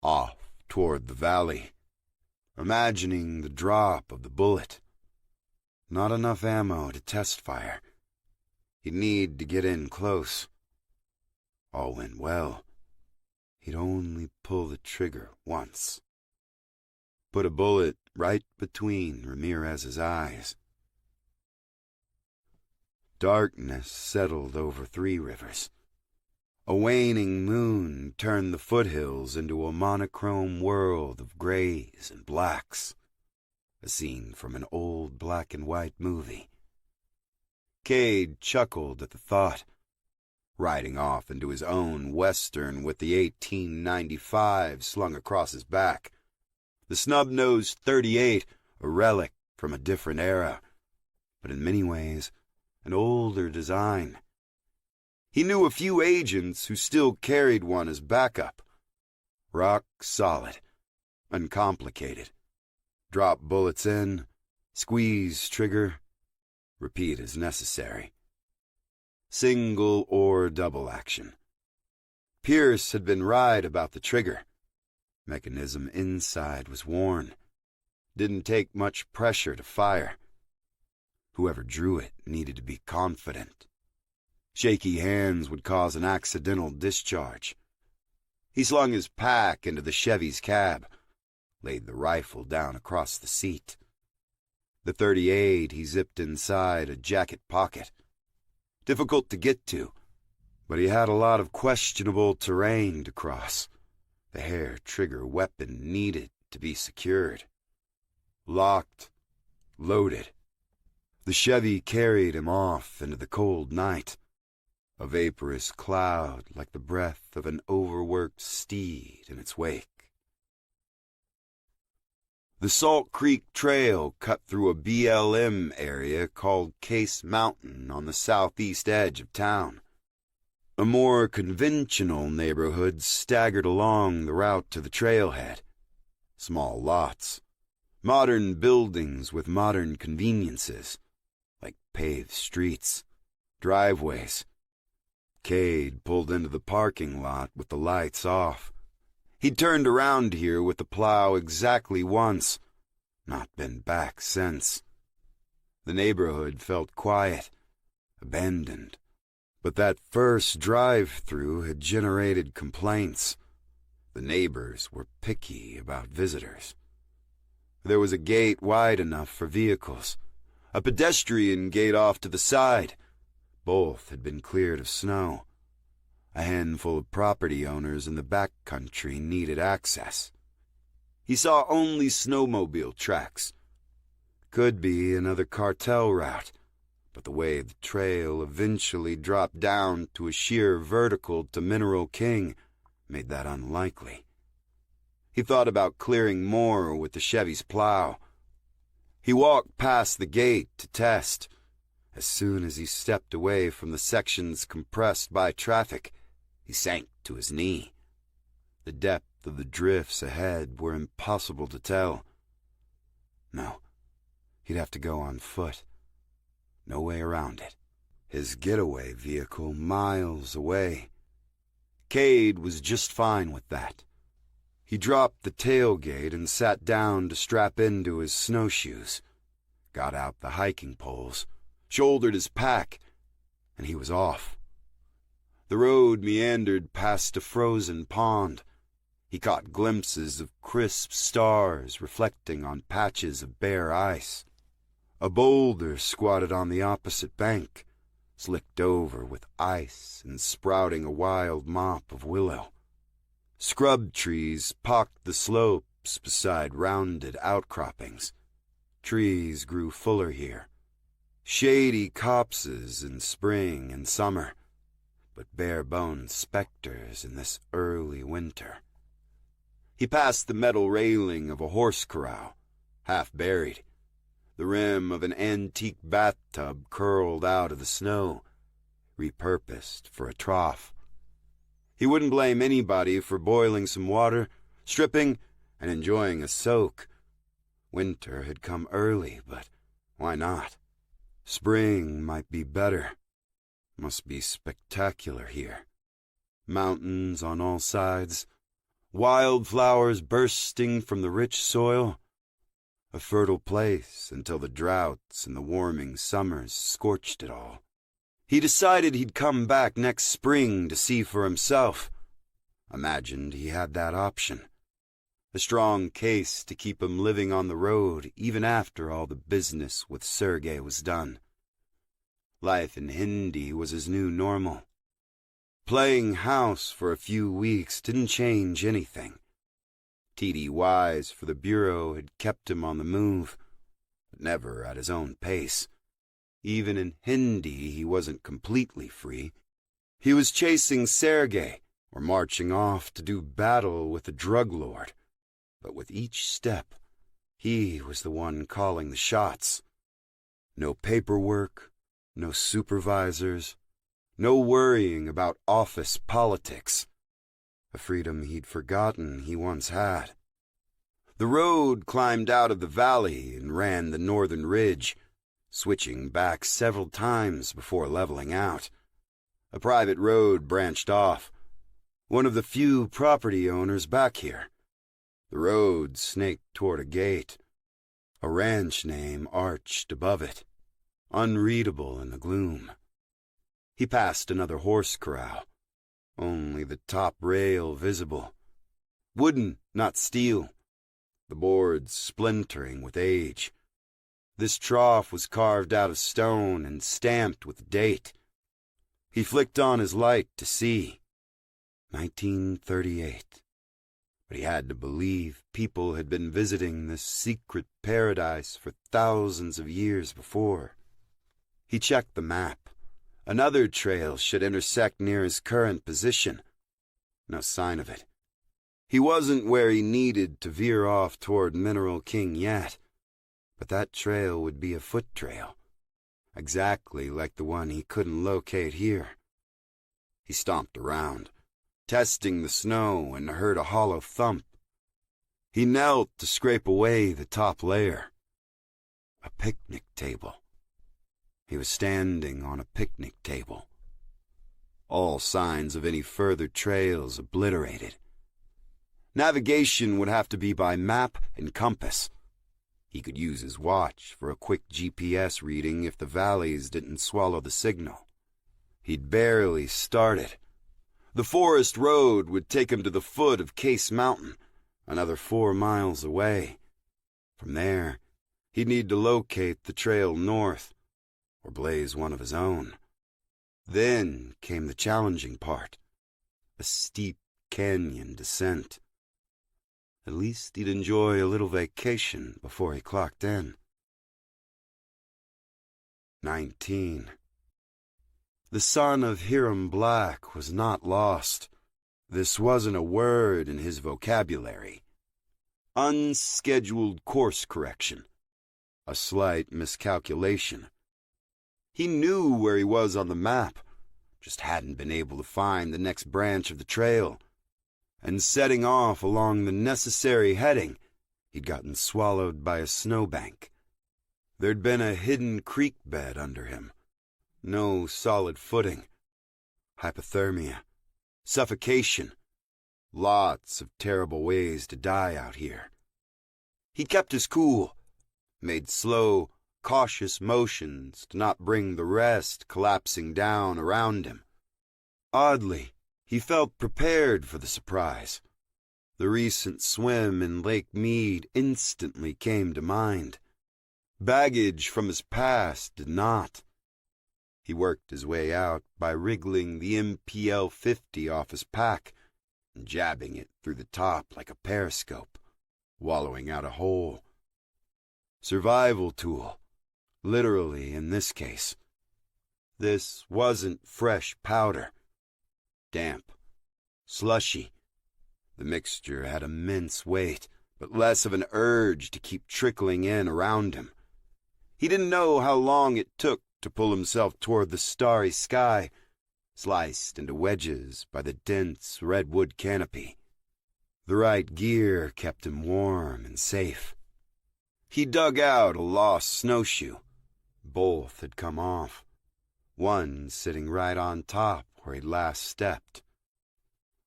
off toward the valley, imagining the drop of the bullet. Not enough ammo to test fire. He'd need to get in close. All went well. He'd only pull the trigger once. Put a bullet right between Ramirez's eyes. Darkness settled over Three Rivers. A waning moon turned the foothills into a monochrome world of grays and blacks. A scene from an old black and white movie. Cade chuckled at the thought, riding off into his own Western with the 1895 slung across his back. The snub-nosed .38, a relic from a different era, but in many ways an older design. He knew a few agents who still carried one as backup. Rock solid, uncomplicated. Drop bullets in, squeeze trigger, repeat as necessary. Single or double action. Pierce had been right about the trigger. Mechanism inside was worn. Didn't take much pressure to fire. Whoever drew it needed to be confident. Shaky hands would cause an accidental discharge. He slung his pack into the Chevy's cab, laid the rifle down across the seat. The .38 he zipped inside a jacket pocket. Difficult to get to, but he had a lot of questionable terrain to cross. The hair-trigger weapon needed to be secured. Locked, loaded. The Chevy carried him off into the cold night, a vaporous cloud like the breath of an overworked steed in its wake. The Salt Creek Trail cut through a BLM area called Case Mountain on the southeast edge of town. A more conventional neighborhood staggered along the route to the trailhead. Small lots, modern buildings with modern conveniences, like paved streets, driveways. Cade pulled into the parking lot with the lights off. He'd turned around here with the plow exactly once, not been back since. The neighborhood felt quiet, abandoned, but that first drive-through had generated complaints. The neighbors were picky about visitors. There was a gate wide enough for vehicles, a pedestrian gate off to the side. Both had been cleared of snow. A handful of property owners in the back country needed access. He saw only snowmobile tracks. Could be another cartel route, but the way the trail eventually dropped down to a sheer vertical to Mineral King made that unlikely. He thought about clearing more with the Chevy's plow. He walked past the gate to test. As soon as he stepped away from the sections compressed by traffic, he sank to his knee. The depth of the drifts ahead were impossible to tell. No, he'd have to go on foot. No way around it. His getaway vehicle miles away. Cade was just fine with that. He dropped the tailgate and sat down to strap into his snowshoes, got out the hiking poles, shouldered his pack, and he was off. The road meandered past a frozen pond. He caught glimpses of crisp stars reflecting on patches of bare ice. A boulder squatted on the opposite bank, slicked over with ice and sprouting a wild mop of willow. Scrub trees pocked the slopes beside rounded outcroppings. Trees grew fuller here, shady copses in spring and summer, but bare-boned specters in this early winter. He passed the metal railing of a horse corral, half buried, the rim of an antique bathtub curled out of the snow, repurposed for a trough. He wouldn't blame anybody for boiling some water, stripping, and enjoying a soak. Winter had come early, but why not? Spring might be better. Must be spectacular here. Mountains on all sides, wildflowers bursting from the rich soil. A fertile place until the droughts and the warming summers scorched it all. He decided he'd come back next spring to see for himself. Imagined he had that option. A strong case to keep him living on the road even after all the business with Sergei was done. Life in Hindi was his new normal. Playing house for a few weeks didn't change anything. TDYs for the Bureau had kept him on the move, but never at his own pace. Even in Hindi, he wasn't completely free. He was chasing Sergei or marching off to do battle with the drug lord. But with each step, he was the one calling the shots. No paperwork, no supervisors, no worrying about office politics. A freedom he'd forgotten he once had. The road climbed out of the valley and ran the northern ridge, switching back several times before leveling out. A private road branched off, one of the few property owners back here. The road snaked toward a gate. A ranch name arched above it, unreadable in the gloom. He passed another horse corral, only the top rail visible. Wooden, not steel, the boards splintering with age. This trough was carved out of stone and stamped with date. He flicked on his light to see. 1938. But he had to believe people had been visiting this secret paradise for thousands of years before. He checked the map. Another trail should intersect near his current position. No sign of it. He wasn't where he needed to veer off toward Mineral King yet, but that trail would be a foot trail, exactly like the one he couldn't locate here. He stomped around, testing the snow, and heard a hollow thump. He knelt to scrape away the top layer. A picnic table. He was standing on a picnic table. All signs of any further trails obliterated. Navigation would have to be by map and compass. He could use his watch for a quick GPS reading if the valleys didn't swallow the signal. He'd barely started. The forest road would take him to the foot of Case Mountain, another 4 miles away. From there, he'd need to locate the trail north, or blaze one of his own. Then came the challenging part, a steep canyon descent. At least he'd enjoy a little vacation before he clocked in. 19. The son of Hiram Black was not lost. This wasn't a word in his vocabulary. Unscheduled course correction. A slight miscalculation. He knew where he was on the map, just hadn't been able to find the next branch of the trail. And setting off along the necessary heading, he'd gotten swallowed by a snowbank. There'd been a hidden creek bed under him. No solid footing. Hypothermia. Suffocation. Lots of terrible ways to die out here. He kept his cool, made slow, cautious motions to not bring the rest collapsing down around him. Oddly, he felt prepared for the surprise. The recent swim in Lake Mead instantly came to mind. Baggage from his past did not. He worked his way out by wriggling the MPL-50 off his pack and jabbing it through the top like a periscope, wallowing out a hole. Survival tool, literally in this case. This wasn't fresh powder. Damp, slushy. The mixture had immense weight, but less of an urge to keep trickling in around him. He didn't know how long it took to pull himself toward the starry sky, sliced into wedges by the dense redwood canopy. The right gear kept him warm and safe. He dug out a lost snowshoe. Both had come off, one sitting right on top where he'd last stepped.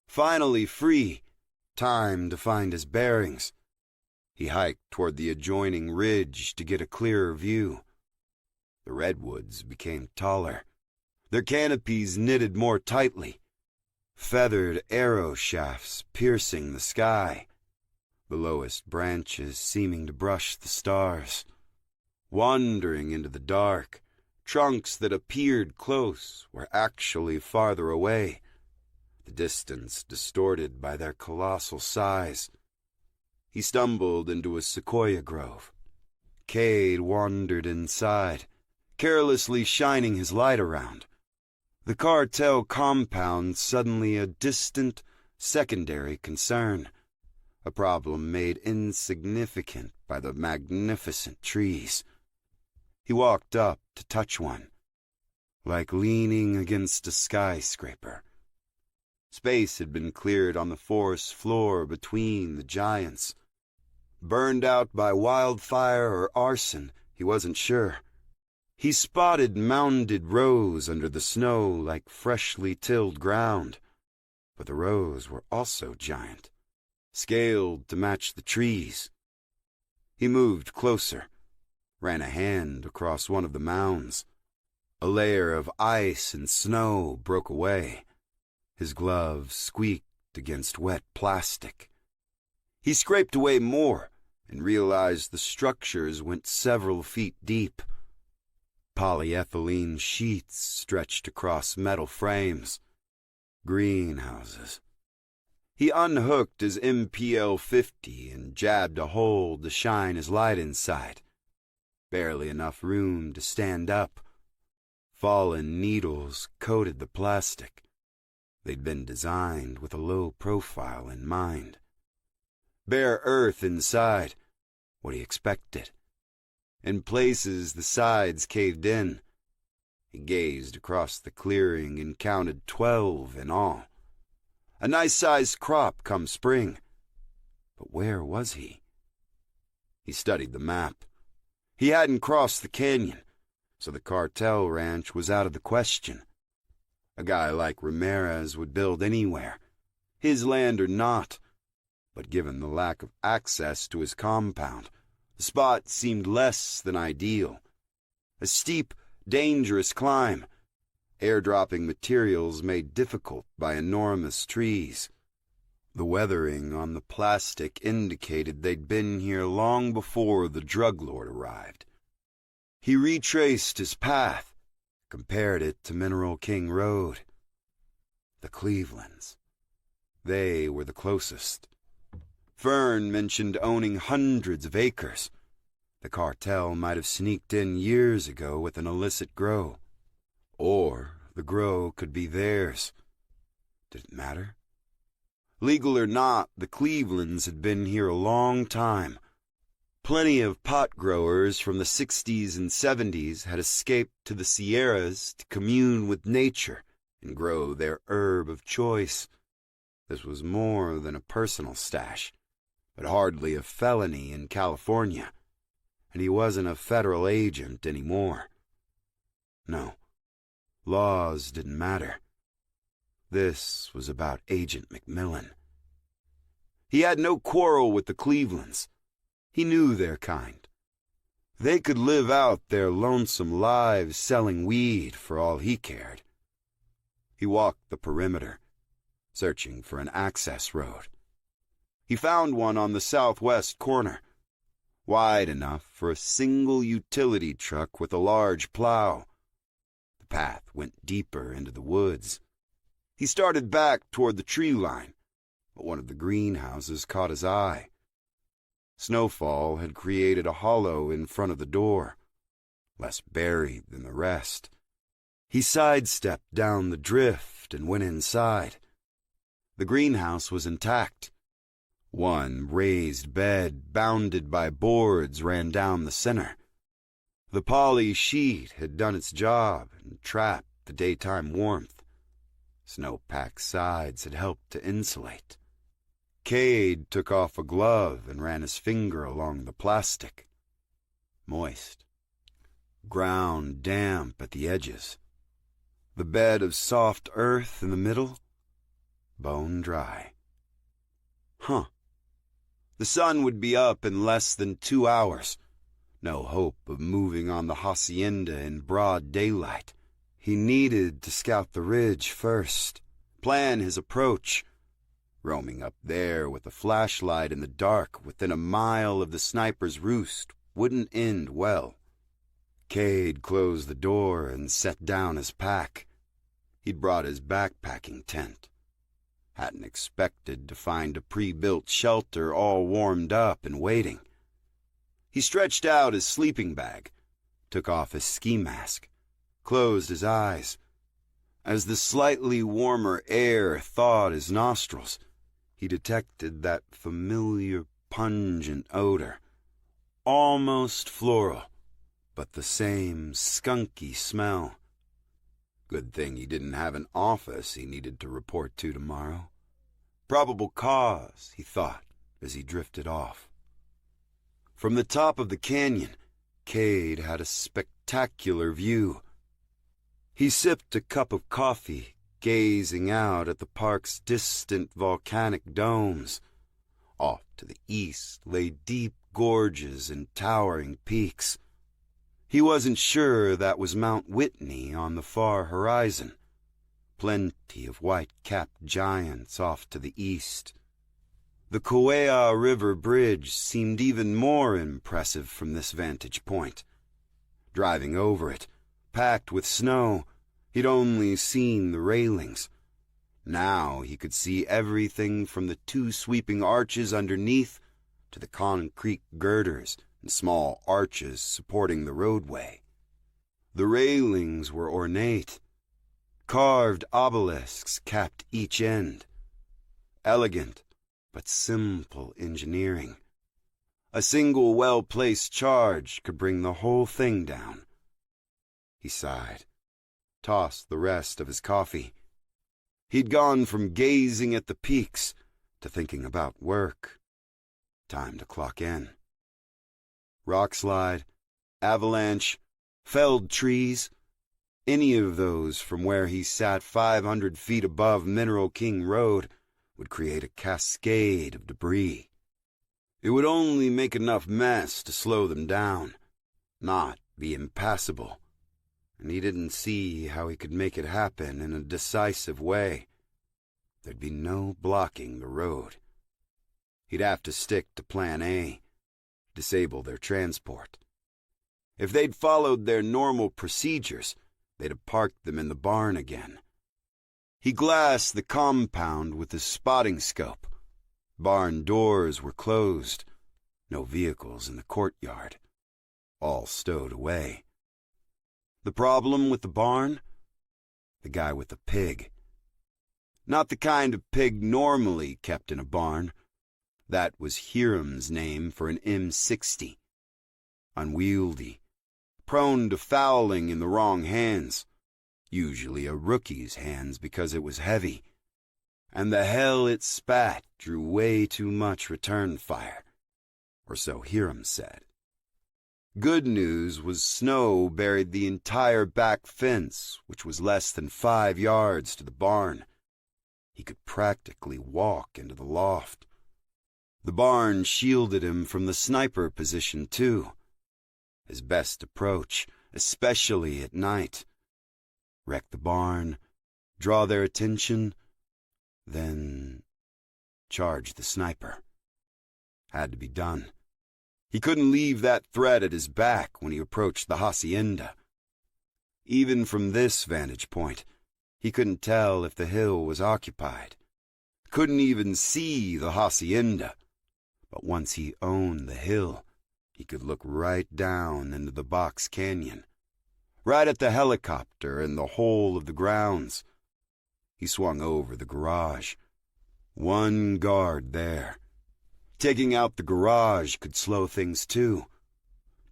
Finally free, time to find his bearings. He hiked toward the adjoining ridge to get a clearer view. The redwoods became taller, their canopies knitted more tightly, feathered arrow shafts piercing the sky, the lowest branches seeming to brush the stars. Wandering into the dark, trunks that appeared close were actually farther away, the distance distorted by their colossal size. He stumbled into a sequoia grove. Cade wandered inside, carelessly shining his light around. The cartel compound suddenly a distant, secondary concern, a problem made insignificant by the magnificent trees. He walked up to touch one, like leaning against a skyscraper. Space had been cleared on the forest floor between the giants. Burned out by wildfire or arson, he wasn't sure. He spotted mounded rows under the snow like freshly tilled ground, but the rows were also giant, scaled to match the trees. He moved closer, ran a hand across one of the mounds. A layer of ice and snow broke away. His gloves squeaked against wet plastic. He scraped away more and realized the structures went several feet deep. Polyethylene sheets stretched across metal frames. Greenhouses. He unhooked his MPL-50 and jabbed a hole to shine his light inside. Barely enough room to stand up. Fallen needles coated the plastic. They'd been designed with a low profile in mind. Bare earth inside, what he expected. In places the sides caved in. He gazed across the clearing and counted 12 in all. A nice-sized crop come spring. But where was he? He studied the map. He hadn't crossed the canyon, so the cartel ranch was out of the question. A guy like Ramirez would build anywhere, his land or not, but given the lack of access to his compound, the spot seemed less than ideal. A steep, dangerous climb, airdropping materials made difficult by enormous trees. The weathering on the plastic indicated they'd been here long before the drug lord arrived. He retraced his path, compared it to Mineral King Road. The Clevelands. They were the closest. Fern mentioned owning hundreds of acres. The cartel might have sneaked in years ago with an illicit grow. Or the grow could be theirs. Did it matter? Legal or not, the Clevelands had been here a long time. Plenty of pot growers from the 60s and 70s had escaped to the Sierras to commune with nature and grow their herb of choice. This was more than a personal stash, but hardly a felony in California, and he wasn't a federal agent anymore. No, laws didn't matter. This was about Agent McMillan. He had no quarrel with the Clevelands. He knew their kind. They could live out their lonesome lives selling weed for all he cared. He walked the perimeter, searching for an access road. He found one on the southwest corner. wide enough for a single utility truck with a large plow. The path went deeper into the woods. He started back toward the tree line, but one of the greenhouses caught his eye. Snowfall had created a hollow in front of the door, less buried than the rest. He sidestepped down the drift and went inside. The greenhouse was intact. One raised bed, bounded by boards, ran down the center. The poly sheet had done its job and trapped the daytime warmth. Snow-packed sides had helped to insulate. Cade took off a glove and ran his finger along the plastic. Moist. Ground damp at the edges. The bed of soft earth in the middle, bone dry. Huh. The sun would be up in less than 2 hours. No hope of moving on the hacienda in broad daylight. He needed to scout the ridge first, plan his approach. Roaming up there with a flashlight in the dark within a mile of the sniper's roost wouldn't end well. Cade closed the door and set down his pack. He'd brought his backpacking tent. Hadn't expected to find a pre-built shelter all warmed up and waiting. He stretched out his sleeping bag, took off his ski mask, closed his eyes. As the slightly warmer air thawed his nostrils, he detected that familiar pungent odor, almost floral, but the same skunky smell. Good thing he didn't have an office he needed to report to tomorrow. Probable cause, he thought, as he drifted off. From the top of the canyon, Cade had a spectacular view. He sipped a cup of coffee, gazing out at the park's distant volcanic domes. Off to the east lay deep gorges and towering peaks. He wasn't sure that was Mount Whitney on the far horizon. Plenty of white-capped giants off to the east. The Kauai River Bridge seemed even more impressive from this vantage point. Driving over it, packed with snow, he'd only seen the railings. Now he could see everything from the 2 sweeping arches underneath to the concrete girders and small arches supporting the roadway. The railings were ornate. Carved obelisks capped each end. Elegant, but simple engineering. A single well-placed charge could bring the whole thing down. He sighed, tossed the rest of his coffee. He'd gone from gazing at the peaks to thinking about work. Time to clock in. Rockslide, avalanche, felled trees, any of those from where he sat 500 feet above Mineral King Road would create a cascade of debris. It would only make enough mess to slow them down, not be impassable, and he didn't see how he could make it happen in a decisive way. There'd be no blocking the road. He'd have to stick to Plan A, disable their transport. If they'd followed their normal procedures, they'd have parked them in the barn again. He glassed the compound with his spotting scope. Barn doors were closed. No vehicles in the courtyard. All stowed away. The problem with the barn? The guy with the pig. Not the kind of pig normally kept in a barn. That was Hiram's name for an M60. Unwieldy, prone to fouling in the wrong hands, usually a rookie's hands because it was heavy, and the hell it spat drew way too much return fire, or so Hiram said. Good news was snow buried the entire back fence, which was less than 5 yards to the barn. He could practically walk into the loft. The barn shielded him from the sniper position, too. His best approach, especially at night. Wreck the barn, draw their attention, then charge the sniper. Had to be done. He couldn't leave that threat at his back when he approached the hacienda. Even from this vantage point, he couldn't tell if the hill was occupied. Couldn't even see the hacienda. But once he owned the hill, he could look right down into the box canyon, right at the helicopter and the whole of the grounds. He swung over the garage. One guard there. Taking out the garage could slow things too.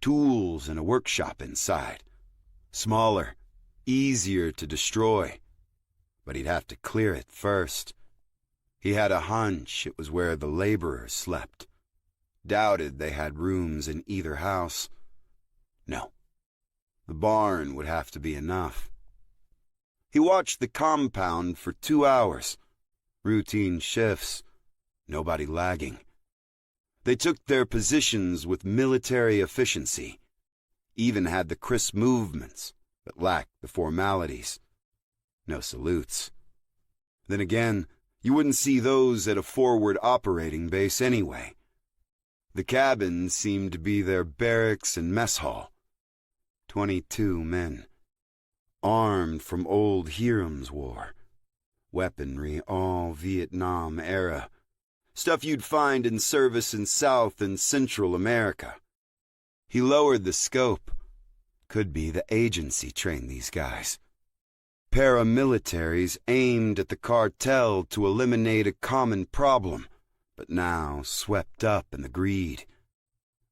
Tools and a workshop inside. Smaller, easier to destroy. But he'd have to clear it first. He had a hunch it was where the laborers slept. Doubted they had rooms in either house. No. The barn would have to be enough. He watched the compound for 2 hours. Routine shifts. Nobody lagging. They took their positions with military efficiency. Even had the crisp movements, but lacked the formalities. No salutes. Then again, you wouldn't see those at a forward operating base anyway. The cabin seemed to be their barracks and mess hall. 22 men. Armed from old Hiram's War. Weaponry all Vietnam era. Stuff you'd find in service in South and Central America. He lowered the scope. Could be the agency trained these guys. Paramilitaries aimed at the cartel to eliminate a common problem, but now swept up in the greed.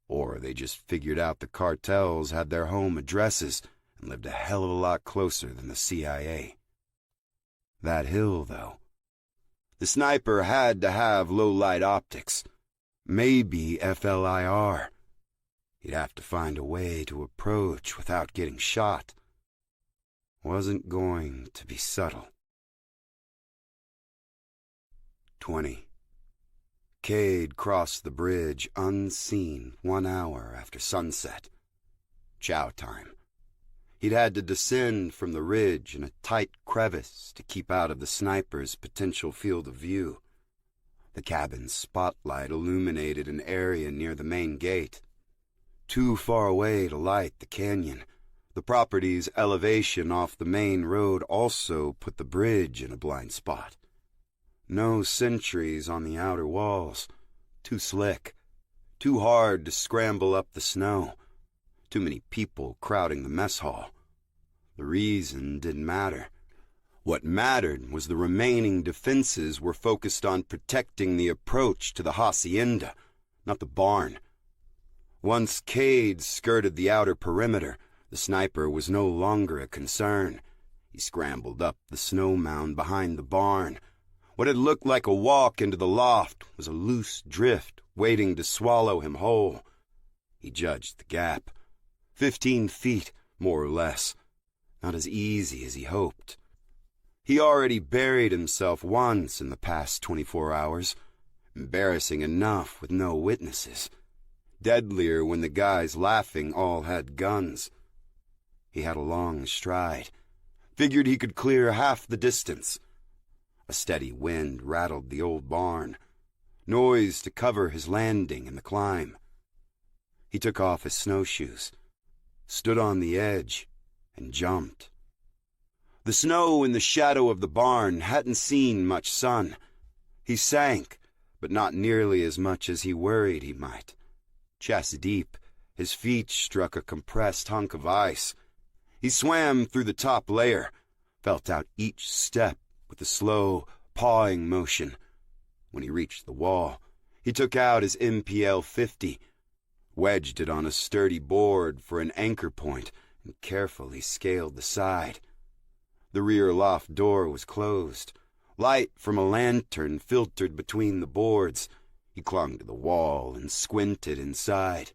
Or they just figured out the cartels had their home addresses and lived a hell of a lot closer than the CIA. That hill, though. The sniper had to have low-light optics. Maybe FLIR. He'd have to find a way to approach without getting shot. Wasn't going to be subtle. 20. Cade crossed the bridge unseen 1 hour after sunset. Chow time. He'd had to descend from the ridge in a tight crevice to keep out of the sniper's potential field of view. The cabin's spotlight illuminated an area near the main gate. Too far away to light the canyon. The property's elevation off the main road also put the bridge in a blind spot. No sentries on the outer walls. Too slick. Too hard to scramble up the snow. Too many people crowding the mess hall. The reason didn't matter. What mattered was the remaining defenses were focused on protecting the approach to the hacienda, not the barn. Once Cade skirted the outer perimeter, the sniper was no longer a concern. He scrambled up the snow mound behind the barn. What had looked like a walk into the loft was a loose drift waiting to swallow him whole. He judged the gap. 15 feet, more or less. Not as easy as he hoped. He already buried himself once in the past 24 hours. Embarrassing enough with no witnesses. Deadlier when the guys laughing all had guns. He had a long stride. Figured he could clear half the distance. A steady wind rattled the old barn. Noise to cover his landing and the climb. He took off his snowshoes. Stood on the edge, and jumped. The snow in the shadow of the barn hadn't seen much sun. He sank, but not nearly as much as he worried he might. Chest deep, his feet struck a compressed hunk of ice. He swam through the top layer, felt out each step with a slow, pawing motion. When he reached the wall, he took out his MPL 50, wedged it on a sturdy board for an anchor point, and carefully scaled the side. The rear loft door was closed. Light from a lantern filtered between the boards. He clung to the wall and squinted inside.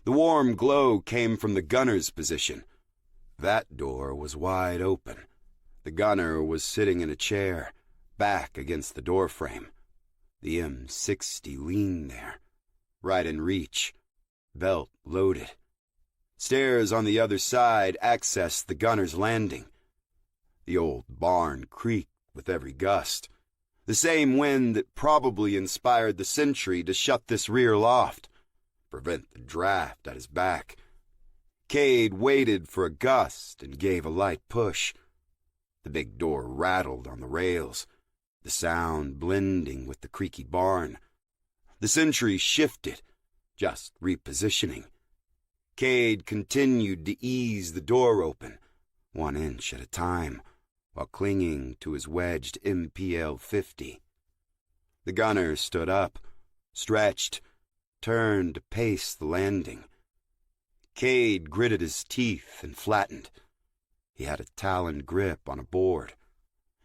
The warm glow came from the gunner's position. That door was wide open. The gunner was sitting in a chair, back against the doorframe. The M60 leaned there, right in reach. Belt loaded. Stairs on the other side accessed the gunner's landing. The old barn creaked with every gust. The same wind that probably inspired the sentry to shut this rear loft. prevent the draft at his back. Cade waited for a gust and gave a light push. The big door rattled on the rails, the sound blending with the creaky barn. The sentry shifted, just repositioning. Cade continued to ease the door open, 1 inch at a time, while clinging to his wedged MPL 50. The gunner stood up, stretched, turned to pace the landing. Cade gritted his teeth and flattened. He had a taloned grip on a board,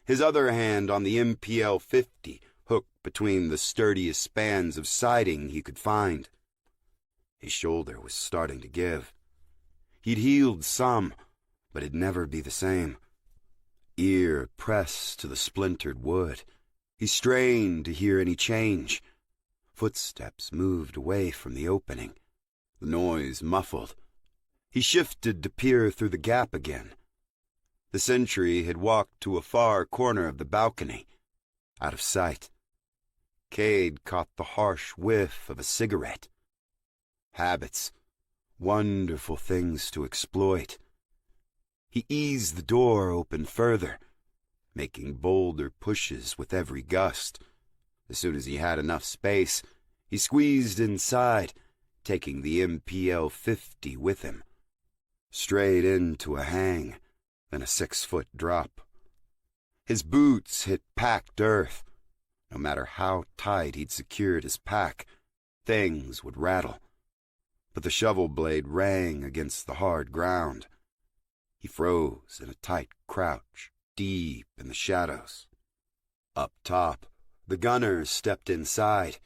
his other hand on the MPL 50 hooked between the sturdiest spans of siding he could find. His shoulder was starting to give. He'd healed some, but it'd never be the same. Ear pressed to the splintered wood, he strained to hear any change. Footsteps moved away from the opening, the noise muffled. He shifted to peer through the gap again. The sentry had walked to a far corner of the balcony, out of sight. Cade caught the harsh whiff of a cigarette. Habits, wonderful things to exploit. He eased the door open further, making bolder pushes with every gust. As soon as he had enough space, he squeezed inside, taking the MPL 50 with him. Straight into a hang, then a 6-foot drop. His boots hit packed earth. No matter how tight he'd secured his pack, things would rattle. But the shovel blade rang against the hard ground. He froze in a tight crouch, deep in the shadows. Up top, the gunner stepped inside.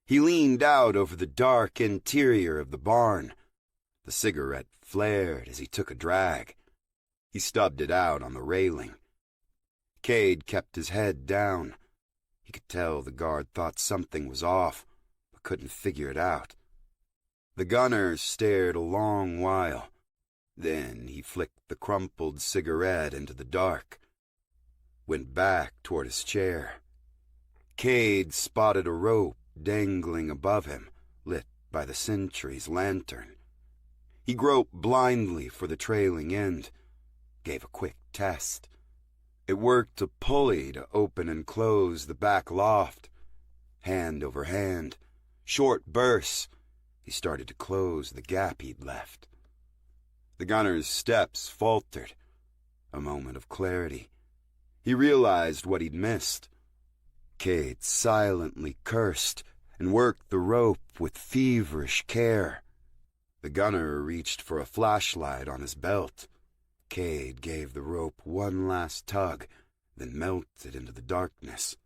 He leaned out over the dark interior of the barn. The cigarette flared as he took a drag. He stubbed it out on the railing. Cade kept his head down. He could tell the guard thought something was off, but couldn't figure it out. The gunner stared a long while. Then he flicked the crumpled cigarette into the dark, went back toward his chair. Cade spotted a rope dangling above him, lit by the sentry's lantern. He groped blindly for the trailing end, gave a quick test. It worked a pulley to open and close the back loft. Hand over hand, short bursts, he started to close the gap he'd left. The gunner's steps faltered. A moment of clarity. He realized what he'd missed. Cade silently cursed and worked the rope with feverish care. The gunner reached for a flashlight on his belt. Cade gave the rope one last tug, then melted into the darkness.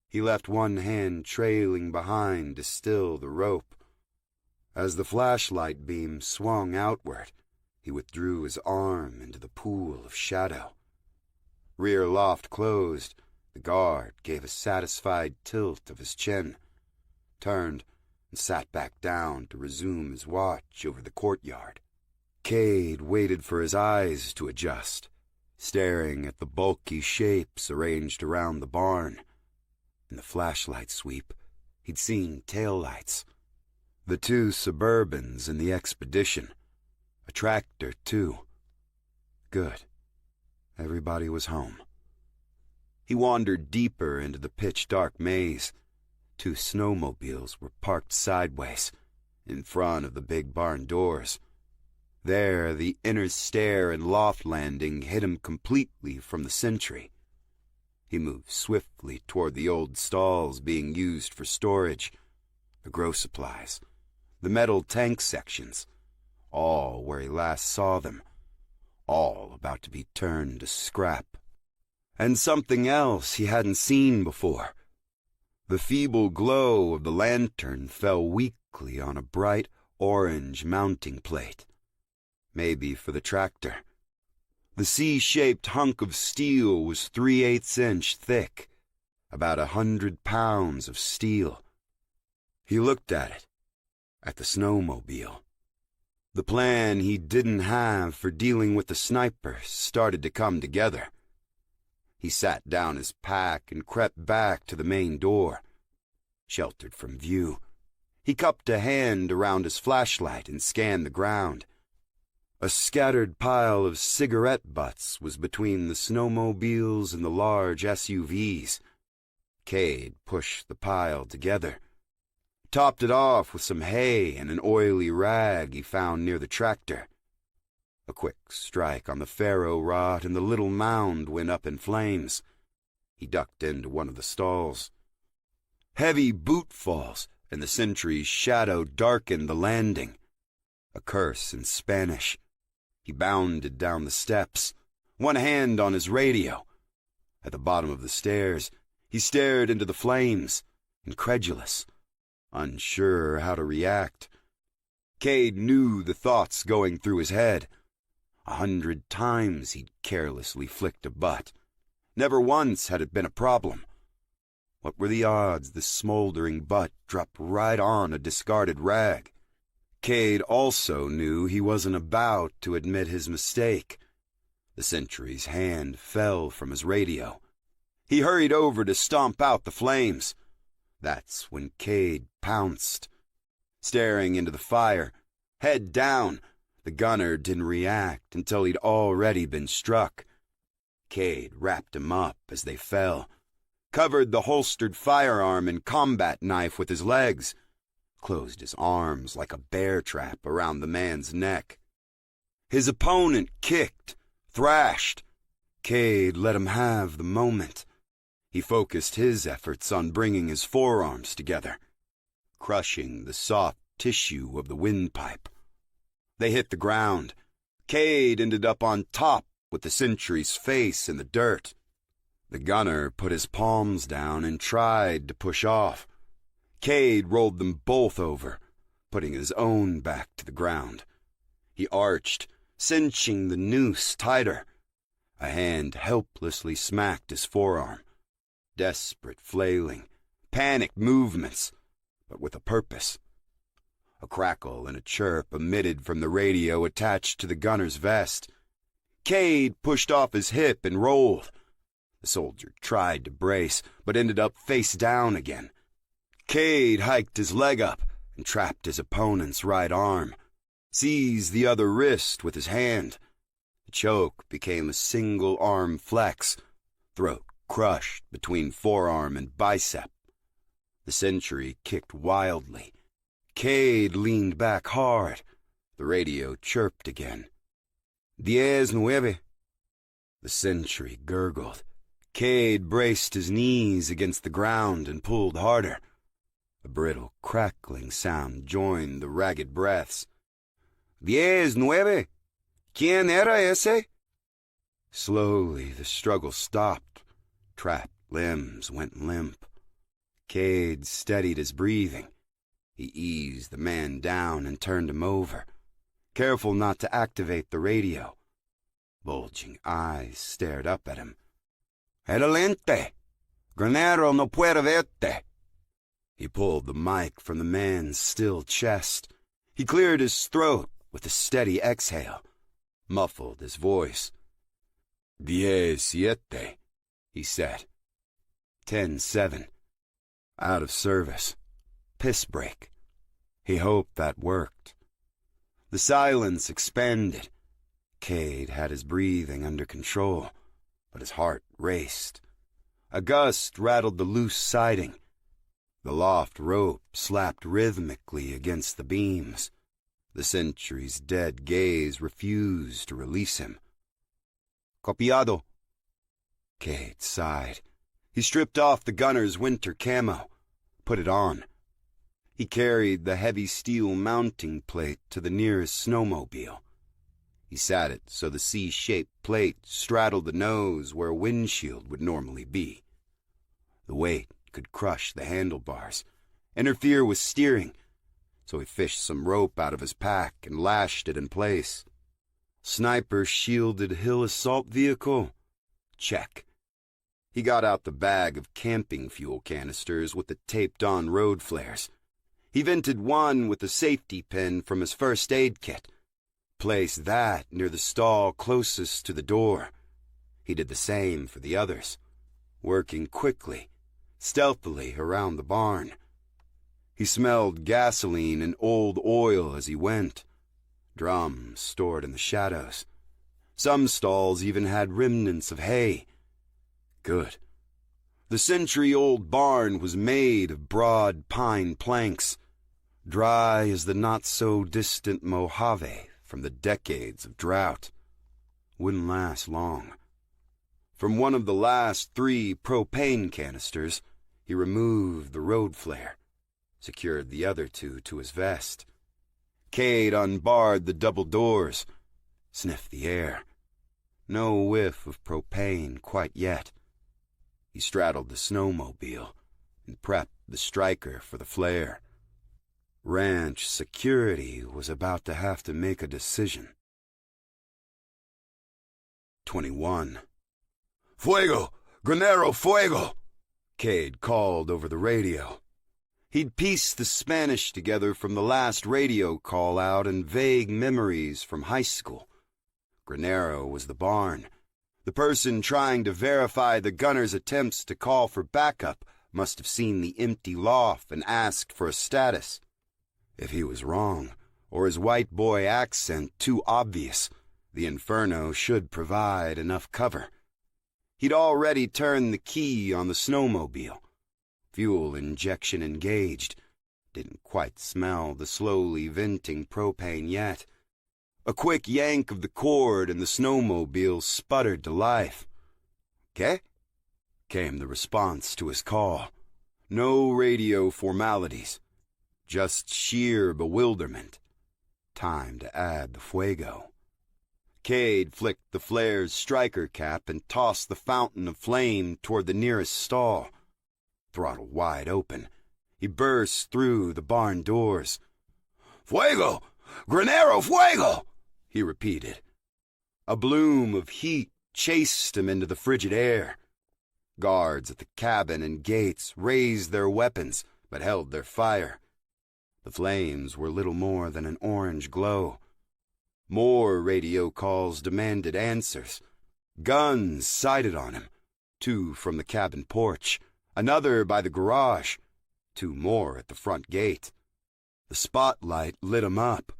He left one hand trailing behind to still the rope. As the flashlight beam swung outward, he withdrew his arm into the pool of shadow. Rear loft closed. The guard gave a satisfied tilt of his chin, turned, and sat back down to resume his watch over the courtyard. Cade waited for his eyes to adjust, staring at the bulky shapes arranged around the barn. In the flashlight sweep, he'd seen taillights. The 2 Suburbans in the Expedition. A tractor, too. Good. Everybody was home. He wandered deeper into the pitch-dark maze. 2 snowmobiles were parked sideways, in front of the big barn doors. There, the inner stair and loft landing hid him completely from the sentry. He moved swiftly toward the old stalls being used for storage, the grow supplies, the metal tank sections, all where he last saw them, all about to be turned to scrap. And something else he hadn't seen before. The feeble glow of the lantern fell weakly on a bright orange mounting plate. Maybe for the tractor. The C-shaped hunk of steel was 3/8 inch thick, about 100 pounds of steel. He looked at it, at the snowmobile. The plan he didn't have for dealing with the sniper started to come together. He sat down his pack and crept back to the main door. Sheltered from view, He cupped a hand around his flashlight and scanned the ground. A scattered pile of cigarette butts was between the snowmobiles and the large SUVs. Cade pushed the pile together, topped it off with some hay and an oily rag he found near the tractor. A quick strike on the ferro rod and the little mound went up in flames. He ducked into one of the stalls. Heavy boot falls and the sentry's shadow darkened the landing. A curse in Spanish. He bounded down the steps, one hand on his radio. At the bottom of the stairs, he stared into the flames, incredulous, unsure how to react. Cade knew the thoughts going through his head. 100 times he'd carelessly flicked a butt. Never once had it been a problem. What were the odds the smoldering butt dropped right on a discarded rag? Cade also knew he wasn't about to admit his mistake. The sentry's hand fell from his radio. He hurried over to stomp out the flames. That's when Cade pounced. Staring into the fire, head down, the gunner didn't react until he'd already been struck. Cade wrapped him up as they fell, covered the holstered firearm and combat knife with his legs, closed his arms like a bear trap around the man's neck. His opponent kicked, thrashed. Cade let him have the moment. He focused his efforts on bringing his forearms together, crushing the soft tissue of the windpipe. They hit the ground. Cade ended up on top with the sentry's face in the dirt. The gunner put his palms down and tried to push off. Cade rolled them both over, putting his own back to the ground. He arched, cinching the noose tighter. A hand helplessly smacked his forearm. Desperate flailing, panicked movements, but with a purpose. A crackle and a chirp emitted from the radio attached to the gunner's vest. Cade pushed off his hip and rolled. The soldier tried to brace, but ended up face down again. Cade hiked his leg up and trapped his opponent's right arm, seized the other wrist with his hand. The choke became a single arm flex, throat crushed between forearm and bicep. The sentry kicked wildly. Cade leaned back hard. The radio chirped again. 10-9. The sentry gurgled. Cade braced his knees against the ground and pulled harder. A brittle crackling sound joined the ragged breaths. 10-9. ¿Quién era ese? Slowly the struggle stopped. Trapped limbs went limp. Cade steadied his breathing. He eased the man down and turned him over, careful not to activate the radio. Bulging eyes stared up at him. Adelante. Granero no puede verte. He pulled the mic from the man's still chest. He cleared his throat with a steady exhale, muffled his voice. 10-7, he said. 10-7. Out of service. Piss break. He hoped that worked. The silence expanded. Cade had his breathing under control, but his heart raced. A gust rattled the loose siding. The loft rope slapped rhythmically against the beams. The sentry's dead gaze refused to release him. Copiado. Cade sighed. He stripped off the gunner's winter camo, put it on. He carried the heavy steel mounting plate to the nearest snowmobile. He sat it so the C-shaped plate straddled the nose where a windshield would normally be. The weight could crush the handlebars, interfere with steering, so he fished some rope out of his pack and lashed it in place. Sniper-shielded hill assault vehicle? Check. He got out the bag of camping fuel canisters with the taped-on road flares. He vented one with a safety pin from his first aid kit. Placed that near the stall closest to the door. He did the same for the others, working quickly, stealthily around the barn. He smelled gasoline and old oil as he went. Drums stored in the shadows. Some stalls even had remnants of hay. Good. The century-old barn was made of broad pine planks, dry as the not-so-distant Mojave from the decades of drought. Wouldn't last long. From one of the last 3 propane canisters, he removed the road flare, secured the other 2 to his vest. Cade unbarred the double doors, sniffed the air. No whiff of propane quite yet. He straddled the snowmobile and prepped the striker for the flare. Ranch security was about to have to make a decision. 21. "Fuego! Granero, fuego!" Cade called over the radio. He'd pieced the Spanish together from the last radio call-out and vague memories from high school. Granero was the barn. The person trying to verify the gunner's attempts to call for backup must have seen the empty loft and asked for a status. If he was wrong, or his white boy accent too obvious, the Inferno should provide enough cover. He'd already turned the key on the snowmobile. Fuel injection engaged. Didn't quite smell the slowly venting propane yet. A quick yank of the cord and the snowmobile sputtered to life. "Okay?" came the response to his call. No radio formalities. Just sheer bewilderment. Time to add the fuego. Cade flicked the flare's striker cap and tossed the fountain of flame toward the nearest stall. Throttle wide open, he burst through the barn doors. "Fuego! Granero, fuego!" he repeated. A bloom of heat chased him into the frigid air. Guards at the cabin and gates raised their weapons, but held their fire. The flames were little more than an orange glow. More radio calls demanded answers. Guns sighted on him, 2 from the cabin porch, another by the garage, 2 more at the front gate. The spotlight lit him up.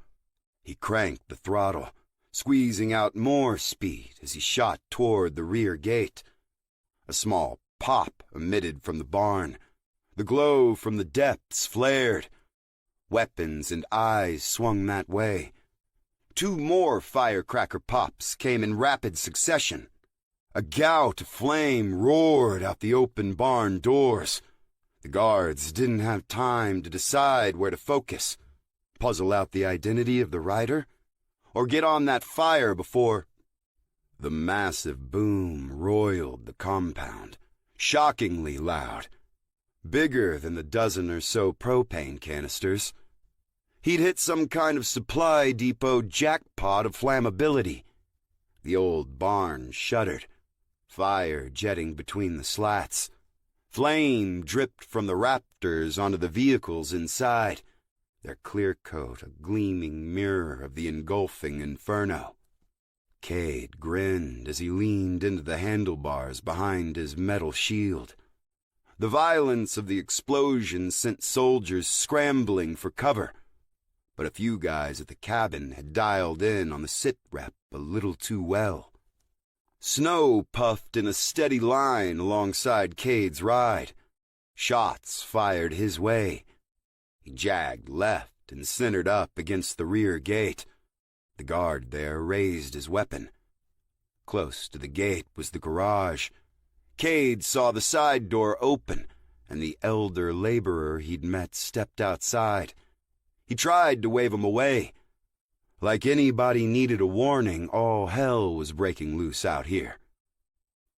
He cranked the throttle, squeezing out more speed as he shot toward the rear gate. A small pop emitted from the barn. The glow from the depths flared. Weapons and eyes swung that way. 2 more firecracker pops came in rapid succession. A gout of flame roared out the open barn doors. The guards didn't have time to decide where to focus, puzzle out the identity of the rider, or get on that fire before... The massive boom roiled the compound, shockingly loud, bigger than the dozen or so propane canisters. He'd hit some kind of supply depot jackpot of flammability. The old barn shuddered, fire jetting between the slats. Flame dripped from the Raptors onto the vehicles inside, their clear coat a gleaming mirror of the engulfing inferno. Cade grinned as he leaned into the handlebars behind his metal shield. The violence of the explosion sent soldiers scrambling for cover, but a few guys at the cabin had dialed in on the sit-rep a little too well. Snow puffed in a steady line alongside Cade's ride. Shots fired his way. He jagged left and centered up against the rear gate. The guard there raised his weapon. Close to the gate was the garage. Cade saw the side door open, and the elder laborer he'd met stepped outside. He tried to wave him away. Like anybody needed a warning, all hell was breaking loose out here.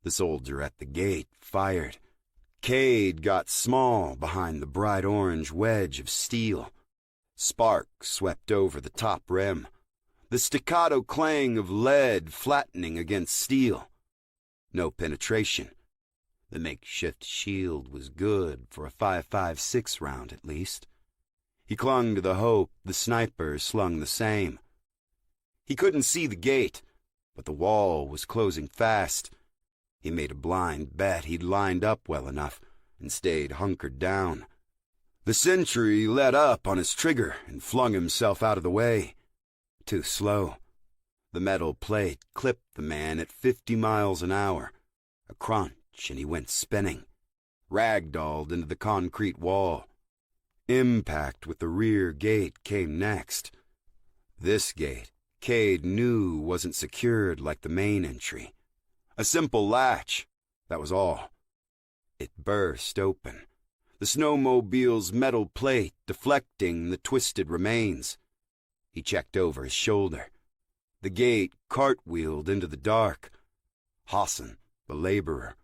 The soldier at the gate fired. Cade got small behind the bright orange wedge of steel. Sparks swept over the top rim. The staccato clang of lead flattening against steel. No penetration. The makeshift shield was good for a 5.56 round at least. He clung to the hope the sniper slung the same. He couldn't see the gate, but the wall was closing fast. He made a blind bet he'd lined up well enough and stayed hunkered down. The sentry let up on his trigger and flung himself out of the way. Too slow. The metal plate clipped the man at 50 miles an hour. A crunch, and he went spinning, ragdolled into the concrete wall. Impact with the rear gate came next. This gate, Cade knew, wasn't secured like the main entry. A simple latch, that was all. It burst open, the snowmobile's metal plate deflecting the twisted remains. He checked over his shoulder. The gate cartwheeled into the dark. Hassan, the laborer,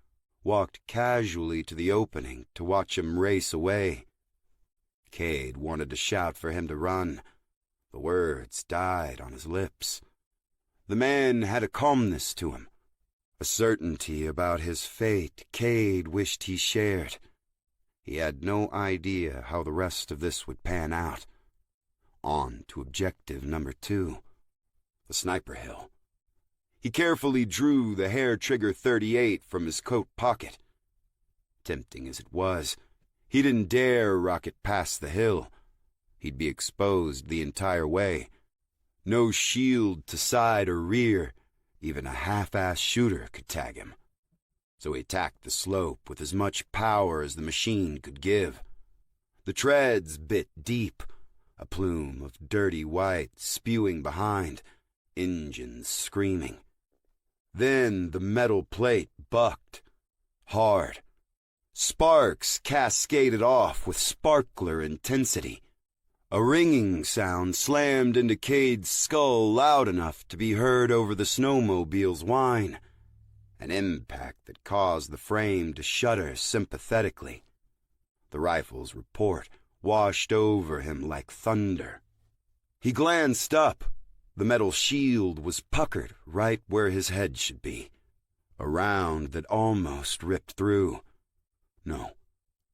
walked casually to the opening to watch him race away. Cade wanted to shout for him to run. The words died on his lips. The man had a calmness to him, a certainty about his fate Cade wished he shared. He had no idea how the rest of this would pan out. On to objective number 2, the sniper hill. He carefully drew the hair-trigger .38 from his coat pocket. Tempting as it was, he didn't dare rocket past the hill. He'd be exposed the entire way. No shield to side or rear. Even a half-assed shooter could tag him. So he attacked the slope with as much power as the machine could give. The treads bit deep, a plume of dirty white spewing behind, engines screaming. Then the metal plate bucked, hard. Sparks cascaded off with sparkler intensity. A ringing sound slammed into Cade's skull loud enough to be heard over the snowmobile's whine, an impact that caused the frame to shudder sympathetically. The rifle's report washed over him like thunder. He glanced up. The metal shield was puckered right where his head should be, a round that almost ripped through. No,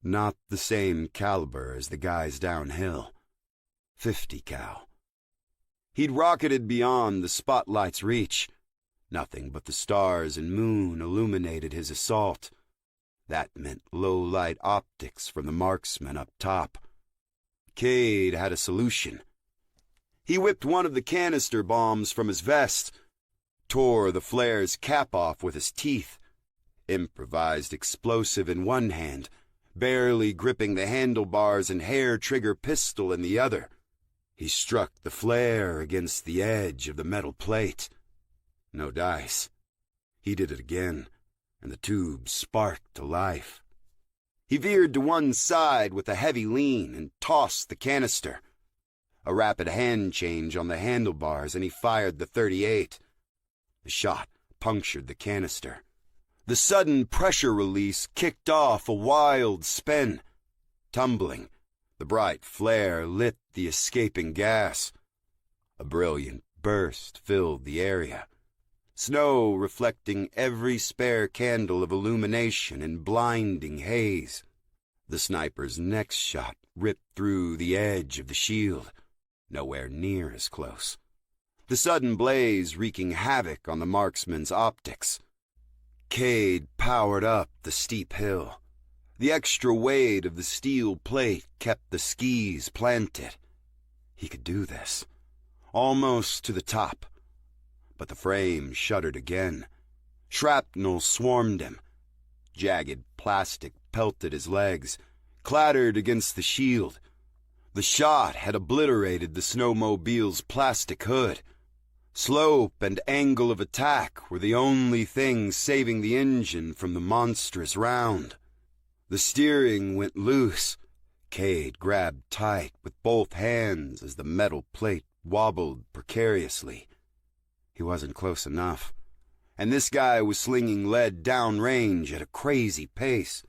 not the same caliber as the guys downhill. 50 cal. He'd rocketed beyond the spotlight's reach. Nothing but the stars and moon illuminated his assault. That meant low-light optics from the marksman up top. Cade had a solution. He whipped one of the canister bombs from his vest, tore the flare's cap off with his teeth, improvised explosive in one hand, barely gripping the handlebars and hair-trigger pistol in the other. He struck the flare against the edge of the metal plate. No dice. He did it again, and the tube sparked to life. He veered to one side with a heavy lean and tossed the canister. A rapid hand change on the handlebars, and he fired the .38. The shot punctured the canister. The sudden pressure release kicked off a wild spin. Tumbling, the bright flare lit the escaping gas. A brilliant burst filled the area, snow reflecting every spare candle of illumination in blinding haze. The sniper's next shot ripped through the edge of the shield, nowhere near as close. The sudden blaze wreaking havoc on the marksman's optics. Cade powered up the steep hill. The extra weight of the steel plate kept the skis planted. He could do this, almost to the top. But the frame shuddered again. Shrapnel swarmed him. Jagged plastic pelted his legs, clattered against the shield. The shot had obliterated the snowmobile's plastic hood. Slope and angle of attack were the only things saving the engine from the monstrous round. The steering went loose. Cade grabbed tight with both hands as the metal plate wobbled precariously. He wasn't close enough, and this guy was slinging lead downrange at a crazy pace.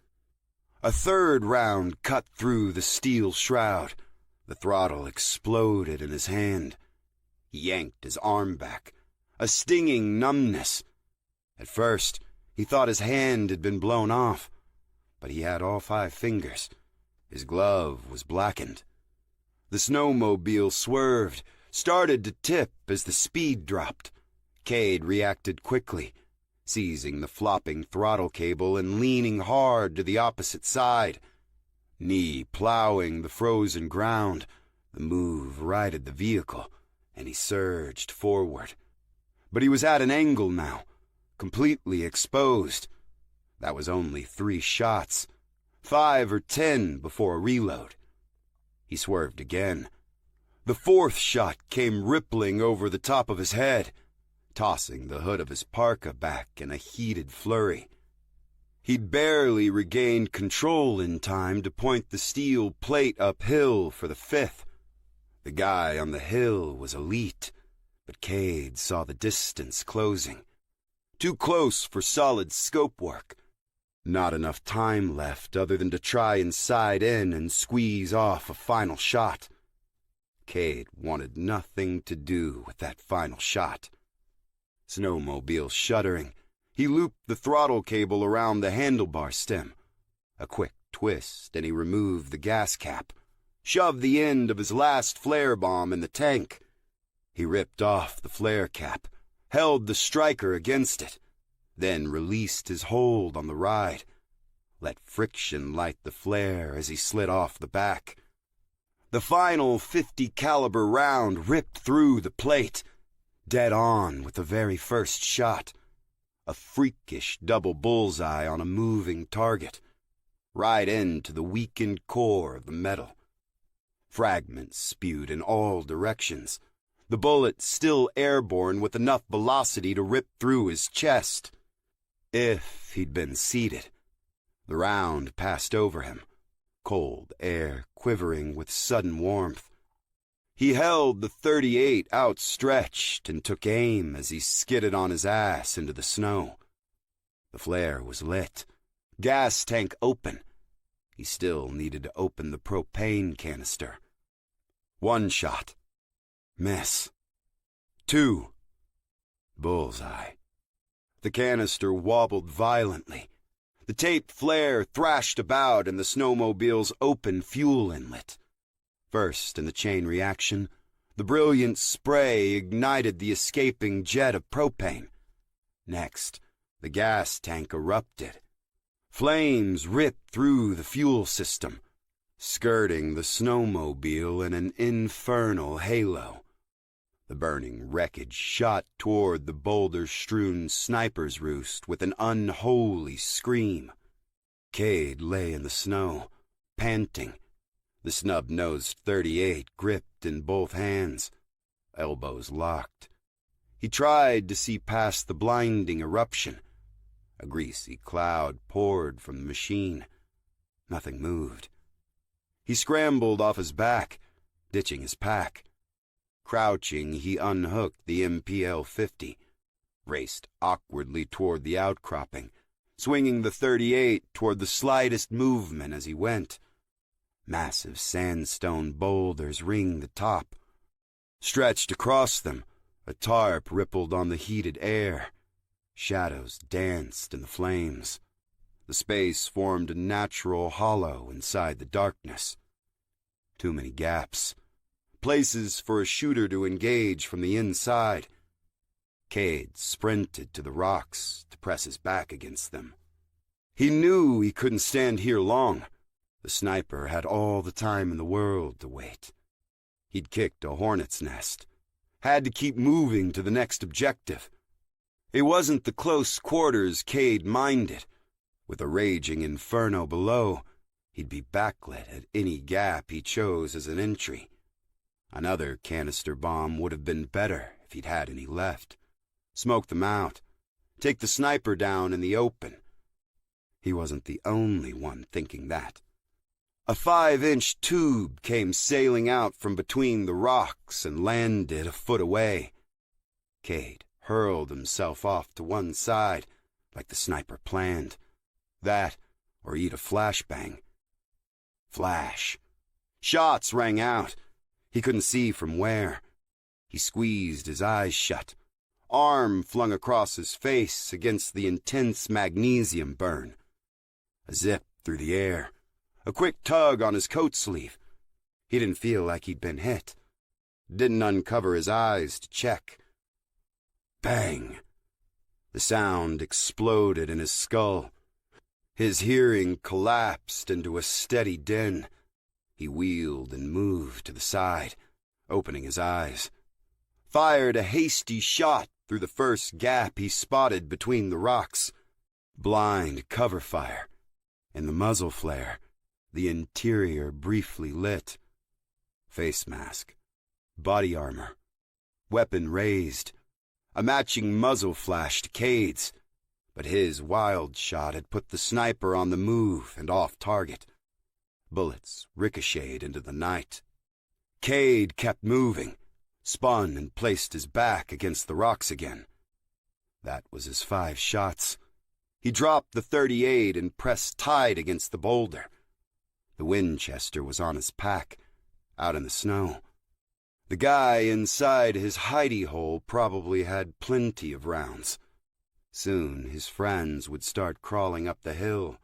A third round cut through the steel shroud. The throttle exploded in his hand. He yanked his arm back, a stinging numbness. At first, he thought his hand had been blown off, but he had all 5 fingers. His glove was blackened. The snowmobile swerved, started to tip as the speed dropped. Cade reacted quickly, seizing the flopping throttle cable and leaning hard to the opposite side. Knee plowing the frozen ground, the move righted the vehicle, and he surged forward. But he was at an angle now, completely exposed. That was only 3 shots, 5 or 10 before a reload. He swerved again. The 4th shot came rippling over the top of his head, tossing the hood of his parka back in a heated flurry. He'd barely regained control in time to point the steel plate uphill for the 5th. The guy on the hill was elite, but Cade saw the distance closing. Too close for solid scope work. Not enough time left other than to try and side in and squeeze off a final shot. Cade wanted nothing to do with that final shot. Snowmobile shuddering, he looped the throttle cable around the handlebar stem. A quick twist, and he removed the gas cap, shoved the end of his last flare bomb in the tank. He ripped off the flare cap, held the striker against it, then released his hold on the ride, let friction light the flare as he slid off the back. The final .50 caliber round ripped through the plate, dead on with the very first shot. A freakish double bullseye on a moving target, right into the weakened core of the metal. Fragments spewed in all directions, the bullet still airborne with enough velocity to rip through his chest. If he'd been seated, the round passed over him, cold air quivering with sudden warmth. He held the .38 outstretched and took aim as he skidded on his ass into the snow. The flare was lit, gas tank open. He still needed to open the propane canister. 1 shot. Miss. 2. Bullseye. The canister wobbled violently. The taped flare thrashed about in the snowmobile's open fuel inlet. First, in the chain reaction, the brilliant spray ignited the escaping jet of propane. Next, the gas tank erupted. Flames ripped through the fuel system, skirting the snowmobile in an infernal halo. The burning wreckage shot toward the boulder-strewn sniper's roost with an unholy scream. Cade lay in the snow, panting, the snub-nosed .38 gripped in both hands, elbows locked. He tried to see past the blinding eruption. A greasy cloud poured from the machine. Nothing moved. He scrambled off his back, ditching his pack. Crouching, he unhooked the MPL-50, raced awkwardly toward the outcropping, swinging the .38 toward the slightest movement as he went. Massive sandstone boulders ringed the top. Stretched across them, a tarp rippled on the heated air. Shadows danced in the flames. The space formed a natural hollow inside the darkness. Too many gaps. Places for a shooter to engage from the inside. Cade sprinted to the rocks to press his back against them. He knew he couldn't stand here long. The sniper had all the time in the world to wait. He'd kicked a hornet's nest. Had to keep moving to the next objective. It wasn't the close quarters Cade minded. With a raging inferno below, he'd be backlit at any gap he chose as an entry. Another canister bomb would have been better if he'd had any left. Smoke them out. Take the sniper down in the open. He wasn't the only one thinking that. A 5-inch tube came sailing out from between the rocks and landed a foot away. Cade hurled himself off to one side, like the sniper planned. That, or eat a flashbang. Flash. Shots rang out. He couldn't see from where. He squeezed his eyes shut, arm flung across his face against the intense magnesium burn. A zip through the air, a quick tug on his coat sleeve. He didn't feel like he'd been hit. Didn't uncover his eyes to check. Bang! The sound exploded in his skull. His hearing collapsed into a steady din. He wheeled and moved to the side, opening his eyes. Fired a hasty shot through the first gap he spotted between the rocks. Blind cover fire. In the muzzle flare, the interior briefly lit. Face mask, body armor, weapon raised. A matching muzzle flash to Cade's, but his wild shot had put the sniper on the move and off target. Bullets ricocheted into the night. Cade kept moving, spun and placed his back against the rocks again. That was his 5 shots. He dropped the .38 and pressed tight against the boulder. The Winchester was on his pack, out in the snow. The guy inside his hidey hole probably had plenty of rounds. Soon his friends would start crawling up the hill.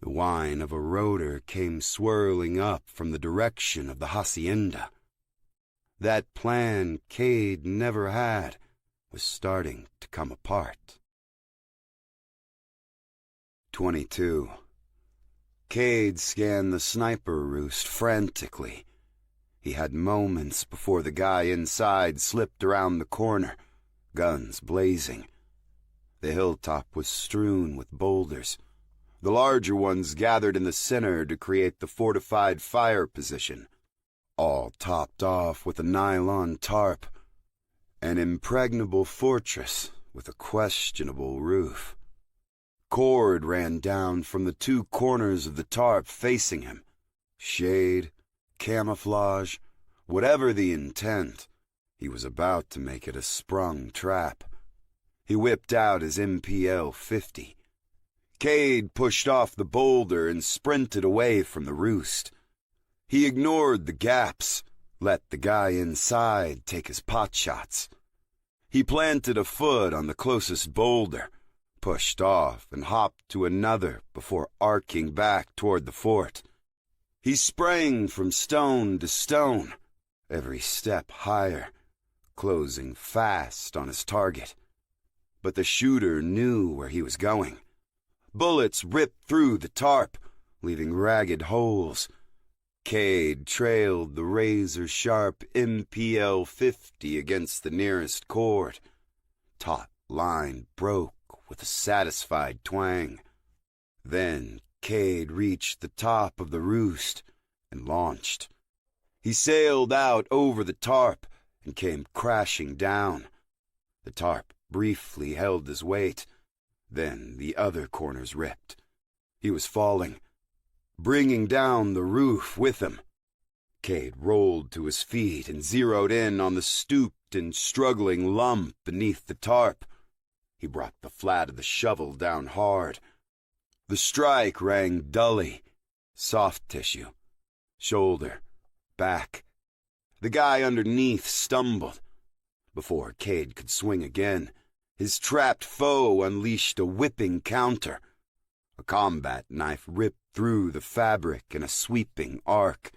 The whine of a rotor came swirling up from the direction of the hacienda. That plan Cade never had was starting to come apart. 22. Cade scanned the sniper roost frantically. He had moments before the guy inside slipped around the corner, guns blazing. The hilltop was strewn with boulders, the larger ones gathered in the center to create the fortified fire position, all topped off with a nylon tarp, an impregnable fortress with a questionable roof. Cord ran down from the 2 corners of the tarp facing him. Shade, camouflage, whatever the intent, he was about to make it a sprung trap. He whipped out his MPL-50. Cade pushed off the boulder and sprinted away from the roost. He ignored the gaps, let the guy inside take his pot shots. He planted a foot on the closest boulder, pushed off and hopped to another before arcing back toward the fort. He sprang from stone to stone, every step higher, closing fast on his target. But the shooter knew where he was going. Bullets ripped through the tarp, leaving ragged holes. Cade trailed the razor-sharp MPL-50 against the nearest cord. Taut line broke with a satisfied twang. Then Cade reached the top of the roost and launched. He sailed out over the tarp and came crashing down. The tarp briefly held his weight. Then the other corners ripped. He was falling, bringing down the roof with him. Cade rolled to his feet and zeroed in on the stooped and struggling lump beneath the tarp. He brought the flat of the shovel down hard. The strike rang dully. Soft tissue. Shoulder. Back. The guy underneath stumbled. Before Cade could swing again, his trapped foe unleashed a whipping counter. A combat knife ripped through the fabric in a sweeping arc.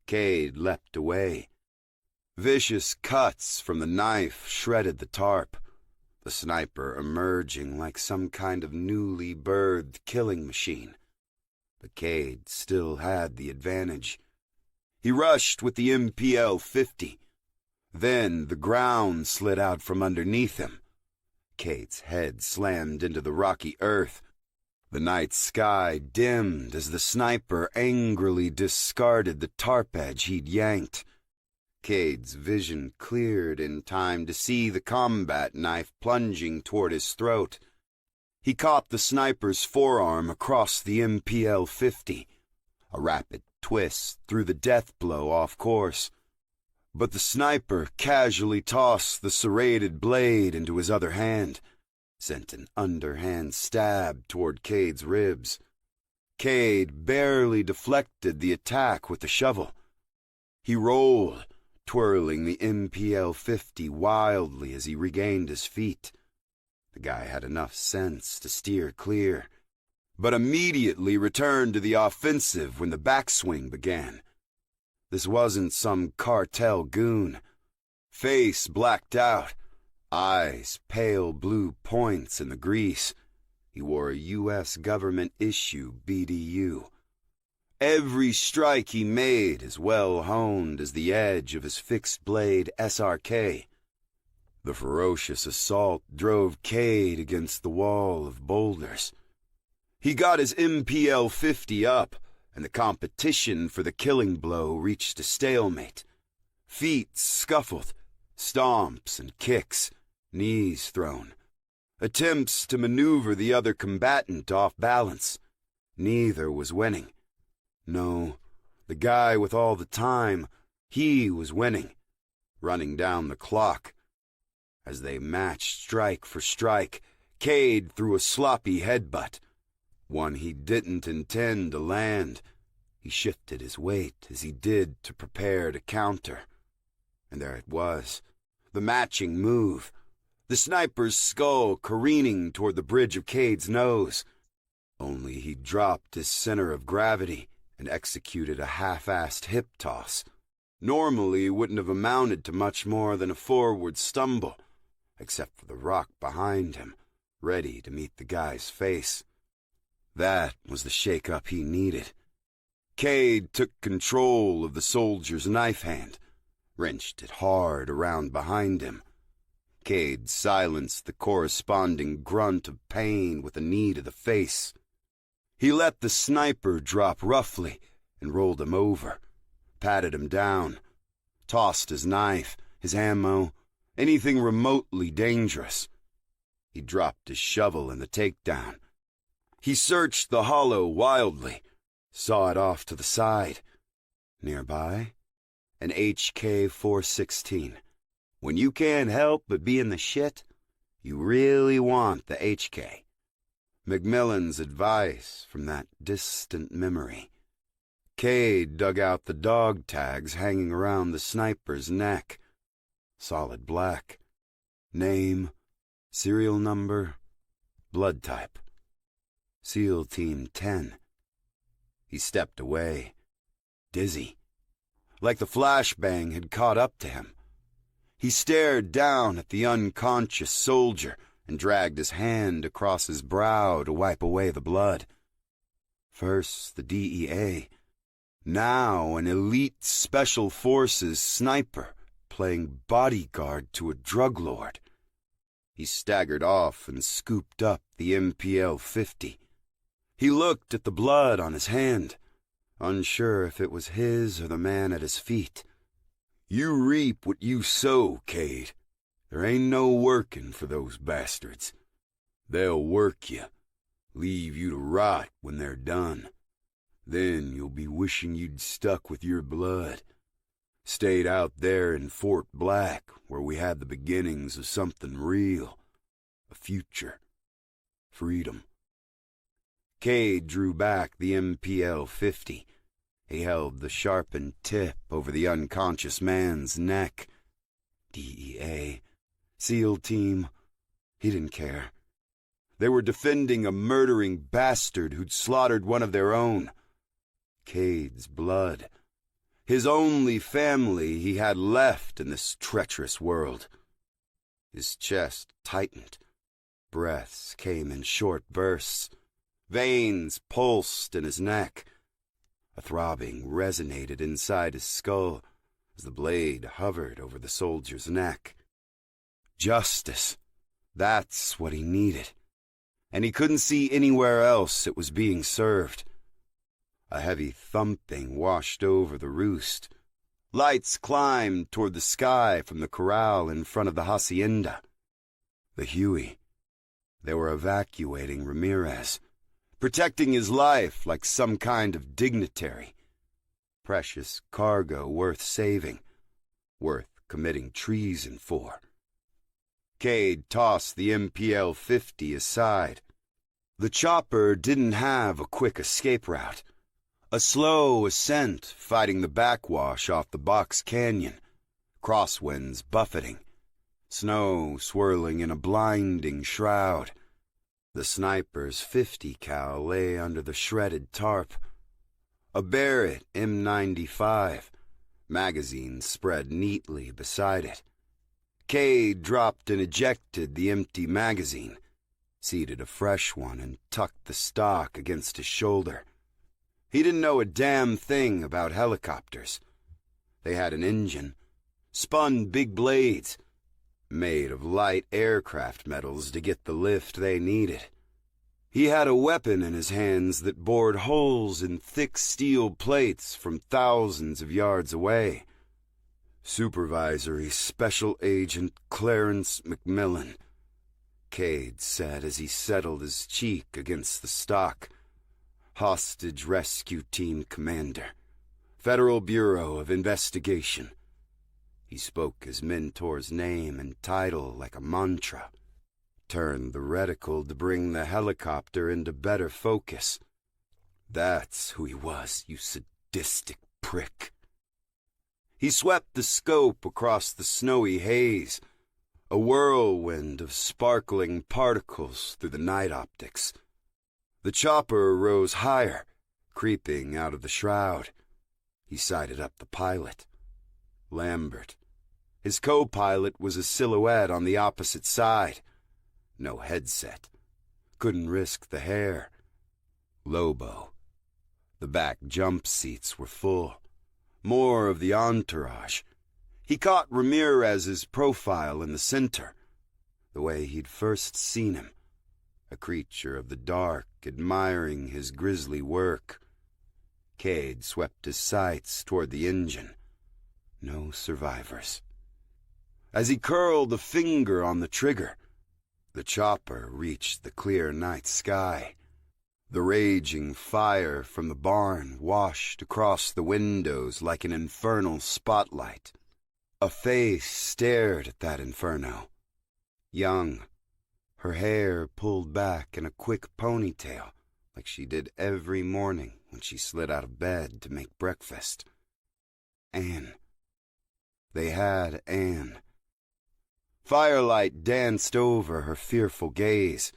Cade leapt away. Vicious cuts from the knife shredded the tarp, the sniper emerging like some kind of newly birthed killing machine. But Cade still had the advantage. He rushed with the MPL-50. Then the ground slid out from underneath him. Cade's head slammed into the rocky earth. The night sky dimmed as the sniper angrily discarded the tarp edge he'd yanked. Cade's vision cleared in time to see the combat knife plunging toward his throat. He caught the sniper's forearm across the MPL-50. A rapid twist threw the death blow off course. But the sniper casually tossed the serrated blade into his other hand, sent an underhand stab toward Cade's ribs. Cade barely deflected the attack with the shovel. He rolled, twirling the MPL-50 wildly as he regained his feet. The guy had enough sense to steer clear, but immediately returned to the offensive when the backswing began. This wasn't some cartel goon. Face blacked out, eyes pale blue points in the grease. He wore a U.S. government-issue BDU. Every strike he made as well honed as the edge of his fixed-blade SRK. The ferocious assault drove Cade against the wall of boulders. He got his MPL-50 up, and the competition for the killing blow reached a stalemate. Feet scuffled, stomps and kicks, knees thrown. Attempts to maneuver the other combatant off balance. Neither was winning. No, the guy with all the time, he was winning, running down the clock. As they matched strike for strike, Cade threw a sloppy headbutt, one he didn't intend to land. He shifted his weight as he did to prepare to counter. And there it was, the matching move, the sniper's skull careening toward the bridge of Cade's nose. Only he dropped his center of gravity and executed a half-assed hip toss. Normally wouldn't have amounted to much more than a forward stumble, except for the rock behind him, ready to meet the guy's face. That was the shake-up he needed. Cade took control of the soldier's knife hand, wrenched it hard around behind him. Cade silenced the corresponding grunt of pain with a knee to the face. He let the sniper drop roughly and rolled him over, patted him down, tossed his knife, his ammo, anything remotely dangerous. He dropped his shovel in the takedown. He searched the hollow wildly, saw it off to the side. Nearby, an HK-416. When you can't help but be in the shit, you really want the HK. Macmillan's advice from that distant memory. Cade dug out the dog tags hanging around the sniper's neck. Solid black. Name, serial number, blood type. SEAL Team 10. He stepped away, dizzy, like the flashbang had caught up to him. He stared down at the unconscious soldier and dragged his hand across his brow to wipe away the blood. First the DEA, now an elite special forces sniper playing bodyguard to a drug lord. He staggered off and scooped up the MPL-50. He looked at the blood on his hand, unsure if it was his or the man at his feet. You reap what you sow, Cade. There ain't no working for those bastards. They'll work you, leave you to rot when they're done. Then you'll be wishing you'd stuck with your blood. Stayed out there in Fort Black, where we had the beginnings of something real. A future. Freedom. Cade drew back the MPL-50. He held the sharpened tip over the unconscious man's neck. DEA, SEAL Team, he didn't care. They were defending a murdering bastard who'd slaughtered one of their own. Cade's blood. His only family he had left in this treacherous world. His chest tightened. Breaths came in short bursts. Veins pulsed in his neck. A throbbing resonated inside his skull as the blade hovered over the soldier's neck. Justice. That's what he needed. And he couldn't see anywhere else it was being served. A heavy thumping washed over the roost. Lights climbed toward the sky from the corral in front of the hacienda. The Huey. They were evacuating Ramirez, protecting his life like some kind of dignitary. Precious cargo worth saving, worth committing treason for. Cade tossed the MPL-50 aside. The chopper didn't have a quick escape route. A slow ascent fighting the backwash off the Box Canyon, crosswinds buffeting, snow swirling in a blinding shroud. The sniper's 50 cal lay under the shredded tarp. A Barrett M95, magazine spread neatly beside it. Cade dropped and ejected the empty magazine, seated a fresh one and tucked the stock against his shoulder. He didn't know a damn thing about helicopters. They had an engine, spun big blades, made of light aircraft metals to get the lift they needed. He had a weapon in his hands that bored holes in thick steel plates from thousands of yards away. Supervisory Special Agent Clarence McMillan, Cade said as he settled his cheek against the stock. Hostage Rescue Team Commander, Federal Bureau of Investigation. He spoke his mentor's name and title like a mantra, turned the reticle to bring the helicopter into better focus. That's who he was, you sadistic prick. He swept the scope across the snowy haze, a whirlwind of sparkling particles through the night optics. The chopper rose higher, creeping out of the shroud. He sighted up the pilot, Lambert. His co-pilot was a silhouette on the opposite side. No headset. Couldn't risk the hair. Lobo. The back jump seats were full. More of the entourage. He caught Ramirez's profile in the center, the way he'd first seen him. A creature of the dark, admiring his grisly work. Cade swept his sights toward the engine. No survivors. As he curled a finger on the trigger, the chopper reached the clear night sky. The raging fire from the barn washed across the windows like an infernal spotlight. A face stared at that inferno. Young, her hair pulled back in a quick ponytail, like she did every morning when she slid out of bed to make breakfast. Anne. They had Anne. Firelight danced over her fearful gaze.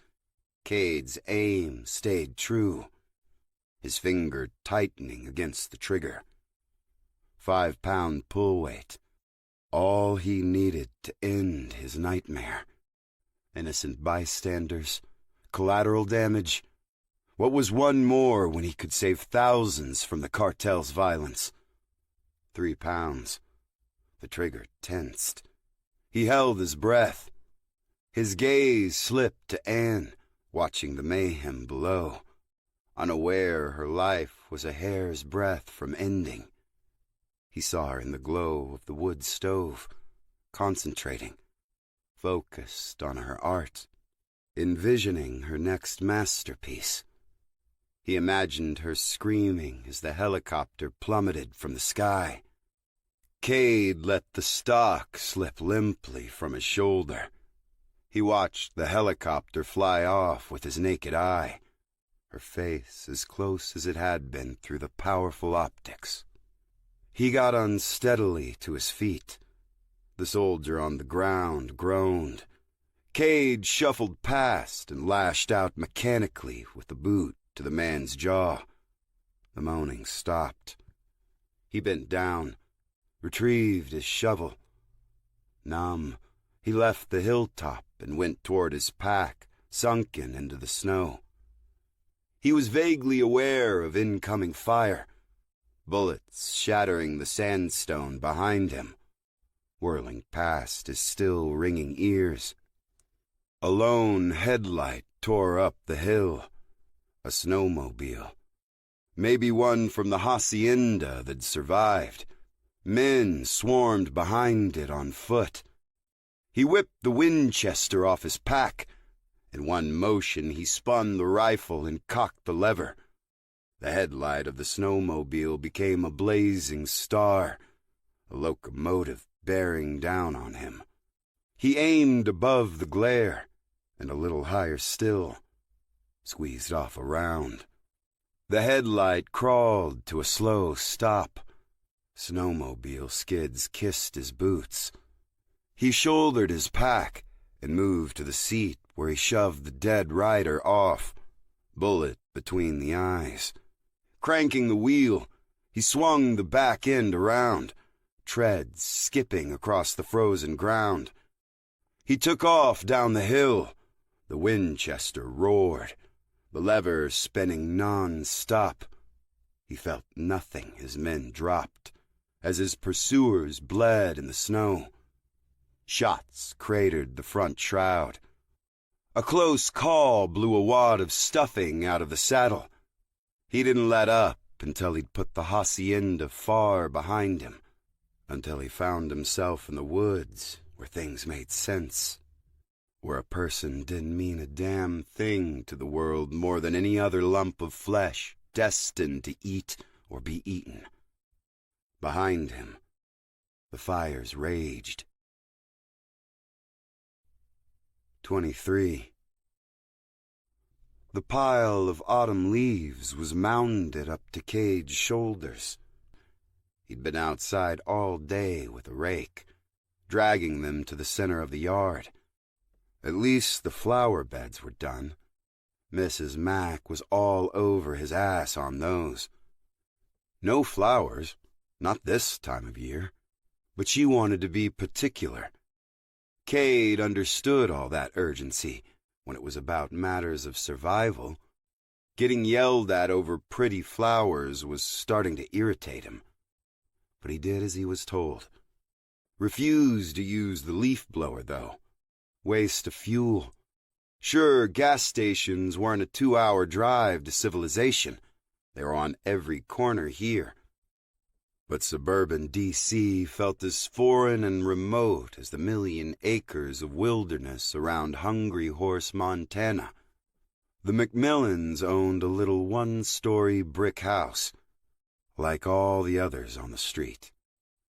Cade's aim stayed true, his finger tightening against the trigger. 5-pound pull weight, all he needed to end his nightmare. Innocent bystanders, collateral damage. What was one more when he could save thousands from the cartel's violence? 3 pounds. The trigger tensed. He held his breath. His gaze slipped to Anne, watching the mayhem below, unaware her life was a hair's breadth from ending. He saw her in the glow of the wood stove, concentrating, focused on her art, envisioning her next masterpiece. He imagined her screaming as the helicopter plummeted from the sky. Cade let the stock slip limply from his shoulder. He watched the helicopter fly off with his naked eye, her face as close as it had been through the powerful optics. He got unsteadily to his feet. The soldier on the ground groaned. Cade shuffled past and lashed out mechanically with the boot to the man's jaw. The moaning stopped. He bent down, retrieved his shovel. Numb, he left the hilltop and went toward his pack, sunken into the snow. He was vaguely aware of incoming fire, bullets shattering the sandstone behind him, whirling past his still ringing ears. A lone headlight tore up the hill, a snowmobile. Maybe one from the hacienda that survived. Men swarmed behind it on foot. He whipped the Winchester off his pack. In one motion he spun the rifle and cocked the lever. The headlight of the snowmobile became a blazing star, a locomotive bearing down on him. He aimed above the glare, and a little higher still, squeezed off a round. The headlight crawled to a slow stop. Snowmobile skids kissed his boots. He shouldered his pack and moved to the seat where he shoved the dead rider off, bullet between the eyes. Cranking the wheel, he swung the back end around, treads skipping across the frozen ground. He took off down the hill, The Winchester roared, the lever spinning non-stop. He felt nothing his men dropped, as his pursuers bled in the snow. Shots cratered the front shroud. A close call blew a wad of stuffing out of the saddle. He didn't let up until he'd put the hacienda far behind him, until he found himself in the woods where things made sense, where a person didn't mean a damn thing to the world more than any other lump of flesh destined to eat or be eaten. Behind him, the fires raged. 23. The pile of autumn leaves was mounded up to Cade's shoulders. He'd been outside all day with a rake, dragging them to the center of the yard. At least the flower beds were done. Mrs. Mac was all over his ass on those. No flowers, not this time of year, but she wanted to be particular. Cade understood all that urgency when it was about matters of survival. Getting yelled at over pretty flowers was starting to irritate him. But he did as he was told. Refused to use the leaf blower, though. Waste of fuel. Sure, gas stations weren't a 2-hour drive to civilization. They were on every corner here. But suburban D.C. felt as foreign and remote as the million acres of wilderness around Hungry Horse, Montana. The McMillans owned a little one-story brick house, like all the others on the street.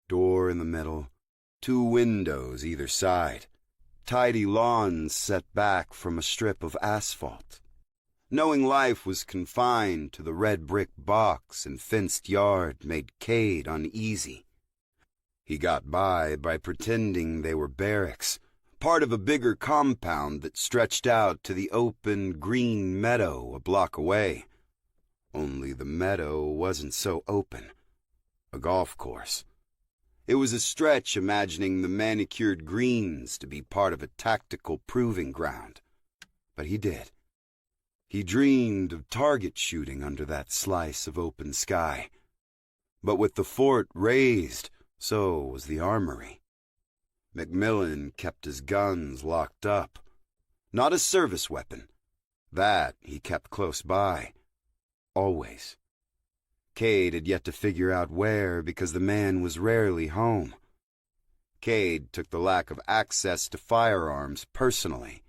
Door in the middle, 2 windows either side, tidy lawns set back from a strip of asphalt. Knowing life was confined to the red brick box and fenced yard made Cade uneasy. He got by pretending they were barracks, part of a bigger compound that stretched out to the open green meadow a block away. Only the meadow wasn't so open. A golf course. It was a stretch imagining the manicured greens to be part of a tactical proving ground. But he did. He dreamed of target shooting under that slice of open sky. But with the fort raised, so was the armory. McMillan kept his guns locked up. Not a service weapon. That he kept close by. Always. Cade had yet to figure out where because the man was rarely home. Cade took the lack of access to firearms personally,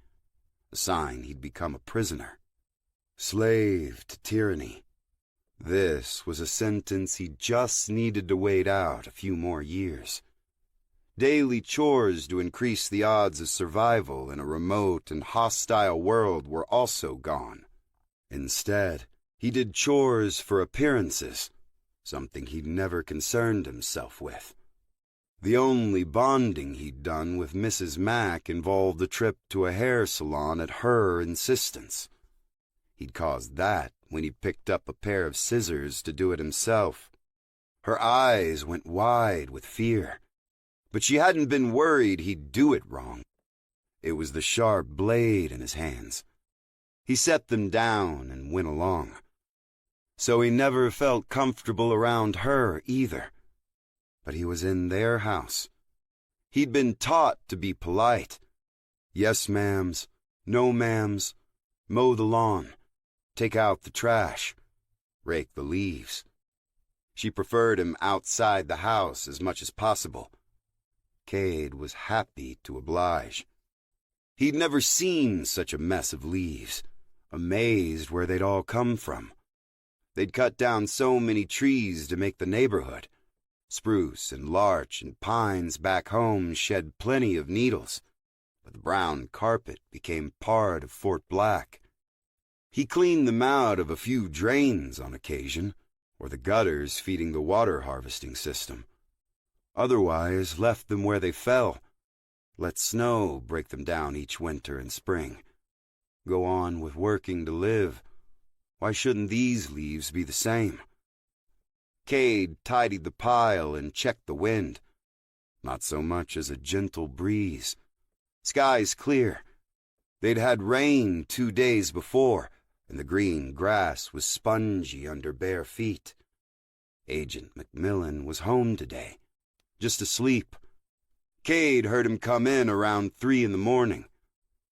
a sign he'd become a prisoner. Slave to tyranny. This was a sentence he just needed to wait out a few more years. Daily chores to increase the odds of survival in a remote and hostile world were also gone. Instead, he did chores for appearances, something he'd never concerned himself with. The only bonding he'd done with Mrs. Mac involved a trip to a hair salon at her insistence. He'd caused that when he picked up a pair of scissors to do it himself. Her eyes went wide with fear, but she hadn't been worried he'd do it wrong. It was the sharp blade in his hands. He set them down and went along. So he never felt comfortable around her either. But he was in their house. He'd been taught to be polite. Yes, ma'ams, no, ma'ams, mow the lawn, take out the trash, rake the leaves. She preferred him outside the house as much as possible. Cade was happy to oblige. He'd never seen such a mess of leaves, amazed where they'd all come from. They'd cut down so many trees to make the neighborhood. Spruce and larch and pines back home shed plenty of needles, but the brown carpet became part of Fort Black. He cleaned them out of a few drains on occasion, or the gutters feeding the water harvesting system. Otherwise, left them where they fell. Let snow break them down each winter and spring. Go on with working to live. Why shouldn't these leaves be the same? Cade tidied the pile and checked the wind. Not so much as a gentle breeze. Skies clear. They'd had rain 2 days before, and the green grass was spongy under bare feet. Agent McMillan was home today, just asleep. Cade heard him come in around 3 in the morning,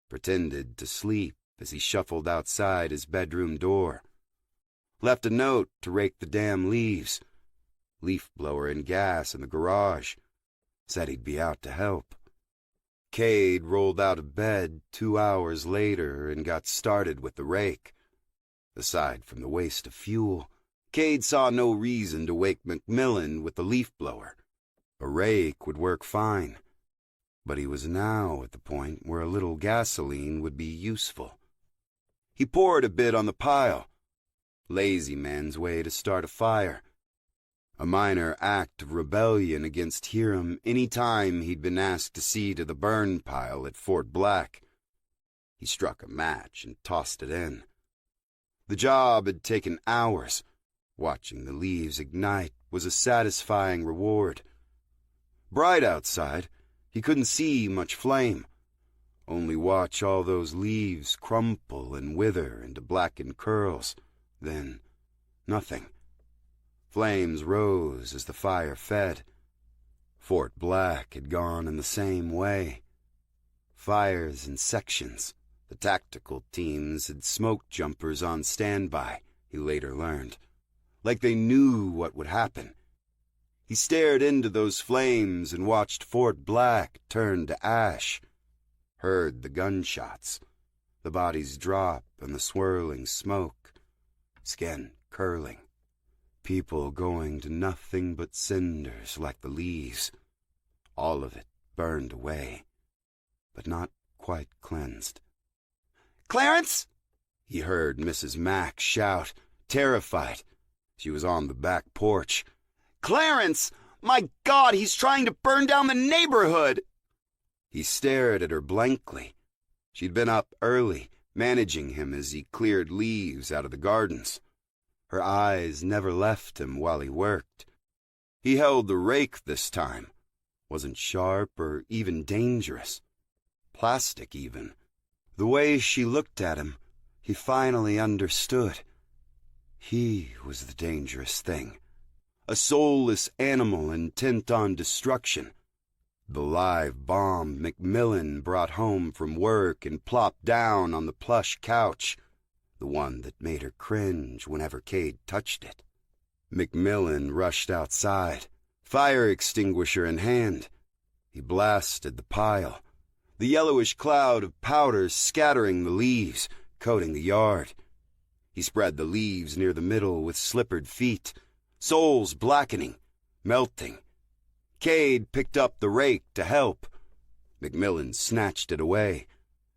pretended to sleep as he shuffled outside his bedroom door. Left a note to rake the damn leaves. Leaf blower and gas in the garage. Said he'd be out to help. Cade rolled out of bed 2 hours later and got started with the rake. Aside from the waste of fuel, Cade saw no reason to wake McMillan with the leaf blower. A rake would work fine, but he was now at the point where a little gasoline would be useful. He poured a bit on the pile. Lazy man's way to start a fire. A minor act of rebellion against Hiram any time he'd been asked to see to the burn pile at Fort Black. He struck a match and tossed it in. The job had taken hours. Watching the leaves ignite was a satisfying reward. Bright outside, he couldn't see much flame. Only watch all those leaves crumple and wither into blackened curls. Then, nothing. Flames rose as the fire fed. Fort Black had gone in the same way. Fires in sections. The tactical teams had smoke jumpers on standby, he later learned. Like they knew what would happen. He stared into those flames and watched Fort Black turn to ash. Heard the gunshots, the bodies drop and the swirling smoke. Skin curling. People going to nothing but cinders like the leaves. All of it burned away, but not quite cleansed. "Clarence!" he heard Mrs. Mack shout, terrified. She was on the back porch. "Clarence! My God, he's trying to burn down the neighborhood!" He stared at her blankly. She'd been up early, managing him as he cleared leaves out of the gardens. Her eyes never left him while he worked. He held the rake this time. Wasn't sharp or even dangerous. Plastic, even. The way she looked at him, he finally understood. He was the dangerous thing. A soulless animal intent on destruction. The live bomb McMillan brought home from work and plopped down on the plush couch. The one that made her cringe whenever Cade touched it. McMillan rushed outside, fire extinguisher in hand. He blasted the pile, the yellowish cloud of powder scattering the leaves, coating the yard. He spread the leaves near the middle with slippered feet, soles blackening, melting. Cade picked up the rake to help. McMillan snatched it away,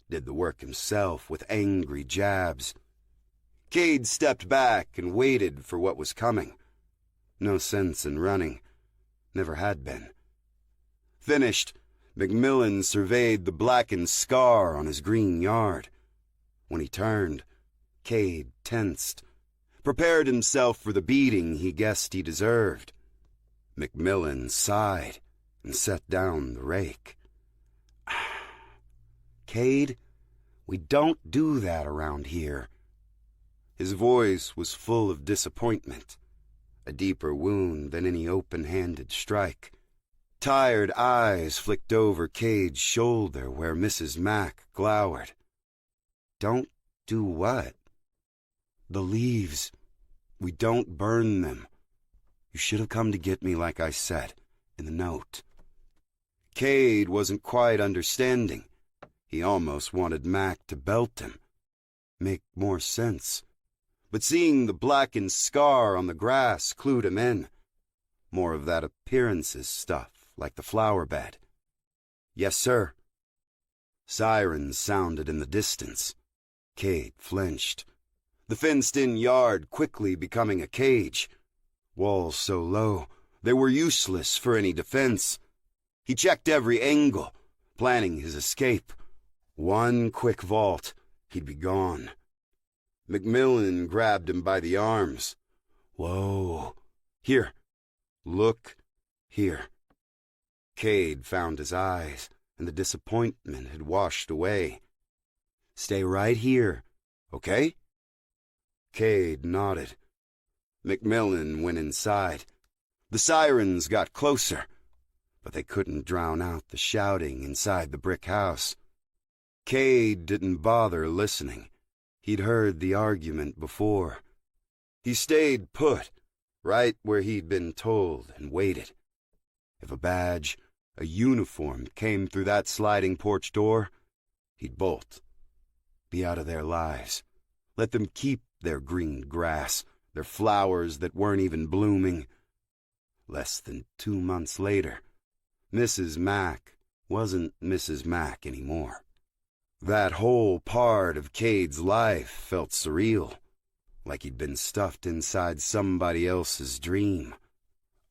did the work himself with angry jabs. Cade stepped back and waited for what was coming. No sense in running. Never had been. Finished, McMillan surveyed the blackened scar on his green yard. When he turned, Cade tensed, prepared himself for the beating he guessed he deserved. McMillan sighed and set down the rake. "Cade, we don't do that around here." His voice was full of disappointment, a deeper wound than any open-handed strike. Tired eyes flicked over Cade's shoulder where Mrs. Mack glowered. "Don't do what?" "The leaves. We don't burn them. You should have come to get me like I said, in the note." Cade wasn't quite understanding. He almost wanted Mac to belt him. Make more sense. But seeing the blackened scar on the grass clued him in. More of that appearances stuff, like the flower bed. "Yes, sir." Sirens sounded in the distance. Cade flinched. The fenced-in yard quickly becoming a cage. Walls so low, they were useless for any defense. He checked every angle, planning his escape. One quick vault, he'd be gone. McMillan grabbed him by the arms. "Whoa. Here. Look. Here." Cade found his eyes, and the disappointment had washed away. Stay right here, okay? Cade nodded. Macmillan went inside. The sirens got closer, but they couldn't drown out the shouting inside the brick house. Cade didn't bother listening. He'd heard the argument before. He stayed put, right where he'd been told, and waited. If a badge, a uniform, came through that sliding porch door, he'd bolt. Be out of their lives. Let them keep their green grass, their flowers that weren't even blooming. Less than 2 months later, Mrs. Mack wasn't Mrs. Mack anymore. That whole part of Cade's life felt surreal, like he'd been stuffed inside somebody else's dream,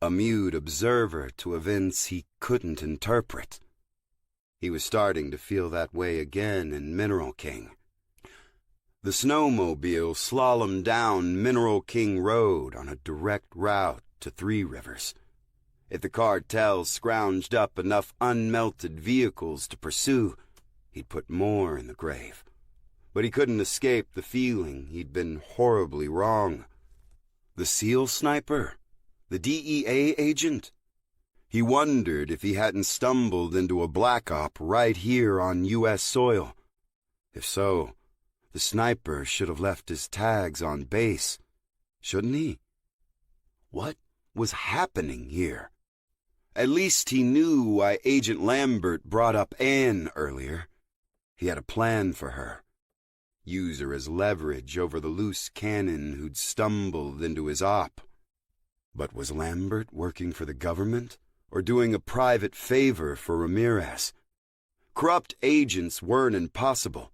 a mute observer to events he couldn't interpret. He was starting to feel that way again in Mineral King. The snowmobile slalomed down Mineral King Road on a direct route to Three Rivers. If the cartel scrounged up enough unmelted vehicles to pursue, he'd put more in the grave. But he couldn't escape the feeling he'd been horribly wrong. The SEAL sniper? The DEA agent? He wondered if he hadn't stumbled into a black op right here on U.S. soil. If so, the sniper should have left his tags on base, shouldn't he? What was happening here? At least he knew why Agent Lambert brought up Anne earlier. He had a plan for her. Use her as leverage over the loose cannon who'd stumbled into his op. But was Lambert working for the government, or doing a private favor for Ramirez? Corrupt agents weren't impossible,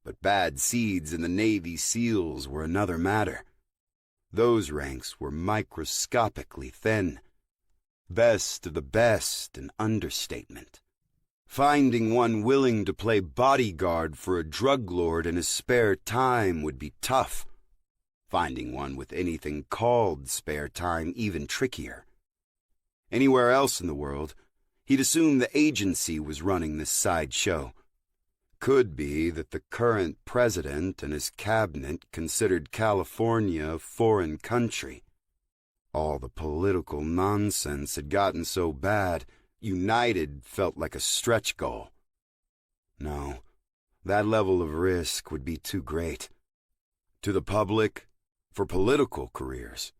but bad seeds in the Navy SEALs were another matter. Those ranks were microscopically thin. Best of the best, an understatement. Finding one willing to play bodyguard for a drug lord in his spare time would be tough. Finding one with anything called spare time even trickier. Anywhere else in the world, he'd assume the agency was running this sideshow. Could be that the current president and his cabinet considered California a foreign country. All the political nonsense had gotten so bad, United felt like a stretch goal. No, that level of risk would be too great. To the public, for political careers.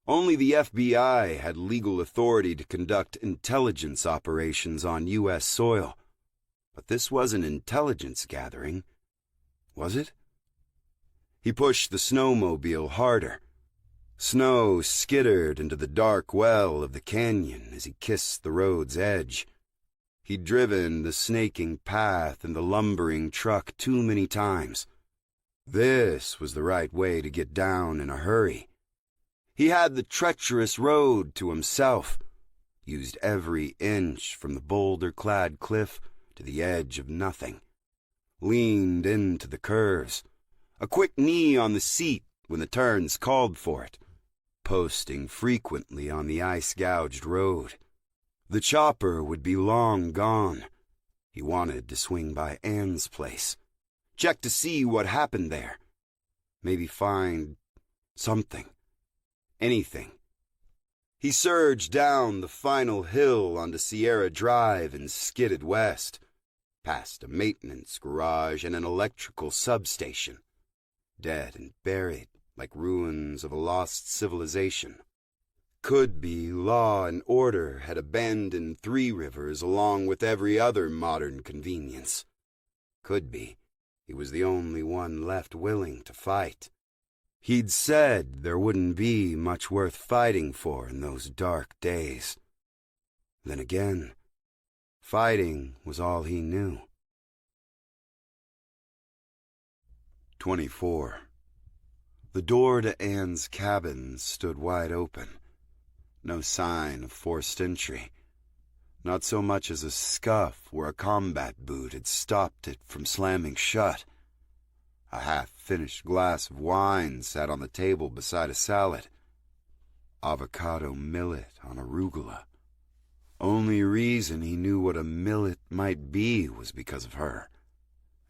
Only the FBI had legal authority to conduct intelligence operations on U.S. soil. But this wasn't intelligence gathering, was it? He pushed the snowmobile harder. Snow skittered into the dark well of the canyon as he kissed the road's edge. He'd driven the snaking path and the lumbering truck too many times. This was the right way to get down in a hurry. He had the treacherous road to himself, used every inch from the boulder-clad cliff to the edge of nothing, leaned into the curves, a quick knee on the seat when the turns called for it, posting frequently on the ice-gouged road. The chopper would be long gone. He wanted to swing by Anne's place, check to see what happened there, maybe find something, anything. He surged down the final hill onto Sierra Drive and skidded west, past a maintenance garage and an electrical substation, dead and buried like ruins of a lost civilization. Could be law and order had abandoned Three Rivers along with every other modern convenience. Could be he was the only one left willing to fight. He'd said there wouldn't be much worth fighting for in those dark days. Then again, fighting was all he knew. 24. The door to Anne's cabin stood wide open. No sign of forced entry. Not so much as a scuff where a combat boot had stopped it from slamming shut. A half-finished glass of wine sat on the table beside a salad. Avocado millet on arugula. Only reason he knew what a millet might be was because of her.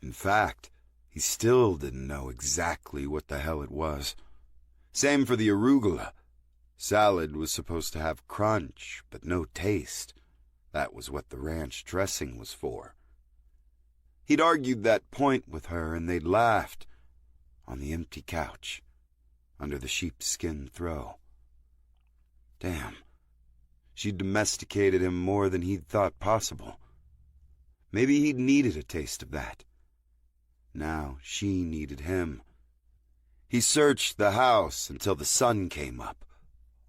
In fact, He still didn't know exactly what the hell it was. Same for the arugula. Salad was supposed to have crunch, but no taste. That was what the ranch dressing was for. He'd argued that point with her, and they'd laughed on the empty couch, under the sheepskin throw. Damn, she'd domesticated him more than he'd thought possible. Maybe he'd needed a taste of that. Now she needed him. He searched the house until the sun came up,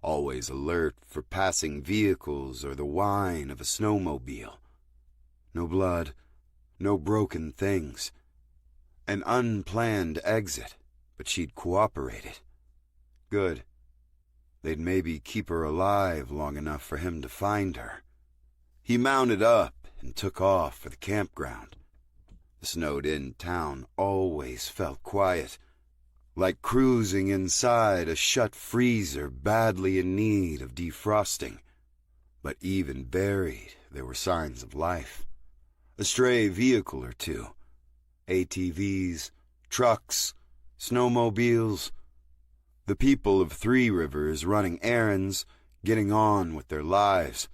always alert for passing vehicles or the whine of a snowmobile. No blood, no broken things. An unplanned exit, but she'd cooperated. Good. They'd maybe keep her alive long enough for him to find her. He mounted up and took off for the campground. The snowed-in town always felt quiet, like cruising inside a shut freezer badly in need of defrosting. But even buried, there were signs of life. A stray vehicle or two. ATVs, trucks, snowmobiles. The people of Three Rivers running errands, getting on with their lives.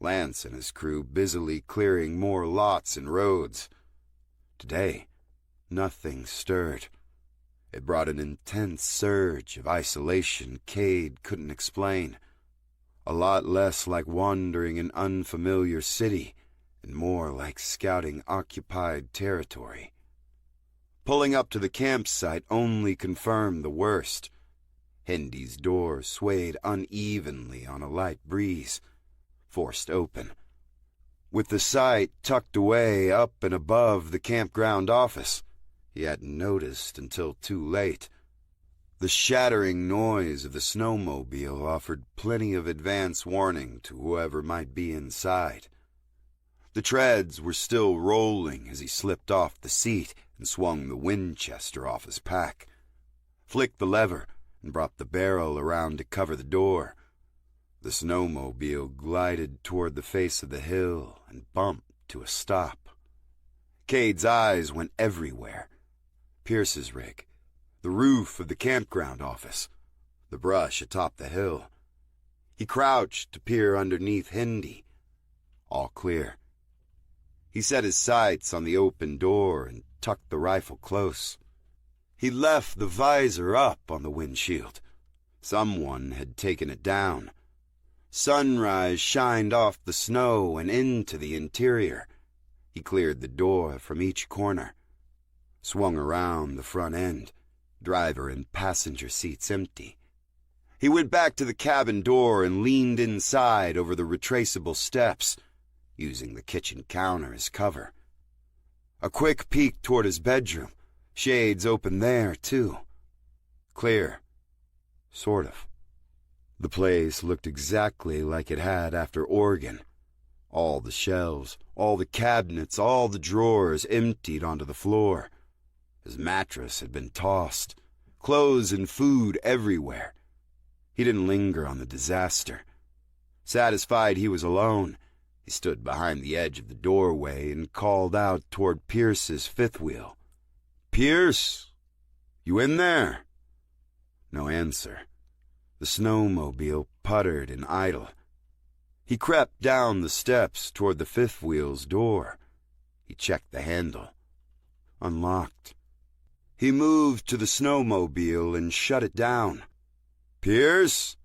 Lance and his crew busily clearing more lots and roads. Today, nothing stirred. It brought an intense surge of isolation Cade couldn't explain. A lot less like wandering an unfamiliar city, and more like scouting occupied territory. Pulling up to the campsite only confirmed the worst. Hendy's door swayed unevenly on a light breeze, forced open. With the site tucked away up and above the campground office, he hadn't noticed until too late. The shattering noise of the snowmobile offered plenty of advance warning to whoever might be inside. The treads were still rolling as he slipped off the seat and swung the Winchester off his pack, flicked the lever, and brought the barrel around to cover the door. The snowmobile glided toward the face of the hill and bumped to a stop. Cade's eyes went everywhere. Pierce's rig, the roof of the campground office, the brush atop the hill. He crouched to peer underneath Hendy. All clear. He set his sights on the open door and tucked the rifle close. He left the visor up on the windshield. Someone had taken it down. Sunrise shined off the snow and into the interior. He cleared the door from each corner, swung around the front end, driver and passenger seats empty. He went back to the cabin door and leaned inside over the retraceable steps, using the kitchen counter as cover. A quick peek toward his bedroom, shades open there, too. Clear. Sort of. The place looked exactly like it had after Oregon. All the shelves, all the cabinets, all the drawers emptied onto the floor. His mattress had been tossed, clothes and food everywhere. He didn't linger on the disaster. Satisfied he was alone, he stood behind the edge of the doorway and called out toward Pierce's fifth wheel. "Pierce, you in there?" No answer. The snowmobile puttered and idle. He crept down the steps toward the fifth wheel's door. He checked the handle. Unlocked. He moved to the snowmobile and shut it down. "Pierce?"